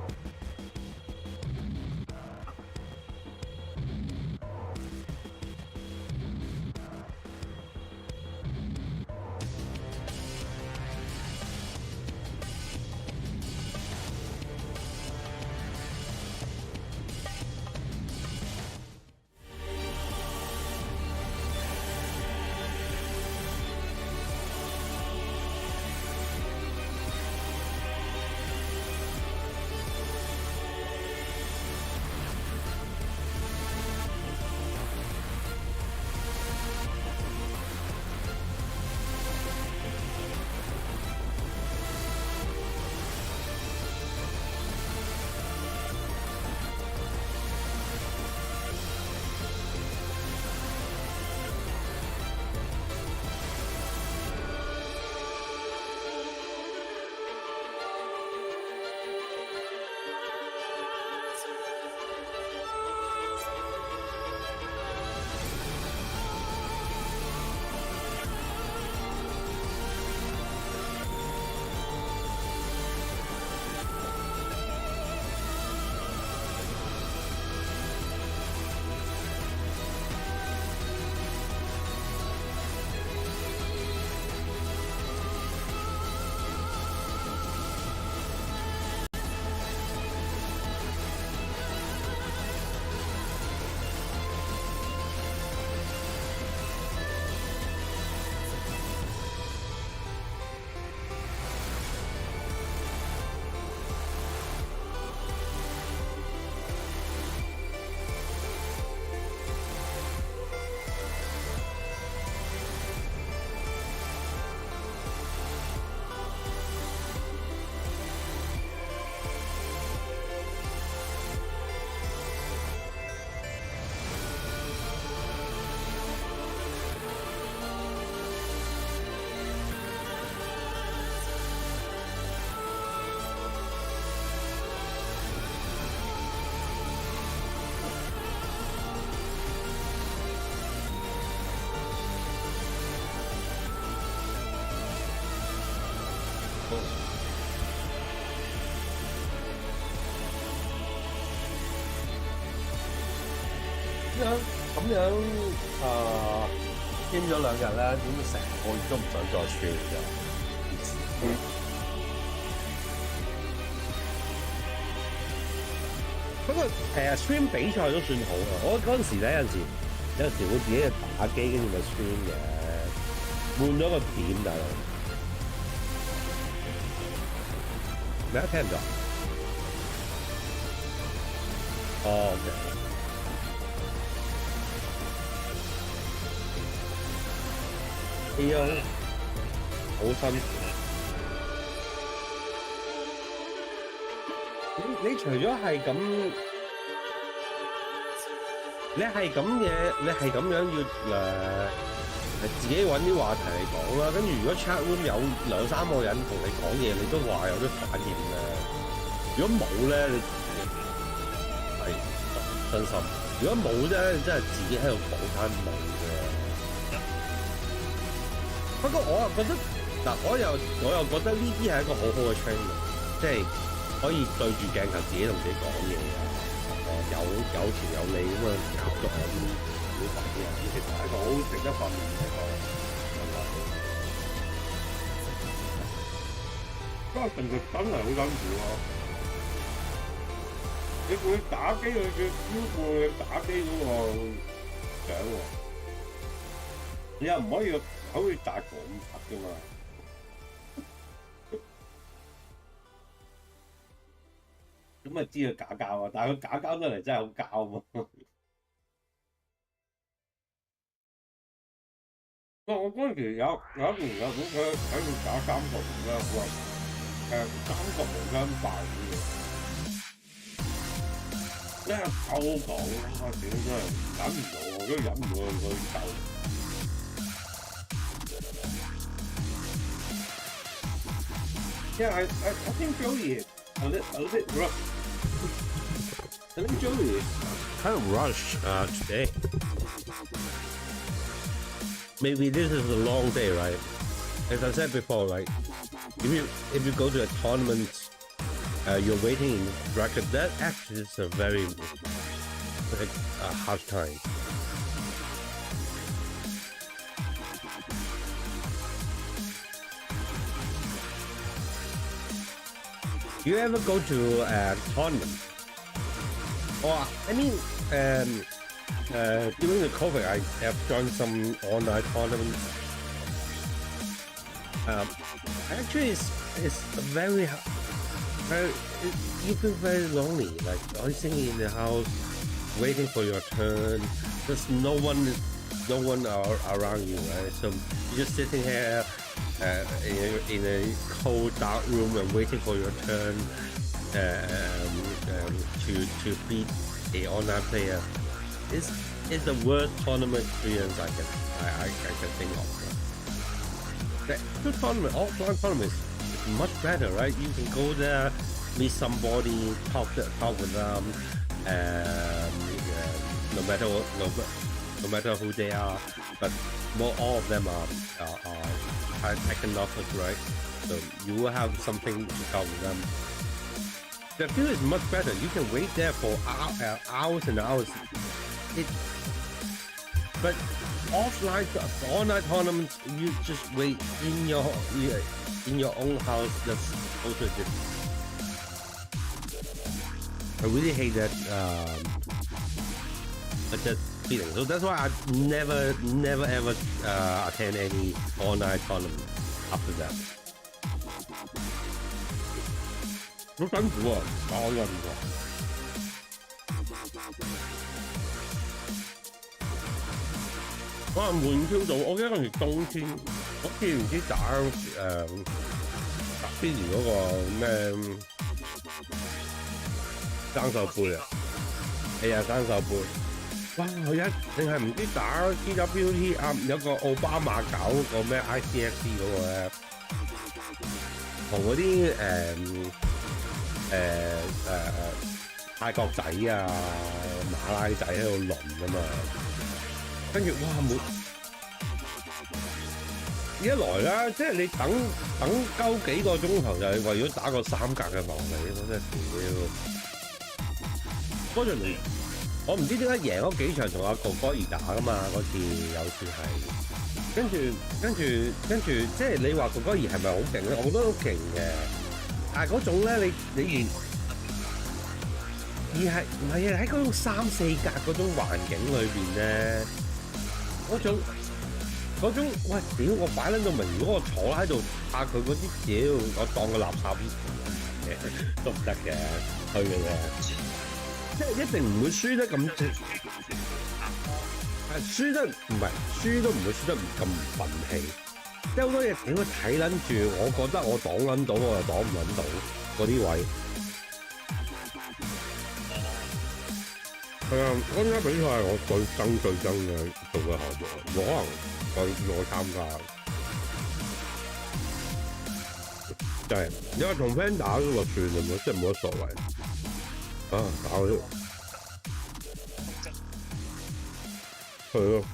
Speaker 1: 咁樣簽咗2日啦，點成個月都唔想再stream㗎。不過stream 比賽都算好啊！我嗰陣時咧有陣時會自己去打機，跟住咪 stream 嘅，換咗個點大佬。咩啊？聽唔到？哦，OK。係啊，好辛苦。你除咗係咁，你係咁樣要自己揾啲話題嚟講啦。跟住如果 chat room 有2-3個人同你講嘢，你都話有啲反應咧。如果冇咧，你係真心。如果冇咧，你真係自己喺度講翻冇嘅。不過我又覺得嗱，我又覺得呢啲係一個好好嘅 training， 即係可以對住鏡頭自己同自己講嘢啊，有條有理咁樣合作有啲小品啊，其實係一個好值得訓練嘅一個運動。不過其實真係好辛苦咯。你會打機佢超過你打機嗰個獎喎，你又唔可以大講法㗎嘛。咁咪知佢假膠啊！但係佢假膠得嚟真係好膠嘛。我嗰陣時有一段時間佢喺度打3國無雙，我話3國無雙敗嘅，真係夠講啊！屌真係忍唔到，我都忍唔到佢鬥。Yeah, I think Joey a bit rough. I think Joey is kind of rushed today. Maybe this is a long day, right? As I said before, right? If you go to a tournament, you're waiting in bracket. That actually is a very hard time. You ever go to a tournament? Or I mean, during the COVID, I have joined some online tournaments. Actually, it's very you feel very lonely, like always sitting in the house, waiting for your turn. There's no one around you, right? So you're just sitting here. In a cold, dark room and waiting for your turn to beat a online player. It's the worst tournament experience I can think of. The tournament, offline tournament is much better, right? You can go there, meet somebody, talk with them, no matter who they are, but all of them are taken off us, right? So you will have something to talk with them. The feel is much better. You can wait there for hours and hours. But offline, online tournaments, you just wait in your own house. That's also different. I really hate that feeling. So that's why I never ever attend any online tournament after that. 好辛苦啊，打online比賽。可能悶 Q 到，我記得嗰時冬天，我之前唔知打邊年嗰個咩生手杯啊，係啊生手杯。哇！佢定係唔知打 TWT 有個奧巴馬搞嗰個咩 ICFC 嗰個咧，同嗰啲泰國仔啊、馬拉仔喺度輪啊嘛，跟住哇一來啦，即係你等鳩幾個鐘頭就係為咗打個3格嘅防備，我真係屌！嗰陣嚟。我唔知點解贏嗰幾場同阿哥哥兒打噶嘛，嗰次有次係，跟住，即係你話哥哥兒係咪好勁咧？我覺得好勁嘅，但係嗰種咧，你而係唔係啊？喺嗰種3-4格嗰種環境裏邊咧，嗰種喂屌！我擺撚到明，如果我坐喺度拍佢嗰啲屌，我當個垃圾嘅都唔得嘅，去嘅啫。即係一定唔會輸得咁直，輸都唔會輸得咁唔憤氣。即係好多嘢屌睇撚住，我覺得我擋撚到，我又擋唔撚到嗰啲位。係啊，嗰啲比賽係我最憎嘅做嘅項目，我可能我參加。就係你話同 friend 打咁就算啦，即係冇乜所謂。啊，打咗，係咯，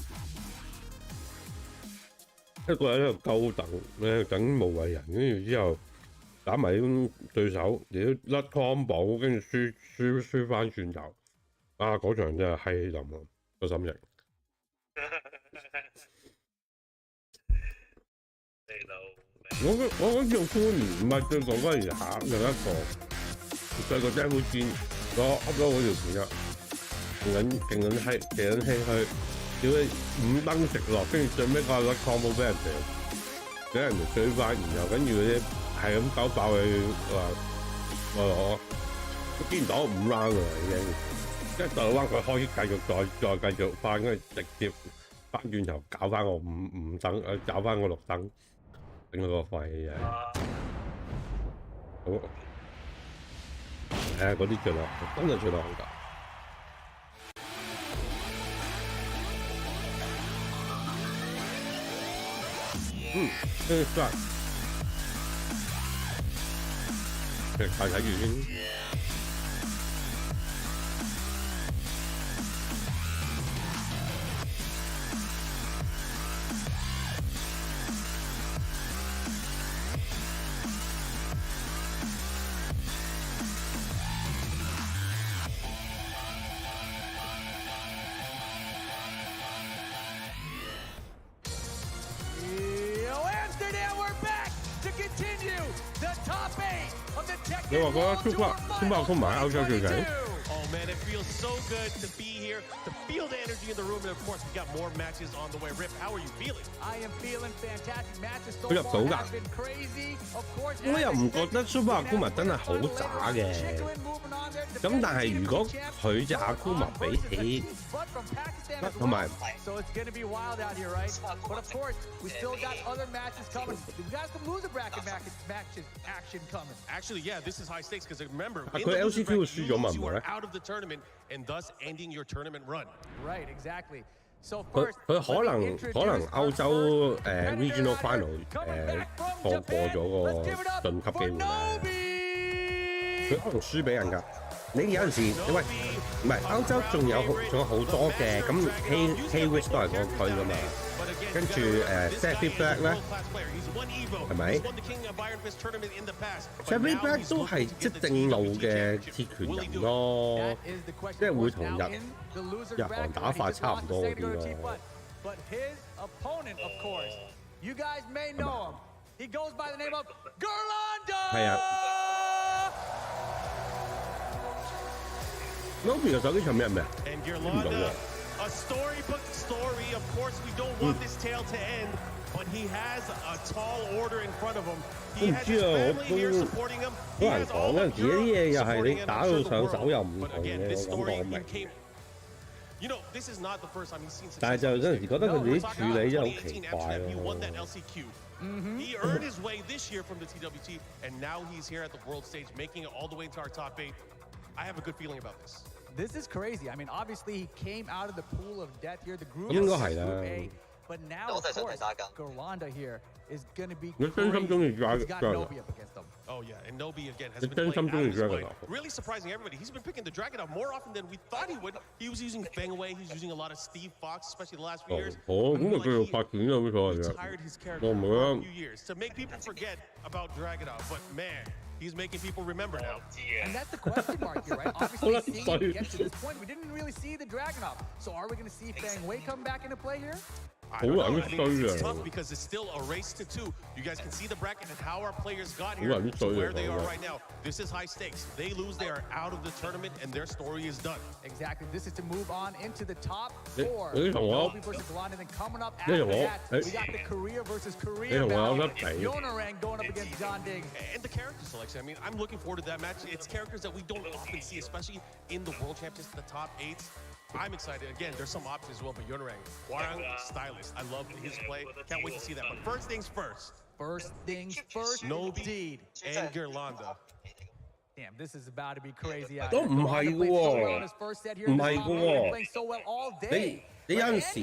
Speaker 1: 一個人喺度鳩等，你等無謂人，跟住之後打埋啲對手，你都甩 combo，跟住輸翻轉頭，啊！嗰場真係閪冧啊，個心情。我嗰叫官唔係對哥哥而下另一個，對個 Devil Jin。我噏咗嗰條片啊，勁撚閪去，屌你5燈直落，跟住最尾個甩 combo 俾人哋追翻，然後跟住嗰啲係咁搞爆佢我見唔到5 round 㗎啦已經，跟住到翻佢開始繼續再繼續翻，跟住直接翻轉頭搞翻我5燈，搞翻我6燈，頂佢個肺嘅。好。嗰啲最落，真係最落好㗎。得，睇住先。你話覺得超級埋歐洲最勁？
Speaker 21: Oh man, it feels so good to be here, to feel the energy in the room, and of course we got more matches on the way. Rip, how are you feeling?
Speaker 17: I am feeling fantastic. Matches so
Speaker 1: far
Speaker 17: have been crazy. Of course,
Speaker 1: 我又唔覺得 Super Akuma 真係好渣嘅。咁但係如果佢隻 Akuma 比起同埋
Speaker 17: so it's going to be wild out here, right? But of course, we still got other matches coming. We got some loser bracket matches action coming.
Speaker 21: Actually, yeah, this is high stakes because remember, in
Speaker 1: the
Speaker 21: loser bracket, you are
Speaker 1: 佢
Speaker 21: out of the tournament and thus ending your tournament run.
Speaker 17: Right, exactly. So
Speaker 1: 佢可能歐洲regional final 放過咗個晉級機會咧，佢可能輸俾人㗎。你有陣時，喂，唔係歐洲仲有好多嘅，咁 K-Wish 都係嗰個區㗎嘛，跟住Savvy Black 咧，係咪 ？Savvy Black 都係即正路嘅鐵拳人咯，即係會同日韓打法差唔多嗰啲咯。
Speaker 17: But his opponent, of course, you guys may know him. He goes by the name of Gerlando.
Speaker 1: 係啊。Nobi 嘅手機上面係咩啊？唔到喎。
Speaker 21: A storybook story. Of course, we don't want this tale to end, but he has a tall order in front of him. He has his family here supporting him. He has all of Europe supporting him. Again, this story you came. You know, this is not the first time he's seen success.
Speaker 1: 但係就有陣時覺得佢哋啲處理真係好奇怪咯。
Speaker 21: He won that LCQ. He earned his way this year from the TWT, and now he's here at the world stage, making it all the way into our top 8. I have a good feeling about this.
Speaker 17: This is crazy. I mean, obviously he came out of the pool of death here. The group
Speaker 1: is
Speaker 17: Group A, but now of course, Gerlando here is going to be crazy. He's got Nobi up against him.
Speaker 21: Oh yeah, and Nobi again has been playing out of his mind, really surprising everybody. He's been picking the Dragunov more often than we thought he would. He was using Feng Wei, he's using a lot of Steve Fox, especially the last few years. He retired his character for a few years to make people forget about Dragunov, but man, he's making people remember now.
Speaker 17: And that's the question mark here, right? Obviously, seeing him get to this point, we didn't really see the Dragunov. So are we going to see Feng Wei come back into play here?
Speaker 21: I don't know. I mean, it's tough because it's still a race to 2. You guys can see the bracket and how our players got here to where they are right now. This is high stakes. They lose, they are out of the tournament, and their story is done.
Speaker 17: Exactly. This is to move on into the top 4. Nobi versus Galanda, and then coming up after that, we got the Korea versus Korea battle. Yonorang going up against John Ding.
Speaker 21: And the character selection. I mean, I'm looking forward to that match. It's characters that we don't often see, especially in the World Championships, the top 8s. I'm excited. Again, there's some options as well, but Yonorang, Hwarang, stylist. I love his play. Can't wait to see that. But first things first.
Speaker 17: First things first.
Speaker 21: Nobi and Girlanda.
Speaker 17: Damn, this is about to be crazy out
Speaker 1: 都唔係喎，唔係喎。你有陣時，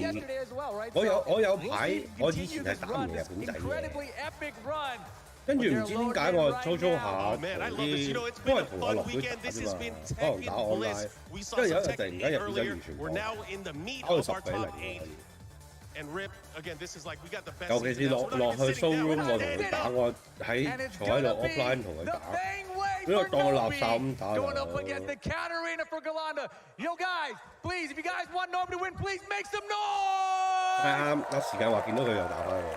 Speaker 1: 我有排，我以前係打唔日本仔嘅。跟住唔知點解我操下同啲，都係同我落會打啫嘛，可能打 online， 跟住有一日突然間入變咗完全打到10比0。尤其是落去 showroom， 我同佢打，我坐喺度 offline 同佢打，呢個當垃圾咁打。
Speaker 17: Going up against the counter arena for Galanda. Yo guys, please, if you guys want Nobi to win, please make some noise.
Speaker 1: 啱，有時間話見到佢又打翻我。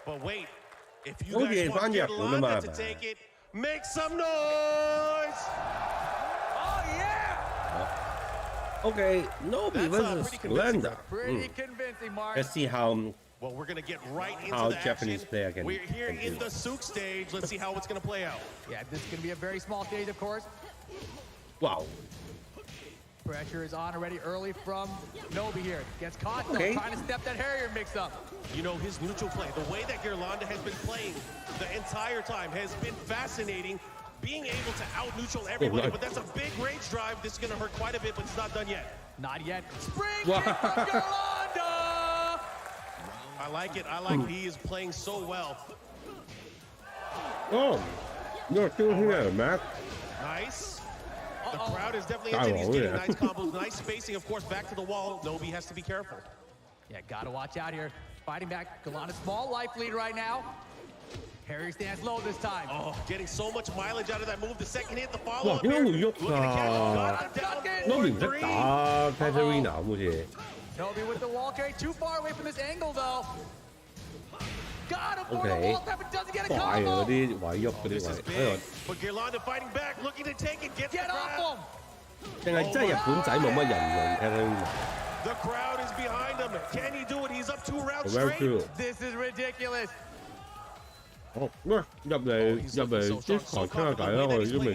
Speaker 21: But wait, if you guys want Girlanda to take it, make some noise.
Speaker 17: Oh yeah.
Speaker 1: Okay, Nobi versus Galanda.
Speaker 17: Pretty convincing, Mark.
Speaker 1: Let's see how.
Speaker 21: Well, we're gonna get right into
Speaker 1: how
Speaker 21: the
Speaker 1: Japanese
Speaker 21: action.
Speaker 1: player can.
Speaker 21: We're here in the Souk stage. Let's see how it's gonna play out.
Speaker 17: Yeah, this is gonna be a very small stage, of course.
Speaker 1: Wow.
Speaker 17: Pressure is on already early from Nobi here. Gets caught, trying to step that Harrier mix-up.
Speaker 21: You know, his neutral play, the way that Girlanda has been playing the entire time has been fascinating. Being able to out-neutral everybody, but that's a big rage drive. This is going to hurt quite a bit, but it's not done yet.
Speaker 17: Not yet. Spring kick from Girlanda!
Speaker 21: I like it. I like it. He is playing so well.
Speaker 1: Oh, you're still here, Matt.
Speaker 21: Nice. The crowd is definitely into it. He's getting nice combos, nice spacing, of course, back to the wall. Nobi has to be careful.
Speaker 17: Yeah, gotta watch out here. Fighting back. Galanda, small life lead right now. Harry stands low this time.
Speaker 21: Oh, getting so much mileage out of that move. The second hit, the follow-up.
Speaker 1: 點解會喐啊？Nobi 唔識打 Katarina 好似。
Speaker 17: Nobi with the wall carry, too far away from this angle though. Got him for the wall tap, but doesn't get a combo.
Speaker 1: 快嗰啲位喐嗰啲位。
Speaker 21: But Girlanda fighting back, looking to take it, get
Speaker 17: off him.
Speaker 1: 定係真係日本仔冇乜人用 Katarina。
Speaker 21: The crowd is behind him. Can he do it? He's up 2 rounds straight.
Speaker 17: This is ridiculous.
Speaker 1: 哦，喂，入嚟 Discord 傾下偈啦，我哋都未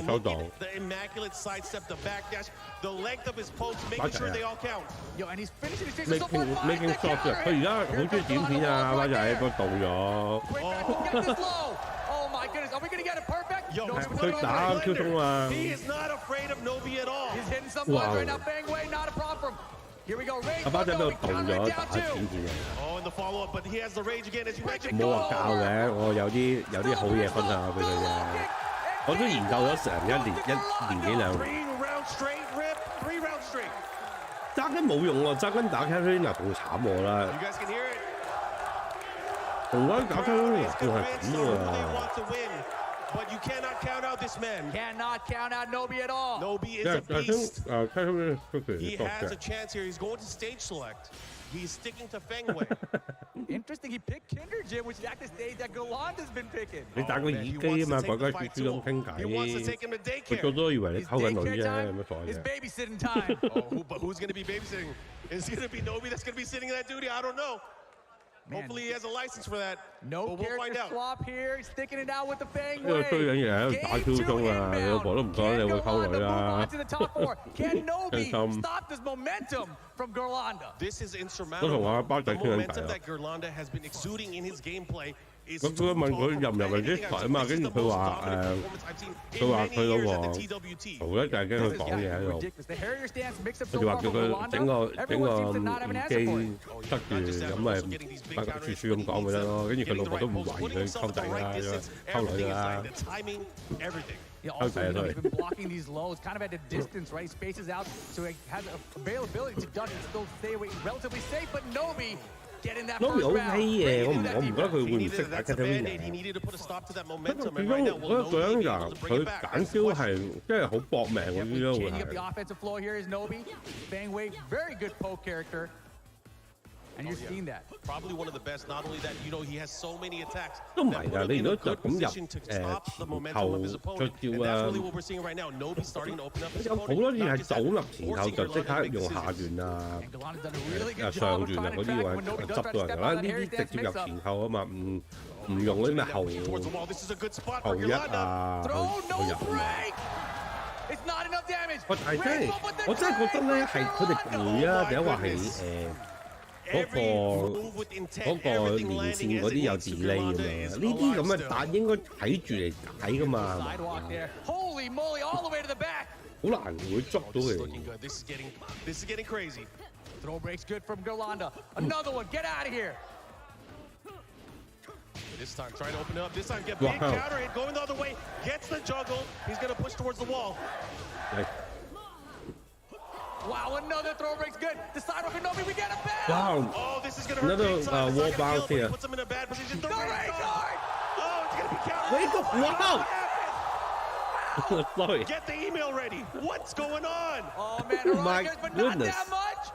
Speaker 1: 收檔。
Speaker 21: The immaculate sidestep, the backdash, the length of his pokes, making sure they all count.
Speaker 17: Yo, and he's finishing his chases so far.
Speaker 1: Making shots 啊！佢而家好中意剪片啊，巴仔個動咗。
Speaker 17: Oh my goodness, are we gonna get it perfect?
Speaker 21: Yo,
Speaker 1: 佢打 Q 中啊！
Speaker 21: He is not afraid of Nobi at all.
Speaker 17: He's hitting some blood right now. Feng Wei, not a problem. Here we go. Rage.
Speaker 1: 巴仔喺度動咗打剪片啊！
Speaker 21: Oh, and the follow-up, but he has the rage again as you mentioned.
Speaker 1: 冇話教嘅，我有啲好嘢分享下俾佢啫。我都研究咗成一年幾兩年。
Speaker 21: 3 rounds straight, rip, 3 rounds straight.
Speaker 1: 揸緊冇用喎，揸緊打 Katarina 仲慘我啦。
Speaker 21: You guys can hear it.
Speaker 1: 同我打 Katarina 仲係咁喎。
Speaker 21: But you cannot count out this man.
Speaker 17: Cannot count out Nobi at all.
Speaker 21: Nobi is a beast. He has a
Speaker 1: a
Speaker 21: chance here. He's going to stage select. He's sticking to Feng Wei.
Speaker 17: Interesting. He picked Kinder Jim, which is at the stage that Galanda's been picking.
Speaker 1: 你打個耳機啊嘛，鬼鬼祟祟咁傾偈。佢做多以為你溝緊女啫，有乜所謂啫
Speaker 17: It's babysitting time.
Speaker 21: But who's going to be babysitting? Is it going to be Nobi that's going to be sitting in that duty? I don't know. Hopefully he has a license for that.
Speaker 17: No
Speaker 21: but we'll find out.
Speaker 17: Swap here. He's sticking it out with the Feng
Speaker 1: 呢個
Speaker 17: Wei.
Speaker 1: 衰緊嘢打 Q 中啊！你老婆都唔講你會溝女啦。
Speaker 17: Can Nobi stop this momentum from Girlanda?
Speaker 21: This is insurmountable. The momentum that Girlanda has been exuding in his gameplay
Speaker 1: 咁佢問佢入唔入嚟啲台啊嘛，跟住佢話佢話佢嗰個圖咧就係驚佢講嘢喺度，佢就話叫佢整個耳機塞住咁咪白白處處咁講咪得咯，跟住佢老婆都唔懷疑佢溝仔啦，溝女啦。
Speaker 17: Also, he's been blocking these lows, kind of at a distance, right? He spaces out, so he has availability to duck and still stay away relatively safe. But Nobi getting that first round.
Speaker 1: Nobi 我唔覺得佢會唔識打 Katarina。始終嗰個樣人佢揀招係真係好搏命嗰啲咯，會係。
Speaker 17: Up the offensive floor here is Nobi. Bang Wei, very good poke character. And you're seeing that.
Speaker 21: Probably one of the best. Not only that, he has so many attacks.
Speaker 1: 都唔係㗎，你如果就咁入前後出招啊，有好多嘢係走入前後就即刻用下段啊、上段啊嗰啲位執到人㗎啦。呢啲直接入前後啊嘛，唔用嗰啲咩後一啊去入啊。我係真係覺得咧係佢哋攰啊，定係話係嗰個連線嗰啲有 delay 㗎嘛？呢啲咁嘅打應該睇住嚟解㗎嘛，係嘛？好難會捉到佢。
Speaker 21: This is getting crazy.
Speaker 17: Throw breaks good from Gerlanda. Another one. Get out of here.
Speaker 21: This time, trying to open it up. This time, get big counter hit, going the other way. Gets the juggle. He's going to push towards the wall.
Speaker 17: Wow, another throw breaks good. The side rock Nobi, we get a bounce.
Speaker 1: Wow.
Speaker 21: Oh, this is going to hurt
Speaker 1: another
Speaker 21: big time.
Speaker 1: wall bounce here.
Speaker 21: Puts him in a bad position. The ray guard. Oh, it's going to be countered.
Speaker 1: Wake up! Wow. Sorry.
Speaker 21: Get the email ready. What's going on?
Speaker 17: Oh, man.
Speaker 1: My
Speaker 17: but
Speaker 1: goodness.
Speaker 17: Not that much.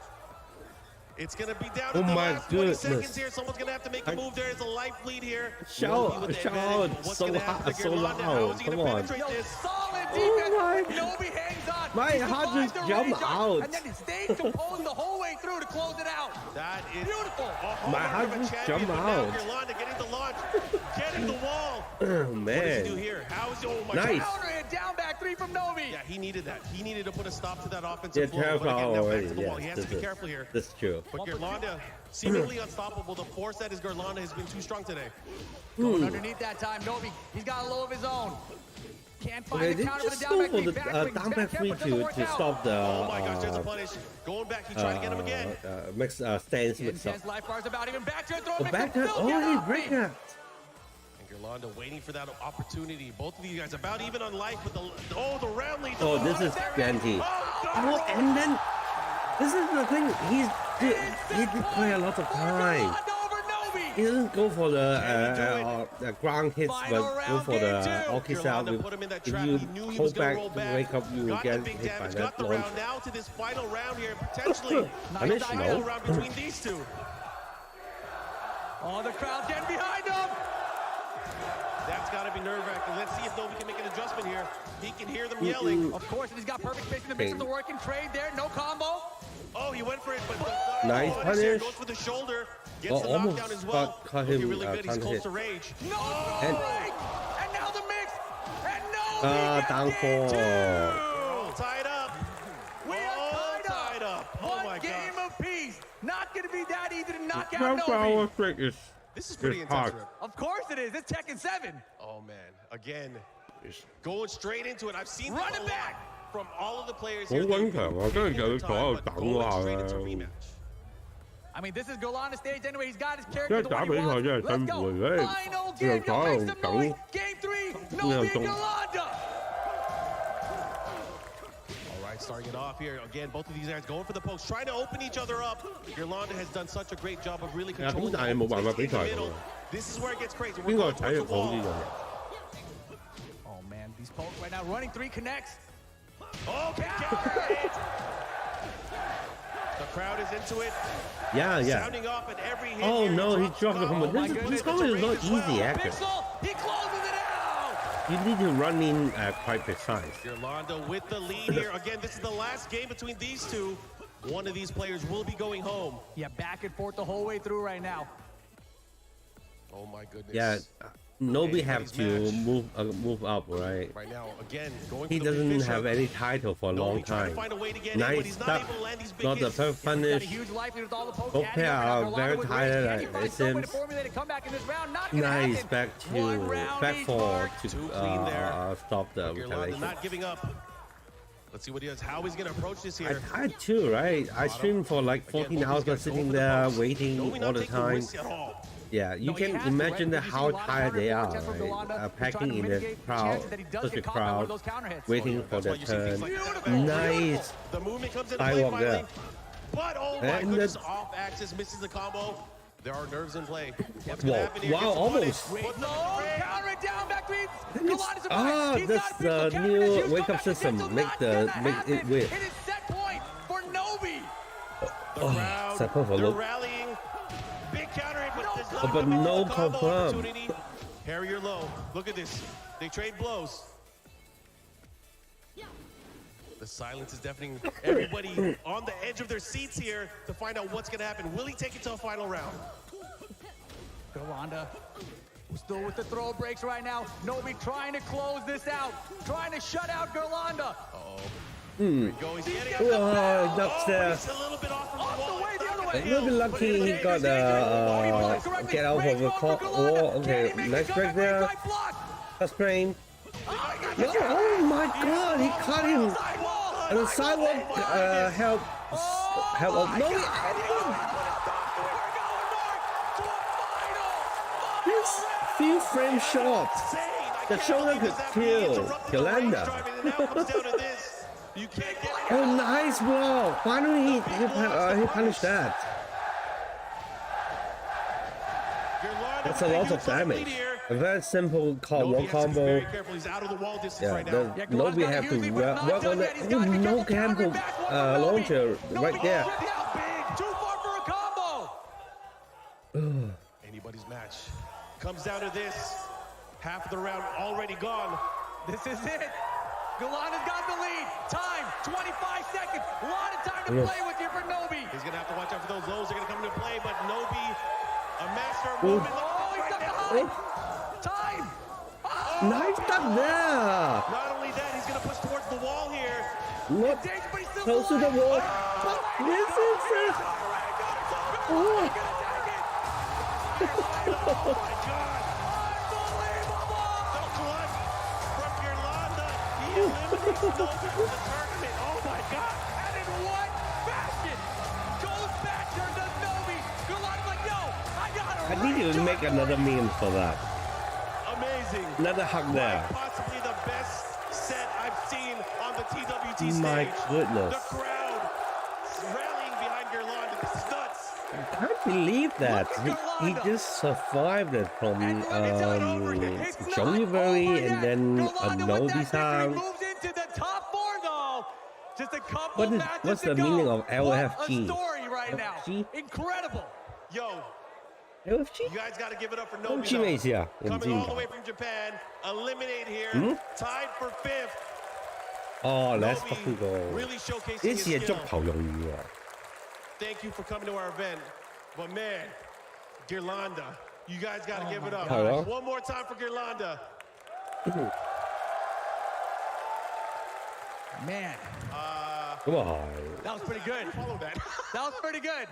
Speaker 21: It's going to be down to the last 20 seconds here. Someone's going to have to make a move. There is a life lead here.
Speaker 1: Shout so hot, so loud. Come on.
Speaker 17: Solid defense.
Speaker 1: Oh
Speaker 17: Nobi hangs on.
Speaker 1: My heart just jumped out.
Speaker 17: And then he stays composed the whole way through to close it out.
Speaker 21: That is
Speaker 17: beautiful.
Speaker 1: My heart just jumped out.
Speaker 21: Getting the launch, getting the wall.
Speaker 1: Oh, man.
Speaker 21: What does he do here? How is
Speaker 1: nice.
Speaker 17: Down back three from Nobi.
Speaker 21: Yeah, he needed that. He needed to put a stop to that offensive flow.
Speaker 1: Careful already.
Speaker 21: He has to be careful here.
Speaker 1: That's true.
Speaker 21: But Gerlanda, seemingly unstoppable. The force that is Gerlanda has been too strong today.
Speaker 17: Going underneath that time, Nobi. He's got a low of his own. Can't find the counter for the down back three.
Speaker 1: Down back three to stop the.
Speaker 21: Oh my gosh, there's a punish. Going back, he tried to get him again.
Speaker 1: Stance mix up.
Speaker 17: Life bars about even back to throw.
Speaker 1: Oh, back to he break that.
Speaker 21: Gerlanda waiting for that opportunity. Both of these guys about even on life with the round lead.
Speaker 1: Oh, this is Ganti. Oh, and then this is the thing. He did play a lot of time. He doesn't go for the ground hits, but go for the Oki out. If you hold back to wake up, you will get hit by that launch.
Speaker 21: Now to this final round here, potentially
Speaker 1: nice
Speaker 21: final round between these two.
Speaker 17: Oh, the crowd getting behind him.
Speaker 21: That's got to be nerve-wracking. Let's see if Nobi can make an adjustment here. He can hear them yelling.
Speaker 17: Of course, and he's got perfect space in the mix of the working trade there. No combo.
Speaker 21: Oh, he went for it, but
Speaker 1: nice punish.
Speaker 21: Goes for the shoulder. Gets the knockdown as well.
Speaker 1: Cut him.
Speaker 21: Really good. He's close to rage.
Speaker 17: No, and now the mix. And Nobi
Speaker 1: down for.
Speaker 21: All tied up.
Speaker 17: We are tied up.
Speaker 21: Oh my God.
Speaker 17: Game of peace. Not going to be that easy to knock out Nobi.
Speaker 21: This is pretty intense.
Speaker 17: Of course it is. It's Tekken 7.
Speaker 21: Oh man, again, going straight into it. I've seen
Speaker 17: run it back
Speaker 21: from all of the players here.
Speaker 17: I mean, this is Gerlanda stage anyway. He's got his character the way he wants. Let's go. Final game. Make some noise. Game 3. Nobi and Gerlanda.
Speaker 21: Starting it off here again, both of these guys going for the post, trying to open each other up. Gerlanda has done such a great job of really controlling the middle. This is where it gets crazy. We're going towards the wall.
Speaker 17: Oh man, these pokes right now running 3 connects.
Speaker 21: Okay, the crowd is into it.
Speaker 1: Yeah.
Speaker 21: Sounding off at every hit.
Speaker 1: Oh no, he dropped the combo. This combo is not easy, actually.
Speaker 17: He closes it out.
Speaker 1: You need to run in quite precise.
Speaker 21: Gerlanda with the lead here. Again, this is the last game between these two. One of these players will be going home.
Speaker 17: Yeah, back and forth the whole way through right now.
Speaker 21: Oh my goodness.
Speaker 1: Yeah, Nobi have to move up, right?
Speaker 21: Right now, again, going
Speaker 1: he
Speaker 21: for the
Speaker 1: doesn't
Speaker 21: big
Speaker 1: have any title for a long time. Nice stuff. Not the perfect finish. Both pair are very tired. It seems. Nice back four to stop the retaliation.
Speaker 21: Not giving up. Let's see what he does. How he's going to approach this here.
Speaker 1: I tried too, right? I streamed for like 14 hours, but sitting there waiting all the time. Yeah, you can imagine how tired they are, right? Packing in the crowd, such a crowd, waiting for their turn. Nice sidewalk there.
Speaker 21: But oh my goodness, off axis, misses the combo. There are nerves in play. What's going to happen here?
Speaker 1: Wow, almost. That's the new wake-up system. Make it weird.
Speaker 17: It is set point for Nobi.
Speaker 1: Set point for Nobi.
Speaker 21: Big counter hit,
Speaker 1: but no confirm.
Speaker 21: Harrier low. Look at this. They trade blows. The silence is deafening everybody on the edge of their seats here to find out what's going to happen. Will he take it to a final round?
Speaker 17: Gerlanda still with the throw breaks right now. Nobi trying to close this out. Trying to shut out Gerlanda.
Speaker 1: That's there.
Speaker 21: He's a little bit off from the wall.
Speaker 1: A little bit lucky he got get out of the wall. Okay, nice break there. That's frame. Oh my god, he caught him. And the sidewalk help no, this few frame shots. The shoulder could kill Gerlanda. Oh, nice block. Finally, he punished that. That's a lot of damage. A very simple one combo. Yeah, Nobi have to work on that. Oh, no combo launcher right there.
Speaker 17: Too far for a combo.
Speaker 21: Anybody's match. Comes down to this. Half of the round already gone.
Speaker 17: This is it. Gerlanda's got the lead. Time, 25 seconds. A lot of time to play with here for Nobi.
Speaker 21: He's going to have to watch out for those lows. They're going to come into play, but Nobi, a master of movement.
Speaker 17: He's got the high. Time.
Speaker 1: Nice stuff there.
Speaker 21: Not only that, he's going to push towards the wall here.
Speaker 1: Look, close to the wall. This is it. Oh
Speaker 21: my God. Eliminates Nobi from the tournament. Oh my God!
Speaker 17: And in what fashion? Goes back here to Nobi. Gerlanda's like, no, I got her.
Speaker 1: I need you to make another meme for that.
Speaker 21: Amazing.
Speaker 1: Another hug there.
Speaker 21: Possibly the best set I've seen on the TWT stage.
Speaker 1: My goodness.
Speaker 21: The crowd rallying behind Gerlanda. This is nuts.
Speaker 1: I can't believe that. He just survived it from January and then a Nobi time.
Speaker 17: Just a couple
Speaker 1: what's the meaning of LFG?
Speaker 17: What a story right now. Incredible.
Speaker 21: Yo.
Speaker 1: LFG?
Speaker 21: You guys got to give it up for Nobi. Coming all the way from Japan. Eliminate here. Tied for 5th.
Speaker 1: Oh, let's fucking go.
Speaker 21: Really showcasing his skill. Thank you for coming to our event. But man, Gerlanda, you guys got to give it up. One more time for Gerlanda.
Speaker 17: Man.
Speaker 1: Come on.
Speaker 17: That was pretty good.
Speaker 21: Follow that.
Speaker 17: That was pretty good.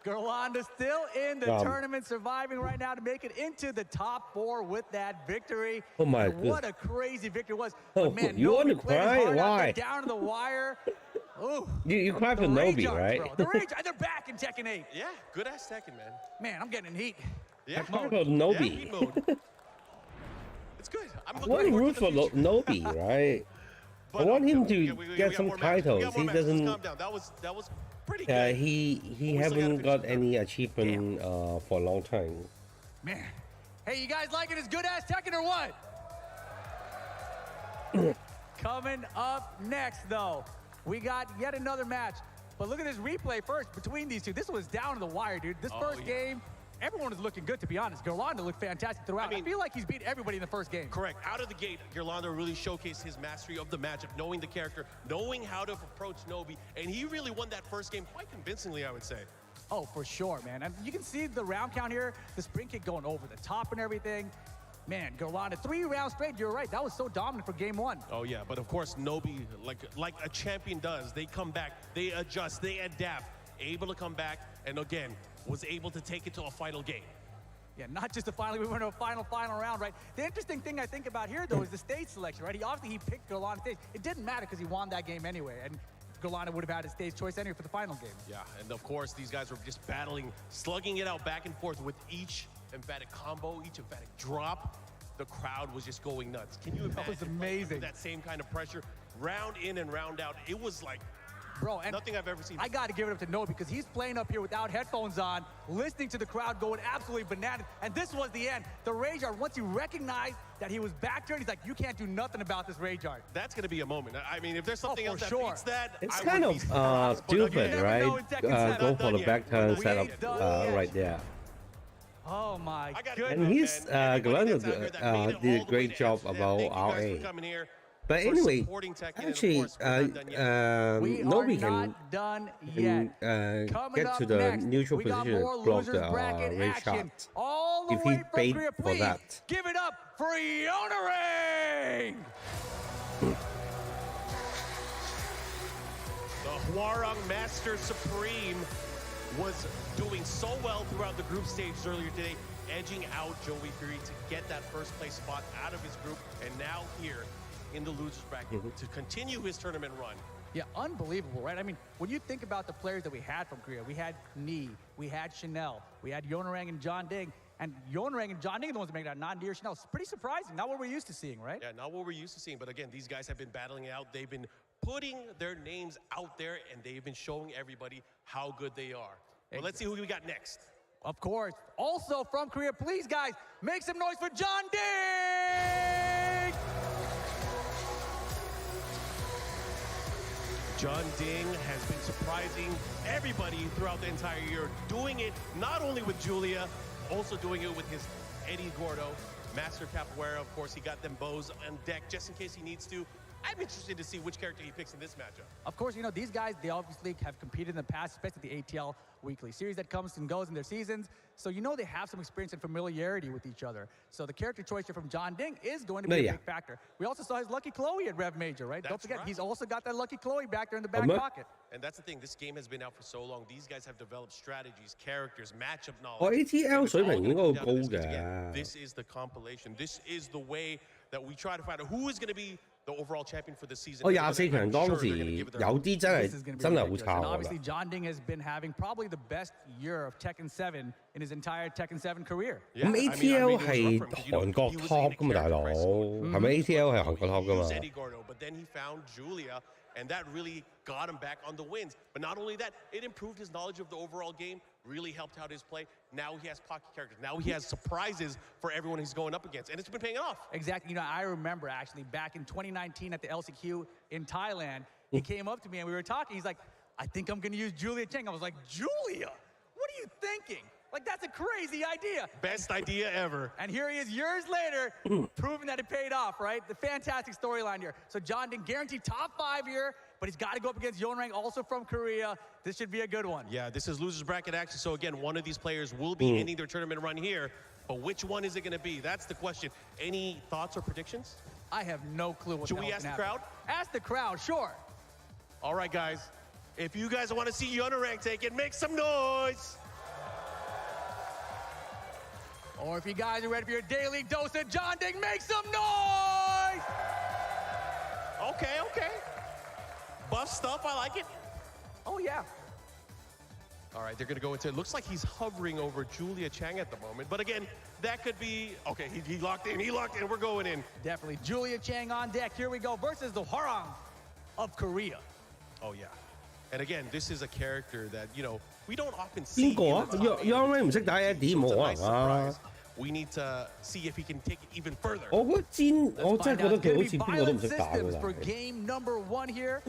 Speaker 17: Gerlanda still in the tournament, surviving right now to make it into the top 4 with that victory.
Speaker 1: Oh my
Speaker 17: God. What a crazy victory it was.
Speaker 1: Oh,
Speaker 17: man,
Speaker 1: you want to cry? Why?
Speaker 17: Down to the wire. Ooh,
Speaker 1: you cry for Nobi, right?
Speaker 17: The rage, they're back in Tekken 8.
Speaker 21: Yeah, good ass Tekken, man.
Speaker 17: Man, I'm getting in heat.
Speaker 21: Yeah,
Speaker 1: I cry for Nobi.
Speaker 21: Yeah, it's good. I'm
Speaker 1: looking root for Nobi, right? I want him to get some titles. He doesn't.
Speaker 21: That was pretty good.
Speaker 1: He haven't got any achievement for a long time.
Speaker 17: Man, hey, you guys liking his good ass Tekken or what? Coming up next, though, we got yet another match. But look at this replay first between these two. This was down to the wire, dude. This first game, everyone is looking good, to be honest. Gerlanda looked fantastic throughout. I feel like he's beat everybody in the first game.
Speaker 21: Correct. Out of the gate, Gerlanda really showcased his mastery of the matchup, knowing the character, knowing how to approach Nobi, and he really won that first game quite convincingly, I would say.
Speaker 17: Oh, for sure, man. And you can see the round count here, the spring kick going over the top and everything. Man, Gerlanda, 3 rounds straight, you're right. That was so dominant for game 1.
Speaker 21: Oh, yeah, but of course, Nobi, like a champion does, they come back, they adjust, they adapt, able to come back, and again, was able to take it to a final game.
Speaker 17: Yeah, not just the final, we went to a final round, right? The interesting thing I think about here, though, is the stage selection, right? He picked Gerlanda stage. It didn't matter because he won that game anyway, and Gerlanda would have had his stage choice anyway for the final game.
Speaker 21: Yeah, and of course, these guys were just battling, slugging it out back and forth with each emphatic combo, each emphatic drop. The crowd was just going nuts. Can you imagine?
Speaker 17: That was amazing.
Speaker 21: That same kind of pressure, round in and round out. It was like,
Speaker 17: bro, and
Speaker 21: nothing I've ever seen.
Speaker 17: I got to give it up to Noah because he's playing up here without headphones on, listening to the crowd going absolutely bananas. And this was the end. The rage art, once he recognized that he was back turned, he's like, you can't do nothing about this rage art.
Speaker 21: That's going to be a moment. I mean, if there's something else that beats that,
Speaker 1: it's kind of stupid, right? Go for the back turn setup right there.
Speaker 17: Oh my goodness.
Speaker 1: And he's Gerlanda did a great job about RA. But anyway, actually, Nobi can get to the neutral position and block the red shot if he paid for that.
Speaker 17: Give it up for Yonerang!
Speaker 21: The Hwarang Master Supreme was doing so well throughout the group stages earlier today, edging out Joey Fury to get that first place spot out of his group, and now here in the losers bracket to continue his tournament run.
Speaker 17: Yeah, unbelievable, right? I mean, when you think about the players that we had from Korea, we had Nee, we had Chanel, we had Yonerang and John Ding, and Yonerang and John Ding are the ones that make that, not Nee or Chanel. It's pretty surprising, not what we're used to seeing, right?
Speaker 21: Yeah, not what we're used to seeing, but again, these guys have been battling it out. They've been putting their names out there, and they've been showing everybody how good they are. Well, let's see who we got next.
Speaker 17: Of course. Also from Korea, please, guys, make some noise for John Ding!
Speaker 21: John Ding has been surprising everybody throughout the entire year, doing it not only with Julia, also doing it with his Eddie Gordo, Master Capoeira. Of course, he got them bows on deck just in case he needs to. I'm interested to see which character he picks in this matchup.
Speaker 17: Of course, you know, these guys, they obviously have competed in the past, especially the ATL weekly series that comes and goes in their seasons. So, you know, they have some experience and familiarity with each other. So the character choice here from John Ding is going to be a big factor. We also saw his Lucky Chloe at Rev Major, right? Don't forget, he's also got that Lucky Chloe back there in the back pocket.
Speaker 21: And that's the thing, this game has been out for so long. These guys have developed strategies, characters, matchup knowledge.
Speaker 1: 我 ATL 水平應該好高嘅。
Speaker 21: This is the compilation. This is the way that we try to find out who is going to be the overall champion for the season.
Speaker 1: 24強當時有啲真係好差㗎啦。
Speaker 17: Obviously, John Ding has been having probably the best year of Tekken 7 in his entire Tekken 7 career.
Speaker 1: 咁 ATL 係韓國 top 㗎嘛，大佬，係咪 ATL 係韓國 top 㗎嘛？
Speaker 21: Eddie Gordo, but then he found Julia, and that really got him back on the wins. But not only that, it improved his knowledge of the overall game, really helped out his play. Now he has pocket characters. Now he has surprises for everyone he's going up against, and it's been paying off.
Speaker 17: Exactly. You know, I remember actually back in 2019 at the LCQ in Thailand, he came up to me and we were talking. He's like, I think I'm going to use Julia Cheng. I was like, Julia? What are you thinking? Like, that's a crazy idea.
Speaker 21: Best idea ever.
Speaker 17: And here he is years later, proving that it paid off, right? The fantastic storyline here. So John Ding guaranteed top 5 here, but he's got to go up against Yonerang, also from Korea. This should be a good one.
Speaker 21: Yeah, this is losers bracket action. So again, one of these players will be ending their tournament run here, but which one is it going to be? That's the question. Any thoughts or predictions?
Speaker 17: I have no clue what
Speaker 21: Should we ask the crowd?
Speaker 17: Ask the crowd, sure.
Speaker 21: All right, guys. If you guys want to see Yonerang take it, make some noise.
Speaker 17: Or if you guys are ready for your daily dose of John Ding, make some noise!
Speaker 21: Okay. Buff stuff, I like it.
Speaker 17: Oh, yeah.
Speaker 21: All right, they're going to go into it. Looks like he's hovering over Julia Chang at the moment. But again, that could be... Okay, he locked in. We're going in.
Speaker 17: Definitely. Julia Chang on deck. Here we go versus the Hwarang of Korea.
Speaker 21: Oh, yeah. And again, this is a character that, you know, we don't often see.
Speaker 1: 邊個啊？Yonerang 唔識打 Eddie 冇啊？
Speaker 21: We need to see if he can take it even further.
Speaker 1: 我真係覺得佢好似邊個都唔識打㗎啦。
Speaker 17: For game number 1 here,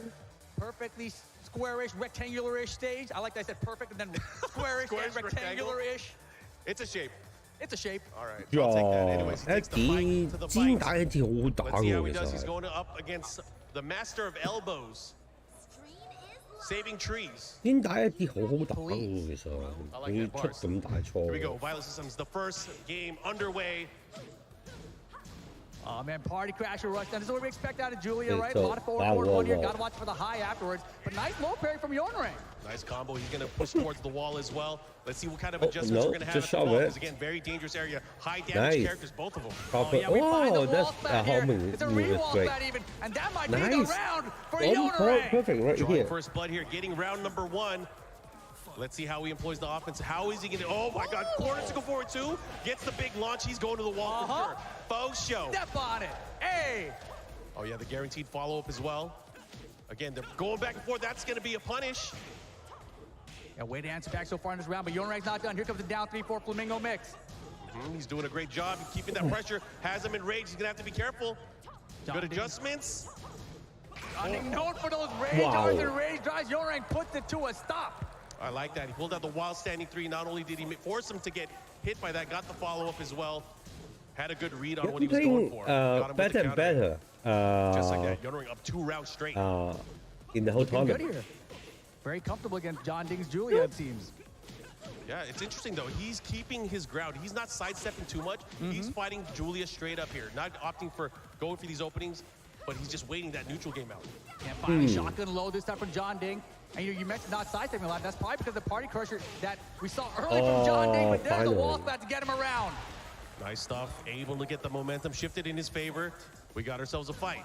Speaker 17: perfectly squarish, rectangular-ish stage. I like that I said perfect and then squarish and rectangular-ish.
Speaker 21: It's a shape.
Speaker 17: It's a shape.
Speaker 21: All right. I'll take that. Anyways, he takes the fight to the fight.
Speaker 1: 打 Eddie 好好打
Speaker 21: Let's see how
Speaker 1: 㗎
Speaker 21: he
Speaker 1: 其
Speaker 21: does. He's
Speaker 1: 實。
Speaker 21: going up against the master of elbows. Saving trees.
Speaker 1: 先打 Eddie 好好打㗎其實，佢出咁大錯。
Speaker 21: Here we go. Violet Systems, the first game underway.
Speaker 17: Oh man, party crasher rush down. This is what we expect out of Julia, right? A lot of forward one here. Gotta watch for the high afterwards. But nice low parry from Yornrang.
Speaker 21: Nice combo. He's going to push towards the wall as well. Let's see what kind of adjustments we're going to have at the wall. Because again, very dangerous area. High damage characters, both of them.
Speaker 1: That's a homing.
Speaker 17: It's a re-wall spat even. And that might be the round for Yornrang.
Speaker 1: Perfect right here.
Speaker 21: First blood here, getting round number 1. Let's see how he employs the offense. How is he going to... Oh, my God. Corners to go forward, too. Gets the big launch. He's going to the wall for sure. Faux show.
Speaker 17: Step on it. Hey.
Speaker 21: Oh, yeah, the guaranteed follow-up as well. Again, they're going back and forth. That's going to be a punish.
Speaker 17: Yeah, way to answer back so far in this round, but Yornrang's not done. Here comes the down 3-4 Flamingo mix.
Speaker 21: He's doing a great job keeping that pressure. Has him enraged. He's going to have to be careful. Good adjustments.
Speaker 17: Known for those rage arms and rage drives. Yornrang puts it to a stop.
Speaker 21: I like that. He pulled out the wild standing 3. Not only did he force him to get hit by that, got the follow-up as well. Had a good read on what he was going for.
Speaker 1: Better and better.
Speaker 21: Just like that. Yornrang up 2 rounds straight.
Speaker 1: In the whole tournament.
Speaker 17: Good here. Very comfortable against John Ding's Julia, it seems.
Speaker 21: Yeah, it's interesting, though. He's keeping his ground. He's not sidestepping too much. He's fighting Julia straight up here. Not opting for going for these openings, but he's just waiting that neutral game out.
Speaker 17: And finally, shotgun low this time from John Ding. And you mentioned not sidestepping a lot. That's probably because of the party crusher that we saw early from John Ding, but there's the wall spat to get him around.
Speaker 21: Nice stuff. Able to get the momentum shifted in his favor. We got ourselves a fight.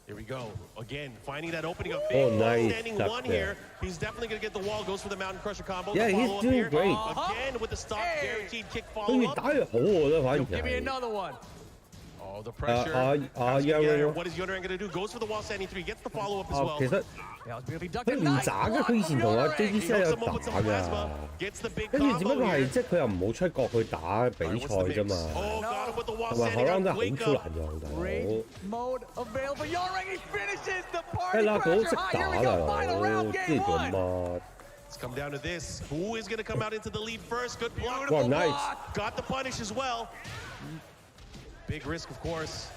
Speaker 21: Here we go. Again, finding that opening up. Big standing 1 here. He's definitely going to get the wall. Goes for the Mountain Crusher combo.
Speaker 1: Yeah, he's doing great.
Speaker 21: Again with the stop guaranteed kick follow-up.
Speaker 17: Give me another one.
Speaker 21: Oh, the pressure. What is Yornrang going to do? Goes for the wall standing 3. Gets the follow-up as well.
Speaker 1: 其實佢唔渣嘅，佢以前同我 JDC 有打㗎。跟住只不過係即係佢又唔好出國去打比賽啫嘛。同埋荷蘭真係好超難用，大佬。係啦，佢好識打㗎，知你做乜
Speaker 21: ？It's come down to this. Who is going to come out into the lead first? Good block. Got the punish as well. Big risk, of course.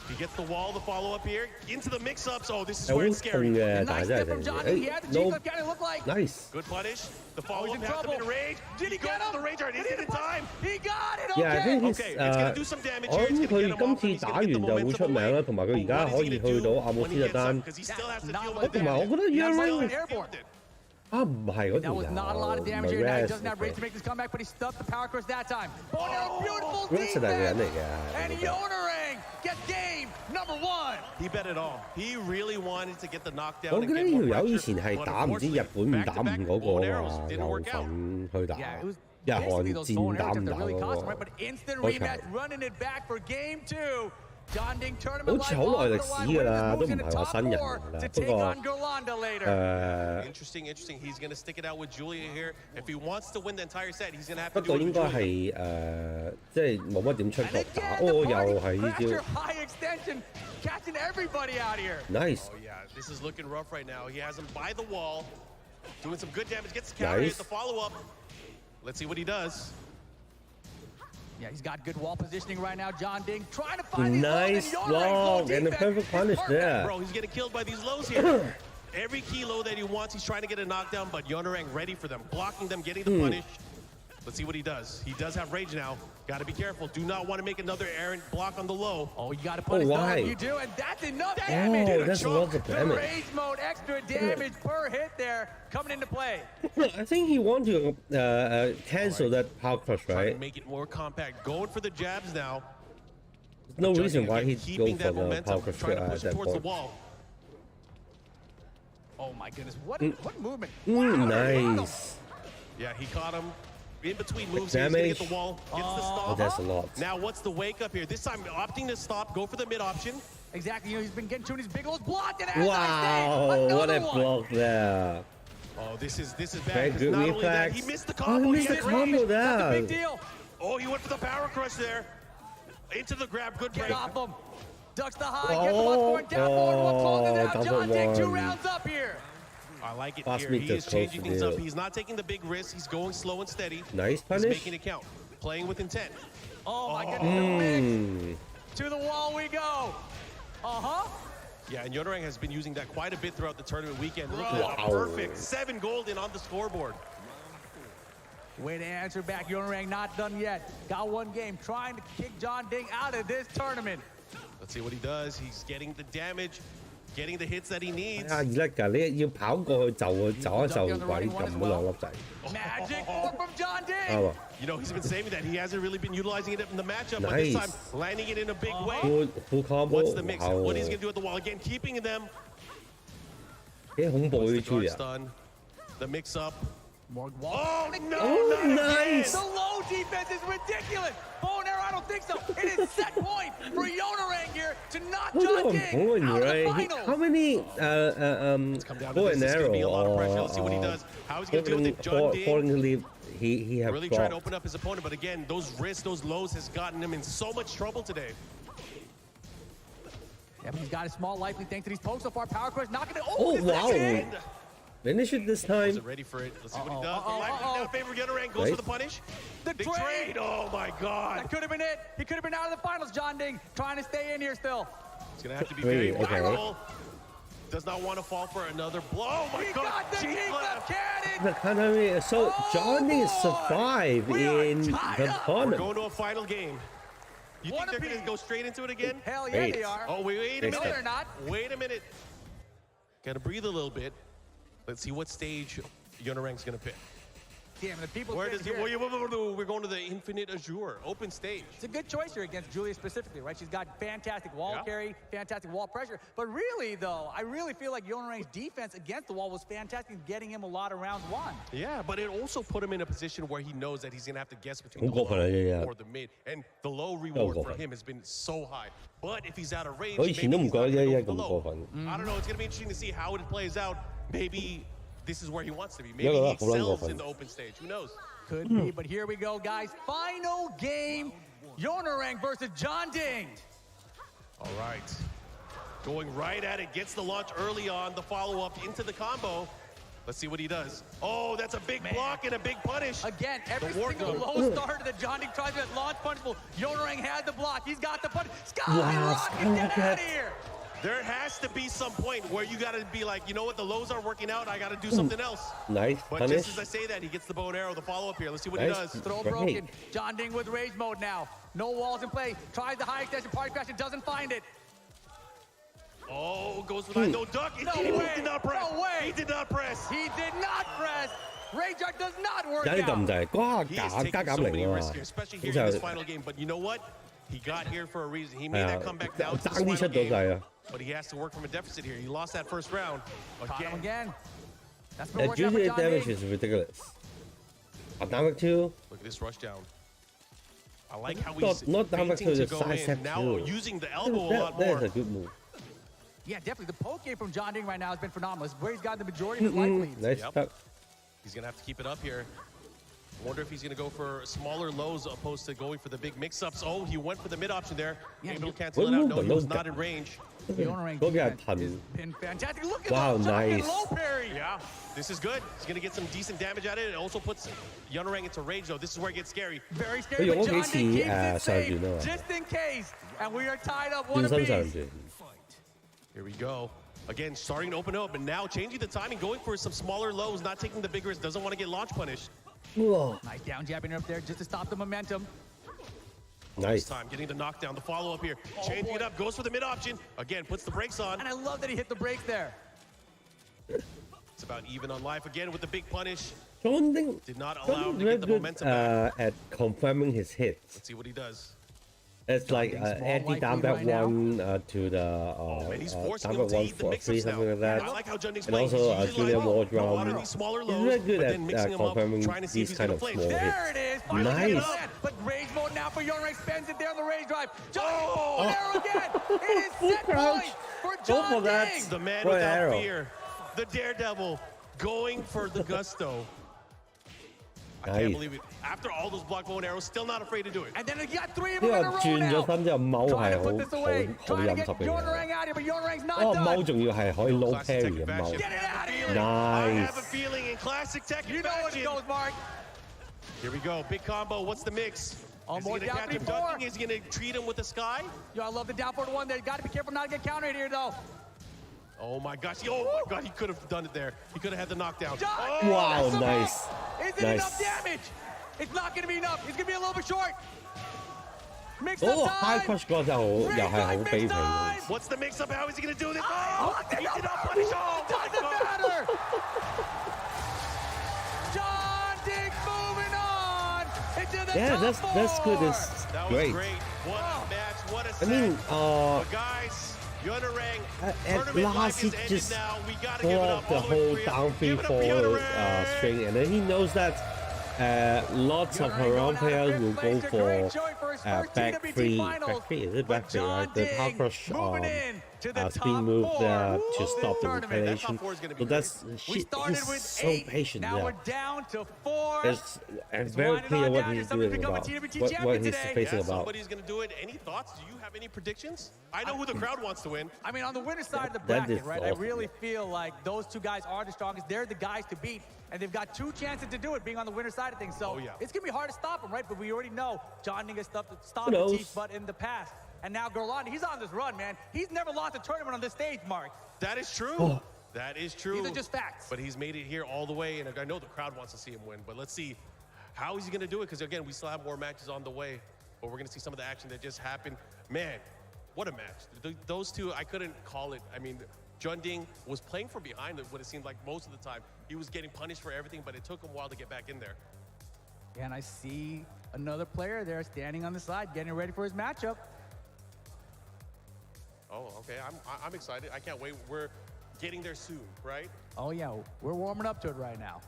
Speaker 21: He gets the wall, the follow-up here. Into the mix-ups. Oh, this is where it's scary.
Speaker 17: Nice step from Johnny. He had the G-Clip counter look like.
Speaker 1: Nice.
Speaker 21: Good punish. The follow-up has him in rage.
Speaker 17: Did he get him?
Speaker 21: The rage art. Is it in time?
Speaker 17: He got it.
Speaker 1: Yeah, I think
Speaker 21: okay, it's going to do some damage here.
Speaker 1: 我諗佢今次打完就會出名啦，同埋佢而家可以去到阿姆斯特丹。同埋我覺得 Yornrang 唔係嗰條
Speaker 17: That was not a lot of damage here. Now he doesn't have rage to make this comeback, but he stuffed the power crush that time. Oh, beautiful defense! And Yornrang gets game number 1.
Speaker 21: He bet it all. He really wanted to get the knockdown.
Speaker 1: 我記得呢條友以前係打唔知日本5打5嗰個啊，有份去打。日韓戰打唔打嗰個。
Speaker 17: But instant rematch, running it back for game 2. John Ding tournament
Speaker 1: 好似好耐歷史㗎啦，都唔係話新人嚟啦。不過
Speaker 21: interesting. He's going to stick it out with Julia here. If he wants to win the entire set, he's going to have to
Speaker 1: 不過
Speaker 21: do it.
Speaker 1: 應該係即係冇乜點出國打。又係呢招。
Speaker 17: High extension, catching everybody out here.
Speaker 1: Nice.
Speaker 21: Oh yeah, this is looking rough right now. He has him by the wall, doing some good damage. Gets the counter, hit the follow-up. Let's see what he does.
Speaker 17: Yeah, he's got good wall positioning right now. John Ding trying to find
Speaker 1: nice block and the perfect punish there.
Speaker 21: Bro, he's getting killed by these lows here. Every key low that he wants, he's trying to get a knockdown, but Yornrang ready for them, blocking them, getting the punish. Let's see what he does. He does have rage now. Got to be careful. Do not want to make another errant block on the low.
Speaker 17: Oh, you got to punish them. You do, and that's enough damage.
Speaker 1: Oh, that's lots of damage.
Speaker 17: Rage mode, extra damage per hit there coming into play.
Speaker 1: I think he wants to cancel that power crush, right?
Speaker 21: Make it more compact. Going for the jabs now.
Speaker 1: There's no reason why he'd go for the power crush
Speaker 21: trying to push it towards the
Speaker 1: point.
Speaker 21: wall.
Speaker 17: Oh my goodness, what movement.
Speaker 1: Nice.
Speaker 21: Yeah, he caught him. In between moves, he's gonna get the wall, gets the stop.
Speaker 1: Oh, that's a lot.
Speaker 21: Now, what's the wake up here? This time, opting to stop, go for the mid option.
Speaker 17: Exactly, you know, he's been getting to his big old block.
Speaker 1: Wow, what a block there.
Speaker 21: Oh, this is bad.
Speaker 1: Very good
Speaker 21: not
Speaker 1: reflex.
Speaker 21: only that, he missed the combo.
Speaker 1: Oh, he missed the combo there.
Speaker 17: That's a big deal.
Speaker 21: Oh, he went for the power crush there. Into the grab, good break.
Speaker 17: Get off him. Ducks the high, gets the one forward, down forward, what's holding it out? John Ding 2 rounds up here.
Speaker 21: I like it here. He is changing things up. He's not taking the big risks. He's going slow and steady.
Speaker 1: Nice punish.
Speaker 21: He's making it count. Playing with intent.
Speaker 17: Oh my goodness. To the wall we go.
Speaker 21: Yeah, and Yornrang has been using that quite a bit throughout the tournament weekend. Look at that. Perfect. 7 golden on the scoreboard.
Speaker 17: Way to answer back. Yonerang not done yet. Got one game. Trying to kick John Ding out of this tournament.
Speaker 21: Let's see what he does. He's getting the damage, getting the hits that he needs.
Speaker 1: 啊，叻㗎！你要跑過去就位咁嗰兩粒仔。
Speaker 17: Magic four from John Ding.
Speaker 1: 啱啊！
Speaker 21: You know, he's been saying that he hasn't really been utilizing it in the matchup, but this time landing it in a big way.
Speaker 1: Full combo.
Speaker 21: What's the mix? What he's gonna do at the wall again? Keeping them.
Speaker 1: 幾恐怖呢啲啊！
Speaker 21: Stun. The mix up.
Speaker 17: Oh,
Speaker 21: no!
Speaker 1: Oh, nice!
Speaker 17: The low defense is ridiculous. Bow and arrow, I don't think so. It is set point for Yonerang here to knock John Ding out of the final.
Speaker 1: How many bow and arrow
Speaker 21: Let's see what he does. How he's gonna deal with it. John Ding
Speaker 1: he have
Speaker 21: really trying to open up his opponent, but again, those risks, those lows has gotten him in so much trouble today.
Speaker 17: Yeah, but he's got a small likely thanks to these pokes so far. Power crush not gonna.
Speaker 1: Oh wow! Finish it this time.
Speaker 21: Wasn't ready for it. Let's see what he does. The lightning down favor Yonerang goes for the punish.
Speaker 17: The
Speaker 21: big trade. Oh my God.
Speaker 17: That could have been it. He could have been out of the finals. John Ding trying to stay in here still.
Speaker 21: It's gonna have to be very careful. Does not want to fall for another blow. Oh my God.
Speaker 17: Got the cannon.
Speaker 1: So John Ding survived in the tournament.
Speaker 21: We're going to a final game. You think they're going to go straight into it again?
Speaker 17: Hell yeah, they are.
Speaker 21: Oh, wait a minute.
Speaker 17: No, they're not.
Speaker 21: Wait a minute. Got to breathe a little bit. Let's see what stage Yonerang's going to pick.
Speaker 17: Damn, the people.
Speaker 21: Where does he? We're going to the Infinite Azure open stage.
Speaker 17: It's a good choice here against Julia specifically, right? She's got fantastic wall carry, fantastic wall pressure. But really, though, I really feel like Yonerang's defense against the wall was fantastic, getting him a lot of round one.
Speaker 21: Yeah, but it also put him in a position where he knows that he's going to have to guess between the low or the mid. And the low reward for him has been so high. But if he's out of range, maybe he's not going to go low. I don't know. It's going to be interesting to see how it plays out. Maybe this is where he wants to be. Maybe he excels in the open stage. Who knows?
Speaker 17: Could be, but here we go, guys. Final game, Yonerang versus John Ding.
Speaker 21: All right. Going right at it, gets the launch early on, the follow-up into the combo. Let's see what he does. Oh, that's a big block and a big punish.
Speaker 17: Again, every single low start that John Ding tries to launch punishable, Yonerang had the block. He's got the punish. Skyrocket, get out of here.
Speaker 21: There has to be some point where you got to be like, you know what, the lows aren't working out. I got to do something else.
Speaker 1: Nice.
Speaker 21: But
Speaker 1: punish.
Speaker 21: just as I say that, he gets the bow and arrow, the follow-up here. Let's see what he does.
Speaker 17: Throw broken. John Ding with rage mode now. No walls in play. Tries the high extension, party crash, and doesn't find it.
Speaker 21: Oh, goes for that. No duck. He did not press.
Speaker 17: No way.
Speaker 21: He did not press.
Speaker 17: He did not press. Rage art does not work out.
Speaker 21: He is taking so many risks here, especially here in this final game. But you know what? He got here for a reason. He made that comeback now. It's this final game, but he has to work from a deficit here. He lost that first round.
Speaker 17: Caught him again. That's
Speaker 1: the Julia damage is ridiculous. Dynamic 2.
Speaker 21: Look at this rush down. I like how he's
Speaker 1: not Dynamic 2, the side step
Speaker 21: now using the elbow a lot more.
Speaker 1: That's a good move.
Speaker 17: Yeah, definitely. The poke game from John Ding right now has been phenomenal. It's where he's got the majority of his life leads.
Speaker 1: Nice step.
Speaker 21: He's going to have to keep it up here. I wonder if he's going to go for smaller lows opposed to going for the big mix-ups. Oh, he went for the mid option there.
Speaker 17: Yeah,
Speaker 21: able to cancel it out. No, he was not in range.
Speaker 17: Yonerang
Speaker 1: has
Speaker 17: been fantastic. Look at
Speaker 1: wow,
Speaker 17: that
Speaker 1: nice.
Speaker 17: low parry.
Speaker 21: Yeah, this is good. He's going to get some decent damage at it. It also puts Yonerang into range, though. This is where it gets scary.
Speaker 17: Very scary, but John Ding keeps it safe, just in case. And we are tied up one apiece.
Speaker 21: Here we go. Again, starting to open up, but now changing the timing, going for some smaller lows, not taking the big risk, doesn't want to get launch punished.
Speaker 1: Whoa.
Speaker 17: Nice down jabbing up there just to stop the momentum.
Speaker 1: Nice.
Speaker 21: This time, getting the knockdown, the follow-up here. Changing it up, goes for the mid option. Again, puts the brakes on.
Speaker 17: And I love that he hit the brakes there.
Speaker 21: It's about even on life again with the big punish.
Speaker 1: John Ding
Speaker 21: did not allow him to get the momentum back.
Speaker 1: At confirming his hits.
Speaker 21: Let's see what he does.
Speaker 1: It's like anti-down back one to the down back 1 for 3, something like that.
Speaker 21: I like how John Ding's
Speaker 1: and also Julia wall round.
Speaker 21: He's
Speaker 1: very good at confirming these kind of small hits.
Speaker 17: There it is.
Speaker 1: Nice.
Speaker 17: But rage mode now for Yonerang, spends it there on the rage drive. John there again. It is set point for John Ding.
Speaker 21: The man without fear. The daredevil going for the gusto. I can't believe it. After all those block bow and arrows, still not afraid to do it.
Speaker 17: And then he got 3 of them in a row now. Trying to put this away. Trying to get Yonerang out here, but Yonerang's not done.
Speaker 1: 踎仲要係可以 low parry 嘅踎。
Speaker 17: Get it out of here.
Speaker 21: I have a feeling in classic Tekken
Speaker 17: You know what it goes, Mark.
Speaker 21: Here we go. Big combo. What's the mix?
Speaker 17: On more down 3-4.
Speaker 21: Is he going to treat him with the sky?
Speaker 17: Yo, I love the down 4-1 there. Got to be careful not to get countered here, though.
Speaker 21: Oh my gosh. Oh my God. He could have done it there. He could have had the knockdown.
Speaker 1: Wow, nice.
Speaker 17: Is it enough damage? It's not going to be enough. He's going to be a little bit short. Mix
Speaker 1: Oh,
Speaker 17: up
Speaker 1: high
Speaker 17: time.
Speaker 1: crush 嗰就好又係好卑鄙嘅。
Speaker 21: What's the mix up? How is he going to do this?
Speaker 17: Oh,
Speaker 21: he did not punish. Oh, my
Speaker 17: doesn't
Speaker 21: God.
Speaker 17: matter. John Dink moving on into the
Speaker 1: Yeah,
Speaker 17: top
Speaker 1: that's good.
Speaker 17: four.
Speaker 1: It's
Speaker 21: That was
Speaker 1: great.
Speaker 21: great. What a match. What a
Speaker 1: I
Speaker 21: set.
Speaker 1: mean,
Speaker 21: But guys, Yunarang,
Speaker 1: at
Speaker 21: tournament life
Speaker 1: last he
Speaker 21: is ended
Speaker 1: just
Speaker 21: now. We got to give it
Speaker 1: pulled
Speaker 21: up
Speaker 1: the
Speaker 21: all the way
Speaker 1: whole
Speaker 21: to
Speaker 1: down
Speaker 21: Give it up,
Speaker 1: 3-4 string, and then he knows that lots of her own players will go for back three. Is it back three, right? The high crush spin move to stop the retaliation. So that's he's so patient.
Speaker 17: Now we're down to 4.
Speaker 1: It's very clear what he's doing about what he's facing about.
Speaker 21: Somebody's going to do it. Any thoughts? Do you have any predictions? I know who the crowd wants to win.
Speaker 17: I mean, on the winner's side of the
Speaker 1: That
Speaker 17: bracket,
Speaker 1: is
Speaker 17: right? I
Speaker 1: awesome.
Speaker 17: really feel like those two guys are the strongest. They're the guys to beat. And they've got 2 chances to do it, being on the winner's side of things. So it's going to be hard to stop them, right? But we already know John Dink has stopped the Teeth Butt in the past. And now Gerlandi, he's on this run, man. He's never lost a tournament on this stage, Mark.
Speaker 21: That is true.
Speaker 1: Oh.
Speaker 21: That is true.
Speaker 17: These are just facts.
Speaker 21: But he's made it here all the way, and I know the crowd wants to see him win. But let's see how is he going to do it? Because, again, we still have more matches on the way. But we're going to see some of the action that just happened. Man, what a match. Those two, I couldn't call it. I mean, John Dink was playing from behind what it seemed like most of the time. He was getting punished for everything, but it took him a while to get back in there.
Speaker 17: And I see another player there standing on the side, getting ready for his matchup.
Speaker 21: Oh, okay. I'm excited. I can't wait. We're getting there soon, right?
Speaker 17: Oh, yeah. We're warming up to it right now.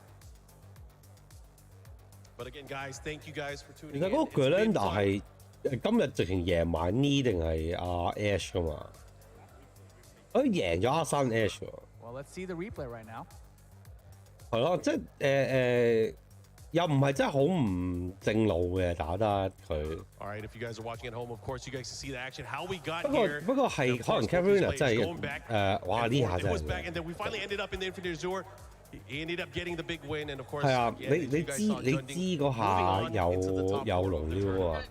Speaker 21: But again, guys, thank you guys for
Speaker 1: 其
Speaker 21: tuning
Speaker 1: 實
Speaker 21: in.
Speaker 1: 嗰個
Speaker 21: It's been
Speaker 1: Gerlanda
Speaker 21: fun.
Speaker 1: 係今日直情贏埋 Ne 定係Ash 噶嘛？佢贏咗阿山 Ash 喎。
Speaker 17: Well, let's see the replay right now.
Speaker 1: 係咯，即係又唔係真係好唔正路嘅打得佢。
Speaker 21: All right, if you guys are watching at home, of course, you guys can see the action, how we got
Speaker 1: 不過
Speaker 21: here.
Speaker 1: 不過係可能 Carolina 真係哇呢下
Speaker 21: It
Speaker 1: 真
Speaker 21: was
Speaker 1: 係
Speaker 21: back, and then we finally ended up in the Infinite Azure. He ended up getting the big win, and of course,
Speaker 1: 係啊！
Speaker 21: yeah,
Speaker 1: 你
Speaker 21: you
Speaker 1: 你
Speaker 21: guys
Speaker 1: 知
Speaker 21: saw
Speaker 1: 你
Speaker 21: John
Speaker 1: 知
Speaker 21: Dink
Speaker 1: 嗰下
Speaker 21: moving on
Speaker 1: 有
Speaker 21: into the top
Speaker 1: 有
Speaker 21: four
Speaker 1: 龍
Speaker 21: of the
Speaker 1: 料
Speaker 21: tournament.
Speaker 1: 喎。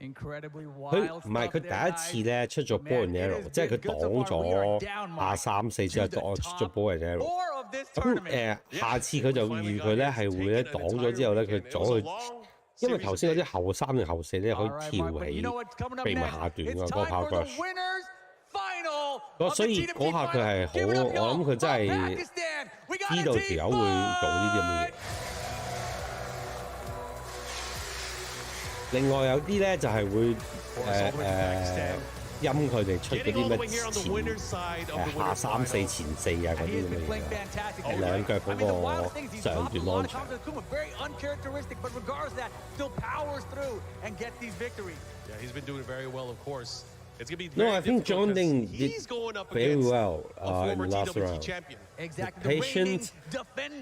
Speaker 17: Incredibly
Speaker 1: 佢
Speaker 17: wild
Speaker 1: 唔係
Speaker 17: stuff
Speaker 1: 佢第
Speaker 17: there,
Speaker 1: 一次咧出咗 ball and arrow，即係佢擋咗下3-4之後出咗 ball and arrow。咁下次佢就預佢咧係會咧擋咗之後咧，佢阻佢，因為頭先嗰啲後3定後4咧可以跳起避埋下段㗎嗰個 power crush。所以嗰下佢係好，我諗佢真係知道條友會做呢啲咁嘅嘢。另外有啲咧就係會陰佢哋出嗰啲咩下3-4前4啊嗰啲咁嘅嘢，兩腳嗰個上段 launch。Very
Speaker 17: uncharacteristic, but regardless of that, still powers through and gets these victories.
Speaker 21: Yeah, he's been doing very well, of course. It's going to be
Speaker 1: No,
Speaker 21: very
Speaker 1: I think
Speaker 21: difficult
Speaker 1: John
Speaker 21: 'cause
Speaker 1: Dink did
Speaker 21: he's going up
Speaker 1: very
Speaker 21: against
Speaker 1: well
Speaker 21: a
Speaker 1: in the
Speaker 21: former
Speaker 1: last
Speaker 21: TWT
Speaker 1: round.
Speaker 21: champion.
Speaker 17: Exactly.
Speaker 1: Patient,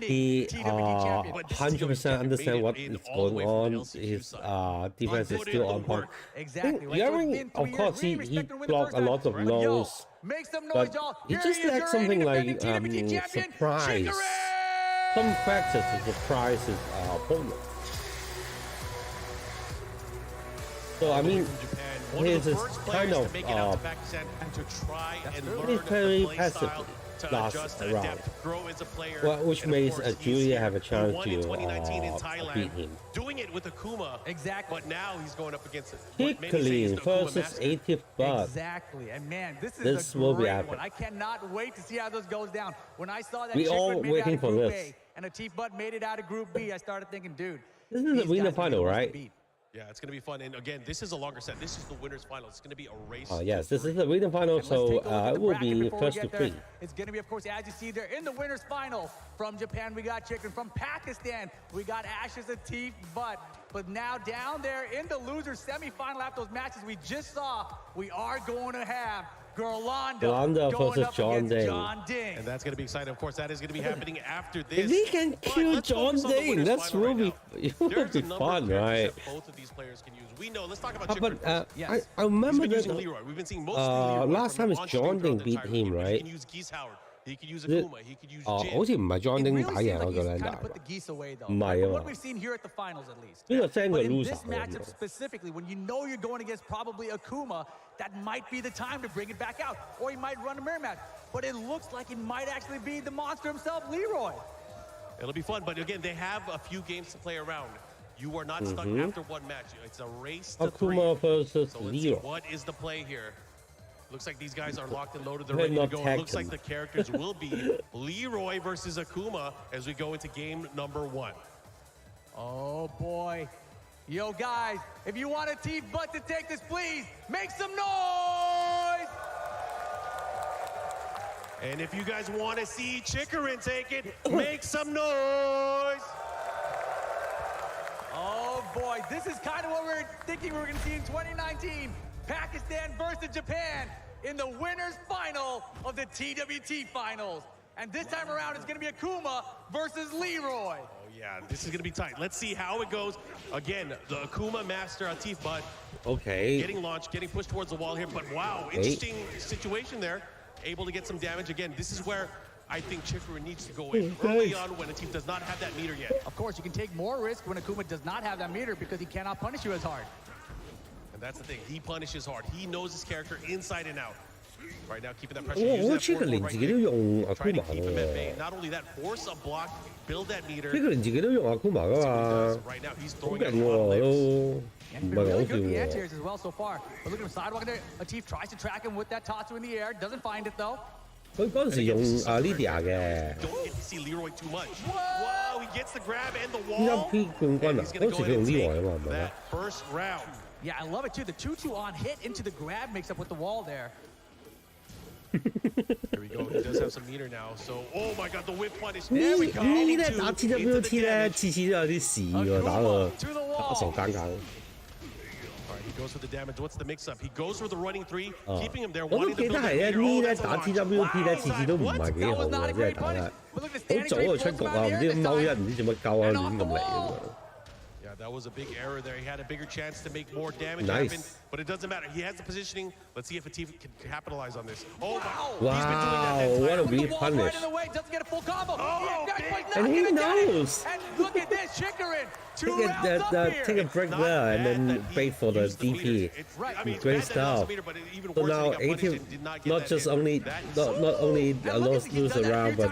Speaker 1: he 100% understand what is going on. His defense is still on point. Yuri, of course, he blocked a lot of lows, but he just lacked something like surprise. Some factors to surprise his opponent. So I mean, he's kind of he's very passive last round, which makes Julia have a chance to beat him.
Speaker 21: Doing it with Akuma,
Speaker 17: exactly.
Speaker 21: But now he's going up against it.
Speaker 1: Quickly versus 80th Butt.
Speaker 17: Exactly, and man, this
Speaker 1: will be
Speaker 17: great
Speaker 1: epic.
Speaker 17: one. I cannot wait to see how this goes down. When I saw that
Speaker 1: We all
Speaker 17: Chickman made
Speaker 1: waiting
Speaker 17: it out
Speaker 1: for
Speaker 17: of Group
Speaker 1: this.
Speaker 17: A and a Teeth Butt made it out of Group B, I started thinking, dude,
Speaker 1: This is the winner final, right?
Speaker 21: Yeah, it's going to be fun. And again, this is a longer set. This is the winner's final. It's going to be a race.
Speaker 1: Yes, this is the winner final, so it will be first to 3.
Speaker 17: It's going to be, of course, as you see there, in the winner's final. From Japan, we got Chicken. From Pakistan, we got Ashes and Teeth Butt. But now down there in the loser's semifinal after those matches we just saw, we are going to have Gerlanda
Speaker 1: versus John
Speaker 17: Dink.
Speaker 21: And that's going to be exciting. Of course, that is going to be happening after this.
Speaker 1: If he can kill John Dink, that's really fun, right?
Speaker 21: Both of these players can use. We know. Let's talk about Chicken.
Speaker 1: But I remember that
Speaker 21: We've been seeing mostly Leroy
Speaker 1: last time is John Dink beat him, right?
Speaker 21: He can use Geese Howard. He could use Akuma. He could use Jin.
Speaker 1: 好似唔係 John Dink 打贏嗰個 Gerlanda
Speaker 17: kind of put the geese away, though.
Speaker 1: 唔係啊
Speaker 17: What
Speaker 1: 嘛
Speaker 17: we've seen here at the finals, at least.
Speaker 1: 呢個 send 個
Speaker 17: But in
Speaker 1: loser
Speaker 17: this matchup specifically, when you know you're going against probably Akuma, that might be the time to bring it back out. Or he might run a mirror match. But it looks like it might actually be the monster himself, Leroy.
Speaker 21: It'll be fun, but again, they have a few games to play around. You are not stuck after one match. It's a race to
Speaker 1: Akuma versus
Speaker 21: so let's see,
Speaker 1: Leroy.
Speaker 21: what is the play here? Looks like these guys are locked and loaded. They're ready to go. It looks like the characters will be Leroy versus Akuma as we go into game number 1.
Speaker 17: Oh boy. Yo guys, if you want a Team Butt to take this, please make some noise!
Speaker 21: And if you guys want to see Chikarin take it, make some noise!
Speaker 17: Oh boy, this is kind of what we were thinking we were going to see in 2019. Pakistan versus Japan in the winner's final of the TWT finals. And this time around, it's going to be Akuma versus Leroy.
Speaker 21: Oh yeah, this is going to be tight. Let's see how it goes. Again, the Akuma master Atif Butt.
Speaker 1: Okay.
Speaker 21: Getting launched, getting pushed towards the wall here. But wow, interesting situation there. Able to get some damage. Again, this is where I think Chikarin needs to go in early on when a team does not have that meter yet.
Speaker 17: Of course, you can take more risk when Akuma does not have that meter because he cannot punish you as hard.
Speaker 21: And that's the thing. He punishes hard. He knows his character inside and out. Right now, keeping that pressure.
Speaker 1: 我知佢連自己都用阿庫瑪
Speaker 21: 喎。Not only that, force a block, build that meter.
Speaker 1: 呢個連自己都用阿庫瑪噶嘛，好勁喎都。唔係講笑喎。
Speaker 17: As well so far. But look at him sidewalking there. Atif tries to track him with that Tatsu in the air. Doesn't find it though.
Speaker 1: 佢嗰陣時用Lydia 嘅。
Speaker 21: Don't get to see Leroy too much. Wow, he gets the grab and the wall.
Speaker 1: EMP 冠軍啊，嗰陣時佢用Leroy啊嘛，係咪啊？
Speaker 21: First round.
Speaker 17: Yeah, I love it too. The 2-2 on hit into the grab makes up with the wall there.
Speaker 21: Here we go. He does have some meter now. So, oh my God, the whip punish. There we go.
Speaker 1: 呢咧打 TWT 咧，次次都有啲事喎，打傻更更。
Speaker 21: All right, he goes for the damage. What's the mix-up? He goes for the running 3, keeping him there.
Speaker 1: 我都記得係咧，呢咧打 TWT 咧，次次都唔係幾好喎，真係打得。好早就出局啊，唔知踎一，唔知做乜鳩啊，亂咁嚟咁樣。
Speaker 21: Yeah, that was a big error there. He had a bigger chance to make more damage
Speaker 1: Nice.
Speaker 21: happen, but it doesn't matter. He has the positioning. Let's see if Atif can capitalize on this. Oh,
Speaker 1: wow.
Speaker 21: He's been doing that entire
Speaker 1: What a weak punish.
Speaker 17: Right in the way, doesn't get a full combo.
Speaker 21: Oh,
Speaker 1: and he knows.
Speaker 17: And look at this, Chikarin.
Speaker 1: Take a break there and then wait for the DP. Great stuff. So now Atif not just only not only lose a round, but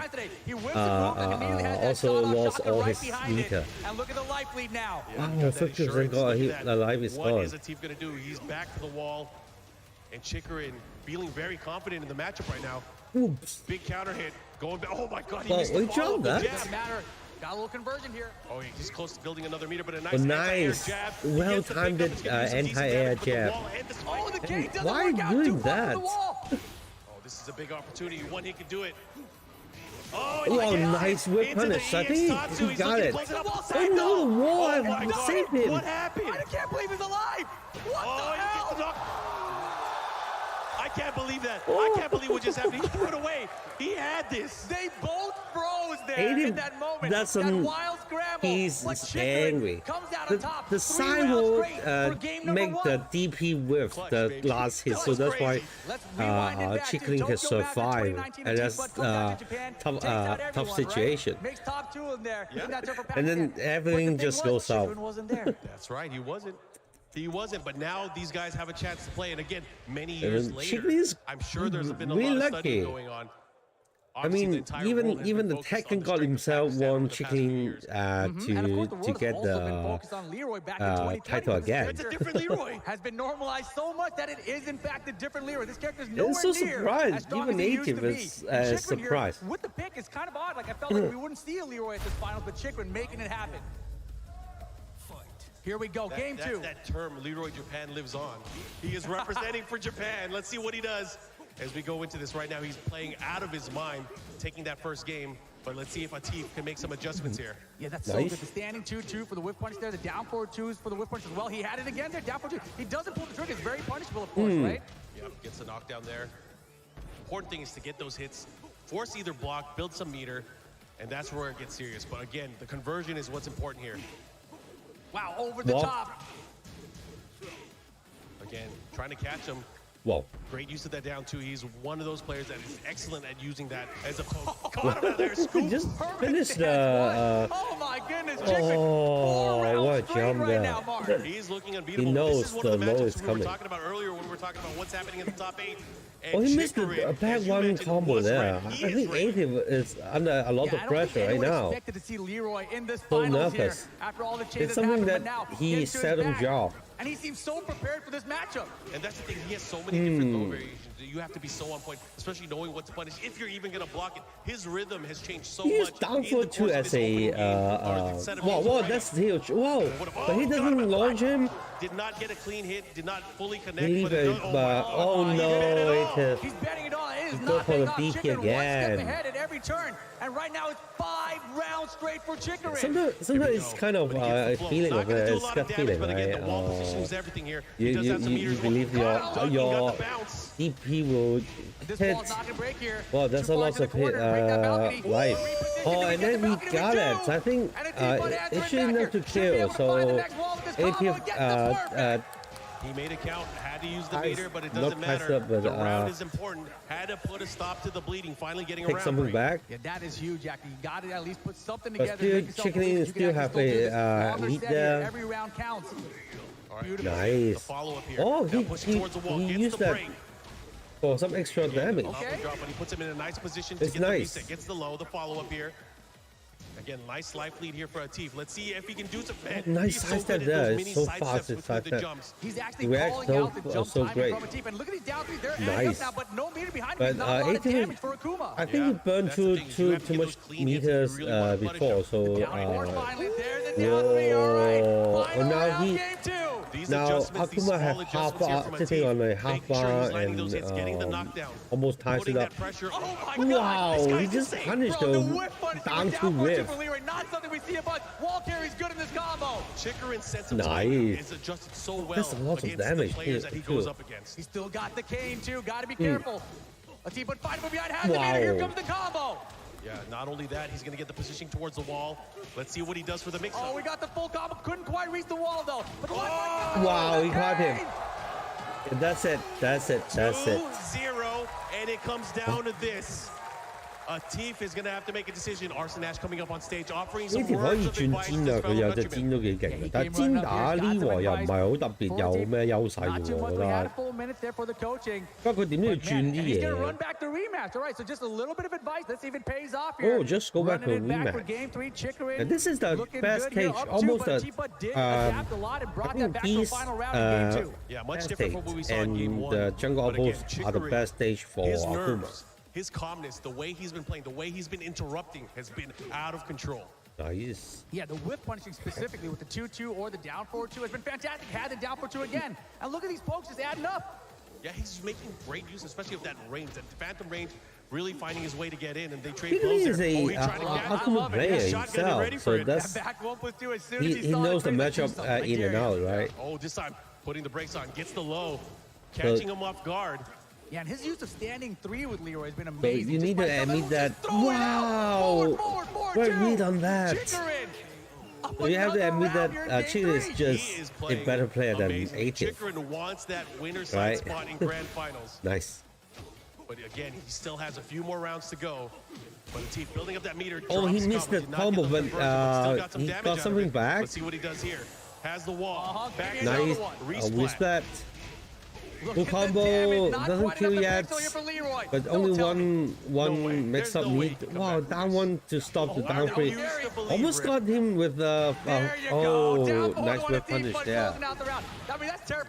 Speaker 1: also lost all his meter.
Speaker 17: And look at the life lead now.
Speaker 1: Wow, 50% got a life is gone.
Speaker 21: What is Atif going to do? He's back to the wall. And Chikarin feeling very confident in the matchup right now.
Speaker 1: Oops.
Speaker 21: Big counter hit. Going back. Oh my God, he
Speaker 1: Well,
Speaker 21: missed
Speaker 1: we
Speaker 21: the follow-up.
Speaker 1: jumped that.
Speaker 21: Jab.
Speaker 17: Got a little conversion here.
Speaker 21: Oh, he's close to building another meter, but a nice,
Speaker 1: nice.
Speaker 21: jab.
Speaker 1: Well-timed anti-air jab.
Speaker 17: Oh, the K doesn't
Speaker 1: Why are
Speaker 17: work out.
Speaker 1: you
Speaker 17: Too
Speaker 1: doing
Speaker 17: far
Speaker 1: that?
Speaker 17: from the wall.
Speaker 21: Oh, this is a big opportunity. One hit can do it. Oh,
Speaker 1: Oh, nice whip punish. I think he got it. Oh no, the wall saved him.
Speaker 21: What happened?
Speaker 17: I can't believe he's alive. What the hell?
Speaker 21: I can't believe that. I can't believe what just happened. He threw it away. He had this.
Speaker 17: They both froze there in that moment.
Speaker 1: That's
Speaker 17: that wild scramble.
Speaker 1: He's
Speaker 17: like
Speaker 1: angry.
Speaker 17: Comes out on top.
Speaker 1: The side will make the DP with the last hit, so that's why Chikarin can survive, and that's tough situation.
Speaker 17: Makes top 2 in there.
Speaker 1: And then everything just goes south.
Speaker 21: That's right. He wasn't. He wasn't, but now these guys have a chance to play. And again, many years later, I'm sure there's been a lot of studying going on.
Speaker 1: I mean, even the Tekken God himself won Chikarin to get the title again.
Speaker 21: It's a different Leroy.
Speaker 17: Has been normalized so much that it is in fact a different Leroy. This character is nowhere
Speaker 1: I'm so
Speaker 17: near
Speaker 1: surprised.
Speaker 17: as strong
Speaker 1: Even
Speaker 17: as he used
Speaker 1: Native
Speaker 17: to
Speaker 1: is
Speaker 17: be.
Speaker 1: surprised.
Speaker 17: With the pick, it's kind of odd. Like I felt like we wouldn't see a Leroy at this finals, but Chikarin making it happen. Here we go, game 2.
Speaker 21: That term, Leroy Japan, lives on. He is representing for Japan. Let's see what he does as we go into this right now. He's playing out of his mind, taking that first game. But let's see if Atif can make some adjustments here.
Speaker 17: Yeah, that's so good. The standing 2-2 for the whip punch there. The down forward 2s for the whip punch as well. He had it again there, down forward 2. He doesn't pull the trigger. It's very punishable, of course, right?
Speaker 21: Yep, gets the knockdown there. Important thing is to get those hits, force either block, build some meter, and that's where it gets serious. But again, the conversion is what's important here.
Speaker 17: Wow, over the top.
Speaker 21: Again, trying to catch him.
Speaker 1: Whoa.
Speaker 21: Great use of that down two. He's one of those players that is excellent at using that as a poke. Caught him out there, scoop.
Speaker 1: Just finished the.
Speaker 17: Oh my goodness!
Speaker 1: Oh, what a jump there!
Speaker 21: He's looking unbeatable.
Speaker 1: He knows
Speaker 21: this is one
Speaker 1: the
Speaker 21: of the
Speaker 1: low
Speaker 21: matchups
Speaker 1: is
Speaker 21: we
Speaker 1: coming.
Speaker 21: were talking about earlier when we were talking about what's happening in the top 8.
Speaker 1: Oh, he missed a back one combo there. I think 80 is under a lot of pressure right now.
Speaker 17: To see Leroy in this
Speaker 1: So
Speaker 17: finals here
Speaker 1: nervous.
Speaker 17: after all the changes
Speaker 1: It's something
Speaker 17: happened,
Speaker 1: that
Speaker 17: but now
Speaker 1: he
Speaker 17: gets to his
Speaker 1: seldom
Speaker 17: back.
Speaker 1: draw.
Speaker 17: And he seems so prepared for this matchup.
Speaker 21: And that's the thing, he has so many different low variations. You have to be so on point, especially knowing what to punish. If you're even going to block it, his rhythm has changed so
Speaker 1: He
Speaker 21: much.
Speaker 1: used down for two as a. Wow, that's huge. Whoa, but he doesn't launch him.
Speaker 21: Did not get a clean hit, did not fully connect.
Speaker 1: Leave it, but oh no, it
Speaker 17: He's betting it on. It is
Speaker 1: go
Speaker 17: not
Speaker 1: for the
Speaker 17: paying off.
Speaker 1: beak
Speaker 17: Chicken one
Speaker 1: again.
Speaker 17: step ahead at every turn. And right now it's 5 rounds straight for Chicken.
Speaker 1: Sometimes it's kind of a feeling of it. It's gut feeling, right? You believe your DP will hit. Well, there's a lot of hit life. Oh, and then he got it. I think it shouldn't have to kill. So AP
Speaker 21: he made a count, had to use the meter, but it
Speaker 1: not
Speaker 21: doesn't matter.
Speaker 1: up, but,
Speaker 21: the round is important. Had to put a stop to the bleeding, finally getting a round
Speaker 1: something
Speaker 21: break.
Speaker 1: back.
Speaker 17: Yeah, that is huge, Jackie. You got to at least put something
Speaker 1: But
Speaker 17: together.
Speaker 1: still, Chicken still have a lead there.
Speaker 17: Every round counts.
Speaker 1: Nice. Oh, he used that for some extra damage.
Speaker 21: Drop, but he puts him in a nice position
Speaker 1: It's
Speaker 21: to get
Speaker 1: nice.
Speaker 21: the reset. Gets the low, the follow-up here. Again, nice life lead here for Atif. Let's see if he can do some.
Speaker 1: Nice sidestep there. It's so fast. It's sidestep.
Speaker 17: He's actually
Speaker 1: React
Speaker 17: calling out the jump
Speaker 1: so
Speaker 17: timing
Speaker 1: great.
Speaker 17: from Atif. And look at these down threes. They're
Speaker 1: Nice.
Speaker 17: now, but no meter behind him.
Speaker 1: But
Speaker 17: There's not a lot of
Speaker 1: 18,
Speaker 17: damage for Akuma.
Speaker 1: I think he burned too much meters before, so whoa. And now Akuma have half bar, sitting on a half bar and almost ties it up. Wow, he just punished the down to whip.
Speaker 17: Not something we see a bunch. Wall carry's good in this combo.
Speaker 21: Chikrin sense of
Speaker 1: Nice.
Speaker 21: timing is adjusted so well
Speaker 1: That's a lot of
Speaker 21: against
Speaker 1: damage
Speaker 21: the players
Speaker 1: here,
Speaker 21: that he goes
Speaker 1: too.
Speaker 21: up against.
Speaker 17: He's still got the cane too. Got to be careful. Atif, but fight from behind has the meter. Here comes the combo.
Speaker 21: Yeah, not only that, he's going to get the positioning towards the wall. Let's see what he does for the mix-up.
Speaker 17: Oh, we got the full combo. Couldn't quite reach the wall though. But
Speaker 1: Wow, he caught him. And that's it. That's it. That's it.
Speaker 21: 2-0, and it comes down to this. Atif is going to have to make a decision. Arson Ash coming up on stage, offering
Speaker 1: 呢
Speaker 21: some
Speaker 1: 條可
Speaker 21: words
Speaker 1: 以
Speaker 21: of
Speaker 1: 轉
Speaker 21: advice
Speaker 1: 尖
Speaker 21: to
Speaker 1: 啊！
Speaker 21: his
Speaker 1: 佢有
Speaker 21: fellow
Speaker 1: 隻尖都
Speaker 21: countrymen.
Speaker 1: 幾勁嘅，但係尖打呢鑊又唔係好特別有咩優勢
Speaker 17: Not
Speaker 1: 喎，
Speaker 17: too
Speaker 1: 我
Speaker 17: much.
Speaker 1: 覺
Speaker 17: We had a
Speaker 1: 得。
Speaker 17: full minute there for the coaching.
Speaker 1: 不過佢點都要轉
Speaker 17: And
Speaker 1: 啲
Speaker 17: he's going to
Speaker 1: 嘢
Speaker 17: run。back the rematch. All right, so just a little bit of advice. Let's see if it pays off here.
Speaker 1: Oh, just go back to
Speaker 17: Running it back for
Speaker 1: rematch.
Speaker 17: game 3. Chikrin.
Speaker 1: And this is the
Speaker 17: looking
Speaker 1: best
Speaker 17: good here.
Speaker 1: stage,
Speaker 17: Up
Speaker 1: almost
Speaker 17: two, but
Speaker 1: the,
Speaker 17: Atiba did adapt a lot and
Speaker 1: I
Speaker 17: brought that
Speaker 1: think
Speaker 17: back to a
Speaker 1: these
Speaker 17: final round in game 2.
Speaker 21: Yeah, much
Speaker 1: best
Speaker 21: different from what we saw in game
Speaker 1: and
Speaker 21: 1.
Speaker 1: the jungle
Speaker 21: But again,
Speaker 1: apples are the
Speaker 21: Chikrin,
Speaker 1: best stage for
Speaker 21: his
Speaker 1: Akuma.
Speaker 21: nerves, his calmness, the way he's been playing, the way he's been interrupting has been out of control.
Speaker 1: Nice.
Speaker 17: Yeah, the whip punishing specifically with the 2-2 or the down 4-2 has been fantastic. Had the down 4-2 again. And look at these pokes just adding up.
Speaker 21: Yeah, he's making great use, especially of that range, that phantom range, really finding his way to get in, and they trade
Speaker 1: He
Speaker 21: blows
Speaker 1: is
Speaker 21: there.
Speaker 1: a
Speaker 21: He tried to get
Speaker 1: Akuma player himself, so that's
Speaker 17: Back 1+2 as soon as
Speaker 1: he knows the matchup
Speaker 21: something.
Speaker 1: in and out, right?
Speaker 21: Oh, this time putting the brakes on, gets the low, catching him off guard.
Speaker 17: Yeah, and his use of standing 3 with Leroy has been
Speaker 1: But
Speaker 17: amazing.
Speaker 1: you need to admit that. Wow! Great read on that. You have to admit that Chicken is just a better player than Atif.
Speaker 21: Chikrin wants that winner side
Speaker 1: Right?
Speaker 21: spot in grand finals.
Speaker 1: Nice.
Speaker 21: But again, he still has a few more rounds to go. But Atif building up that meter.
Speaker 1: Oh, he
Speaker 21: drops
Speaker 1: missed the
Speaker 21: combo, did not
Speaker 1: combo,
Speaker 21: get the
Speaker 1: but
Speaker 21: conversion, still got some
Speaker 1: he
Speaker 21: damage
Speaker 1: got
Speaker 21: out of
Speaker 1: something
Speaker 21: it.
Speaker 1: back.
Speaker 21: Let's see what he does here. Has the wall. Back
Speaker 1: Nice. Respect. Full combo doesn't kill yet, but only one mix-up need. Wow, down one to stop the down three. Almost got him with the. Oh, nice whip punish there.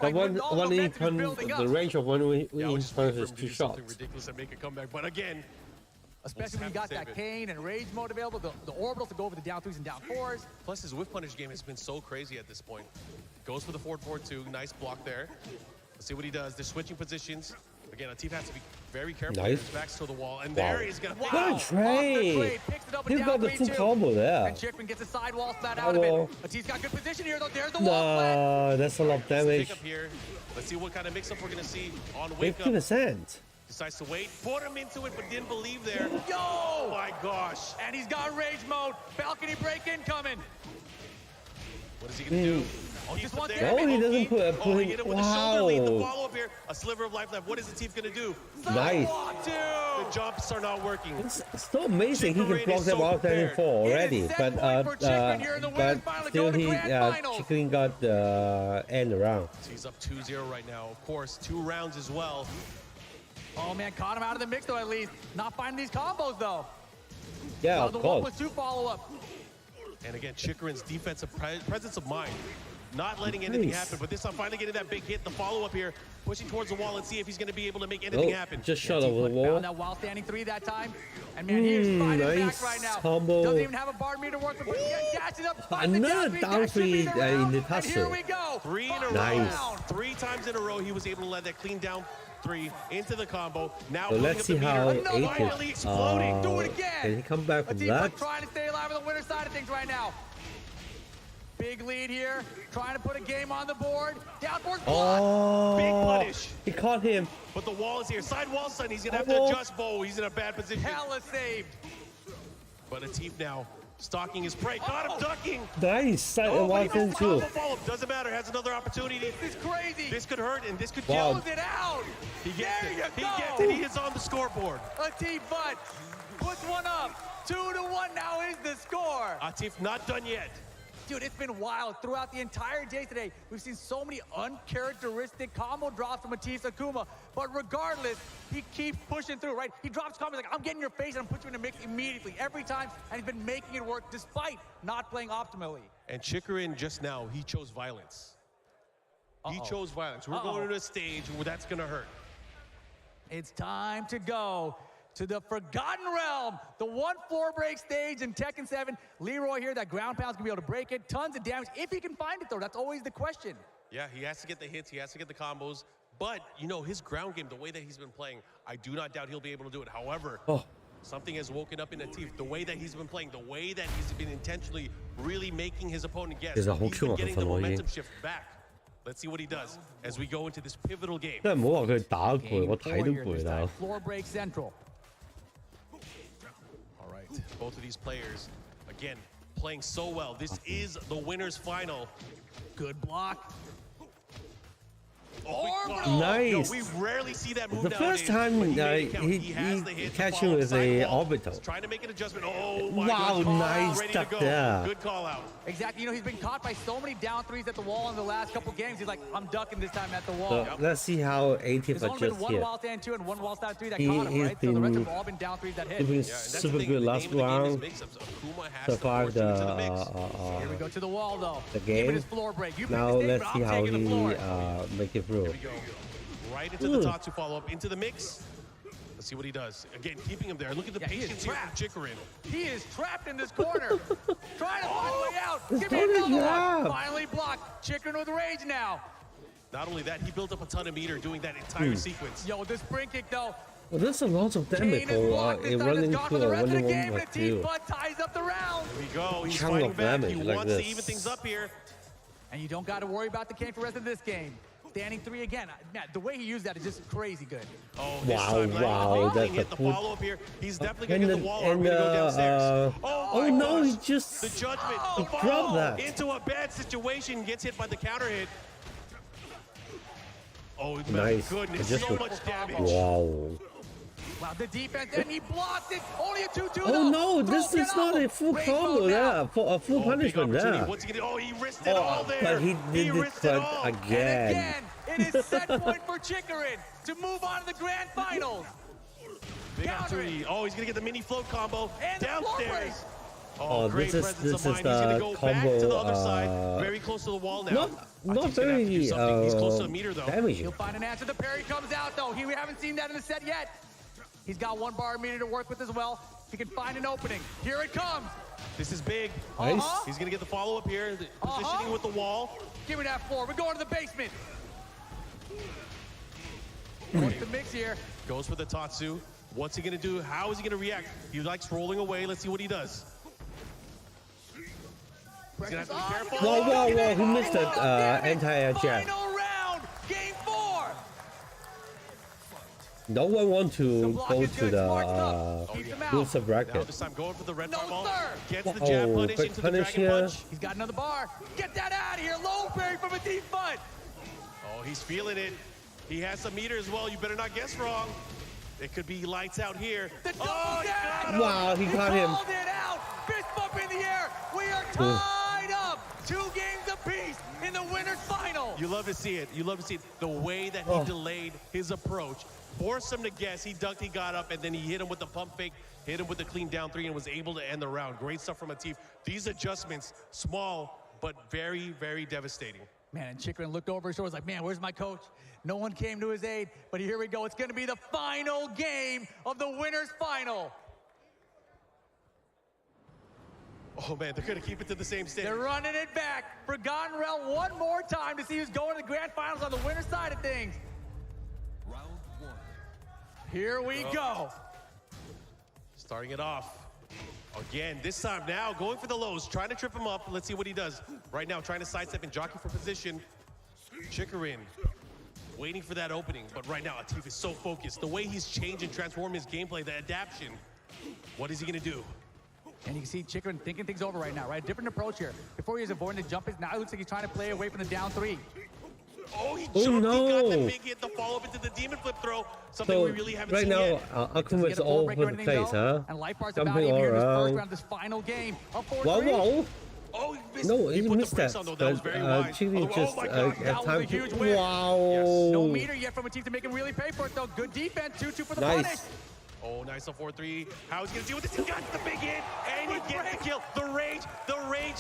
Speaker 1: But one in the range of one in punish is 2 shots.
Speaker 21: Ridiculous and make a comeback. But again,
Speaker 17: especially when you got that cane and rage mode available, the orbitals to go over the down 3s and down 4s.
Speaker 21: Plus his whip punish game has been so crazy at this point. Goes for the 4-4-2. Nice block there. Let's see what he does. They're switching positions. Again, Atif has to be very careful.
Speaker 1: Nice.
Speaker 21: His back's to the wall. And there he's going to...
Speaker 1: What a trade! He's got the full combo there.
Speaker 17: And Chikrin gets a sidewall spat out of it. Atif's got good position here, though. There's the wall.
Speaker 1: No, that's a lot of damage.
Speaker 21: Pick up here. Let's see what kind of mix-up we're going to see on Wake Up.
Speaker 1: 50%.
Speaker 21: Decides to wait, put him into it, but didn't believe there. Yo! Oh my gosh.
Speaker 17: And he's got rage mode. Balcony break incoming.
Speaker 21: What is he going to do? Oh,
Speaker 1: he doesn't put
Speaker 21: hit him with a shoulder lead. The
Speaker 1: wow.
Speaker 21: follow-up here. A sliver of life left. What is the team going to do?
Speaker 1: Nice.
Speaker 21: The jumps are not working.
Speaker 1: It's so amazing he can block them out there in 4 already, but still Chicken got the end around.
Speaker 21: He's up 2-0 right now. Of course, 2 rounds as well.
Speaker 17: Oh man, caught him out of the mix though at least. Not finding these combos though.
Speaker 1: Yeah, of
Speaker 17: the
Speaker 1: course.
Speaker 17: 1 with 2 follow-up.
Speaker 21: And again, Chikarin's defensive presence of mind. Not letting anything happen, but this time finally getting that big hit. The follow-up here, pushing towards the wall and see if he's going to be able to make anything happen.
Speaker 1: Just shot over the wall.
Speaker 17: Found that while standing 3 that time. And man, he is fighting back right now.
Speaker 1: Combo.
Speaker 17: Doesn't even have a bar meter to work with, but he dashes up.
Speaker 1: Another down 3 in the tussle.
Speaker 21: Here we go. 3 in a
Speaker 1: nice.
Speaker 21: row. 3 times in a row, he was able to let that clean down 3 into the combo. Now
Speaker 1: so let's see how
Speaker 21: finally exploding. Do it again.
Speaker 1: Can he come back from that?
Speaker 17: Trying to stay alive on the winner side of things right now. Big lead here, trying to put a game on the board. Downboard block.
Speaker 21: Big punish.
Speaker 1: He caught him.
Speaker 21: But the wall is here. Side wall sudden. He's going to have to adjust Bo. He's in a bad position.
Speaker 17: Hella saved.
Speaker 21: But Atif now stalking his prey. Got him ducking.
Speaker 1: Nice. Too.
Speaker 21: Doesn't matter. Has another opportunity.
Speaker 17: This is crazy.
Speaker 21: This could hurt and this could
Speaker 17: close it out.
Speaker 21: He gets it. He gets it. He is on the scoreboard.
Speaker 17: Atif Butt puts one up. 2-1 now is the score.
Speaker 21: Atif not done yet.
Speaker 17: Dude, it's been wild. Throughout the entire day today, we've seen so many uncharacteristic combo drops from Atif Akuma. But regardless, he keeps pushing through, right? He drops combos like, I'm getting your face and I'm putting you in a mix immediately, every time. And he's been making it work despite not playing optimally.
Speaker 21: And Chikarin just now, he chose violence. He chose violence. We're going to a stage where that's going to hurt.
Speaker 17: It's time to go to the Forgotten Realm, the 1 floor break stage in Tekken 7. Leroy here, that ground pound's gonna be able to break it. Tons of damage, if he can find it though, that's always the question.
Speaker 21: Yeah, he has to get the hits, he has to get the combos. But, you know, his ground game, the way that he's been playing, I do not doubt he'll be able to do it. However, something has woken up in Atif. The way that he's been playing, the way that he's been intentionally really making his opponent guess. He's been getting the momentum shift back. Let's see what he does as we go into this pivotal game.
Speaker 17: Floor break central.
Speaker 21: Both of these players, again, playing so well. This is the winner's final.
Speaker 17: Good block.
Speaker 1: Nice.
Speaker 21: We rarely see that move
Speaker 1: the first time he catch him with a orbital.
Speaker 21: Trying to make an adjustment. Oh my
Speaker 1: wow,
Speaker 21: gosh.
Speaker 1: nice stuff there.
Speaker 21: Good call out.
Speaker 17: Exactly. You know, he's been caught by so many down 3s at the wall in the last couple games. He's like, I'm ducking this time at the wall.
Speaker 1: So let's see how Atif adjusts here.
Speaker 17: There's only been 1 wall stand 2 and 1 wall stand 3 that caught him, right? So the rest have all been down 3s that hit.
Speaker 1: He's been super good last round. Survived
Speaker 17: here we go to the wall though.
Speaker 1: The game.
Speaker 17: Floor break.
Speaker 1: Now let's see how he make it through.
Speaker 21: Right into the Tatsu follow-up, into the mix. Let's see what he does. Again, keeping him there. Look at the patience here from Chikarin.
Speaker 17: He is trapped in this corner. Trying to find a way out. Give me another one. Finally blocked. Chikarin with rage now.
Speaker 21: Not only that, he built up a ton of meter doing that entire sequence.
Speaker 17: Yo, this spring kick though.
Speaker 1: Well, there's a lot of damage for running through a 1-1-2.
Speaker 17: But ties up the round.
Speaker 21: Here we go. He's fighting back. He wants to even things up here.
Speaker 17: And you don't got to worry about the game for the rest of this game. Standing 3 again. Man, the way he used that is just crazy good.
Speaker 21: Oh, wow,
Speaker 1: that's
Speaker 21: hit the follow-up here. He's definitely going to get the wall. We're going to go downstairs.
Speaker 1: Oh no, he just...
Speaker 21: The judgment.
Speaker 1: He dropped that.
Speaker 21: Into a bad situation. Gets hit by the counter hit. Oh,
Speaker 1: nice.
Speaker 21: Goodness, so much damage.
Speaker 1: Wow.
Speaker 17: Wow, the defense, and he blocked it. Only a 2-2.
Speaker 1: Oh no, this is not a full combo there, for a full punishment there.
Speaker 21: What's he gonna, he risked it all there.
Speaker 1: But he did it again.
Speaker 17: And again, it is set point for Chikarin to move on to the grand finals.
Speaker 21: Big opportunity. Oh, he's gonna get the mini float combo
Speaker 17: and
Speaker 21: downstairs.
Speaker 1: Oh,
Speaker 21: great presence of mind. He's gonna go back to the other side, very close to the wall now.
Speaker 1: Not very
Speaker 21: he's close to the meter though.
Speaker 1: Damaging.
Speaker 17: He'll find an answer. The parry comes out though. We haven't seen that in the set yet. He's got 1 bar meter to work with as well. He can find an opening. Here it comes.
Speaker 21: This is big.
Speaker 1: Nice.
Speaker 21: He's gonna get the follow-up here. The positioning with the wall.
Speaker 17: Give me that floor. We're going to the basement. What's the mix here?
Speaker 21: Goes for the Tatsu. What's he gonna do? How is he gonna react? He likes rolling away. Let's see what he does. He's gonna have to be careful.
Speaker 1: Whoa, he missed that anti-air jab.
Speaker 17: Final round, game 4.
Speaker 1: No one wants to go to the loser bracket.
Speaker 17: Now this time going for the red ball. Gets the jab punish into the dragon punch.
Speaker 2: He's got another bar. Get that out of here. Low parry from a deep foot.
Speaker 17: Oh, he's feeling it. He has some meter as well. You better not guess wrong. It could be lights out here.
Speaker 2: The double down.
Speaker 1: Wow, he got him.
Speaker 2: Called it out. Fist bump in the air. We are tied up. 2 games apiece in the winner's final.
Speaker 17: You love to see it. You love to see it. The way that he delayed his approach. Forced him to guess. He ducked, he got up, and then he hit him with the pump fake, hit him with the clean down 3, and was able to end the round. Great stuff from Atif. These adjustments, small, but very, very devastating.
Speaker 2: Man, and Chikrin looked over his shoulder, was like, man, where's my coach? No one came to his aid, but here we go. It's going to be the final game of the winner's final.
Speaker 17: Oh, man, they're going to keep it to the same stage.
Speaker 2: They're running it back. Forgotten Realm one more time to see who's going to the grand finals on the winner's side of things. Here we go.
Speaker 17: Starting it off. Again, this time now, going for the lows, trying to trip him up. Let's see what he does. Right now, trying to sidestep and jockey for position. Chikrin, waiting for that opening. But right now, Atif is so focused. The way he's changed and transformed his gameplay, the adaptation. What is he going to do?
Speaker 2: And you can see Chikrin thinking things over right now, right? Different approach here. Before he was avoiding the jump, now it looks like he's trying to play away from the down 3.
Speaker 17: Oh, he jumped. He got the big hit, the follow-up into the demon flip throw. Something we really haven't seen yet.
Speaker 1: Right now, Akuma's all over the place, huh?
Speaker 2: And Life Bar's about him here in this first round, this final game.
Speaker 1: Wow.
Speaker 17: Oh,
Speaker 1: no, he missed that. But Chili just had time to... Wow. Yes.
Speaker 2: No meter yet from Atif to make him really pay for it, though. Good defense, 2-2 for the punish.
Speaker 17: Oh, nice on 4-3. How is he going to deal with this? He got the big hit, and he gets the kill. The rage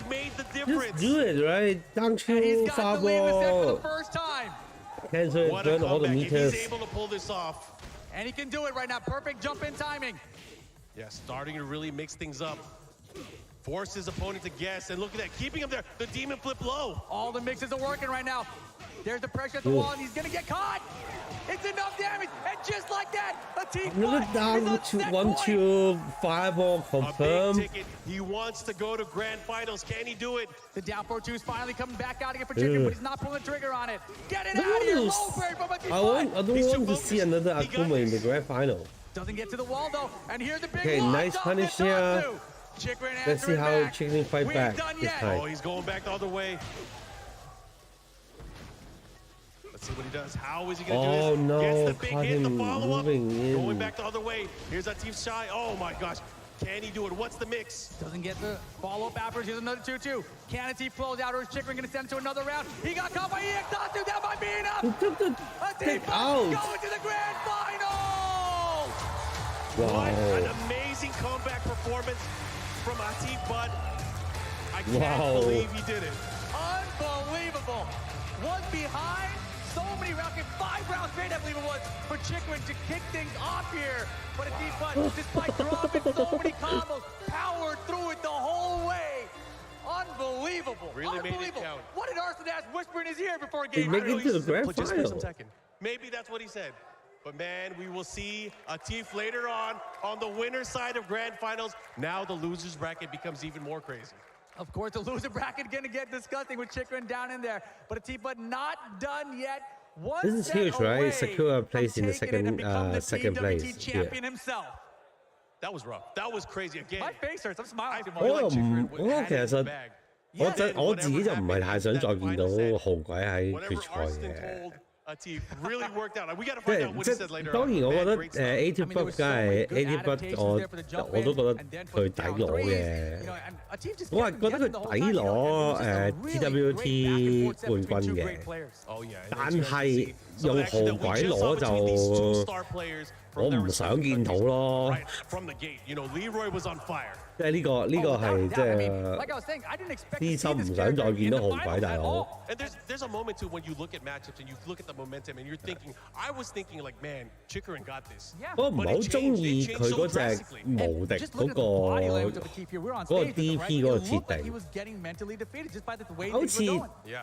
Speaker 17: made the difference.
Speaker 1: Just do it, right? Don't you,
Speaker 2: for the first time.
Speaker 1: Cancel, burn all the meters.
Speaker 17: He's able to pull this off.
Speaker 2: And he can do it right now. Perfect jump in timing.
Speaker 17: Yeah, starting to really mix things up. Force his opponent to guess, and look at that, keeping him there. The demon flip low.
Speaker 2: All the mixes are working right now. There's the pressure at the wall, and he's gonna get caught. It's enough damage, and just like that, Atif
Speaker 1: down to 1-2 fireball confirm.
Speaker 17: He wants to go to grand finals. Can he do it?
Speaker 2: The down 4-2 is finally coming back out again for Chikrin, but he's not pulling the trigger on it. Get it out of here, low parry from Atif.
Speaker 1: I don't want to see another Akuma in the grand final.
Speaker 2: Doesn't get to the wall though, and here's the big
Speaker 1: okay, nice punish here. Let's see how Chikrin fight back this time.
Speaker 17: Oh, he's going back the other way. Let's see what he does. How is he going to do this?
Speaker 1: Oh no,
Speaker 17: gets the big hit, the follow-up. Going back the other way. Here's Atif's shy. Oh my gosh. Can he do it? What's the mix?
Speaker 2: Doesn't get the follow-up afterwards. Here's another 2-2. Can Atif close out, or is Chikrin going to send it to another round? He got caught by EX-Tatsu. That might be enough. Atif going to the grand final.
Speaker 1: Wow.
Speaker 17: What an amazing comeback performance from Atif, but I can't believe he did it.
Speaker 2: Unbelievable. Was behind so many rounds, 5 rounds straight, I believe it was, for Chikrin to kick things off here. But Atif, despite dropping so many combos, powered through it the whole way. Unbelievable.
Speaker 17: Really made it count.
Speaker 2: What did Arslan ask whisper in his ear before a game?
Speaker 1: Make it to the grand final.
Speaker 17: Maybe that's what he said. But man, we will see Atif later on the winner's side of grand finals. Now the loser's bracket becomes even more crazy.
Speaker 2: Of course, the loser bracket going to get disgusting with Chikrin down in there. But Atif, not done yet.
Speaker 1: This is huge, right? Sakura placed in the second place.
Speaker 2: Champion himself.
Speaker 17: That was rough. That was crazy again.
Speaker 2: My face hurts. I'm smiling too much.
Speaker 1: 我自己就唔係太想再見到紅鬼喺決賽嘅。
Speaker 17: Atif really worked out. We got to find out what he said later.
Speaker 1: 當然，我覺得AT Bud 梗係 AT Bud，我都覺得佢抵攞嘅。我係覺得佢抵攞TWT 冠軍嘅，但係用紅鬼攞就我唔想見到咯。即係呢個係即係私心唔想再見到紅鬼大佬。
Speaker 17: There's a moment too when you look at matchups and you look at the momentum and you're thinking, I was thinking like, man, Chikrin got this.
Speaker 1: 我唔係好中意佢嗰隻無敵嗰個 DP 嗰個設定，好似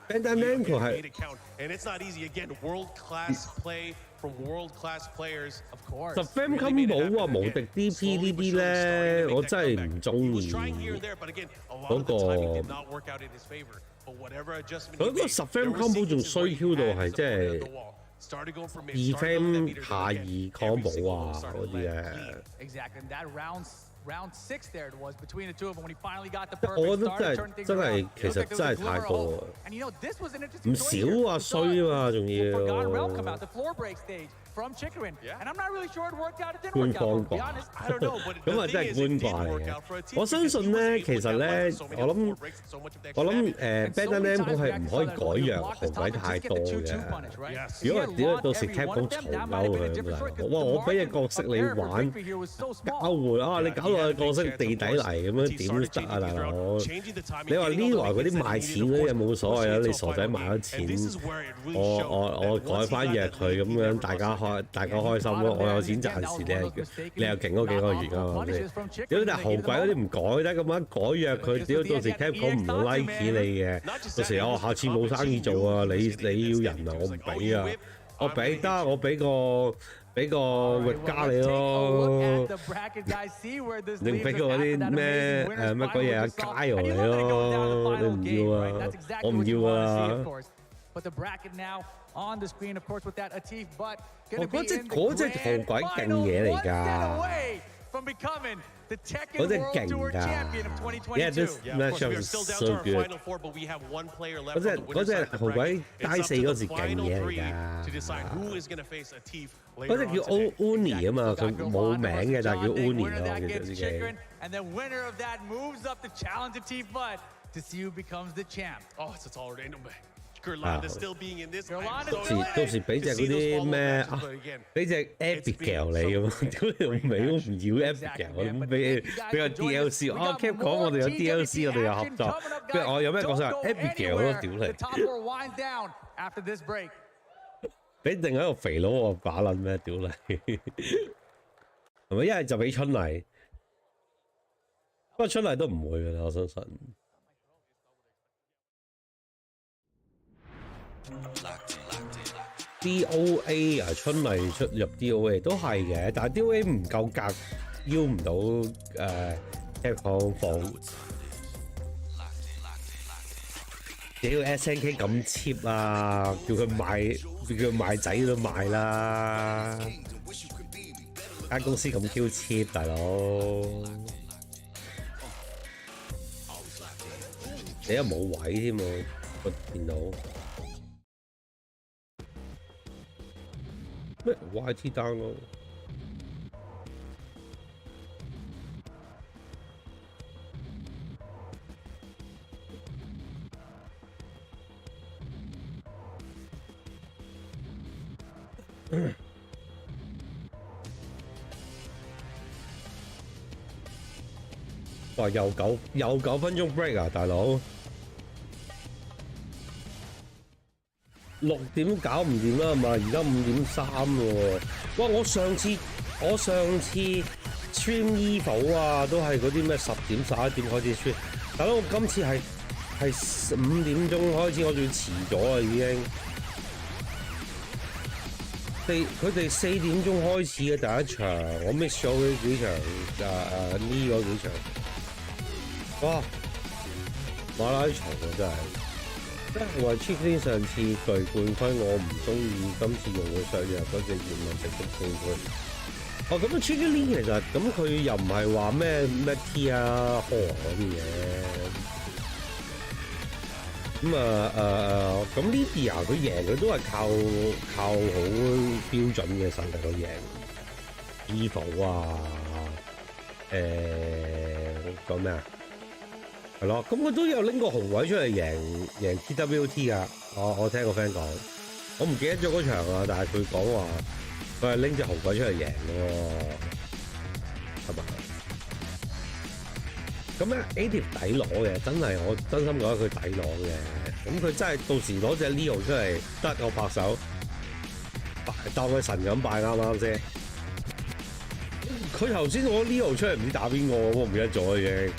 Speaker 1: Bandamento 係。
Speaker 17: And it's not easy again. World-class play from world-class players.
Speaker 2: Of course.
Speaker 1: 十 frame 襟冇啊，無敵 DP 呢啲咧，我真係唔中意嗰個。佢個10 frame combo 仲衰 Q 到係即係 frame 下2 combo 啊嗰啲咧。
Speaker 2: Exactly. That round 6 there it was between the two of them when he finally got the
Speaker 1: 我
Speaker 2: perfect
Speaker 1: 覺得
Speaker 2: start, turned things
Speaker 1: 真
Speaker 2: around.
Speaker 1: 係其實真係太多啦。
Speaker 2: And you know this was an interesting
Speaker 1: 唔
Speaker 2: choice
Speaker 1: 少啊，衰啊嘛，仲
Speaker 2: Forgotten Realm come
Speaker 1: 要
Speaker 2: out the floor break stage from Chikrin. And I'm not really sure it worked out. It didn't
Speaker 1: 官
Speaker 2: work out.
Speaker 1: 方
Speaker 2: To be
Speaker 1: 掛
Speaker 2: honest, I don't know. But
Speaker 1: 咁啊，真係官掛嚟嘅。我相信咧，其實咧，我諗Bandai Namco 係唔可以改良紅鬼太多嘅。如果點解到時 Capcom 嘈鳩佢咁樣？哇！我俾隻角色你玩，交換啊！你搞到個角色地底嚟咁樣點得啊，大佬？你話呢來嗰啲賣錢嗰啲嘢冇所謂啊！你傻仔賣咗錢，我改翻嘢佢咁樣，大家開心咯！我有錢賺時，你又勁嗰幾個月啊嘛先。屌但係豪鬼嗰啲唔改得咁樣改約佢，屌到時 Capcom 唔 like 你嘅，到時我下次冇生意做啊！你要人啊，我唔俾啊！我俾得，我俾個域加你咯，你唔俾嗰啲咩乜鬼嘢啊加油你咯，你唔要啊，我唔要啊。
Speaker 2: But the bracket now on the screen, of course, with that Atif, but
Speaker 1: 我嗰隻豪鬼勁嘢嚟㗎。
Speaker 2: from becoming the Tekken
Speaker 1: 嗰隻
Speaker 2: World
Speaker 1: 勁
Speaker 2: Tour
Speaker 1: 㗎
Speaker 2: Champion of 2022.
Speaker 1: Yeah, this matchup is so good. 嗰隻豪鬼街4嗰時勁嘢嚟㗎。嗰隻叫 Uni 啊嘛，佢冇名嘅，但係叫 Uni 咯，其實自己。
Speaker 2: And the winner of that moves up to challenge Atif Butt to see who becomes the champ.
Speaker 21: Oh, it's a tall order. Gerlanda still being in this.
Speaker 1: 到時俾隻嗰啲咩啊，俾隻 Abigail 你咁啊！屌你老味，我唔要 Abigail， 咁俾個 DLC。啊 Cap 講我哋有 DLC， 我哋有合作。跟住我有咩角色啊 ？Abigail 咯，屌你！俾另一個肥佬我把撚咩？屌你！係咪一係就俾春麗？不過春麗都唔會㗎啦，我相信。DOA 啊，春麗出入 DOA 都係嘅，但係 DOA 唔夠格，邀唔到Capcom 放。屌 SNK 咁 cheap 啊，叫佢賣仔都賣啦，間公司咁 Q cheap， 大佬。你又冇位添喎，個電腦。 咩 YT download？ 哇！又9分鐘 break 啊，大佬！6點搞唔掂啦，係嘛？而家5點3喎。哇！我上次 stream Evo 啊，都係嗰啲咩10點11點開始 stream。大佬，我今次係5點鐘開始，我仲要遲咗啊已經。佢哋4點鐘開始嘅第一場，我 miss 咗嗰幾場呢嗰幾場。哇！馬拉松啊真係。 話 Chicklin 上次巨冠軍我唔中意，今次用佢上藥嗰隻葉問直接冠軍。哦，咁 Chicklin 其實咁佢又唔係話咩 T 啊 Horror 嗰啲嘢。咁呢啲啊佢贏佢都係靠好標準嘅實力去贏。Evo 啊，講咩啊？ 係咯，咁佢都有拎個紅位出嚟贏 TWT 㗎。我聽個 friend 講，我唔記得咗嗰場啊，但係佢講話佢係拎隻紅位出嚟贏喎，係嘛？咁咧 A 條抵攞嘅，真係我真心覺得佢抵攞嘅。咁佢真係到時攞隻 Leo 出嚟，得我拍手，當佢神咁拜啱啱先。佢頭先攞 Leo 出嚟唔知打邊個，我唔記得咗已經。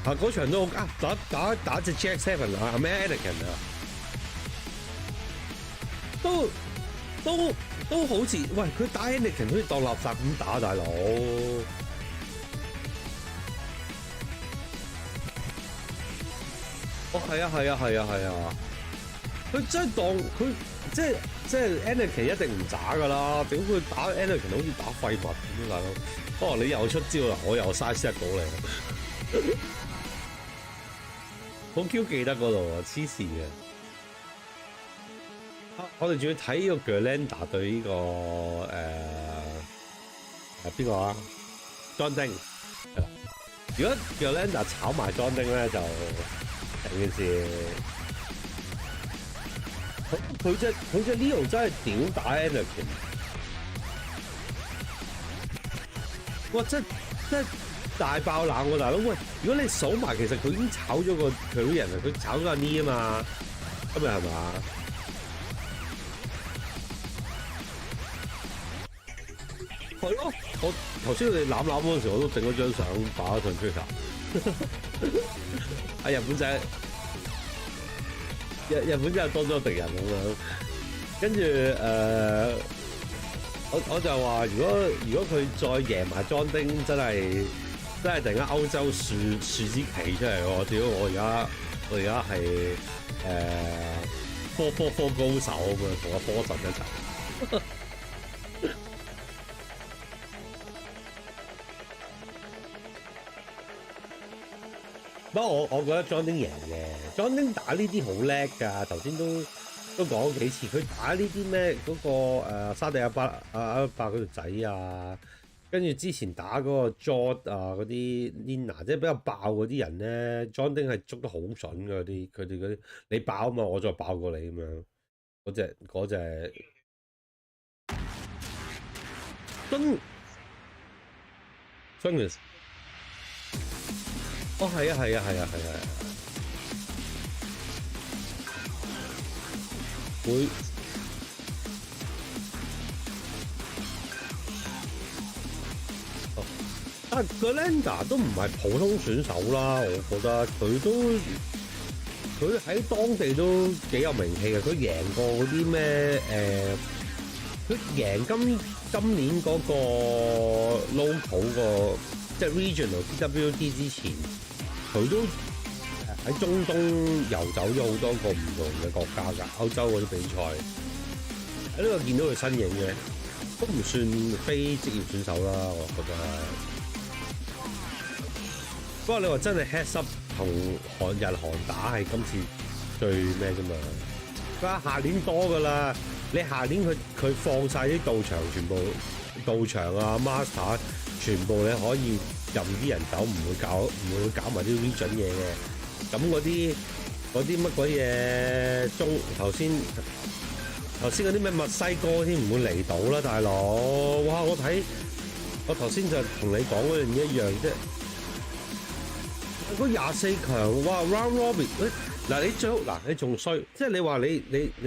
Speaker 1: 啊！嗰場都好打隻 Jack Seven 啊，咩 Anakin 啊，都好似喂佢打 Anakin 好似當垃圾咁打，大佬。哦，係啊。佢真係當佢即係 Anakin 一定唔渣㗎啦！屌佢打 Anakin 好似打廢物咁大佬。哦，你又出招啦，我又嘥 set 到你。好 Q 記得嗰度啊，黐線嘅。我哋仲要睇呢個 Gerlanda 對呢個邊個啊？莊丁係啦。如果 Gerlanda 炒埋莊丁咧，就成件事。佢隻 Leo 真係屌打 Anakin。哇！真大爆冷喎，大佬！喂，如果你數埋，其實佢已經炒咗個佢人啊，佢炒咗阿 Ni 啊嘛，今日係嘛？係咯，我頭先佢哋攬嗰陣時，我都整咗張相擺咗上 Twitter。啊，日本仔，日本真係多咗敵人咁樣，跟住我就話，如果佢再贏埋莊丁，真係突然間歐洲樹支旗出嚟喎！屌，我而家係科高手咁樣，同阿科神一齊。不過我覺得莊丁贏嘅，莊丁打呢啲好叻㗎，頭先都講咗幾次，佢打呢啲咩嗰個沙地阿伯嗰條仔啊，跟住之前打嗰個 Jord 啊嗰啲 Nina， 即係比較爆嗰啲人咧，莊丁係捉得好準㗎佢哋嗰啲，你爆啊嘛，我再爆過你咁樣，嗰隻真。哦，係啊，會但係 Gerlanda 都唔係普通選手啦，我覺得佢喺當地都幾有名氣嘅，佢贏過嗰啲咩佢贏今年嗰個 local 個即係 regional TWT 之前，佢都喺中東遊走咗好多個唔同嘅國家㗎，歐洲嗰啲比賽喺呢度見到佢身影嘅，都唔算非職業選手啦，我覺得。不過你話真係 heads up 同日韓打係今次最咩啫嘛？佢話下年多㗎啦，你下年佢放晒啲道場，全部道場啊 master， 全部你可以任啲人走，唔會搞埋啲 region 嘢嘅。咁嗰啲乜鬼嘢頭先嗰啲咩墨西哥添唔會嚟到啦，大佬！哇！我頭先就同你講嗰樣嘢一樣啫。嗰24強，哇 round robin， 嗱你最好嗱你仲衰，即係你話你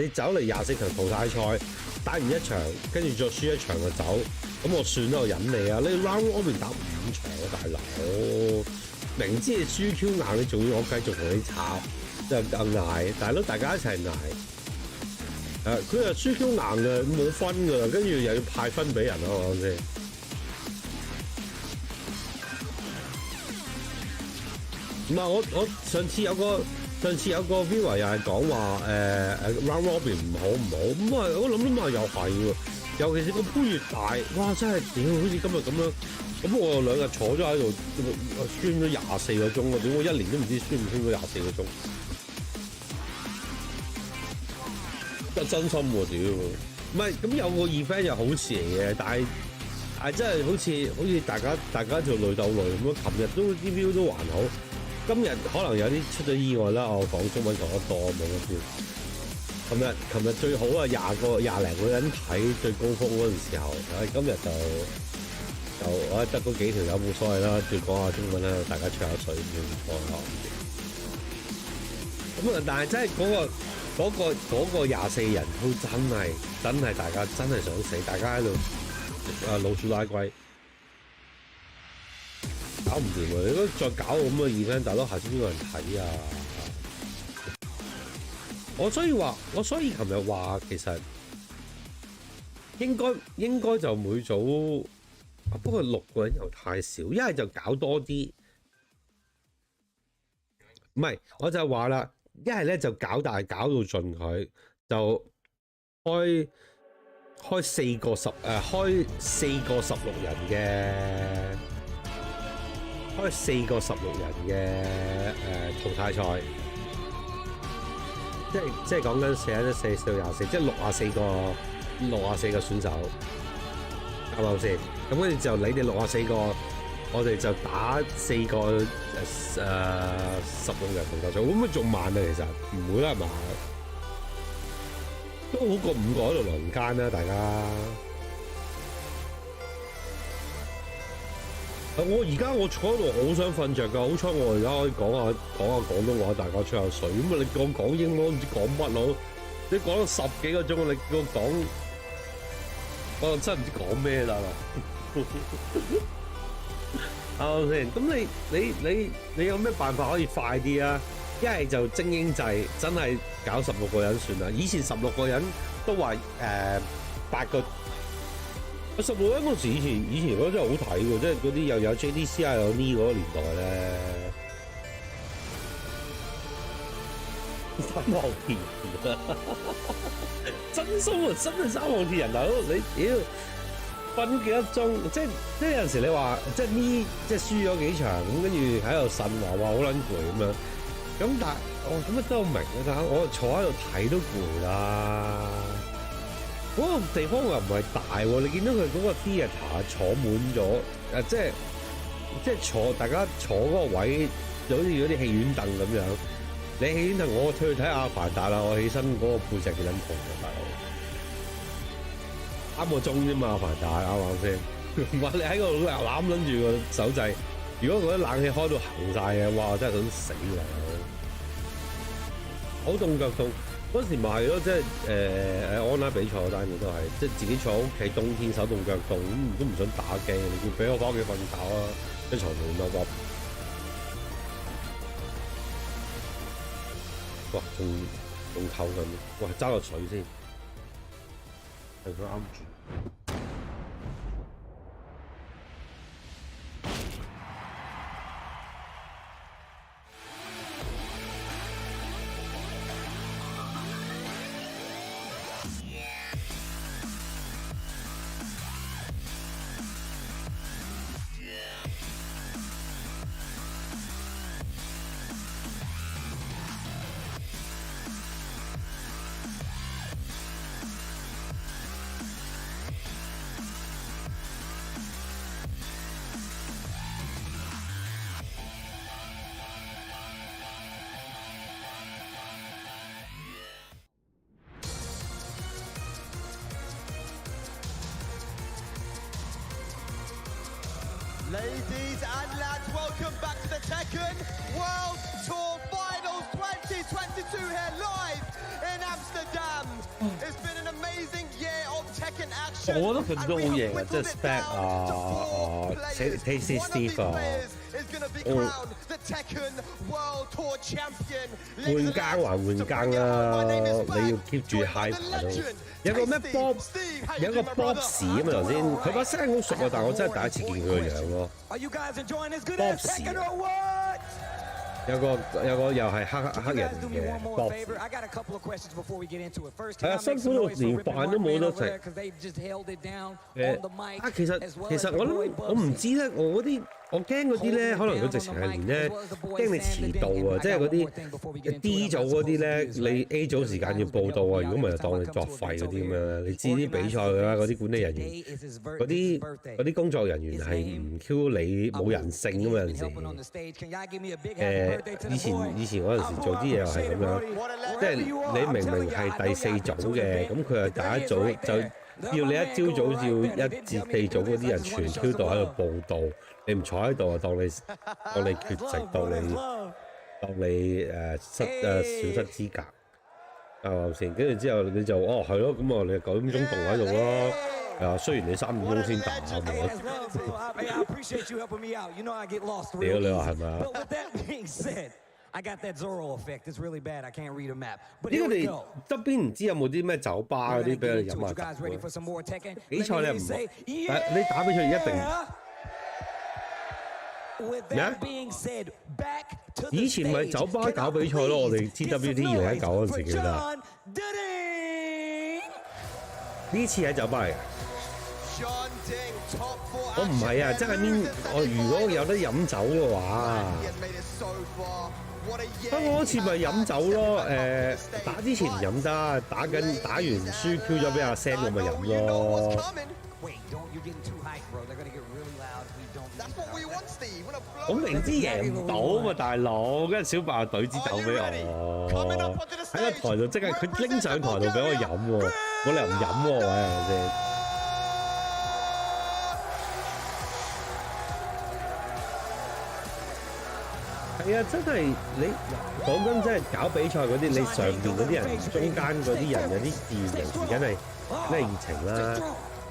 Speaker 1: 走嚟24強淘汰賽，打完一場，跟住再輸一場就走，咁我算啦，我忍你啊！你 round robin 打5場啊，大佬，明知你輸 Q 硬，你仲要我繼續同你炒，就捱，大佬大家一齊捱。佢又輸 Q 硬嘅，冇分㗎啦，跟住又要派分俾人啊，我講先。唔係我上次有個 viewer 又係講話round robin 唔好，咁啊我諗又係喎，尤其是個杯越大，哇真係屌，好似今日咁樣，咁我2日坐咗喺度，宣咗24個鐘啊，屌我1年都唔知宣唔宣咗24個鐘，真心喎屌，唔係咁有個 event 又好事嚟嘅，但係真係好似大家做累鬥累咁樣，琴日都啲 view 都還好。今日可能有啲出咗意外啦，我講中文講得多冇乜標。琴日最好啊廿零個人睇最高峰嗰陣時候，今日就我得嗰幾條友冇所謂啦，再講下中文啦，大家吹下水冇錯啦。咁啊，但係真係嗰個24人都真係大家真係想死，大家喺度老鼠拉龜。搞唔掂喎！你如果再搞咁嘅 event，大佬下次邊個人睇啊？我所以琴日話其實應該就每組，不過6個人又太少，一係就搞多啲。唔係，我就話啦，一係咧就搞大搞到盡佢，就開4個16人嘅，開4個16人嘅淘汰賽，即係講緊41、44到24，即係64個選手，啱唔啱先？咁跟住就你哋64個，我哋就打4個16人淘汰賽，會唔會仲慢啊？其實唔會啦，係嘛？都好過5個喺度輪奸啦，大家。我坐喺度好想瞓着㗎，好彩我而家可以講下廣東話，大家吹下水。咁啊，你講英文唔知講乜好？你講咗10幾個鐘，你叫我講，我真係唔知講咩啦。啱唔啱先？咁你有咩辦法可以快啲啊？一係就精英制，真係搞16個人算啦。以前16個人都話8個。16個人嗰時以前嗰真係好睇喎，即係嗰啲又有 JDC 啊，有呢嗰個年代咧，三項鐵人真心啊，真係三項鐵人大佬，你屌瞓幾多鐘？即係有陣時你話即係呢即係輸咗幾場咁，跟住喺度呻話好撚攰咁樣，咁但係咁乜都明啊，但係我坐喺度睇都攰啦。嗰個地方又唔係大喎，你見到佢嗰個 theatre 坐滿咗，即係大家坐嗰個位，就好似嗰啲戲院凳咁樣。你戲院凳，我去睇阿凡達啦，我起身嗰個背脊幾撚痛嘅大佬，3個鐘啫嘛，阿凡達啱唔啱先？唔係你喺個攬撚住個手掣，如果嗰啲冷氣開到行晒嘅，哇！真係想死啦！好凍腳痛。嗰時咪係咯，即係online 比賽嗰單嘢都係，即係自己坐喺屋企，冬天手凍腳凍，咁都唔想打機，你叫俾我翻屋企瞓覺啊，喺床度咁樣哇，仲透緊，哇，揸個水先，係佢啱住。
Speaker 19: Ladies and lads, welcome back to the Tekken World Tour Finals 2022 here live in Amsterdam. It's been an amazing year of Tekken action.
Speaker 1: 我覺得佢都好型啊，即係 Spec 啊，Tasty Steve 啊，換更還換更啦，你要 keep 住 hype 到。有個咩 Bob， 有個 Bobs 啊嘛頭先，佢把聲好熟啊，但係我真係第一次見佢個樣咯。Bobs 有個又係黑人嘅 Bobs。係啊，辛苦到連飯都冇得食。其實我唔知咧，我驚嗰啲咧，可能佢直情係連咧驚你遲到啊，即係嗰啲 D 組嗰啲咧，你 A 組時間要報到啊，如果唔係就當你作廢嗰啲咁樣。你知啲比賽㗎啦，嗰啲管理人員、嗰啲工作人員係唔 Q 你冇人性㗎嘛有陣時。以前嗰陣時做啲嘢又係咁樣，即係你明係第4組嘅，咁佢係第1組就要你一朝早要1至4組嗰啲人全 Q 度喺度報到。你唔坐喺度啊，當你缺席，當你損失資格，係咪先？跟住之後你就係咯，咁啊你9點鐘動喺度咯，係啊，雖然你3點鐘先打咁樣。屌你話係咪啊？呢個你側邊唔知有冇啲咩酒吧嗰啲俾你飲下酒？比賽你唔，你打比賽一定。以前咪酒吧搞比賽咯，我哋 TWT2019嗰陣時記得。呢次喺酒吧嚟嘅。我唔係啊，即係邊我如果有得飲酒嘅話，香港嗰次咪飲酒咯。打之前唔飲得，打完輸 Q 咗俾阿 Sam 我咪飲咯。我明知贏唔到嘛，大佬，跟住小白隊支酒俾我，喺個台度即刻佢拎上台度俾我飲喎，冇理由唔飲喎，喂，係咪先？係啊，真係你講真，真係搞比賽嗰啲，你上邊嗰啲人，中間嗰啲人有啲自然人士，梗係熱情啦。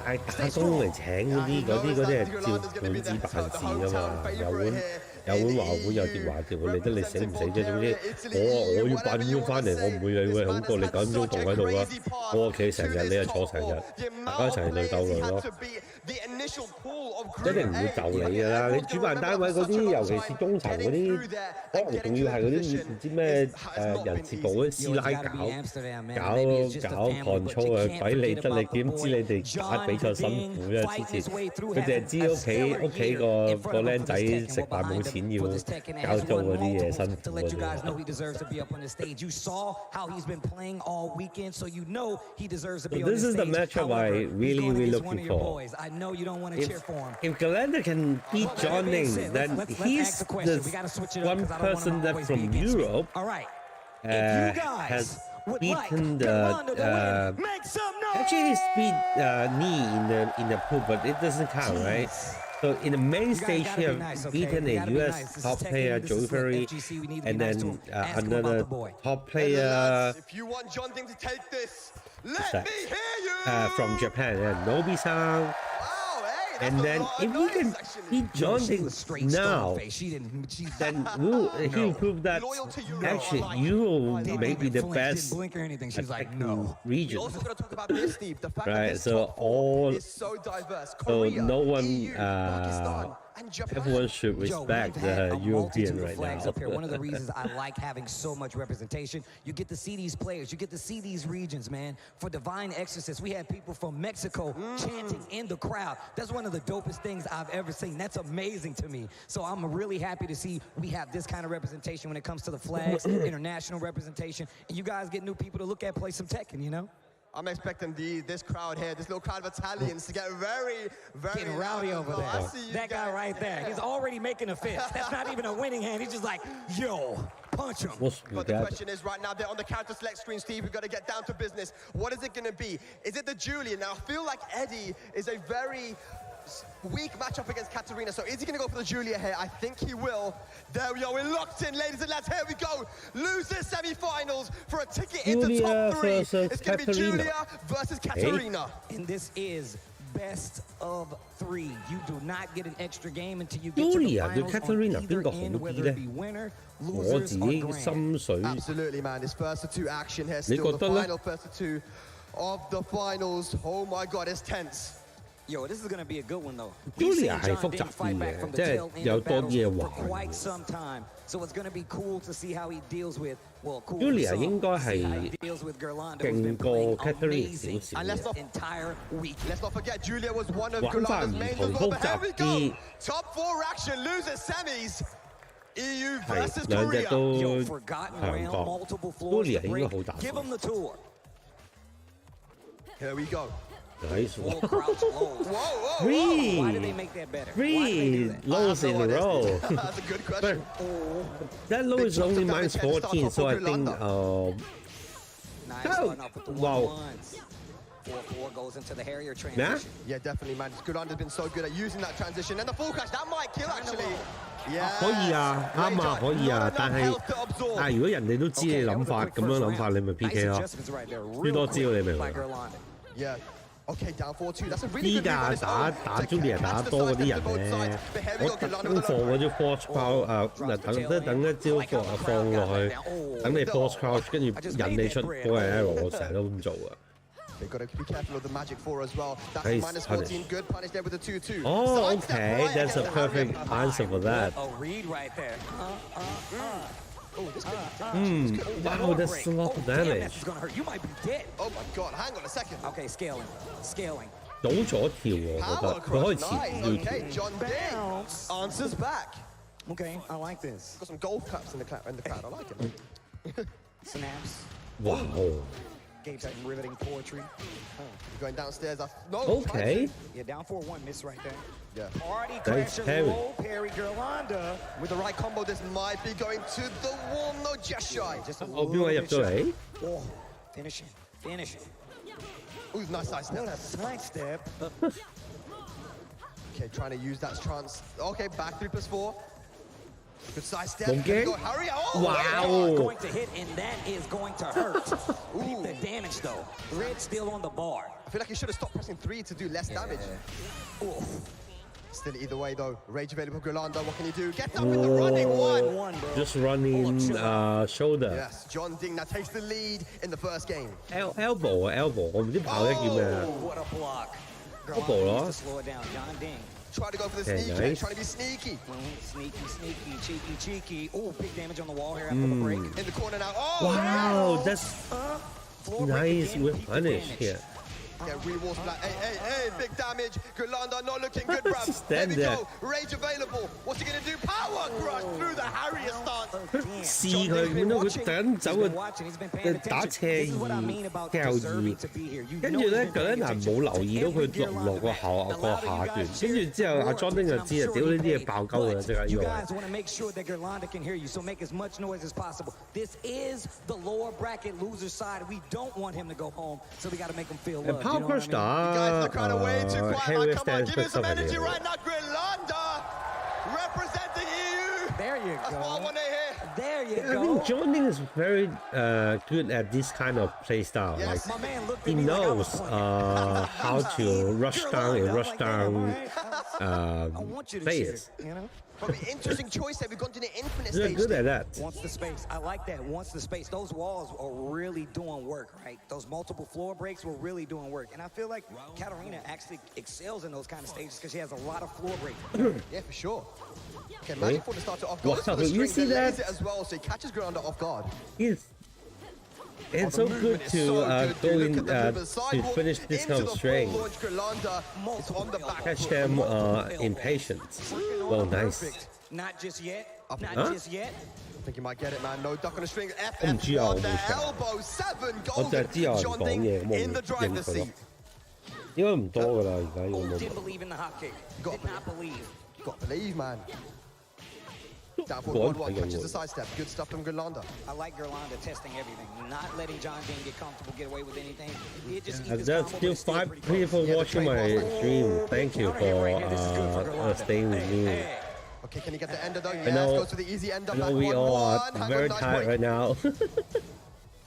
Speaker 1: 但係打工嚟請嗰啲係照本子辦事㗎嘛，有碗話碗，有碟話碟，我理得你死唔死啫。總之我要8點鐘翻嚟，我唔會理會好過你9點鐘凍喺度啦。我企成日，你又坐成日，大家一齊嚟鬥嚟咯。一定唔會就你㗎啦！你主辦單位嗰啲，尤其是中層嗰啲，可能仲要係嗰啲唔知咩人事部嗰啲師奶搞 control 啊，鬼理得你點知你哋打比賽辛苦啊？之前佢淨係知屋企個僆仔食飯冇錢要交租嗰啲嘢辛苦嗰啲。This is the matchup I really looking for. If Galanda can beat John Ning, then he's the one person that from Europe has beaten the actually he's beat Ni in the pool, but it doesn't count, right? So in the main stage he have beaten a US top player, Joe Ferry, and then another top player.
Speaker 19: If you want John Ning to take this, let me hear you.
Speaker 1: From Japan, Nobi-san. And then if he can beat John Ning now, then he'll prove that actually Euro may be the best region. Right, so no one, everyone should respect the European right now.
Speaker 20: One of the reasons I like having so much representation, you get to see these players, you get to see these regions, man. For Divine Exorcist, we had people from Mexico chanting in the crowd. That's one of the dopest things I've ever seen. That's amazing to me. So I'm really happy to see we have this kind of representation when it comes to the flags, international representation, and you guys get new people to look at play some Tekken, you know?
Speaker 19: I'm expecting this crowd here, this little crowd of Italians to get very
Speaker 20: getting rowdy over there. That guy right there, he's already making a fist. That's not even a winning hand. He's just like, yo, punch him.
Speaker 19: But the question is right now, they're on the counter select screen, Steve. We've got to get down to business. What is it going to be? Is it the Julian? Now, I feel like Eddie is a very weak matchup against Katarina. So is he going to go for the Julia here? I think he will. There we are. We're locked in, ladies and lads. Here we go. Losers semi-finals for a ticket into top 3. It's going to be Julia versus Katarina.
Speaker 20: And this is best of 3. You do not get an extra game until you get to the finals.
Speaker 1: Katarina 邊個好啲咧？我自己心水。
Speaker 19: Absolutely, man. It's first of 2 action here. Still the final first of 2 of the finals. Oh my God, it's tense.
Speaker 20: Yo, this is going to be a good one though.
Speaker 1: Julia 係複雜啲嘅，即係有多啲嘢玩。
Speaker 20: Quite some time, so it's going to be cool to see how he deals with. Well, cool.
Speaker 1: Julia 應該係勁過 Katarina 少少。
Speaker 19: And let's not forget, Julia was one of Gerlanda's main as well. But here we go. Top 4 action, losers semis. EU versus Korea.
Speaker 20: Yo, forgotten realm, multiple floors to break. Give him the tour.
Speaker 19: Here we go.
Speaker 1: Nice.
Speaker 20: Whoa, whoa.
Speaker 1: Three.
Speaker 20: Why did they make that better?
Speaker 1: 3 lows in a row.
Speaker 19: That's a good question.
Speaker 1: That low is only minus 14, so I think. Wow.
Speaker 20: 4-4 goes into the Harrier transition.
Speaker 19: Yeah, definitely, man. Gerlanda's been so good at using that transition. And the full crash, that might kill, actually. Yeah.
Speaker 1: 可以啊，啱啊，可以啊，但係如果人哋都知你諗法，咁樣諗法，你咪 PK 咯。輸多招你明唔明
Speaker 19: ？Yeah. Okay, down 4-2. That's a really good one.
Speaker 1: 打 Julia 打多嗰啲人咧，我特登放嗰招 force crouch 等一招放落去，等你 force crouch， 跟住引你出嗰個 arrow， 我成日都咁做啊。
Speaker 3: They've got to be careful of the magic 4 as well. That's
Speaker 1: Nice
Speaker 3: minus
Speaker 1: punish.
Speaker 3: 14. Good punish there with the 2-2.
Speaker 1: Oh,
Speaker 3: Sidestep
Speaker 1: okay.
Speaker 3: right
Speaker 1: That's a
Speaker 3: against the
Speaker 1: perfect
Speaker 3: Harrier.
Speaker 1: answer for that.
Speaker 20: A read right there.
Speaker 3: Oh, this could
Speaker 1: Wow, that's a lot of
Speaker 20: Damn,
Speaker 1: damage.
Speaker 20: that's gonna hurt. You might be dead.
Speaker 3: Oh my god, hang on a second.
Speaker 20: Okay, scaling.
Speaker 1: 倒咗跳喎，我覺
Speaker 3: Power
Speaker 1: 得佢可以
Speaker 3: cross,
Speaker 1: 前
Speaker 3: nice.
Speaker 1: 腰跳。
Speaker 3: Okay, John Ding answers back.
Speaker 20: Okay, I like this.
Speaker 3: Got some golf claps in the crowd. I like it.
Speaker 20: Snaps.
Speaker 1: Wow.
Speaker 20: Gave that riveting poetry.
Speaker 3: Going downstairs. No.
Speaker 1: Okay.
Speaker 20: Yeah, down 4-1 miss right there.
Speaker 3: Yeah.
Speaker 20: Party
Speaker 1: Nice
Speaker 20: crasher,
Speaker 1: parry.
Speaker 20: low parry, Gerlanda.
Speaker 3: With the right combo, this might be going to the wall. No, just shy.
Speaker 20: Just a
Speaker 1: 哦，邊位入咗嚟？
Speaker 20: Oh, finish it. Finish it.
Speaker 3: Ooh, nice side step.
Speaker 20: What a side step.
Speaker 3: Okay, trying to use that chance. Okay, back 3+4. Good side step.
Speaker 1: Okay.
Speaker 3: Go, hurry. Oh,
Speaker 1: Wow.
Speaker 20: Going to hit, and that is going to hurt. Keep the damage, though. Red still on the bar.
Speaker 3: I feel like he should have stopped pressing 3 to do less damage. Ooh. Still, either way, though. Rage available, Gulanda. What can he do? Gets up in the running one.
Speaker 1: Just running shoulder.
Speaker 3: Yes, John Ding now takes the lead in the first game.
Speaker 1: elbow 啊 elbow，我唔知跑得叫咩啊
Speaker 20: What a block.
Speaker 1: elbow 咯
Speaker 20: To。slow it down. John Ding.
Speaker 3: Try to go for the
Speaker 1: Okay,
Speaker 3: sneak,
Speaker 1: nice.
Speaker 3: trying to be sneaky.
Speaker 20: Sneaky, cheeky. Oh, big damage on the wall here after the break.
Speaker 3: In the corner now. Oh,
Speaker 1: Wow, that's
Speaker 20: Floor break
Speaker 1: nice
Speaker 20: again,
Speaker 1: with
Speaker 20: keep the
Speaker 1: punish
Speaker 20: damage.
Speaker 1: here.
Speaker 3: Yeah, rewalls black. Hey, big damage. Gulanda not looking good, bruv. There
Speaker 1: Stand
Speaker 3: we
Speaker 1: there.
Speaker 3: go. Rage available. What's he gonna do? Power crush through the Harrier stance.
Speaker 1: 試佢，見到佢突然間走個打斜移較移，跟住咧佢咧冇留意到佢落個下段，跟住之後阿 John Ding 就知啊，屌呢啲嘢爆鳩嘅即刻
Speaker 20: You
Speaker 1: 用。
Speaker 20: guys want to make sure that Gerlanda can hear you, so make as much noise as possible. This is the lower bracket loser side. We don't want him to go home, so we got to make him feel loved.
Speaker 1: Power Crush 打 heavy stand
Speaker 3: Give me some
Speaker 1: cover
Speaker 3: energy
Speaker 1: 嘅。
Speaker 3: right now, Gulanda. Representing EU.
Speaker 20: There you
Speaker 3: That's what I
Speaker 20: go.
Speaker 3: want to hear.
Speaker 20: There you
Speaker 1: I
Speaker 20: go.
Speaker 1: think John Ding is very good at this kind of play style.
Speaker 3: Yes.
Speaker 1: Like
Speaker 20: My man looked
Speaker 1: he
Speaker 20: at me like I was
Speaker 1: knows
Speaker 20: playing.
Speaker 1: how to rush down and rush
Speaker 20: Like that,
Speaker 1: down
Speaker 20: right? I want you to cheer,
Speaker 1: players.
Speaker 20: you know?
Speaker 3: Probably interesting choice there. We've gone to the infinite
Speaker 1: They're
Speaker 3: stage.
Speaker 1: good at that.
Speaker 20: Wants the space. I like that. Wants the space. Those walls are really doing work, right? Those multiple floor breaks were really doing work. And I feel like Katarina actually excels in those kind of stages because she has a lot of floor breaks.
Speaker 3: Yeah, for sure. Okay, Magic for the starter off guard.
Speaker 1: Wow,
Speaker 3: The
Speaker 1: you
Speaker 3: string
Speaker 1: see
Speaker 3: delays
Speaker 1: that?
Speaker 3: it as well, so he catches Gulanda off guard.
Speaker 1: It's
Speaker 3: Oh,
Speaker 1: so
Speaker 3: the
Speaker 1: good
Speaker 3: movement is
Speaker 1: to
Speaker 3: so good,
Speaker 1: go
Speaker 3: dude.
Speaker 1: in
Speaker 3: Look at the movement.
Speaker 1: to
Speaker 3: Sidewalk
Speaker 1: finish this
Speaker 3: into
Speaker 1: kind of
Speaker 3: the
Speaker 1: string.
Speaker 3: full launch. Gulanda is on the back
Speaker 1: Catch
Speaker 3: foot.
Speaker 1: them impatient. Well, nice.
Speaker 20: Perfect. Not just yet. Not
Speaker 1: Huh?
Speaker 20: just yet.
Speaker 3: I think you might get it, man. No duck on the string.
Speaker 1: 我唔知啊，我
Speaker 3: FF1
Speaker 1: 冇
Speaker 3: there.
Speaker 1: 查。
Speaker 3: Elbow 7 golden.
Speaker 1: 我就係知有人
Speaker 3: John
Speaker 1: 講
Speaker 3: Ding
Speaker 1: 嘢，咁我
Speaker 3: in the
Speaker 1: 唔
Speaker 3: driver's
Speaker 1: 認佢咯
Speaker 3: seat.。
Speaker 1: 應該唔多㗎啦，而家呢個
Speaker 20: Oh,
Speaker 1: 冇。
Speaker 20: didn't believe in the hot kick. Did not believe.
Speaker 3: Got to believe, man. Down for
Speaker 1: Go on,
Speaker 3: 1-1,
Speaker 1: I
Speaker 3: catches
Speaker 1: go
Speaker 3: the sidestep. Good stuff from Gulanda.
Speaker 20: I like Gerlanda testing everything, not letting John Ding get comfortable, get away with anything. He just eat this
Speaker 1: There's
Speaker 20: combo,
Speaker 1: still
Speaker 20: but it's
Speaker 1: 5
Speaker 20: pretty close.
Speaker 1: people
Speaker 3: Yeah, the
Speaker 1: watching my
Speaker 3: trade-off.
Speaker 1: stream. Thank you
Speaker 20: Counter hit right here. This is good for
Speaker 1: for
Speaker 20: Gerlanda.
Speaker 1: staying with me.
Speaker 20: Hey.
Speaker 3: Okay, can he get the ender though?
Speaker 1: I
Speaker 3: Yes,
Speaker 1: know,
Speaker 3: goes for the easy ender.
Speaker 1: I
Speaker 3: Back
Speaker 1: know we all
Speaker 3: 1-1.
Speaker 1: are
Speaker 3: Hang
Speaker 1: very
Speaker 3: on, nice
Speaker 1: tired
Speaker 3: break.
Speaker 1: right now.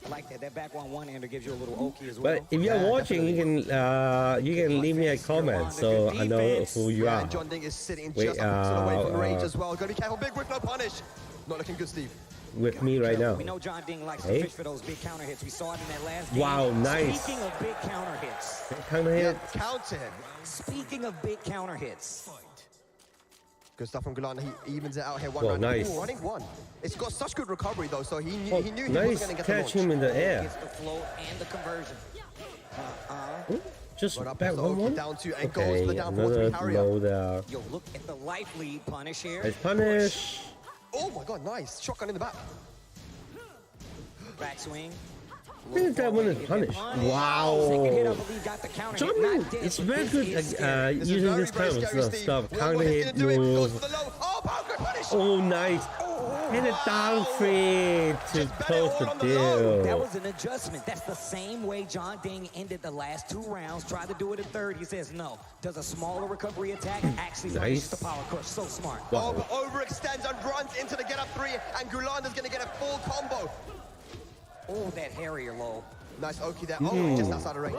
Speaker 20: I like that. That back one ender gives you a little okie as well.
Speaker 1: But if you're
Speaker 3: Yeah,
Speaker 1: watching, you can leave me a comment so I know who you
Speaker 3: Yeah,
Speaker 1: are.
Speaker 3: and John Ding is sitting
Speaker 1: Wait,
Speaker 3: just away from Rage as well. Gotta be careful. Big whip, no punish. Not looking good, Steve.
Speaker 1: With me right now.
Speaker 20: We know John Ding likes
Speaker 1: Hey.
Speaker 20: to fish for those big counter hits. We saw it in that last game.
Speaker 1: Wow, nice.
Speaker 20: Speaking of big counter hits.
Speaker 1: Counter hit.
Speaker 3: Counter hit.
Speaker 20: Speaking of big counter hits.
Speaker 3: Good stuff from Gulanda. He evens it out here. One
Speaker 1: Whoa,
Speaker 3: round.
Speaker 1: nice.
Speaker 3: Ooh, running one. It's got such good recovery though, so he knew,
Speaker 1: Oh,
Speaker 3: he wasn't
Speaker 1: nice
Speaker 3: going to get the
Speaker 1: catch
Speaker 3: launch.
Speaker 1: him in the air.
Speaker 20: Gets the flow and the conversion.
Speaker 1: Just
Speaker 3: Right up
Speaker 1: back
Speaker 3: past the
Speaker 1: 1-1.
Speaker 3: Oki down two and goes for the
Speaker 1: Okay,
Speaker 3: down 4-3
Speaker 1: another
Speaker 3: Harrier.
Speaker 1: low there.
Speaker 20: Yo, look at the life lead punish here.
Speaker 1: Nice punish.
Speaker 3: Oh my god, nice. Shotgun in the back.
Speaker 20: Backswing.
Speaker 1: I think that one is punished.
Speaker 20: Second hit, I
Speaker 1: Wow.
Speaker 20: believe, got the counter
Speaker 1: John
Speaker 20: hit.
Speaker 1: Ding
Speaker 20: Not dead,
Speaker 1: is
Speaker 20: but
Speaker 1: very
Speaker 20: this
Speaker 1: good
Speaker 20: is
Speaker 1: at
Speaker 20: scary.
Speaker 3: This is
Speaker 1: using
Speaker 3: very,
Speaker 1: this
Speaker 3: very
Speaker 1: kind of
Speaker 3: scary, Steve.
Speaker 1: stuff.
Speaker 3: Well,
Speaker 1: Counter
Speaker 3: he's
Speaker 1: hit
Speaker 3: gonna do it. Goes
Speaker 1: move.
Speaker 3: for the low. Oh, power grip punish.
Speaker 1: Oh, nice. Hit it down free to close the
Speaker 20: That
Speaker 1: deal.
Speaker 20: was an adjustment. That's the same way John Ding ended the last 2 rounds. Tried to do it in third. He says no. Does a smaller recovery attack. Actually
Speaker 1: Nice.
Speaker 20: finishes the power crush. So smart.
Speaker 3: Oh, but overextends and runs into the get up 3, and Gulanda's going to get a full combo.
Speaker 20: Oh, that Harrier low.
Speaker 3: Nice Oki there. Oh, just outside of range.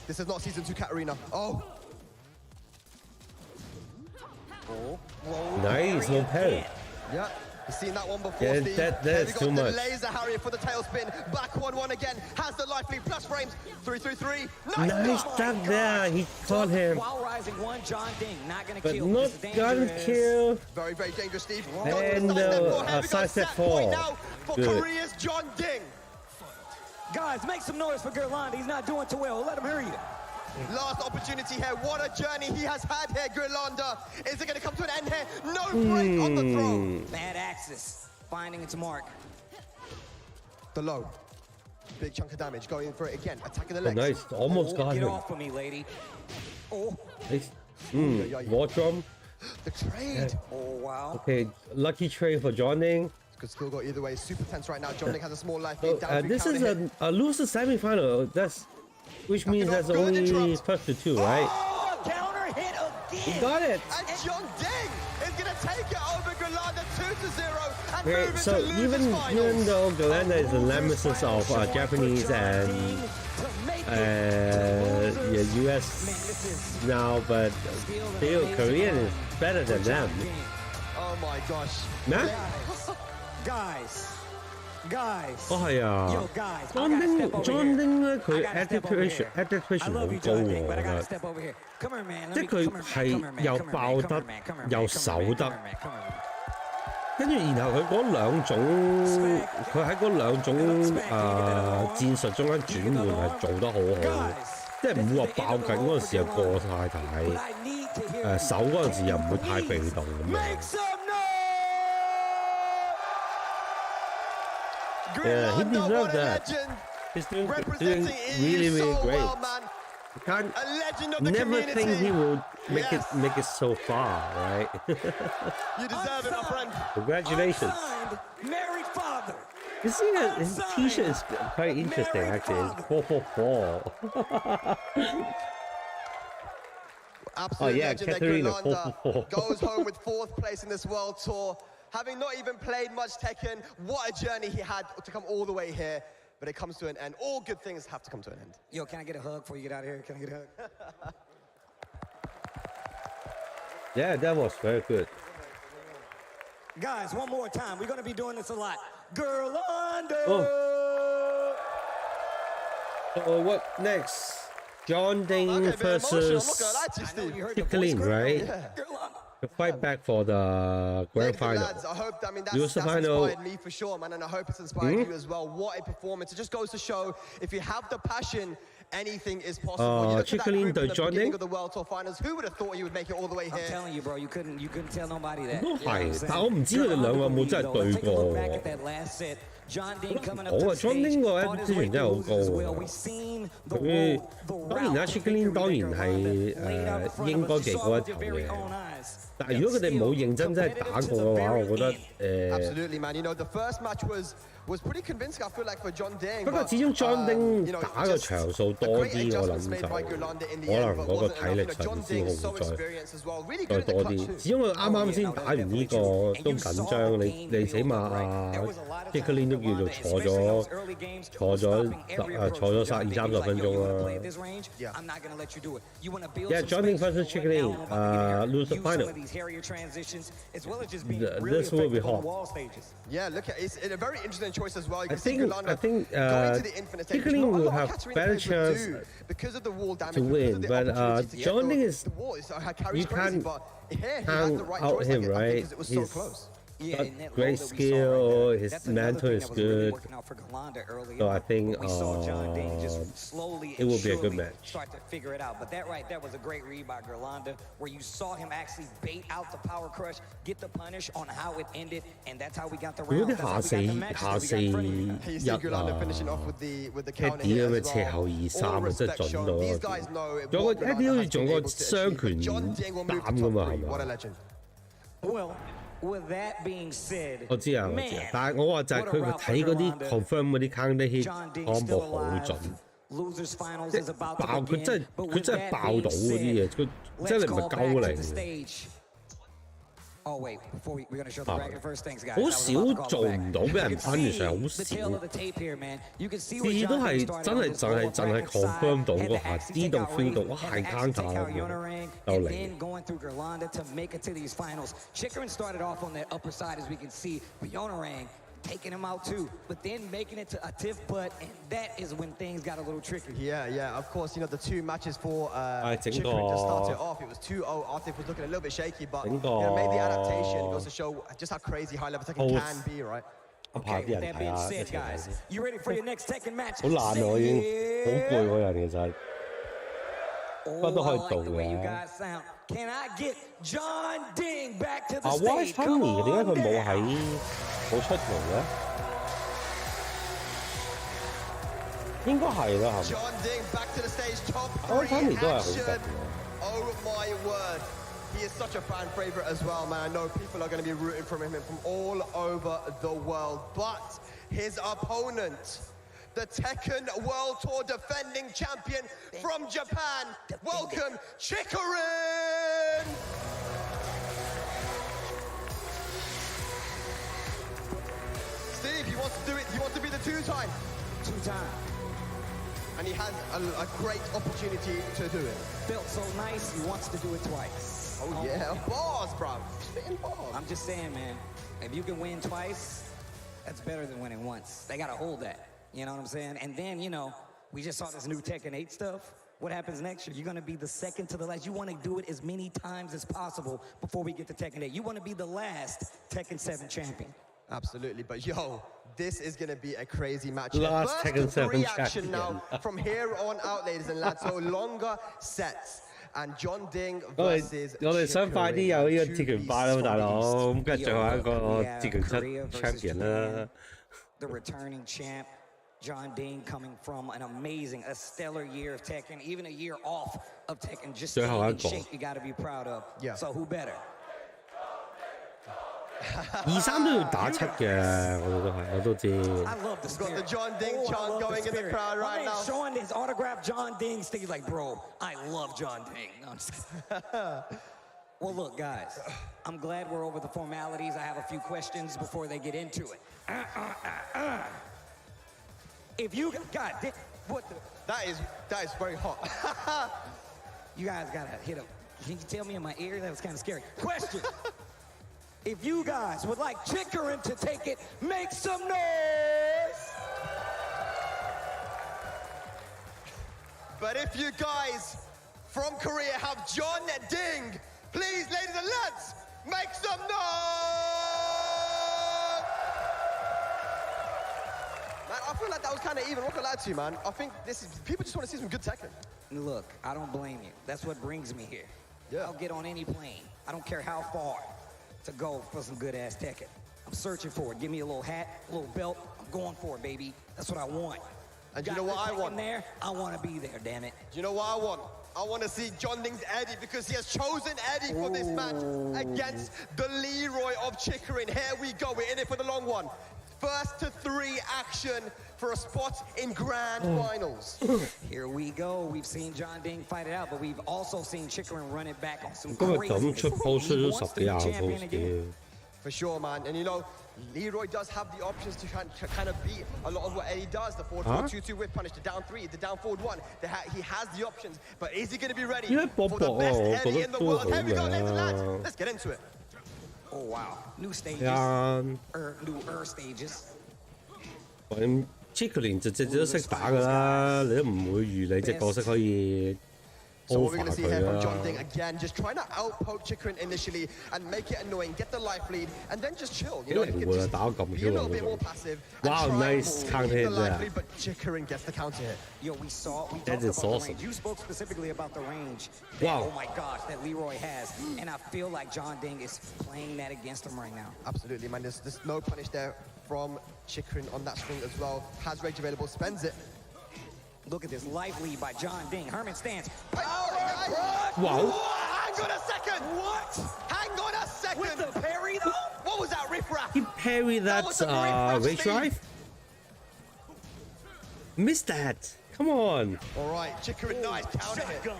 Speaker 3: This is not season 2 Katarina. Oh.
Speaker 20: Oh, low
Speaker 1: Nice
Speaker 20: Harrier
Speaker 1: little parry.
Speaker 20: again.
Speaker 3: Yeah. You've seen that one before,
Speaker 1: Yeah,
Speaker 3: Steve.
Speaker 1: that's too much.
Speaker 3: The laser Harrier for the tailspin. Back 1-1 again. Has the life lead. Plus frames. 3-3-3.
Speaker 1: Nice duck there. He caught him.
Speaker 20: While rising one, John Ding not gonna
Speaker 1: But
Speaker 20: kill.
Speaker 1: not gonna kill.
Speaker 3: Very, very dangerous, Steve.
Speaker 1: And side step 4.
Speaker 3: Now for
Speaker 1: Good.
Speaker 3: Korea's John Ding.
Speaker 20: Guys, make some noise for Gerlanda. He's not doing too well. Let him hear you.
Speaker 3: Last opportunity here. What a journey he has had here, Gerlanda. Is it going to come to an end here? No break on the throw.
Speaker 20: Bad axis, finding its mark.
Speaker 3: The low. Big chunk of damage. Going for it again. Attacking the
Speaker 1: Oh,
Speaker 3: legs.
Speaker 1: nice. Almost got
Speaker 20: Get
Speaker 1: him.
Speaker 20: off of me, lady. Oh.
Speaker 1: Nice. War drum.
Speaker 3: The trade.
Speaker 20: Oh, wow.
Speaker 1: Okay, lucky trade for John Ding.
Speaker 3: Could still go either way. Super tense right now. John Ding has a small life.
Speaker 1: So, this is a loser semi-final. Which means that's only first to 2, right?
Speaker 20: Oh, counter hit again.
Speaker 1: He got it.
Speaker 3: And John Ding is going to take it over Gerlanda 2-0 and
Speaker 1: Okay,
Speaker 3: move
Speaker 1: so
Speaker 3: into
Speaker 1: even though Gerlanda is the nemesis of Japanese and US now, but still Korean is better than them.
Speaker 3: Oh my gosh.
Speaker 1: Nah?
Speaker 20: Guys.
Speaker 1: 哦係啊 ，John Ding 咧佢 adaptation 好高喎，我覺得，即係佢係又爆得又守得，跟住然後佢嗰兩種，佢喺嗰兩種戰術中間轉換係做得好好，即係唔會話爆緊嗰陣時又過晒睇，守嗰陣時又唔會太被動咁樣。Yeah, he deserved that. He's doing really, really great. You can't never think he will make it so far, right?
Speaker 3: You deserve it, my friend.
Speaker 1: Congratulations.
Speaker 20: Married father.
Speaker 1: You see, his T-shirt is quite interesting, actually. It's 444.
Speaker 3: Absolute legend there,
Speaker 1: Katarina,
Speaker 3: Gerlanda
Speaker 1: 444.
Speaker 3: goes home with 4th place in this world tour. Having not even played much Tekken, what a journey he had to come all the way here. But it comes to an end. All good things have to come to an end.
Speaker 20: Yo, can I get a hug before you get out of here? Can I get a hug?
Speaker 1: Yeah, that was very good.
Speaker 20: Guys, one more time. We're going to be doing this a lot. Gerlanda!
Speaker 1: Oh. So what next? John Ding versus Chiklin, right? To fight back for the grand final.
Speaker 3: Lads, I hope that's
Speaker 1: final.
Speaker 3: inspired me for sure, man, and I hope it's inspired you as well. What a performance. It just goes to show if you have the passion, anything is possible. You look at that group in the beginning of the World Tour Finals, who would have thought he would make it all the way here?
Speaker 20: I'm telling you, bro, you couldn't tell nobody that.
Speaker 1: 都係，但我唔知佢哋兩個有冇真係對過喎。
Speaker 20: John Ding coming up
Speaker 1: 好啊
Speaker 20: to
Speaker 1: ，John Ding 個 adaptation 真係好高喎。佢當然啦 ，Chiklin 當然係應該技高一頭嘅。但係如果佢哋冇認真真係打過嘅話，我覺得
Speaker 3: Absolutely, man. You know, the first match was pretty convincing. I feel like for John Ding.
Speaker 1: 不過始終 John Ding 打嘅場數多啲，我諗就可能嗰個體力上先會再多啲。始終佢啱啱先打完呢個都緊張，你起碼Chiklin 都叫做坐咗20-30分鐘啦。Yeah, John Ding versus Chiklin, lose the final. This will be hot.
Speaker 3: Yeah, look at it's a very interesting choice as well. You
Speaker 1: I
Speaker 3: can see
Speaker 1: think
Speaker 3: Gerlanda going to the infinite stage, which
Speaker 1: Chiklin
Speaker 3: not a
Speaker 1: will
Speaker 3: lot of
Speaker 1: have
Speaker 3: Katarina
Speaker 1: better
Speaker 3: players would
Speaker 1: chance
Speaker 3: do because of the wall damage,
Speaker 1: to
Speaker 3: because
Speaker 1: win,
Speaker 3: of the
Speaker 1: but
Speaker 3: opportunity to get
Speaker 1: John Ding is
Speaker 3: the wall. So her carry's
Speaker 1: you
Speaker 3: crazy,
Speaker 1: can't
Speaker 3: but here he had
Speaker 1: hang
Speaker 3: the right
Speaker 1: out
Speaker 3: choice.
Speaker 1: him,
Speaker 3: I think
Speaker 1: right?
Speaker 3: because it was so close.
Speaker 1: Got great skill, his mental is good. So I think it will be a good match.
Speaker 20: Start to figure it out. But that right there was a great read by Gerlanda, where you saw him actually bait out the power crush, get the punish on how it ended, and that's how we got the round.
Speaker 1: 如果啲下四一啊 ，Eddie 咁嘅斜後2-3真係準到啊！仲有個 Eddie 好似仲有個雙拳擔㗎嘛，係嘛？
Speaker 20: With that being said,
Speaker 1: 我知啊，但係我話就係佢睇嗰啲 confirm 嗰啲 counter hit combo 好準，即係爆佢真係爆到嗰啲嘢，佢真係唔係鳩嚟嘅。
Speaker 20: Oh wait, before we're gonna show the bracket first. Thanks guys.
Speaker 1: 好少做唔到俾人噴嘅時候，好少。次次都係真係就係 confirm 到嗰下，知道 feel 到，哇係 counter 啦，又嚟。
Speaker 20: Going through Gerlanda to make it to these finals. Chikrin started off on that upper side, as we can see. Bjornarang taking him out too, but then making it to a tiff butt, and that is when things got a little tricky.
Speaker 3: Yeah, of course, you know, the two matches for Chikrin to start it off, it was 2-0. Artif was looking a little bit shaky, but you know, made the adaptation. It goes to show just how crazy high-level Tekken can be, right?
Speaker 20: Okay, with that being said, guys, you ready for your next Tekken match?
Speaker 1: 好難喎，已經好攰嗰人其實，不過都可以做嘅。
Speaker 20: Can I get John Ding back to the
Speaker 1: stage? Honey 點解佢冇出嚟嘅？應該係啦，係咪
Speaker 3: ？John Ding back to the stage, top
Speaker 1: 3
Speaker 3: 都係好得意。Oh my word. He is such a fan favorite as well, man. I know people are going to be rooting for him from all over the world. But his opponent, the Tekken World Tour defending champion from Japan, welcome Chikrin! Steve, he wants to do it. He wants to be the two-time. And he has a great opportunity to do it.
Speaker 20: Built so nice, he wants to do it twice.
Speaker 3: Oh yeah, bars, bro. Spitting bars.
Speaker 20: I'm just saying, man, if you can win twice, that's better than winning once. They gotta hold that. You know what I'm saying? And then, you know, we just saw this new Tekken 8 stuff. What happens next year? You're gonna be the second to the last. You wanna do it as many times as possible before we get to Tekken 8. You wanna be the last Tekken 7 champion.
Speaker 3: Absolutely, but yo, this is going to be a crazy match.
Speaker 1: Last Tekken 7
Speaker 3: reaction now from here on out, ladies and lads. So longer sets. And John Ding versus
Speaker 1: 我哋想快啲有呢個截拳快啦，大佬，咁跟住最後一個截拳七 champion 啦。
Speaker 20: The returning champ, John Ding, coming from an amazing, a stellar year of Tekken, even a year off of Tekken, just staying in shape. You got to be proud of.
Speaker 3: Yeah.
Speaker 20: So who better?
Speaker 1: 2-3都要打7嘅，我都知。
Speaker 20: I love the spirit.
Speaker 3: Got the John Ding chant going in the crowd right now.
Speaker 20: Showing his autographed John Ding stick. He's like, bro, I love John Ding. No, I'm just Well, look, guys, I'm glad we're over the formalities. I have a few questions before they get into it. If you God, what the?
Speaker 3: That is very hot.
Speaker 20: You guys gotta hit him. Can you tell me in my ear? That was kind of scary. Question. If you guys would like Chikrin to take it, make some noise!
Speaker 3: But if you guys from Korea have John Ding, please, ladies and lads, make some noise! Man, I feel like that was kind of even. What can I lie to you, man? I think this is, people just want to see some good Tekken.
Speaker 20: Look, I don't blame you. That's what brings me here.
Speaker 3: Yeah.
Speaker 20: I'll get on any plane. I don't care how far. To go for some good ass Tekken. I'm searching for it. Give me a little hat, a little belt. I'm going for it, baby. That's what I want.
Speaker 3: And you know what I want?
Speaker 20: There, I want to be there, damn it.
Speaker 3: Do you know what I want? I want to see John Ding's Eddie because he has chosen Eddie for this match against the Leroy of Chikrin. Here we go. We're in it for the long one. First to 3 action for a spot in grand finals.
Speaker 20: Here we go. We've seen John Ding fight it out, but we've also seen Chikrin run it back on some crazy.
Speaker 3: For sure, man. And you know, Leroy does have the options to kind of beat a lot of what Eddie does. The forward 4-2-2 whip punish, the down 3, the down forward 1. He has the options, but is he going to be ready for the best Eddie in the world? Here we go, ladies and lads. Let's get into it.
Speaker 20: Oh wow, new stages, new stages.
Speaker 1: Chikrin 隻都識打㗎啦，你都唔會預你隻角色可以
Speaker 3: So what we're going to see here from John Ding again, just trying to outpoke Chikrin initially and make it annoying, get the life lead, and then just chill. You know, he can just be a little bit more passive.
Speaker 1: Wow, nice counter hit there.
Speaker 3: But Chikrin gets the counter hit.
Speaker 20: Yo, we talked about the range. You spoke specifically about the range.
Speaker 1: Wow.
Speaker 20: Oh my gosh, that Leroy has. And I feel like John Ding is playing that against him right now.
Speaker 3: Absolutely, man. There's no punish there from Chikrin on that string as well. Has rage available, spends it.
Speaker 20: Look at this life lead by John Ding. Herman stands.
Speaker 1: Wow.
Speaker 3: Hang on a second. What? Hang on a second.
Speaker 20: With the parry, though?
Speaker 3: What was that, Riff Raff?
Speaker 1: He parried that rage drive? Missed that. Come on.
Speaker 3: All right, Chikrin, nice counter hit.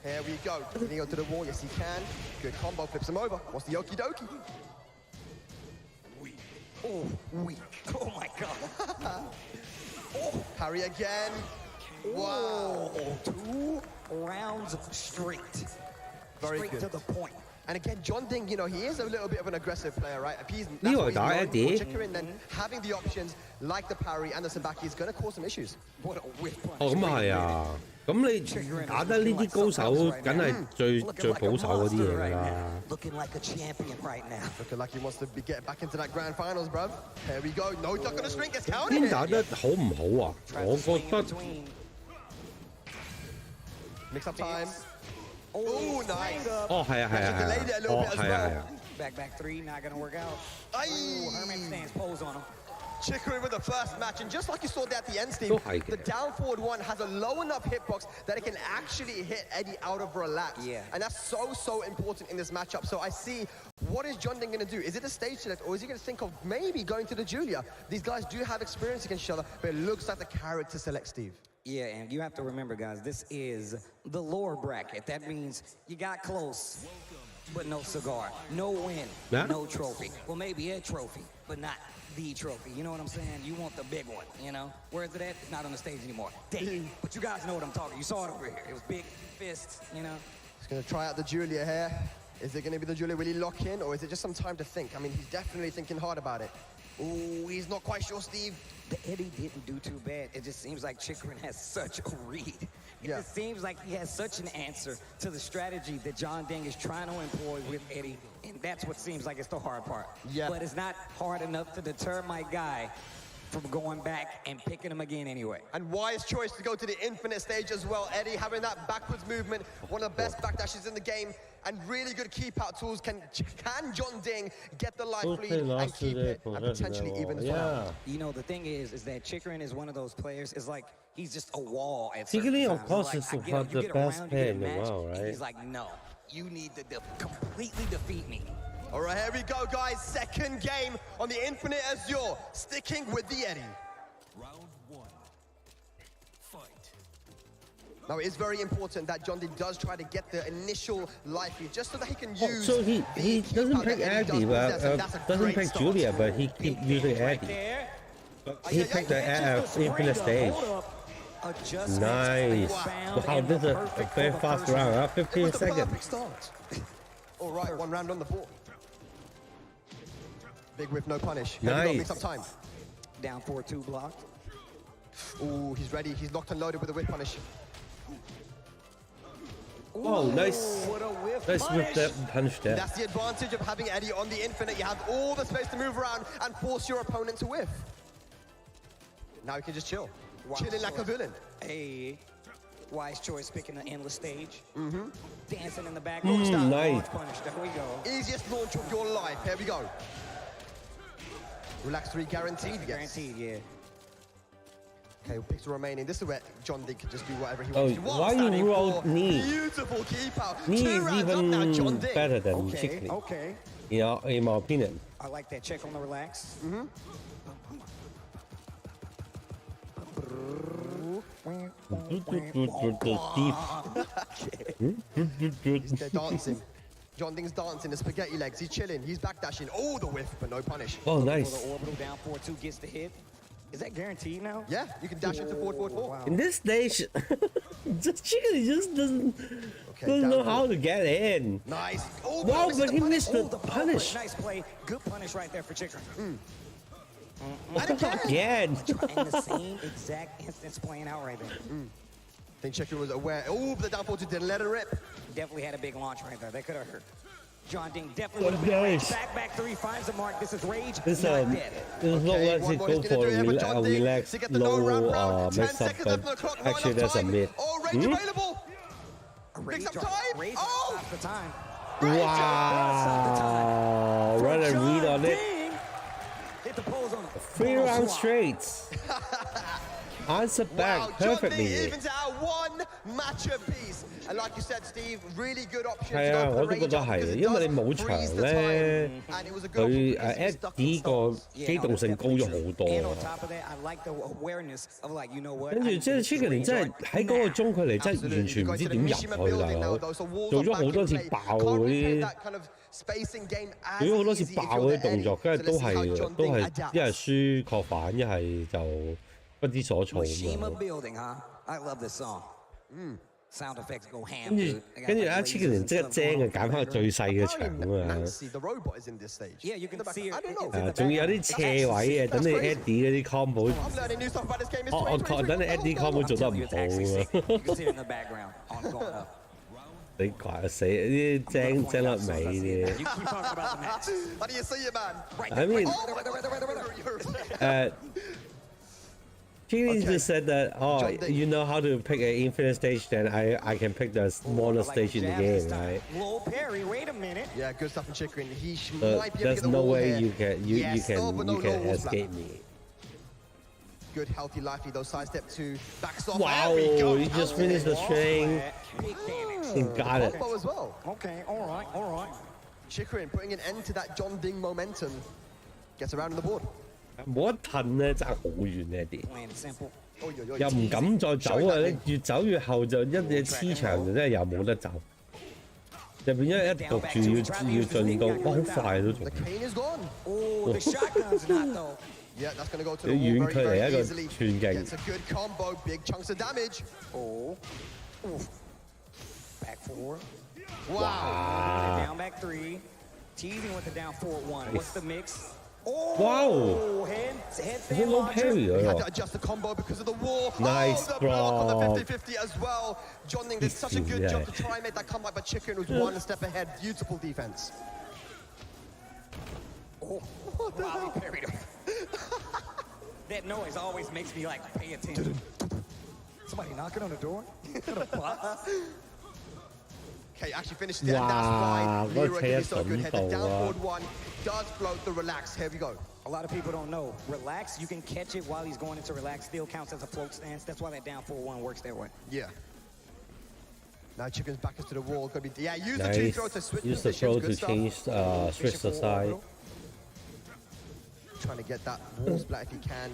Speaker 3: Here we go. Can he go to the wall? Yes, he can. Good combo. Flips him over. What's the okie dokie?
Speaker 20: Oh, weak. Oh my God.
Speaker 3: Oh, parry again. Wow.
Speaker 20: 2 rounds straight.
Speaker 3: Very
Speaker 20: straight
Speaker 3: good.
Speaker 20: to the point.
Speaker 3: And again, John Ding, you know, he is a little bit of an aggressive player, right? If he's
Speaker 1: This
Speaker 3: known
Speaker 1: was
Speaker 3: for
Speaker 1: the
Speaker 3: Chikrin, then having the options like the parry and the Sabaki is going to cause some issues.
Speaker 20: What a whip punch.
Speaker 1: 哦，咁係啊，咁你打得呢啲高手，梗係最保守嗰啲嘢㗎啦。
Speaker 20: Looking like a champion right now.
Speaker 3: Looking like he wants to get back into that grand finals, bruv. Here we go. No duck on the string, gets counted.
Speaker 1: 邊打得好唔好啊？我覺得
Speaker 3: mix up time. Oh, nice.
Speaker 1: 哦，係啊，係啊，係啊，哦，係啊，係啊。
Speaker 20: Back 3, not gonna work out. Ooh, Herman stands pose on him.
Speaker 3: Chikrin with the first match, and just like you saw there at the end, Steve, the down forward one has a low enough hitbox that it can actually hit Eddie out of relax.
Speaker 20: Yeah.
Speaker 3: And that's so important in this matchup. So I see, what is John Ding going to do? Is it a stage select, or is he going to think of maybe going to the Julia? These guys do have experience against each other, but it looks like the character select, Steve.
Speaker 20: Yeah, and you have to remember, guys, this is the lower bracket. That means you got close, but no cigar, no win, no trophy. Well, maybe a trophy, but not the trophy. You know what I'm saying? You want the big one, you know? Where is it at? It's not on the stage anymore. Dang. But you guys know what I'm talking. You saw it over here. It was big fists, you know?
Speaker 3: He's going to try out the Julia here. Is it going to be the Julia really lock in, or is it just some time to think? I mean, he's definitely thinking hard about it. Ooh, he's not quite sure, Steve.
Speaker 20: The Eddie didn't do too bad. It just seems like Chikrin has such a read. It just seems like he has such an answer to the strategy that John Ding is trying to employ with Eddie, and that's what seems like it's the hard part.
Speaker 3: Yeah.
Speaker 20: But it's not hard enough to deter my guy from going back and picking him again anyway.
Speaker 3: And wise choice to go to the infinite stage as well. Eddie having that backwards movement, one of the best backdashes in the game, and really good keep-out tools. Can John Ding get the life lead and keep it, and potentially even as well?
Speaker 20: You know, the thing is that Chikrin is one of those players, is like, he's just a wall at
Speaker 1: Secretly,
Speaker 20: certain
Speaker 1: of course,
Speaker 20: times.
Speaker 1: it's
Speaker 20: Like,
Speaker 1: the best player in the world,
Speaker 20: and
Speaker 1: right?
Speaker 20: he's like, no, you need to completely defeat me.
Speaker 3: All right, here we go, guys. Second game on the Infinite Azure, sticking with the Eddie.
Speaker 4: Round 1. Fight.
Speaker 3: Now, it is very important that John Ding does try to get the initial life lead, just so that he can use...
Speaker 1: So he doesn't pick Eddie, but doesn't pick Julia, but he keeps using Eddie. He picked the infinite stage. Nice. Wow, this is a very fast round, 15 seconds.
Speaker 3: All right, 1 round on the board. Big whip, no punish.
Speaker 1: Nice.
Speaker 3: Mix up time.
Speaker 20: Down 4-2 blocked.
Speaker 3: Ooh, he's ready. He's locked and loaded with the whip punish.
Speaker 1: Oh, nice. Nice whip that punish there.
Speaker 3: That's the advantage of having Eddie on the Infinite. You have all the space to move around and force your opponent to whiff. Now you can just chill. Chilling like a villain.
Speaker 20: Hey, wise choice picking the endless stage. Dancing in the back.
Speaker 1: Nice.
Speaker 20: Punish. There we go.
Speaker 3: Easiest launch of your life. Here we go. Relax 3 guaranteed, yes.
Speaker 20: Guaranteed, yeah.
Speaker 3: Okay, picks the remaining. This is where John Ding can just do whatever he wants to do.
Speaker 1: Why you roll knee?
Speaker 3: Beautiful keep out.
Speaker 1: Knee
Speaker 3: 2
Speaker 1: is
Speaker 3: rounds up now, John
Speaker 1: even
Speaker 3: Ding.
Speaker 1: better than Chikrin.
Speaker 20: Okay.
Speaker 1: You know, in my opinion.
Speaker 20: I like that check on the relax.
Speaker 3: They're dancing. John Ding's dancing, the spaghetti legs. He's chilling. He's backdashing. Oh, the whiff, but no punish.
Speaker 1: Oh, nice.
Speaker 20: The orbital down 4-2 gets the hit. Is that guaranteed now?
Speaker 3: Yeah, you can dash into forward, forward, forward.
Speaker 1: In this stage, just Chikrin just doesn't know how to get in.
Speaker 3: Nice. Oh,
Speaker 1: wow, but he missed the punish.
Speaker 20: Nice play. Good punish right there for Chikrin.
Speaker 1: Again.
Speaker 20: And the same exact instance playing out right there.
Speaker 3: I think Chikrin was aware. Oh, but the down 4-2 didn't let it rip.
Speaker 20: Definitely had a big launch right there. That could have hurt. John Ding definitely would have been rage. Back 3 finds the mark. This is rage.
Speaker 1: This not let's go for a relaxed low mix up, but actually that's a mid.
Speaker 3: Oh, rage available.
Speaker 20: Mix up time. Rage stops the time.
Speaker 1: Wow. Run and read on it.
Speaker 20: Hit the pose on it.
Speaker 1: 3 rounds straight. Answer back perfectly.
Speaker 3: John Ding evens out 1 match apiece. And like you said, Steve, really good option.
Speaker 1: 係啊，我都覺得係，因為你冇場咧，佢Eddie 個機動性高咗好多啊。跟住即係 Chicken 真係喺嗰個中距離真係完全唔知點入去大佬，做咗好多次爆嗰啲。做咗好多次爆嗰啲動作，跟住都係一係輸確反，一係就不知所措咁樣。跟住阿 Chicken 即刻精嘅揀翻個最細嘅場啊嘛。仲要有啲斜位嘅，等你 Eddie 嗰啲 combo， 我等你 Eddie combo 做得唔好啊。你怪死啲精粒尾啲。I mean, Keely just said that, oh, you know how to pick an infinite stage, then I can pick the smallest stage in the game, right?
Speaker 3: Yeah, good stuff from Chicken. He might be
Speaker 1: There's no way you can escape me.
Speaker 3: Good, healthy, lively, those sidestep to backs off.
Speaker 1: Wow, he just finished the string. He got it.
Speaker 3: As well. Okay, all right. Chicken putting an end to that John Ding momentum. Gets around on the board.
Speaker 1: 冇得褪咧，爭好遠呢啲，又唔敢再走啊！你越走越後就一嘢黐牆，就真係又冇得走，就變咗一焗住要進到，哇！好快都仲。你遠距離一個寸勁。哇！ Wow! Head low parry.
Speaker 3: He had to adjust the combo because of the wall.
Speaker 1: Nice,
Speaker 3: the
Speaker 1: bro.
Speaker 3: block on the 50-50 as well. John Ning did such a good job to try and make that comeback, but Chicken was one step ahead. Beautiful defense.
Speaker 20: Oh, wow, he parried him. That noise always makes me like pay attention. Somebody knocking on the door?
Speaker 3: Okay, actually finished it, and that's why Leroy can be so good here. The down forward one does float the relax. Here we go.
Speaker 20: A lot of people don't know. Relax, you can catch it while he's going into relax, still counts as a float stance. That's why that down forward one works that way.
Speaker 3: Yeah. Now Chicken's back into the wall. Gonna be, yeah, use the two throw to switch
Speaker 1: use the throw to change, switch the side.
Speaker 3: Trying to get that wall splat if he can.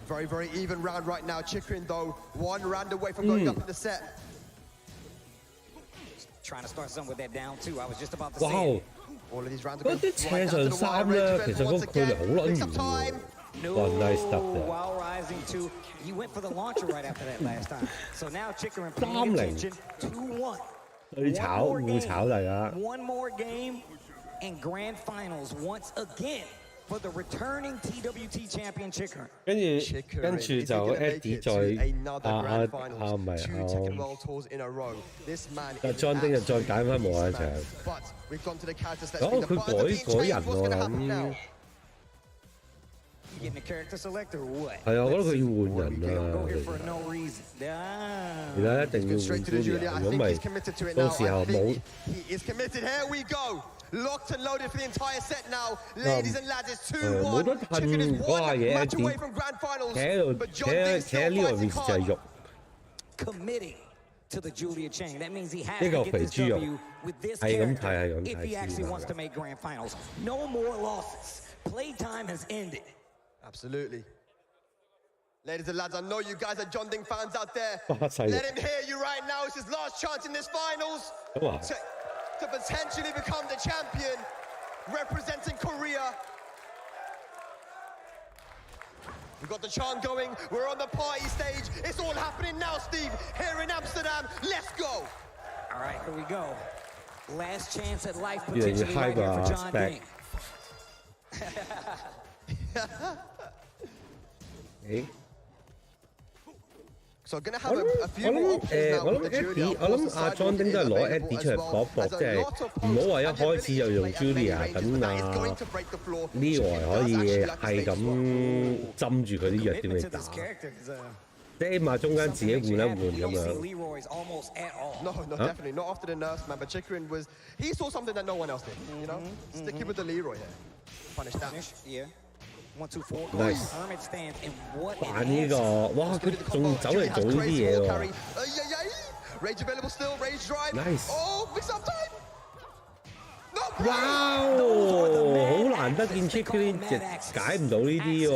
Speaker 3: Very, very even round right now. Chicken, though, one round away from going up in the set.
Speaker 20: Trying to start something with that down two. I was just about to say.
Speaker 1: Wow! 嗰啲斜上三咧，其實嗰個距離好撚遠喎。哇 ，nice stuff there.
Speaker 20: While rising two, he went for the launcher right after that last time. So now Chicken paying
Speaker 1: 3-0
Speaker 20: attention. 2-1.
Speaker 1: 你炒互炒大家。
Speaker 20: One more game and grand finals once again for the returning TWT champion Chicken.
Speaker 1: 跟住就 Eddie 再唔係John Ding 就再揀翻冇一場。哦，佢改人喎咁。係啊，我覺得佢要換人啊。而家一定要換 Julia， 如果唔係到時候冇。
Speaker 3: Locked and loaded for the entire set now. Ladies and lads, it's 2-1. Chicken is one match away from grand finals. But John Ding still fighting hard.
Speaker 20: Committing to the Julia chain. That means he has to get this W with this character if he actually wants to make grand finals. No more losses. Playtime has ended.
Speaker 3: Absolutely. Ladies and lads, I know you guys are John Ding fans out there. Let him hear you right now. It's his last chance in this finals. To potentially become the champion, representing Korea. We've got the chant going, we're on the party stage. It's all happening now, Steve, here in Amsterdam. Let's go.
Speaker 20: All right, here we go. Last chance at life potentially right here for John Ding.
Speaker 1: Hey.
Speaker 3: So gonna have a few more options now with the Julia.
Speaker 1: 我諗阿 John Ding 都係攞 Eddie 出嚟搏搏，即係唔好話一開始就用 Julia， 等啊 Leroy 可以係咁針住佢啲弱點嚟打，即係起碼中間自己換一換咁樣。
Speaker 3: No, definitely not after the nerfs, man. But Chicken he saw something that no one else did. You know, sticking with the Leroy here. Punish that.
Speaker 20: Yeah. 1, 2, 4.
Speaker 1: Nice.
Speaker 20: Hermit stands and what
Speaker 1: 扮呢個，哇！佢仲走嚟做呢啲嘢喎。
Speaker 3: Rage available still. Rage drive.
Speaker 1: Nice.
Speaker 3: Oh, mix up time.
Speaker 1: Wow！好難得見 Chicken 解唔到呢啲喎。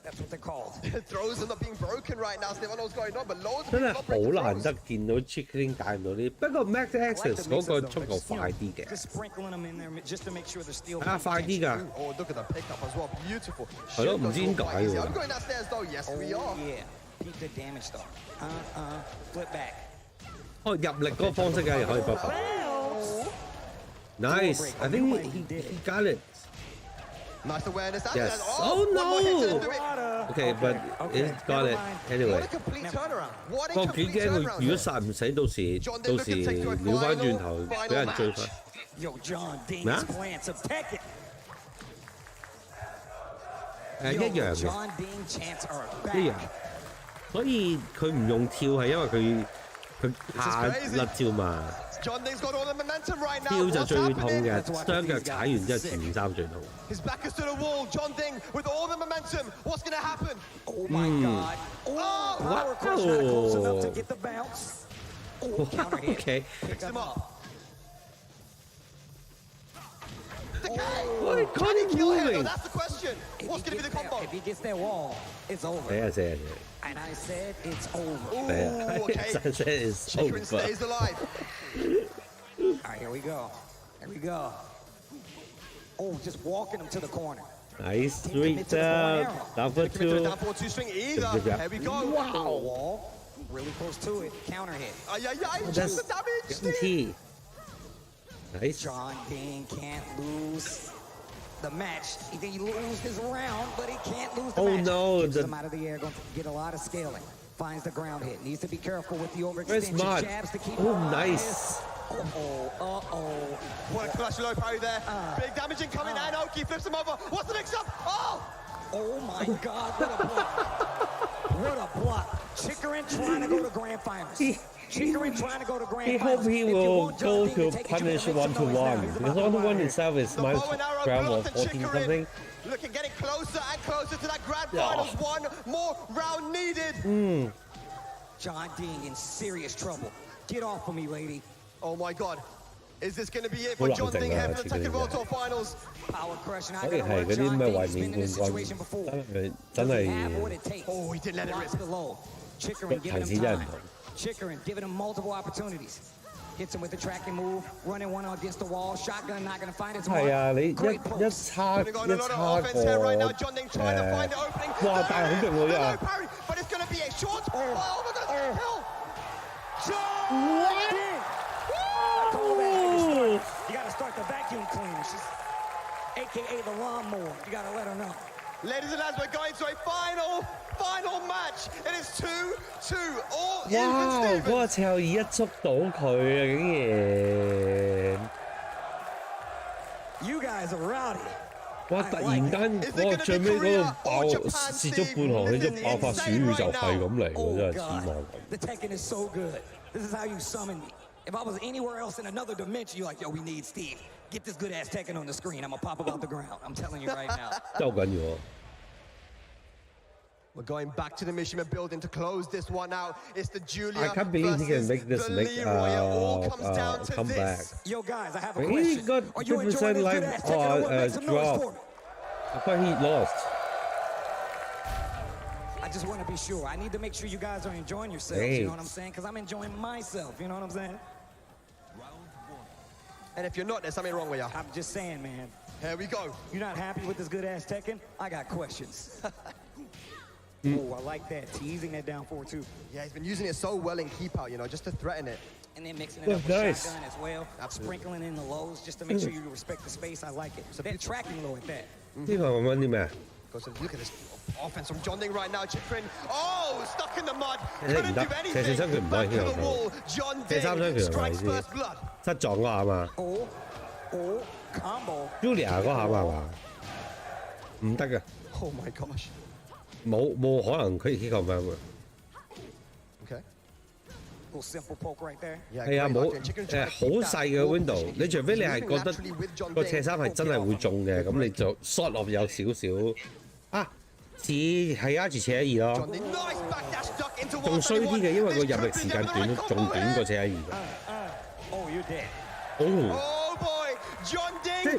Speaker 18: That's what they're called.
Speaker 3: Throws are not being broken right now. Still don't know what's going on, but loads of
Speaker 1: 真係
Speaker 3: people
Speaker 1: 好
Speaker 3: breaking
Speaker 1: 難
Speaker 3: throws.
Speaker 1: 得見到 Chicken 解唔到呢，不過 Max Access 嗰個速度快啲嘅。
Speaker 18: Just sprinkling them in there just to make sure they're still.
Speaker 1: 快啲㗎。
Speaker 3: Oh, look at the pickup as well. Beautiful.
Speaker 1: 係咯，唔知點解喎。
Speaker 3: I'm going downstairs though. Yes, we are.
Speaker 18: Oh yeah. Peep the damage though. Flip back.
Speaker 1: 哦，入力嗰個方式梗係可以 buff。Nice. I think he got it.
Speaker 3: Nice awareness.
Speaker 1: Yes.
Speaker 3: Oh
Speaker 1: no. Okay, but he got it anyway.
Speaker 3: What a complete turnaround. What a
Speaker 1: 個幾
Speaker 3: complete
Speaker 1: 驚佢
Speaker 3: turnaround.
Speaker 1: 如果殺唔死，到時撩翻轉頭俾人追翻。
Speaker 18: Yo, John Ding's
Speaker 1: 咩啊？
Speaker 18: plants of Tekken.
Speaker 1: 一樣嘅，
Speaker 18: John Ding chants are
Speaker 1: 一樣。
Speaker 18: back.
Speaker 1: 所以佢唔用跳係因為佢怕甩招嘛。
Speaker 3: John Ding's got all the momentum right now.
Speaker 1: 跳就
Speaker 3: What's
Speaker 1: 最痛
Speaker 3: happening?
Speaker 1: 嘅，雙腳踩完之後前面三最痛。
Speaker 3: His back is to the wall. John Ding with all the momentum. What's going to happen?
Speaker 18: Oh my God. Oh, power crush not close enough to get the bounce. Oh, counter hit.
Speaker 1: Okay.
Speaker 18: Picks him up.
Speaker 1: Why
Speaker 3: Can he
Speaker 1: can't he
Speaker 3: kill him?
Speaker 1: moving?
Speaker 3: That's the question. What's going to be the combo?
Speaker 18: If he gets that wall, it's over.
Speaker 1: 死啊死啊
Speaker 18: And I said it's over.
Speaker 1: 死啊！真係 is
Speaker 3: Chicken
Speaker 1: over。
Speaker 3: stays alive.
Speaker 18: All right, here we go. Here we go. Oh, just walking him to the corner.
Speaker 1: Nice sweet down for
Speaker 3: Into a
Speaker 1: two.
Speaker 3: down 4-2 string either. Here we go.
Speaker 18: Wow. Wall. Really close to it. Counter hit.
Speaker 3: Ay, ay, ay.
Speaker 1: That's
Speaker 3: Just the damage.
Speaker 1: guarantee. Nice.
Speaker 18: John Ding can't lose the match. He lose this round, but he can't lose the match.
Speaker 1: No,
Speaker 18: Keeps him out of the air, going to get a lot of scaling. Finds the ground hit. Needs to be careful with the overextension
Speaker 1: Smart.
Speaker 18: jabs to keep
Speaker 1: Oh,
Speaker 18: him
Speaker 1: nice.
Speaker 18: Uh-oh.
Speaker 3: What a clash low parry there. Big damage incoming. And Oki flips him over. What's the mix-up? Oh!
Speaker 18: Oh my God, what a block. What a block. Chikrin trying to go to grand finals. Chikrin trying to go to grand
Speaker 1: He
Speaker 18: finals.
Speaker 1: hope he
Speaker 18: If you
Speaker 1: will
Speaker 18: want
Speaker 1: go
Speaker 18: John Ding
Speaker 1: to
Speaker 18: take it,
Speaker 1: punish
Speaker 18: you gotta make some noise now.
Speaker 1: 1-1
Speaker 18: He's
Speaker 1: because
Speaker 18: about to
Speaker 1: 1-1
Speaker 18: fire.
Speaker 1: itself is
Speaker 3: The
Speaker 1: minus
Speaker 3: bow and arrow
Speaker 1: ground
Speaker 3: blows
Speaker 1: of
Speaker 3: to
Speaker 1: 14 something.
Speaker 3: Looking, getting closer and closer to that grand finals. One more round needed.
Speaker 18: John Ding in serious trouble. Get off of me, lady.
Speaker 3: Oh my God. Is this going to be it for
Speaker 1: Hula
Speaker 3: John Ding
Speaker 1: Hooping,
Speaker 3: heading to the Tekken World
Speaker 1: actually,
Speaker 3: Tour Finals?
Speaker 18: Power crush, not
Speaker 1: 所以
Speaker 18: gonna
Speaker 1: 係
Speaker 18: work.
Speaker 1: 嗰啲
Speaker 18: John
Speaker 1: 咩
Speaker 18: Ding
Speaker 1: 衛
Speaker 18: has
Speaker 1: 冕
Speaker 18: been in this
Speaker 1: 冠
Speaker 18: situation
Speaker 1: 軍
Speaker 18: before.
Speaker 1: 真
Speaker 18: Does he have what
Speaker 1: 係
Speaker 18: it takes?
Speaker 3: Oh, he didn't let it
Speaker 18: Drops
Speaker 3: rip.
Speaker 18: the low. Chikrin
Speaker 1: 提
Speaker 18: giving
Speaker 1: 示
Speaker 18: him
Speaker 1: 真係唔
Speaker 18: time.
Speaker 1: 同。
Speaker 18: Chikrin giving him multiple opportunities. Hits him with the tracking move, running one against the wall, shotgun not gonna find its mark.
Speaker 1: 係啊，你
Speaker 18: Great
Speaker 1: 一
Speaker 18: post.
Speaker 1: 差
Speaker 3: Got a lot of offense here right now. John Ding trying to find the opening.
Speaker 1: 哇！但係好勁喎，呢
Speaker 3: No
Speaker 1: 個
Speaker 3: parry, but it's going to be a short. Oh my God, kill. John Ding.
Speaker 18: Call that. You gotta start the vacuum cleaner. She's AKA the lawnmower. You gotta let her know.
Speaker 3: Ladies and gentlemen, we're going to a final match. It is 2-2, all
Speaker 1: 哇！
Speaker 3: even
Speaker 1: 嗰個
Speaker 3: Stevens.
Speaker 1: 斜後一捉到佢啊，竟然！
Speaker 18: You guys are rowdy.
Speaker 1: 哇！突然間嗰個最尾嗰度爆蝕咗半行氣，就爆發小宇宙係咁嚟喎，真係黐孖筋。
Speaker 18: The Tekken is so good. This is how you summon me. If I was anywhere else in another dimension, you're like, yo, we need Steve. Get this good ass Tekken on the screen. I'm gonna pop him out the ground. I'm telling you right now.
Speaker 1: 真係好緊要啊！
Speaker 3: We're going back to the Mishima building to close this one out. It's the Julia
Speaker 1: I can't believe he can
Speaker 3: versus
Speaker 1: make this
Speaker 3: the
Speaker 1: make
Speaker 3: Leroy. It all comes down to
Speaker 1: comeback.
Speaker 3: this.
Speaker 18: Yo, guys, I have a
Speaker 1: He
Speaker 18: question.
Speaker 1: got
Speaker 18: Are you enjoying
Speaker 1: 2%
Speaker 18: this
Speaker 1: like
Speaker 18: good ass Tekken or what? Make some noise
Speaker 1: drop.
Speaker 18: for me.
Speaker 1: I thought he lost.
Speaker 18: I just want to be sure. I need to make sure you guys are enjoying yourselves. You know what I'm saying? Because I'm enjoying myself. You know what I'm saying?
Speaker 3: And if you're not, there's something wrong with you.
Speaker 18: I'm just saying, man.
Speaker 3: Here we go.
Speaker 18: You're not happy with this good ass Tekken? I got questions. Oh, I like that. Teasing that down 4-2.
Speaker 3: Yeah, he's been using it so well in keep out, you know, just to threaten it.
Speaker 18: And then mixing it up with
Speaker 1: nice.
Speaker 18: shotgun as well. Sprinkling in the lows just to make sure you respect the space. I like it. So they're tracking low at that.
Speaker 1: 呢個我問啲咩啊？
Speaker 3: Look at this offense from John Ding right now. Chikrin, oh, stuck in the mud.
Speaker 1: 你唔
Speaker 3: Couldn't
Speaker 1: 得
Speaker 3: do，
Speaker 1: 射四
Speaker 3: anything.
Speaker 1: 雙拳唔可
Speaker 3: Back
Speaker 1: 以
Speaker 3: to
Speaker 1: 呢
Speaker 3: the
Speaker 1: 個
Speaker 3: wall. John
Speaker 1: 射三雙
Speaker 3: Ding
Speaker 1: 拳係
Speaker 3: strikes
Speaker 1: 咪
Speaker 3: first blood.
Speaker 1: 失撞嗰下嘛
Speaker 18: Oh, combo.
Speaker 1: ？Julia 嗰下嘛係嘛？唔得嘅，
Speaker 3: Oh my gosh.
Speaker 1: 冇可能佢 kick 咁樣嘅。
Speaker 3: Okay.
Speaker 18: Little simple poke right there.
Speaker 1: 係啊，冇好細嘅 window， 你除非你係覺得個斜三係真係會中嘅，咁你就 sort of 有少少啊，似係壓住斜二咯。
Speaker 3: John Ding, nice back dash duck
Speaker 1: 仲衰啲嘅，因為個入力時間短，仲短過42嘅。即係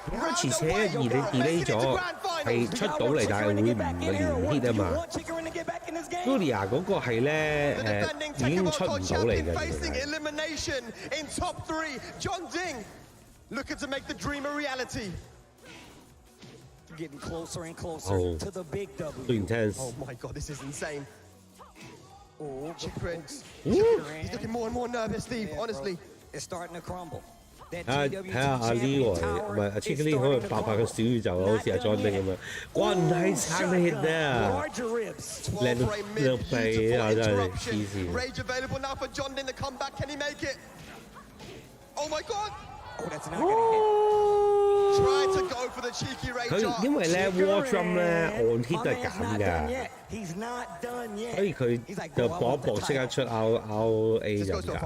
Speaker 1: 開始而你 delay 咗，係出到嚟，但係會唔係連 hit 啊嘛。Julia 嗰個係咧已經出唔到嚟嘅。
Speaker 19: Looking to make the dream a reality.
Speaker 20: Getting closer and closer to the big W.
Speaker 1: Too intense.
Speaker 19: Oh my God, this is insane. Oh, Chikrin. He's looking more and more nervous, Steve, honestly.
Speaker 20: It's starting to crumble.
Speaker 1: 睇下阿 Lee 唔係阿 Chick Lee 可能爆個小宇宙，好似阿 John Ding 咁樣。哇，nice hit there！靚鼻啊，真係黐線。
Speaker 19: Rage available now for John Ding to come back. Can he make it? Oh my God!
Speaker 20: Oh, that's not gonna
Speaker 19: hit. Try to go for the cheeky rage.
Speaker 1: 佢因為咧 War Drum 咧按 hit 都係減㗎，所以佢就搏一搏，即刻出 RA 就解。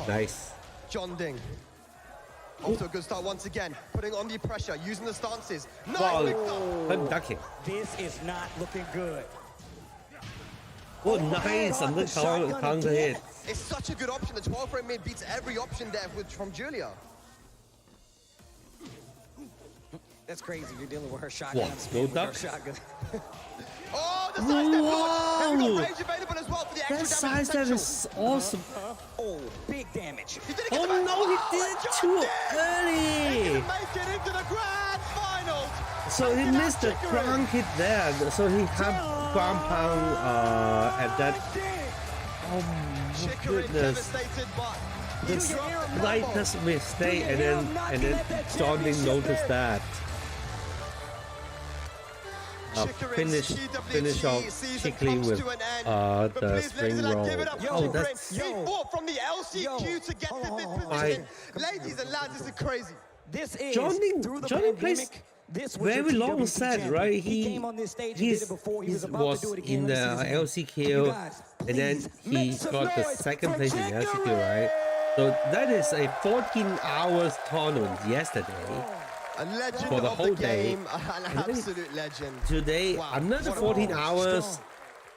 Speaker 1: Nice.
Speaker 19: John Ding. Off to a good start once again, putting on the pressure, using the stances.
Speaker 1: 哇！佢唔得嘅。
Speaker 20: This is not looking good.
Speaker 1: Oh, nice! Another counter hit.
Speaker 19: It's such a good option. The 12-frame mid beats every option there from Julia.
Speaker 20: That's crazy. You're dealing with her shotgun.
Speaker 1: No duck.
Speaker 19: Oh, the sidestep launch! And we got rage available as well for the extra
Speaker 1: that sidestep is awesome.
Speaker 20: Oh, big damage.
Speaker 1: Oh no, he did it too early.
Speaker 19: Make it into the grand finals.
Speaker 1: So he missed the ground hit there. So he had ground pound at that. Oh my goodness. The slightest mistake, and then John didn't notice that. Finish off Chickley with the spring roll. Oh, that's
Speaker 19: he fought from the LCQ to get to this position. Ladies and lads, this is crazy.
Speaker 20: This is
Speaker 1: Johnny plays very long set, right? He was in the LCQ, and then he got the second place in the LCQ, right? So that is a 14 hours tournament yesterday.
Speaker 19: A legend
Speaker 1: for the whole day.
Speaker 19: An absolute legend.
Speaker 1: Today, another 14 hours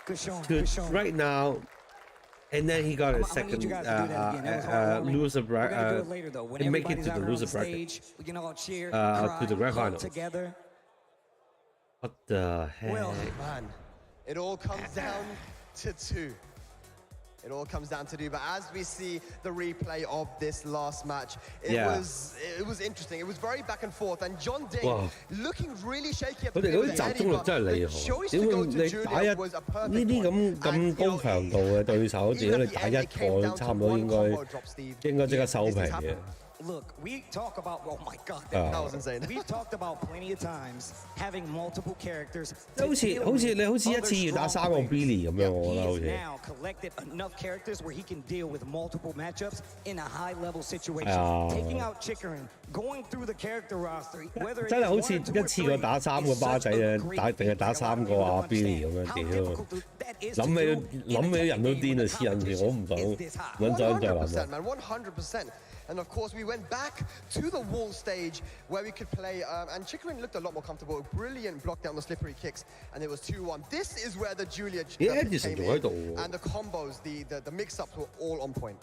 Speaker 1: to right now, and then he got a second loser bracket. Make it to the loser bracket. To the grand final. What the heck?
Speaker 19: Well, man, it all comes down to two. It all comes down to do, but as we see the replay of this last match, it was interesting. It was very back and forth, and John Ding looking really shaky at the beginning.
Speaker 1: 佢哋嗰啲集中力真係厲害。點解你打呢啲咁高強度嘅對手，如果你打一個，差唔多應該即刻收皮嘅。
Speaker 20: Look, we talk about, oh my God, that was insane. We've talked about plenty of times having multiple characters.
Speaker 1: 好似一次要打3個 Billy 咁樣，我覺得好似。
Speaker 20: Now collected enough characters where he can deal with multiple matchups in a high-level situation. Taking out Chikrin, going through the character roster, whether
Speaker 1: 真係好似一次過打3個巴仔啊，定係打3個阿 Billy 咁樣屌。諗起人都癲啊！黐人線，我唔想再諗。
Speaker 19: And of course, we went back to the wall stage where we could play, and Chikrin looked a lot more comfortable. Brilliant block down the slippery kicks, and it was 2-1. This is where the Julia came in, and the combos, the mix-ups were all on point.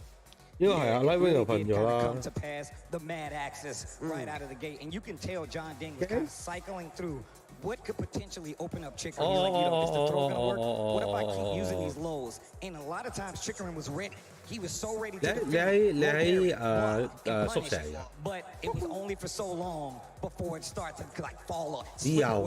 Speaker 1: 呢個係啊 ，Lightwing 就瞓咗啦。
Speaker 20: To pass the mad axis right out of the gate, and you can tell John Ding was kind of cycling through what could potentially open up Chikrin. Is the throw gonna work? What if I keep using these lows? And a lot of times Chikrin was ready. He was so ready to defend. But it was only for so long before it started to like fall off.
Speaker 1: Yeah.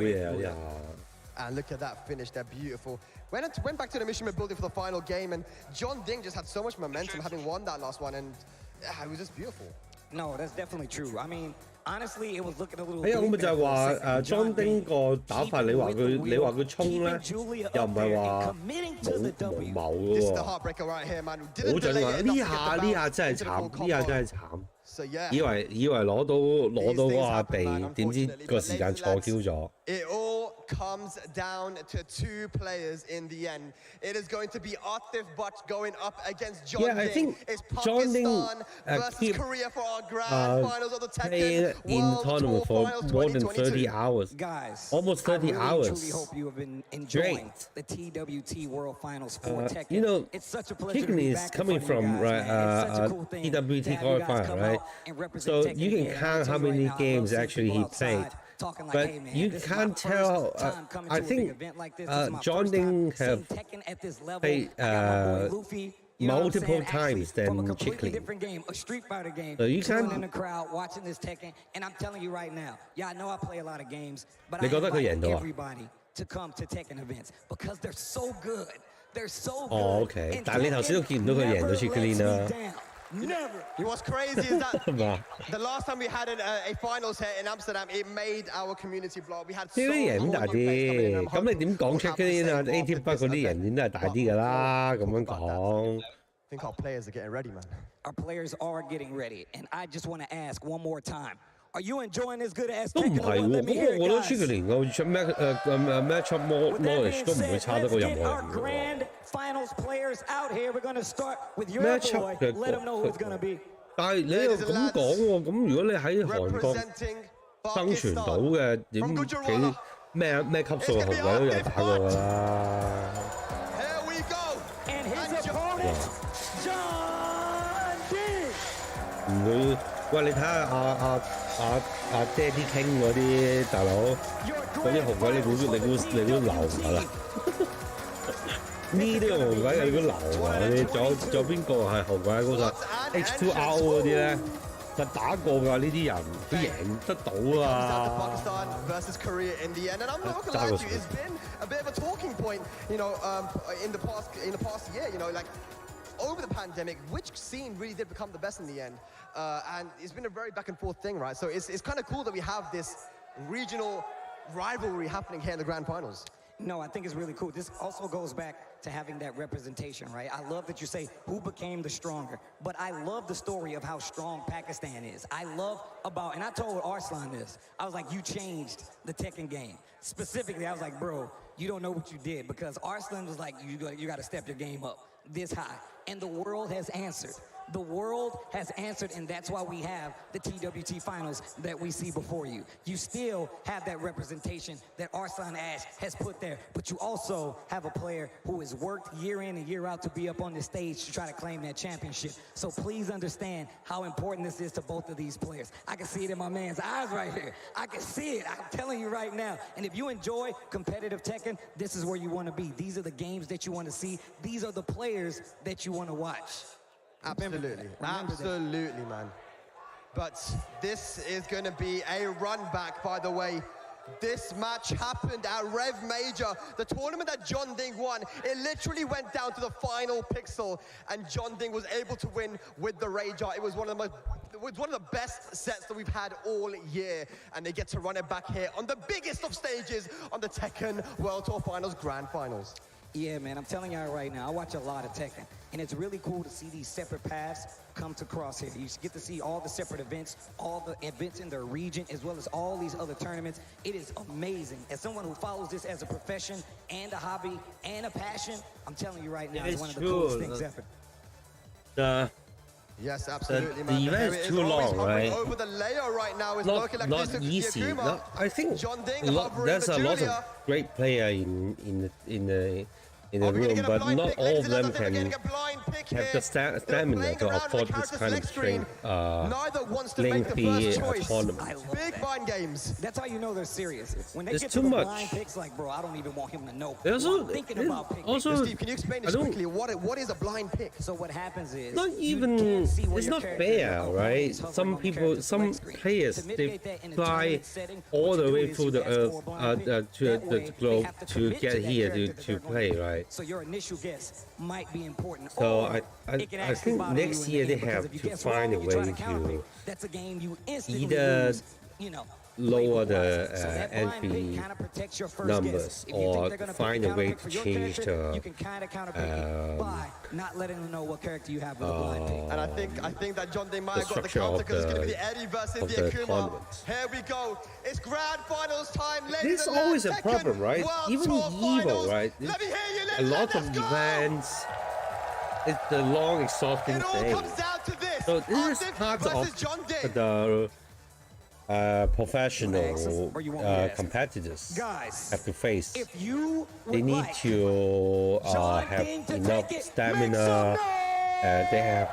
Speaker 19: And look at that finish, they're beautiful. Went back to the mission building for the final game, and John Ding just had so much momentum having won that last one, and it was just beautiful.
Speaker 20: No, that's definitely true. I mean, honestly, it was looking a little.
Speaker 1: 我咪就係話莊丁個打法，你話佢衝咧，又唔係話冇嘅喎。好準啊！呢下真係慘，呢下真係慘。
Speaker 3: So yeah.
Speaker 1: 以為攞到嗰下地，點知個時間錯 Q 咗。
Speaker 3: It all comes down to 2 players in the end. It is going to be Atif Butt going up against John
Speaker 1: Yeah, I
Speaker 3: Ding.
Speaker 1: think
Speaker 3: It's
Speaker 1: John Ding
Speaker 3: Pakistan versus Korea for our grand finals of the Tekken
Speaker 1: in
Speaker 3: World
Speaker 1: tournament
Speaker 3: Tour
Speaker 1: for
Speaker 3: Finals
Speaker 1: more than
Speaker 3: 2022.
Speaker 1: 30 hours.
Speaker 20: Guys,
Speaker 1: almost 30 hours.
Speaker 20: I truly hope you have been enjoying the TWT World Finals for Tekken.
Speaker 1: You know,
Speaker 20: it's such a pleasure to
Speaker 1: Tekken
Speaker 20: be
Speaker 1: is
Speaker 20: back
Speaker 1: coming
Speaker 20: in front of
Speaker 1: from
Speaker 20: you guys, man. It's such a cool thing
Speaker 1: TWT
Speaker 20: to have you guys
Speaker 1: qualifier,
Speaker 20: come
Speaker 1: right?
Speaker 20: out and represent
Speaker 1: So
Speaker 20: Tekken
Speaker 1: you can
Speaker 20: here.
Speaker 1: count how many games actually he played.
Speaker 20: Talking like,
Speaker 1: But
Speaker 20: hey, man,
Speaker 1: you
Speaker 20: this is
Speaker 1: can't
Speaker 20: my
Speaker 1: tell.
Speaker 20: first time coming
Speaker 1: I
Speaker 20: to a
Speaker 1: think
Speaker 20: big event like this. This is my
Speaker 1: John
Speaker 20: first time
Speaker 1: Ding
Speaker 20: seeing
Speaker 1: have
Speaker 20: Tekken at this level.
Speaker 1: played
Speaker 20: I got my boy Luffy, you know what I'm
Speaker 1: multiple
Speaker 20: saying? Actually,
Speaker 1: times
Speaker 20: from a
Speaker 1: than
Speaker 20: completely
Speaker 1: Chicklin.
Speaker 20: different game, a Street Fighter game.
Speaker 1: So you
Speaker 20: chilling
Speaker 1: can't-
Speaker 20: in the crowd watching this Tekken, and I'm telling you right now, yeah, I know I play a lot of games, but I
Speaker 1: 你覺得佢贏
Speaker 20: invite
Speaker 1: 到啊？
Speaker 20: everybody to come to Tekken events because they're so good. They're so good.
Speaker 1: 哦，OK，
Speaker 20: And
Speaker 1: 但係你頭先都見唔到佢贏到 Chicklin
Speaker 20: never
Speaker 1: 啦
Speaker 20: lets me down. Never.
Speaker 3: What's crazy is that
Speaker 1: 係嘛？
Speaker 3: the last time we had a finals here in Amsterdam, it made our community blow up. We had so
Speaker 1: 呢啲贏咁大啲，咁你點講 Chicklin 啊？AT 北嗰啲贏點都係大啲㗎啦，咁樣講。
Speaker 3: I think our players are getting ready, man.
Speaker 20: Our players are getting ready, and I just want to ask one more time. Are you enjoying this good ass
Speaker 1: 都唔
Speaker 20: Tekken?
Speaker 1: 係
Speaker 20: Let
Speaker 1: 喎，
Speaker 20: me
Speaker 1: 咁
Speaker 20: hear
Speaker 1: 我
Speaker 20: it,
Speaker 1: 覺得
Speaker 20: guys.
Speaker 1: Chicklin 個 matchup knowledge 都唔會差得過任何
Speaker 20: Our
Speaker 1: 人嘅喎。
Speaker 20: grand finals players out here. We're going to start with your
Speaker 1: Matchup
Speaker 20: boy.
Speaker 1: 嘅
Speaker 20: Let them know who it's going to be.
Speaker 1: 但係你又咁講喎，咁如果你喺韓國生存到嘅，點幾咩級數嘅韓國都有打過㗎啦。
Speaker 3: Here we go.
Speaker 20: And his opponent, John Ding.
Speaker 1: 唔會，喂，你睇下爹啲傾嗰啲大佬，嗰啲紅鬼你估流㗎啦？呢啲紅鬼你估流啊？你仲有邊個係紅鬼嗰個 H2R 嗰啲咧？實打過㗎呢啲人，佢贏得到啊！
Speaker 3: Pakistan versus Korea in the end, and I'm not gonna lie to you, it's been a bit of a talking point, you know, in the past year, you know, like over the pandemic, which scene really did become the best in the end, and it's been a very back and forth thing, right? So it's kind of cool that we have this regional rivalry happening here in the grand finals.
Speaker 20: No, I think it's really cool. This also goes back to having that representation, right? I love that you say who became the stronger, but I love the story of how strong Pakistan is. I love about, and I told Arslan this, I was like, you changed the Tekken game. Specifically, I was like, bro, you don't know what you did, because Arslan was like, you got to step your game up this high. And the world has answered. The world has answered, and that's why we have the TWT finals that we see before you. You still have that representation that Arslan Ash has put there, but you also have a player who has worked year in and year out to be up on the stage to try to claim that championship. So please understand how important this is to both of these players. I can see it in my man's eyes right here. I can see it. I'm telling you right now. And if you enjoy competitive Tekken, this is where you want to be. These are the games that you want to see. These are the players that you want to watch.
Speaker 3: Absolutely, absolutely, man. But this is going to be a run back, by the way. This match happened at Rev Major, the tournament that John Ding won. It literally went down to the final pixel, and John Ding was able to win with the Rage Art. It was one of the best sets that we've had all year, and they get to run it back here on the biggest of stages on the Tekken World Tour Finals Grand Finals.
Speaker 20: Yeah, man, I'm telling y'all right now, I watch a lot of Tekken, and it's really cool to see these separate paths come to Crosshair. You get to see all the separate events, all the events in their region, as well as all these other tournaments. It is amazing. As someone who follows this as a profession and a hobby and a passion, I'm telling you right now, it's one of the coolest things ever.
Speaker 3: Yes, absolutely,
Speaker 1: the
Speaker 3: man.
Speaker 1: event is too long, right?
Speaker 3: Over the layer right now is
Speaker 1: not easy. I think there's a lot of great players in the room, but not all of them can have the stamina to afford this kind of lengthy tournament.
Speaker 3: Big mind games.
Speaker 20: That's how you know they're serious. When they
Speaker 1: It's
Speaker 20: get
Speaker 1: too
Speaker 20: to the
Speaker 1: much.
Speaker 20: blind picks, like, bro, I don't even want him to know.
Speaker 1: Also,
Speaker 20: I'm thinking about picking.
Speaker 1: also,
Speaker 3: Steve, can you explain this quickly? What is a blind pick?
Speaker 20: So what happens is
Speaker 1: not even, it's not fair, right? Some players, they fly all the way through the globe to get here to play, right?
Speaker 20: So your initial guess might be important.
Speaker 1: So
Speaker 20: Or
Speaker 1: I think next year they have to find a way to
Speaker 20: that's a game you instantly
Speaker 1: either
Speaker 20: lose, you know,
Speaker 1: lower the entry numbers or find a way to change the
Speaker 20: not letting them know what character you have with a blind pick.
Speaker 3: And I think that John Ding might have got the counter because it's going to be the Eddie versus the Akuma. Here we go. It's grand finals time.
Speaker 1: There's always a problem, right? Even Evo, right? A lot of events. It's the long, exhausting thing. So this is part of the professional competitors have to face. They need to have enough stamina. They have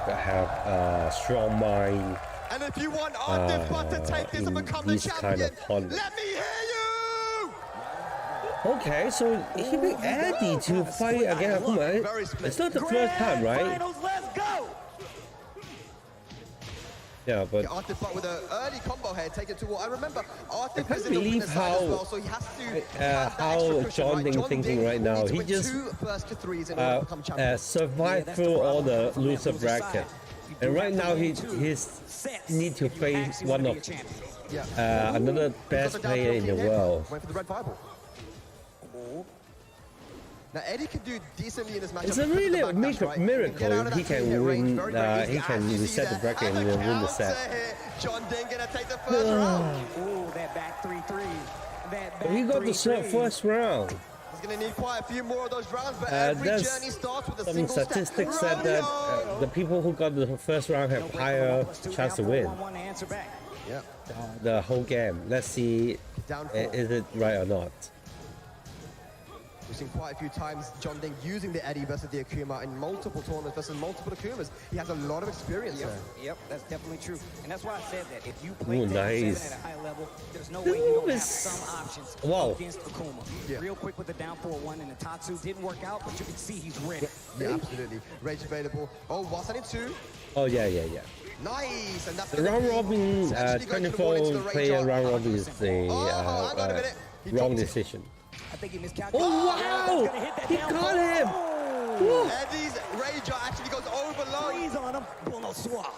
Speaker 1: to have strong mind.
Speaker 3: And if you want to take this and become the champion, let me hear you!
Speaker 1: Okay, so he picked Eddie to fight against Akuma. It's not the first time, right?
Speaker 3: Let's go!
Speaker 1: Yeah, but
Speaker 3: Arthur with an early combo here, take it to what I remember. Arthur
Speaker 1: I can't believe how how John Ding thinking right now. He just survived through all the loser bracket, and right now he's need to face one of another best player in the world.
Speaker 3: Went for the red fireball. Now Eddie can do decently in this match.
Speaker 1: It's a really miracle if he can win. He can reset the bracket and win the set.
Speaker 3: John Ding gonna take the first round.
Speaker 20: Ooh, that back 3-3.
Speaker 1: He got the first round.
Speaker 3: He's gonna need quite a few more of those rounds, but every journey starts with a single step.
Speaker 1: Some statistics said that the people who got the first round have higher chance to win.
Speaker 3: Yeah.
Speaker 1: The whole game. Let's see, is it right or not?
Speaker 3: We've seen quite a few times John Ding using the Eddie versus the Akuma in multiple tournaments versus multiple Akumas. He has a lot of experience there.
Speaker 20: Yep, that's definitely true. And that's why I said that if you play
Speaker 1: nice.
Speaker 20: at a high level, there's no way you don't have some options against Akuma.
Speaker 3: Yeah.
Speaker 20: Real quick with the down 4-1 and the Tatsu didn't work out, but you can see he's ready.
Speaker 3: Yeah, absolutely. Rage available. Oh, Wasani 2.
Speaker 1: Oh, yeah.
Speaker 3: Nice. And that's
Speaker 1: the round robin, 24 player round robin is the wrong decision.
Speaker 20: I think he miscalculated.
Speaker 1: Oh, wow! He caught him!
Speaker 3: Woo. Eddie's Rager actually goes over low.
Speaker 20: Freeze on him. Bonsoir.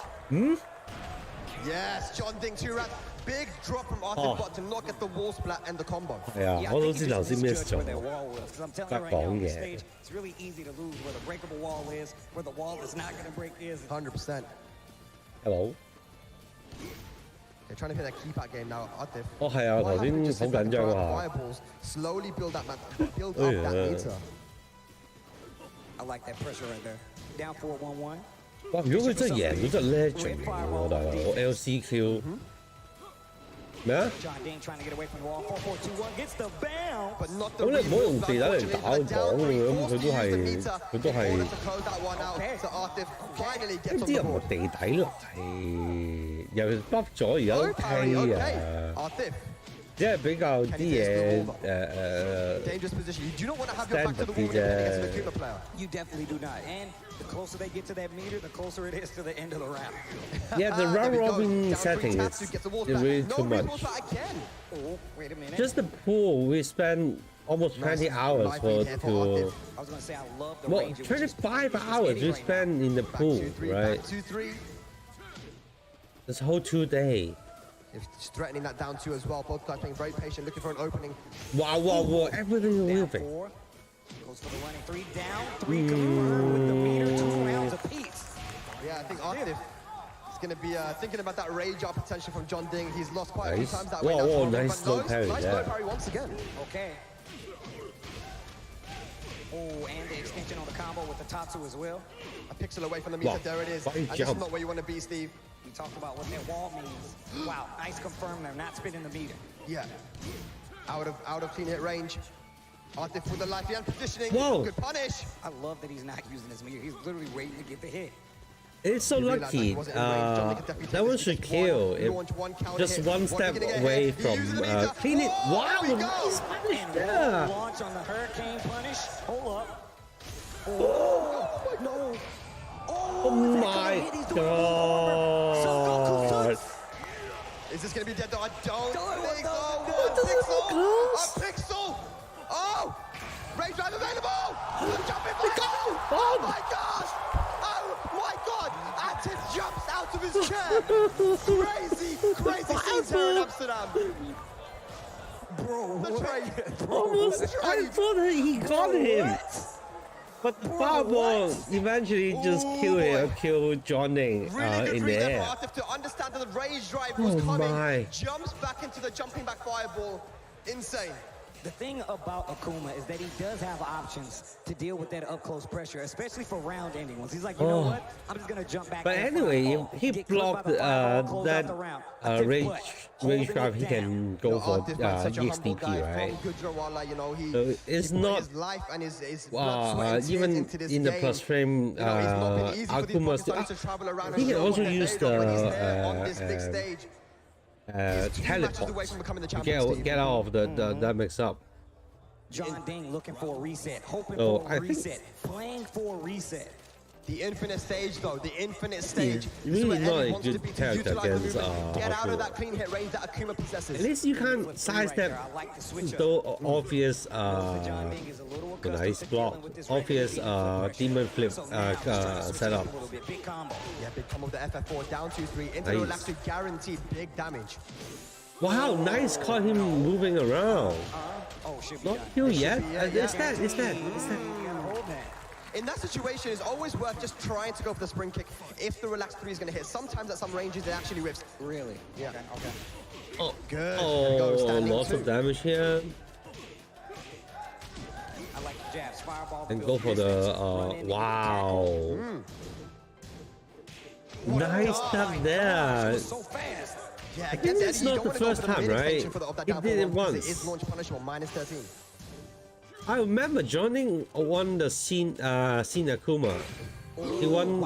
Speaker 3: Yes, John Ding 2 rounds. Big drop from Arthur Butt to not get the wall splat and the combo.
Speaker 1: Yeah, 我都知頭先 miss 咗。
Speaker 20: It's really easy to lose where the breakable wall is, where the wall is not going to break is.
Speaker 3: 100%.
Speaker 1: Hello.
Speaker 3: They're trying to play that keep-out game now. Arthur.
Speaker 1: 哦，係啊，頭先好緊張啊。
Speaker 3: Fireballs slowly build up that meter.
Speaker 20: I like that pressure right there. Down 4-1-1.
Speaker 1: 哇！如果佢真係贏到隻 legend 喎，大佬 LCQ 咩啊？咁你唔好用地底嚟打佢講嘅，咁佢都係啲人唔係地底咯，係又 buff 咗而家 OK 啊，只係比較啲嘢standard 啲啫。
Speaker 20: You definitely do not. And the closer they get to that meter, the closer it is to the end of the round.
Speaker 1: Yeah, the round robin setting is really too much.
Speaker 20: Oh, wait a minute.
Speaker 1: Just the pool, we spend almost 20 hours to.
Speaker 20: I was going to say, I love the
Speaker 1: well, 25 hours we spend in the pool, right? This whole 2 days.
Speaker 3: It's threatening that down 2 as well. Both guys being very patient, looking for an opening.
Speaker 1: Wow, everything is moving.
Speaker 20: Goes for the running 3 down, 3 confirmed with the meter, 2 rounds apiece.
Speaker 3: Yeah, I think Arthur is going to be thinking about that rage up potential from John Ding. He's lost quite a few times that way.
Speaker 1: Whoa, nice low parry.
Speaker 3: Nice low parry once again.
Speaker 20: Okay. Oh, and the extension on the combo with the Tatsu as well.
Speaker 3: A pixel away from the meter, there it is. And this is not where you want to be, Steve.
Speaker 20: We talked about what that wall means. Wow, nice confirm they're not spinning the meter.
Speaker 3: Yeah. Out of clean hit range. Arthur with the life and positioning.
Speaker 1: Whoa.
Speaker 3: Good punish.
Speaker 20: I love that he's not using his meter. He's literally waiting to get the hit.
Speaker 1: It's so lucky. That one should kill. Just one step away from clean it. Wow, nice punish. Yeah.
Speaker 20: Launch on the hurricane punish. Hold up. Oh, no.
Speaker 1: Oh my god.
Speaker 3: Is this going to be dead though? I don't think so. A pixel. Oh! Rage drive available! Jumping for goal! Oh my gosh! Oh my god! Atif jumps out of his chair! Crazy happens here in Amsterdam.
Speaker 1: Bro, almost, I thought that he got him. But the fireball eventually just killed John Ding in the air.
Speaker 3: To understand that the rage drive was coming, jumps back into the jumping back fireball. Insane.
Speaker 20: The thing about Akuma is that he does have options to deal with that up-close pressure, especially for round-ending ones. He's like, you know what? I'm just going to jump back.
Speaker 1: But anyway, if he blocked that rage drive, he can go for EXTP, right? So it's not... even in the plus frame, Akuma, he can also use the... teleport to get out of that mix up.
Speaker 20: John Ding looking for a reset, hoping for a reset, playing for a reset.
Speaker 3: The infinite stage, though, the infinite stage.
Speaker 1: He's really not a good character against
Speaker 3: Get out of that clean hit range that Akuma possesses.
Speaker 1: At least you can't sidestep the obvious nice block, obvious demon flip setup.
Speaker 3: Yeah, big combo with the FF4 down 2-3 into the relaxer, guaranteed big damage.
Speaker 1: Wow, nice, caught him moving around. Not kill yet. Is that?
Speaker 3: In that situation, it's always worth just trying to go for the spring kick if the relaxed 3 is going to hit. Sometimes at some ranges, it actually whips.
Speaker 20: Really?
Speaker 3: Yeah.
Speaker 20: Okay.
Speaker 3: Oh, good.
Speaker 1: Oh, lots of damage here.
Speaker 20: I like the jabs. Fireball.
Speaker 1: And go for the, wow. Nice stuff there.
Speaker 20: So fast.
Speaker 3: Yeah,
Speaker 1: I think it's not the first time, right? He did it once.
Speaker 3: It is launch punishable, -13.
Speaker 1: I remember joining won the Sin Akuma. He won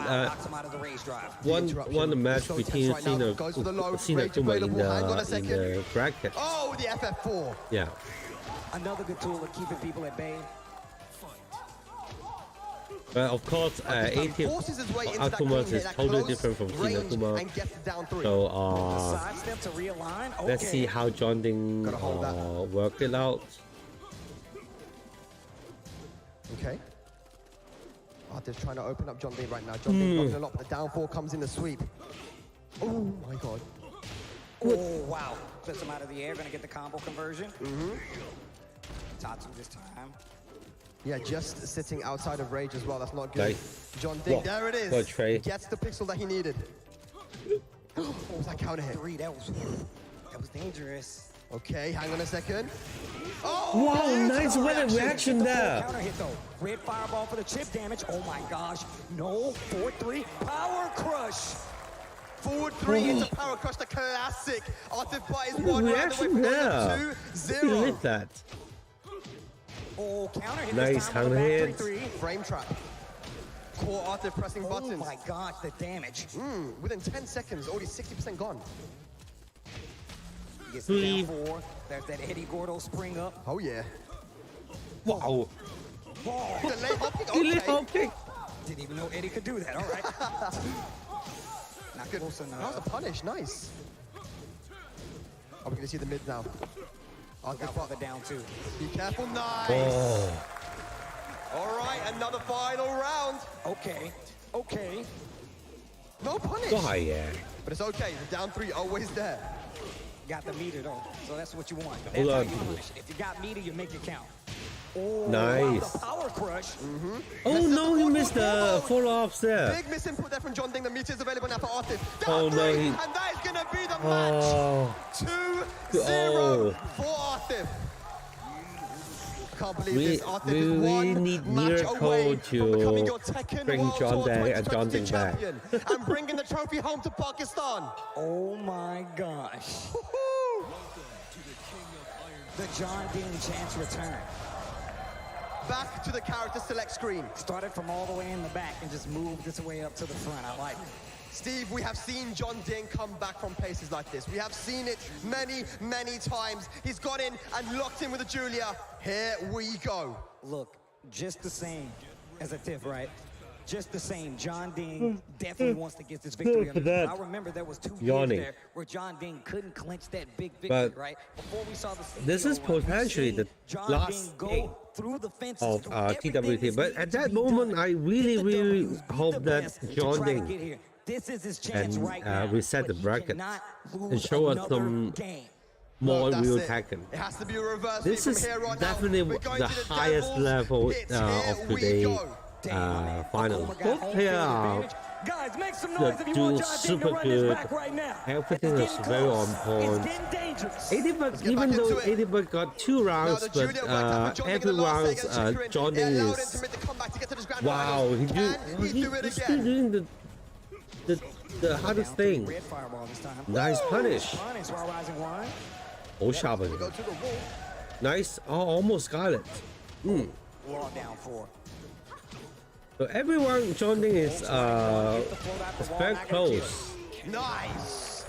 Speaker 1: the match between Sin Akuma in the bracket.
Speaker 3: Oh, the FF4.
Speaker 1: Yeah.
Speaker 20: Another good tool of keeping people at bay.
Speaker 1: But of course, 80 Akuma is totally different from Sin Akuma. So let's see how John Ding work it out.
Speaker 3: Okay. Arthur's trying to open up John Ding right now. John Ding blocking a lot, but the down 4 comes in the sweep. Oh my god.
Speaker 20: Oh wow. Puts him out of the air, gonna get the combo conversion. Tatsu this time.
Speaker 3: Yeah, just sitting outside of rage as well. That's not good. John Ding, there it is. Gets the pixel that he needed. What was that counter hit?
Speaker 20: That was dangerous.
Speaker 3: Okay, hang on a second.
Speaker 20: Oh,
Speaker 1: wow, nice weather reaction there.
Speaker 20: Counter hit though. Red fireball for the chip damage. Oh my gosh. No, 4-3. Power crush.
Speaker 3: Forward 3 into power crush, the classic. Arthur is one
Speaker 1: reaction there.
Speaker 3: 2-0.
Speaker 1: Look at that.
Speaker 20: Oh, counter hit.
Speaker 1: Nice counter hit.
Speaker 3: Frame trap. Core Arthur pressing buttons.
Speaker 20: Oh my gosh, the damage.
Speaker 3: Within 10 seconds, already 60% gone.
Speaker 20: Gets the down 4. There's that Eddie Gordo spring up.
Speaker 3: Oh yeah.
Speaker 1: Wow.
Speaker 20: Whoa.
Speaker 3: The late hopping.
Speaker 20: Okay. Didn't even know Eddie could do that. All right. Not
Speaker 3: good.
Speaker 20: Close enough.
Speaker 3: That was a punish. Nice. Are we gonna see the mid now?
Speaker 20: Look out for the down 2.
Speaker 3: Be careful. Nice.
Speaker 1: Oh.
Speaker 3: All right, another final round.
Speaker 20: Okay.
Speaker 3: No punish.
Speaker 1: Oh yeah.
Speaker 3: But it's okay. The down 3 always there.
Speaker 20: Got the meter though, so that's what you want.
Speaker 1: Hold on.
Speaker 20: If you got meter, you make it count. Oh,
Speaker 1: nice.
Speaker 20: The power crush.
Speaker 1: Oh no, he missed the follow-ups there.
Speaker 3: Big misinput there from John Ding. The meter is available now for Arthur.
Speaker 1: Oh no,
Speaker 3: and that is gonna be the match. 2-0 for Arthir. I can't believe this. Arthir is one
Speaker 1: need
Speaker 3: match away
Speaker 1: to
Speaker 3: from becoming your Tekken
Speaker 1: bring
Speaker 3: World
Speaker 1: John
Speaker 3: Tour
Speaker 1: Ding and
Speaker 3: 2022
Speaker 1: John Ding back.
Speaker 3: champion and bringing the trophy home to Pakistan.
Speaker 20: Oh my gosh. The John Ding chance return.
Speaker 3: Back to the character select screen.
Speaker 20: Started from all the way in the back and just moved its way up to the front. I like it.
Speaker 3: Steve, we have seen John Ding come back from places like this. We have seen it many, many times. He's got in and locked in with a Julia. Here we go.
Speaker 20: Look, just the same as a Tiff, right? Just the same, John Ding definitely wants to get this victory. I remember there was 2 games there where John Ding couldn't clinch that big victory, right? Before we saw the
Speaker 1: this is potentially the last game of TWT, but at that moment, I really hope that John Ding and reset the bracket and show us some more real Tekken.
Speaker 3: It has to be a reverse.
Speaker 1: This is definitely the highest level of today final. Both players are doing super good. Everything is very on point. 80-Buck, even though 80-Buck got 2 rounds, but every round John Ding is wow. He's still doing the hardest thing. Nice punish. Oh, sharp. Nice. Oh, almost got it. So everyone joining is very close.
Speaker 3: Nice,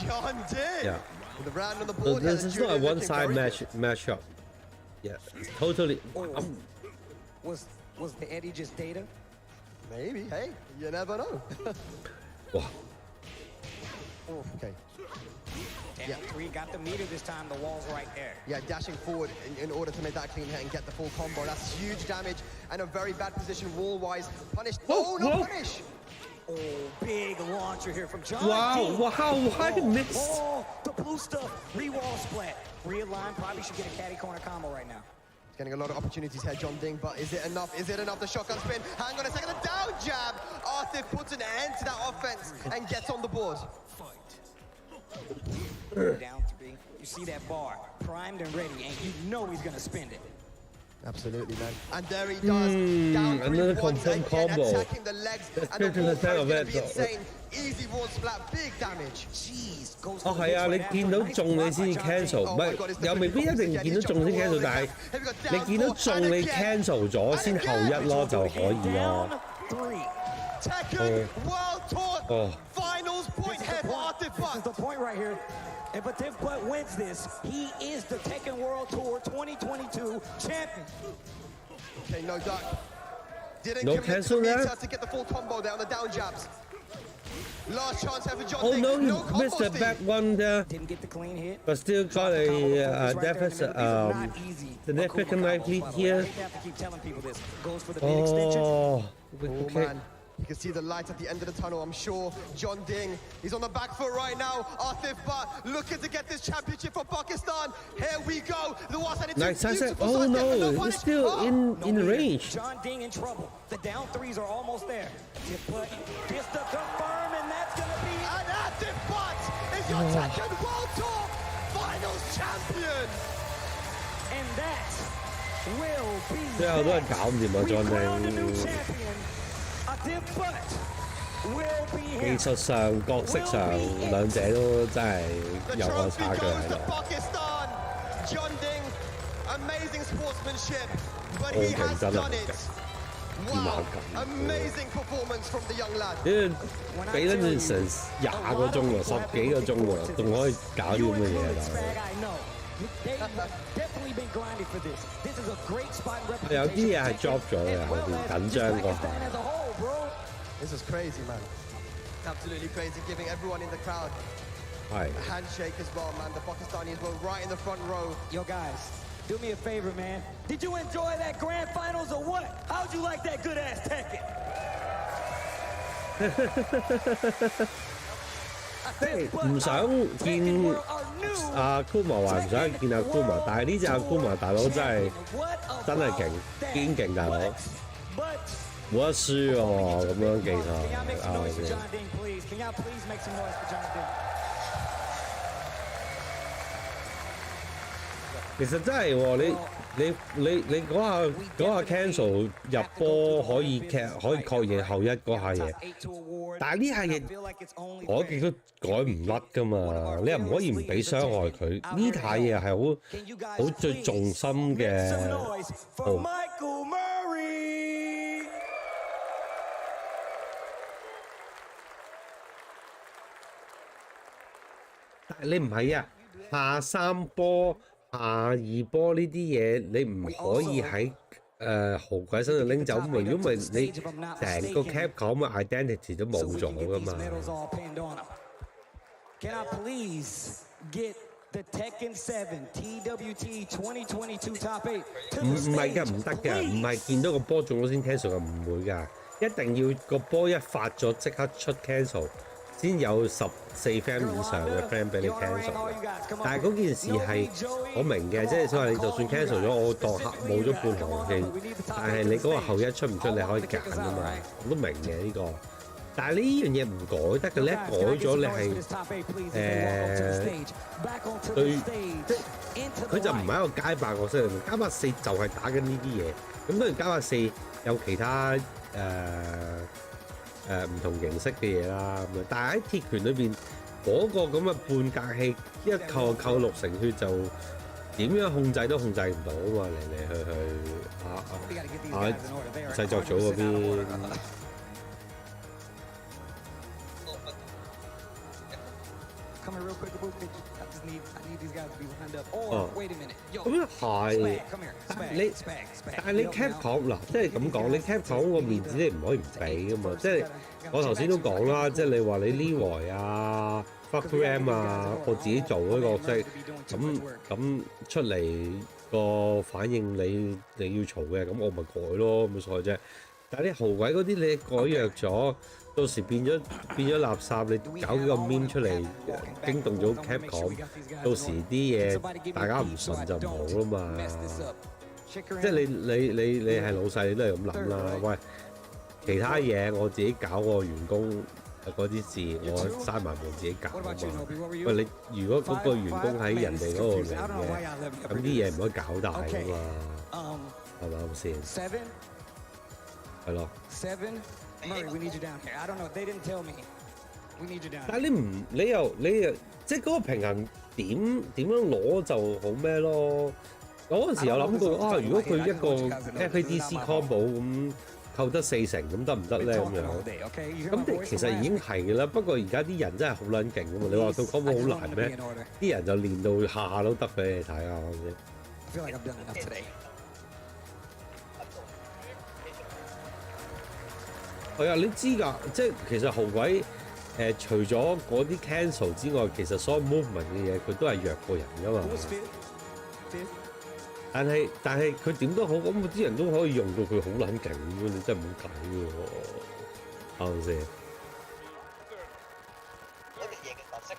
Speaker 3: John Ding.
Speaker 1: Yeah.
Speaker 3: The round on the
Speaker 1: So
Speaker 3: board.
Speaker 1: this is not a one-side matchup. Yeah, it's totally.
Speaker 20: Was the Eddie just data?
Speaker 3: Maybe. Hey, you never know.
Speaker 1: Wow.
Speaker 3: Oh, okay.
Speaker 20: Damn, 3 got the meter this time. The wall's right there.
Speaker 3: Yeah, dashing forward in order to make that clean hit and get the full combo. That's huge damage and a very bad position wall-wise. Punished. Oh, no punish.
Speaker 20: Oh, big launcher here from John.
Speaker 1: Wow, why missed?
Speaker 20: Oh, the blue stuff. Re-wall splat. Realign. Probably should get a caddy corner combo right now.
Speaker 3: He's getting a lot of opportunities here, John Ding, but is it enough? Is it enough? The shotgun spin. Hang on a second. The down jab. Arthur puts an end to that offense and gets on the board.
Speaker 20: Down 3. You see that bar. Primed and ready, and you know he's going to spend it.
Speaker 3: Absolutely, man. And there he does. Down 3
Speaker 1: another
Speaker 3: once again,
Speaker 1: combo.
Speaker 3: attacking the legs.
Speaker 1: That's
Speaker 3: and the wall is
Speaker 1: 50% of
Speaker 3: going
Speaker 1: it.
Speaker 3: to be insane. Easy wall splat, big damage.
Speaker 20: Jeez, goes
Speaker 1: 哦係啊，你見到中你先 cancel， 唔係又未必一定見到中先 cancel， 但係你見到中你 cancel 咗先後一咯就可以咯。
Speaker 3: Tekken World Tour Finals point head for Arthur Butt.
Speaker 20: This is the point right here. If Arthur Butt wins this, he is the Tekken World Tour 2022 champion.
Speaker 3: Okay, no duck. Didn't
Speaker 1: No
Speaker 3: commit
Speaker 1: cancel
Speaker 3: to
Speaker 1: there?
Speaker 3: to get the full combo there on the down jabs. Last chance here for John
Speaker 1: Oh
Speaker 3: Ding.
Speaker 1: no,
Speaker 3: no
Speaker 1: he missed the back one there.
Speaker 20: Didn't get the clean hit.
Speaker 1: But still got a deficit, significant life lead here. Oh, okay.
Speaker 3: Man. You can see the light at the end of the tunnel, I'm sure. John Ding, he's on the back foot right now. Arthur Butt looking to get this championship for Pakistan. Here we go. The
Speaker 1: Nice sunset. Oh no, he's still in range.
Speaker 20: John Ding in trouble. The down 3s are almost there. But gets the confirm, and that's going to be...
Speaker 3: And Arthur Butt is your Tekken World Tour Finals champion.
Speaker 20: And that will be
Speaker 1: 最後都係搞唔掂啊，John Ding。技術上、角色上，兩者都真係有個差距喺度。
Speaker 3: John Ding, amazing sportsmanship, but he has done it. Wow, amazing performance from the young lad.
Speaker 1: 俾緊佢成20個鐘喎，10幾個鐘喎，仲可以搞啲咁嘅嘢啊！有啲嘢係 drop 咗嘅，後邊緊張嗰下。
Speaker 3: This is crazy, man. Absolutely crazy, giving everyone in the crowd a handshake as well, man. The Pakistanis were right in the front row.
Speaker 20: Yo, guys, do me a favor, man. Did you enjoy that grand finals or what? How'd you like that good-ass Tekken?
Speaker 1: 唔想見阿 Kuma 話唔想見阿 Kuma， 但係呢隻阿 Kuma 大佬真係勁，堅勁大佬，冇得輸喎咁樣技術其實真係喎，你嗰下 cancel 入波可以確認後一嗰下嘢，但係呢下嘢我亦都改唔甩噶嘛，你又唔可以唔俾傷害佢，呢下嘢係好最重心嘅。但係你唔係啊，下3波。下2波呢啲嘢你唔可以喺豪鬼身度拎走，如果唔係你成個 Capcom 嘅 identity 都冇咗噶嘛。
Speaker 20: Can I please get the Tekken 7 TWT2022 T8
Speaker 1: 唔係㗎，唔得㗎，唔係見到個波中咗先 cancel 㗎，唔會㗎。一定要個波一發咗即刻出 cancel， 先有14 frame 以上嘅 frame 俾你 cancel 嘅。但係嗰件事係我明嘅，即係所謂你就算 cancel 咗，我當冇咗半行氣，但係你嗰個後一出唔出你可以揀啊嘛，我都明嘅呢個。但係呢樣嘢唔改得嘅，你一改咗你係對，即係佢就唔係一個街霸角色嚟嘅，街霸4就係打緊呢啲嘢。咁當然街霸4有其他唔同形式嘅嘢啦，咁樣。但係喺鐵拳裏邊嗰個咁嘅半格氣一扣扣6成血就點樣控制都控制唔到啊嘛，嚟去製作組嗰邊。哦，咁係，但係你 Capcom 嗱，即係咁講，你 Capcom 個面子你唔可以唔俾噶嘛，即係我頭先都講啦，即係你話你 Leroy 啊、Fuckram 啊，我自己做嗰個角色，咁出嚟個反應你要嘈嘅，咁我咪改咯，冇所謂啫。但係啲豪鬼嗰啲你改弱咗。到時變咗垃圾，你搞幾個 meme 出嚟，驚動咗 Capcom， 到時啲嘢大家唔信就唔好啦嘛。即係你係老細，你都係咁諗啦。喂，其他嘢我自己搞個員工嗰啲事，我閂埋門自己搞啊嘛。喂，你如果嗰個員工喺人哋嗰度嚟嘅，咁啲嘢唔可以搞大噶嘛，係咪先？係咯。
Speaker 20: Murray, we need you down here. I don't know. They didn't tell me. We need you down here.
Speaker 1: 但係你又即係嗰個平衡點樣攞就好咩咯？我嗰陣時有諗過啊，如果佢一個 FADC combo 咁扣得4成咁得唔得咧？咁樣咁其實已經係嘅啦。不過而家啲人真係好撚勁㗎嘛！你話佢 combo 好難咩？啲人就練到下下都得俾你睇啊！I
Speaker 20: feel like I've done enough today.
Speaker 1: 係啊，你知㗎，即係其實豪鬼除咗嗰啲 cancel 之外，其實所有 movement 嘅嘢佢都係弱過人㗎嘛。但係佢點都好，咁啲人都可以用到佢好撚勁咁，你真係冇計㗎喎，係咪先？
Speaker 6: 一樣嘢嘅特色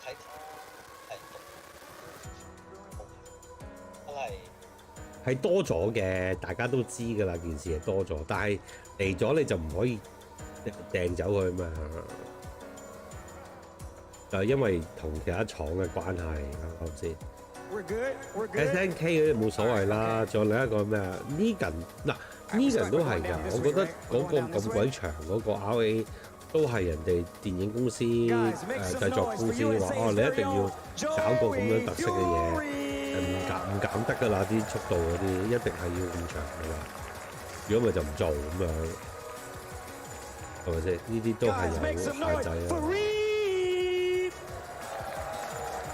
Speaker 1: 係多咗嘅，大家都知㗎啦，件事係多咗，但係嚟咗你就唔可以掟走佢嘛，就因為同其他廠嘅關係，啱唔啱先 ？SNK 嗰啲冇所謂啦，仲有另一個咩啊 ？Negan 嗱 ，Negan 都係㗎，我覺得嗰個咁鬼長嗰個 RA 都係人哋電影公司製作公司話哦，你一定要搞個咁樣特色嘅嘢，唔減得㗎啦，啲速度嗰啲一定係要咁長㗎啦，如果咪就唔做咁樣。係咪先？呢啲都係有限制啊！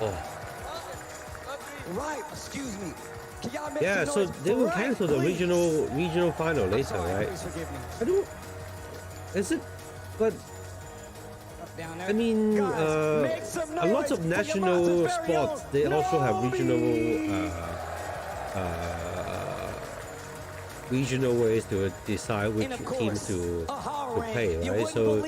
Speaker 1: 哦。Yeah, so they will cancel the regional final later, right? I don't. Is it? But I mean, a lot of national sports they also have regional ways to decide which teams to play, right? So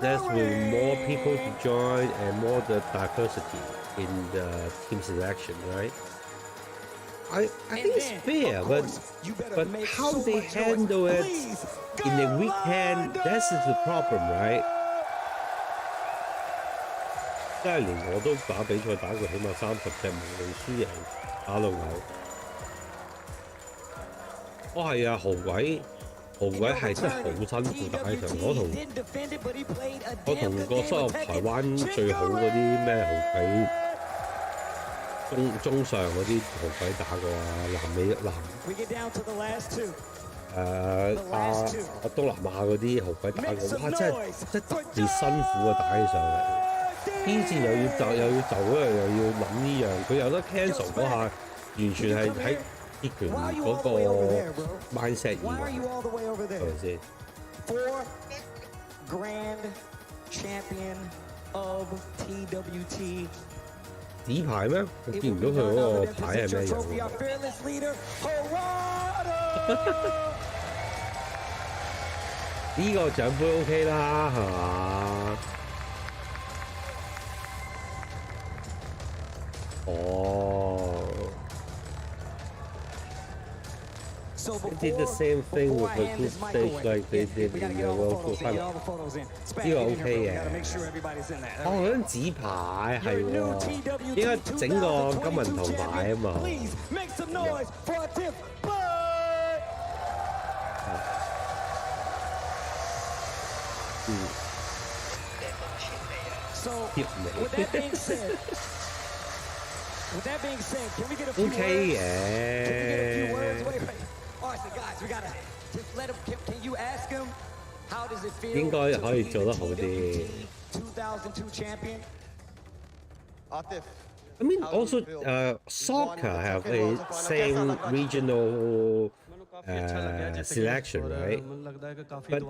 Speaker 1: there's more people to join and more the diversity in the team selection, right? I think it's fair, but how they handle it in the weekend, that's the problem, right? 即係連我都打比賽打過起碼30隻，無論輸贏打到嘔。哦係啊，豪鬼係真係好辛苦打呢場，我同個所有台灣最好嗰啲咩豪鬼中上嗰啲豪鬼打過啊，東南亞嗰啲豪鬼打過，哇！真係特別辛苦啊，打起上嚟。邊線又要就又要諗呢樣，佢有得 cancel 嗰下，完全係喺鐵拳嗰個 mindset 以外，係咪先
Speaker 20: ？4 Grand Champion of TWT。
Speaker 1: 紙牌咩？我見唔到佢嗰個牌係咩樣。呢個獎杯 OK 啦，係嘛？哦。They did the same thing with the group stage like they did in the World Tour Final。呢個 OK 嘅。哦，嗰張紙牌係喎，應該整個金銀銅牌啊嘛。
Speaker 18: With that being said, can we get a few
Speaker 1: words?
Speaker 18: Wait. All right, so guys, we gotta just let him. Can you ask him how does it feel?
Speaker 1: 應該可以做得好啲。
Speaker 18: 2002 champion.
Speaker 1: I mean, also soccer have a same regional selection, right? But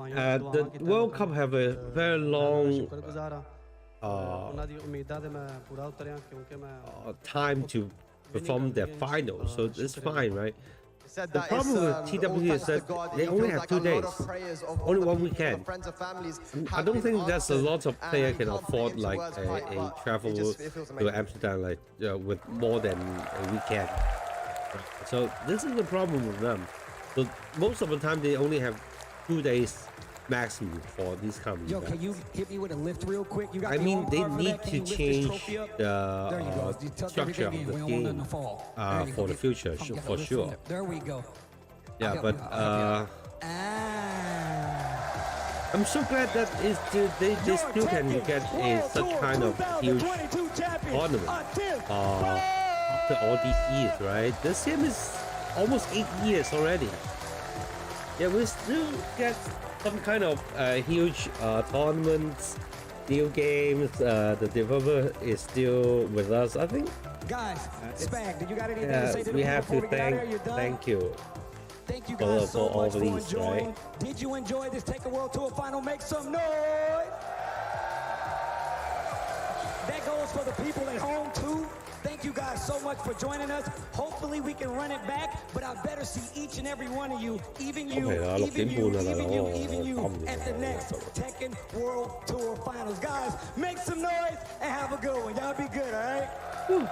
Speaker 1: the World Cup have a very long time to perform their finals, so it's fine, right? The problem with TWT is that they only have 2 days, only 1 weekend. I don't think there's a lot of players can afford like a travel to Amsterdam like with more than a weekend. So this is the problem with them. So most of the time they only have 2 days maximum for these kind of events.
Speaker 18: Can you hit me with a lift real quick? You got
Speaker 1: I mean, they need to change the structure of the game for the future, for sure.
Speaker 18: There we go.
Speaker 1: Yeah, but I'm so glad that they still can get such kind of huge tournament after all these years, right? This game is almost 8 years already. Yeah, we still get some kind of huge tournaments, new games. The developer is still with us, I think.
Speaker 18: Guys, Spag, did you got anything to say to
Speaker 1: we have to thank you.
Speaker 18: Thank you guys so much for
Speaker 1: these,
Speaker 18: enjoying.
Speaker 1: Right?
Speaker 18: Did you enjoy this Tekken World Tour final? Make some noise. That goes for the people at home too. Thank you guys so much for joining us. Hopefully we can run it back, but I better see each and every one of you, even you, even you, at the next Tekken World Tour Finals. Guys, make some noise and have a good one. Y'all be good, all right? Woo.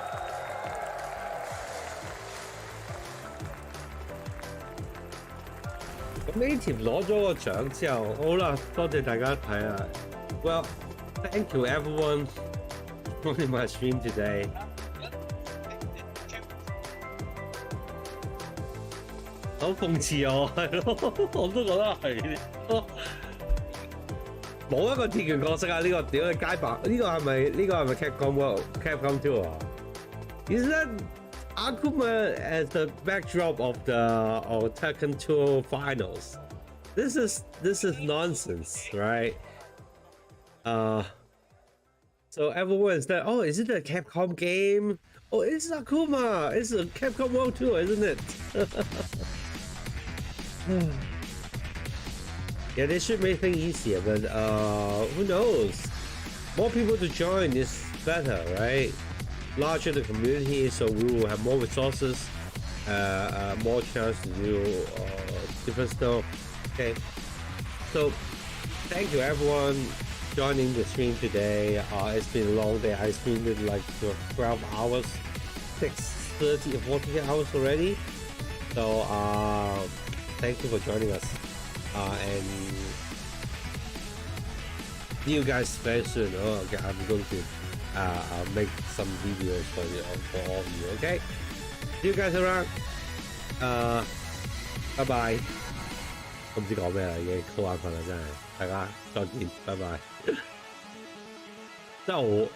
Speaker 1: Native 攞咗個獎之後，好啦，多謝大家睇啦。Well, thank you everyone for joining my stream today. 好諷刺我，係咯，我都覺得係。冇一個鐵拳角色啊！呢個屌嘅街霸，呢個係咪 Capcom 2啊 ？Is that Akuma as the backdrop of the Tekken 2 finals? This is nonsense, right? So everyone is that, oh, is it a Capcom game? Oh, it's Akuma. It's a Capcom World Tour, isn't it? Yeah, they should make things easier, but who knows? More people to join is better, right? Larger the community, so we will have more resources, more chance to do different stuff. Okay, so thank you everyone joining the stream today. It's been a long day. I streamed it like 12 hours, 30 or 40 hours already. So thank you for joining us, and see you guys very soon. Okay, I'm going to make some videos for all of you. Okay, see you guys around. Bye bye. 我唔知講咩啦，已經好眼瞓啦，真係。大家再見，拜拜。真係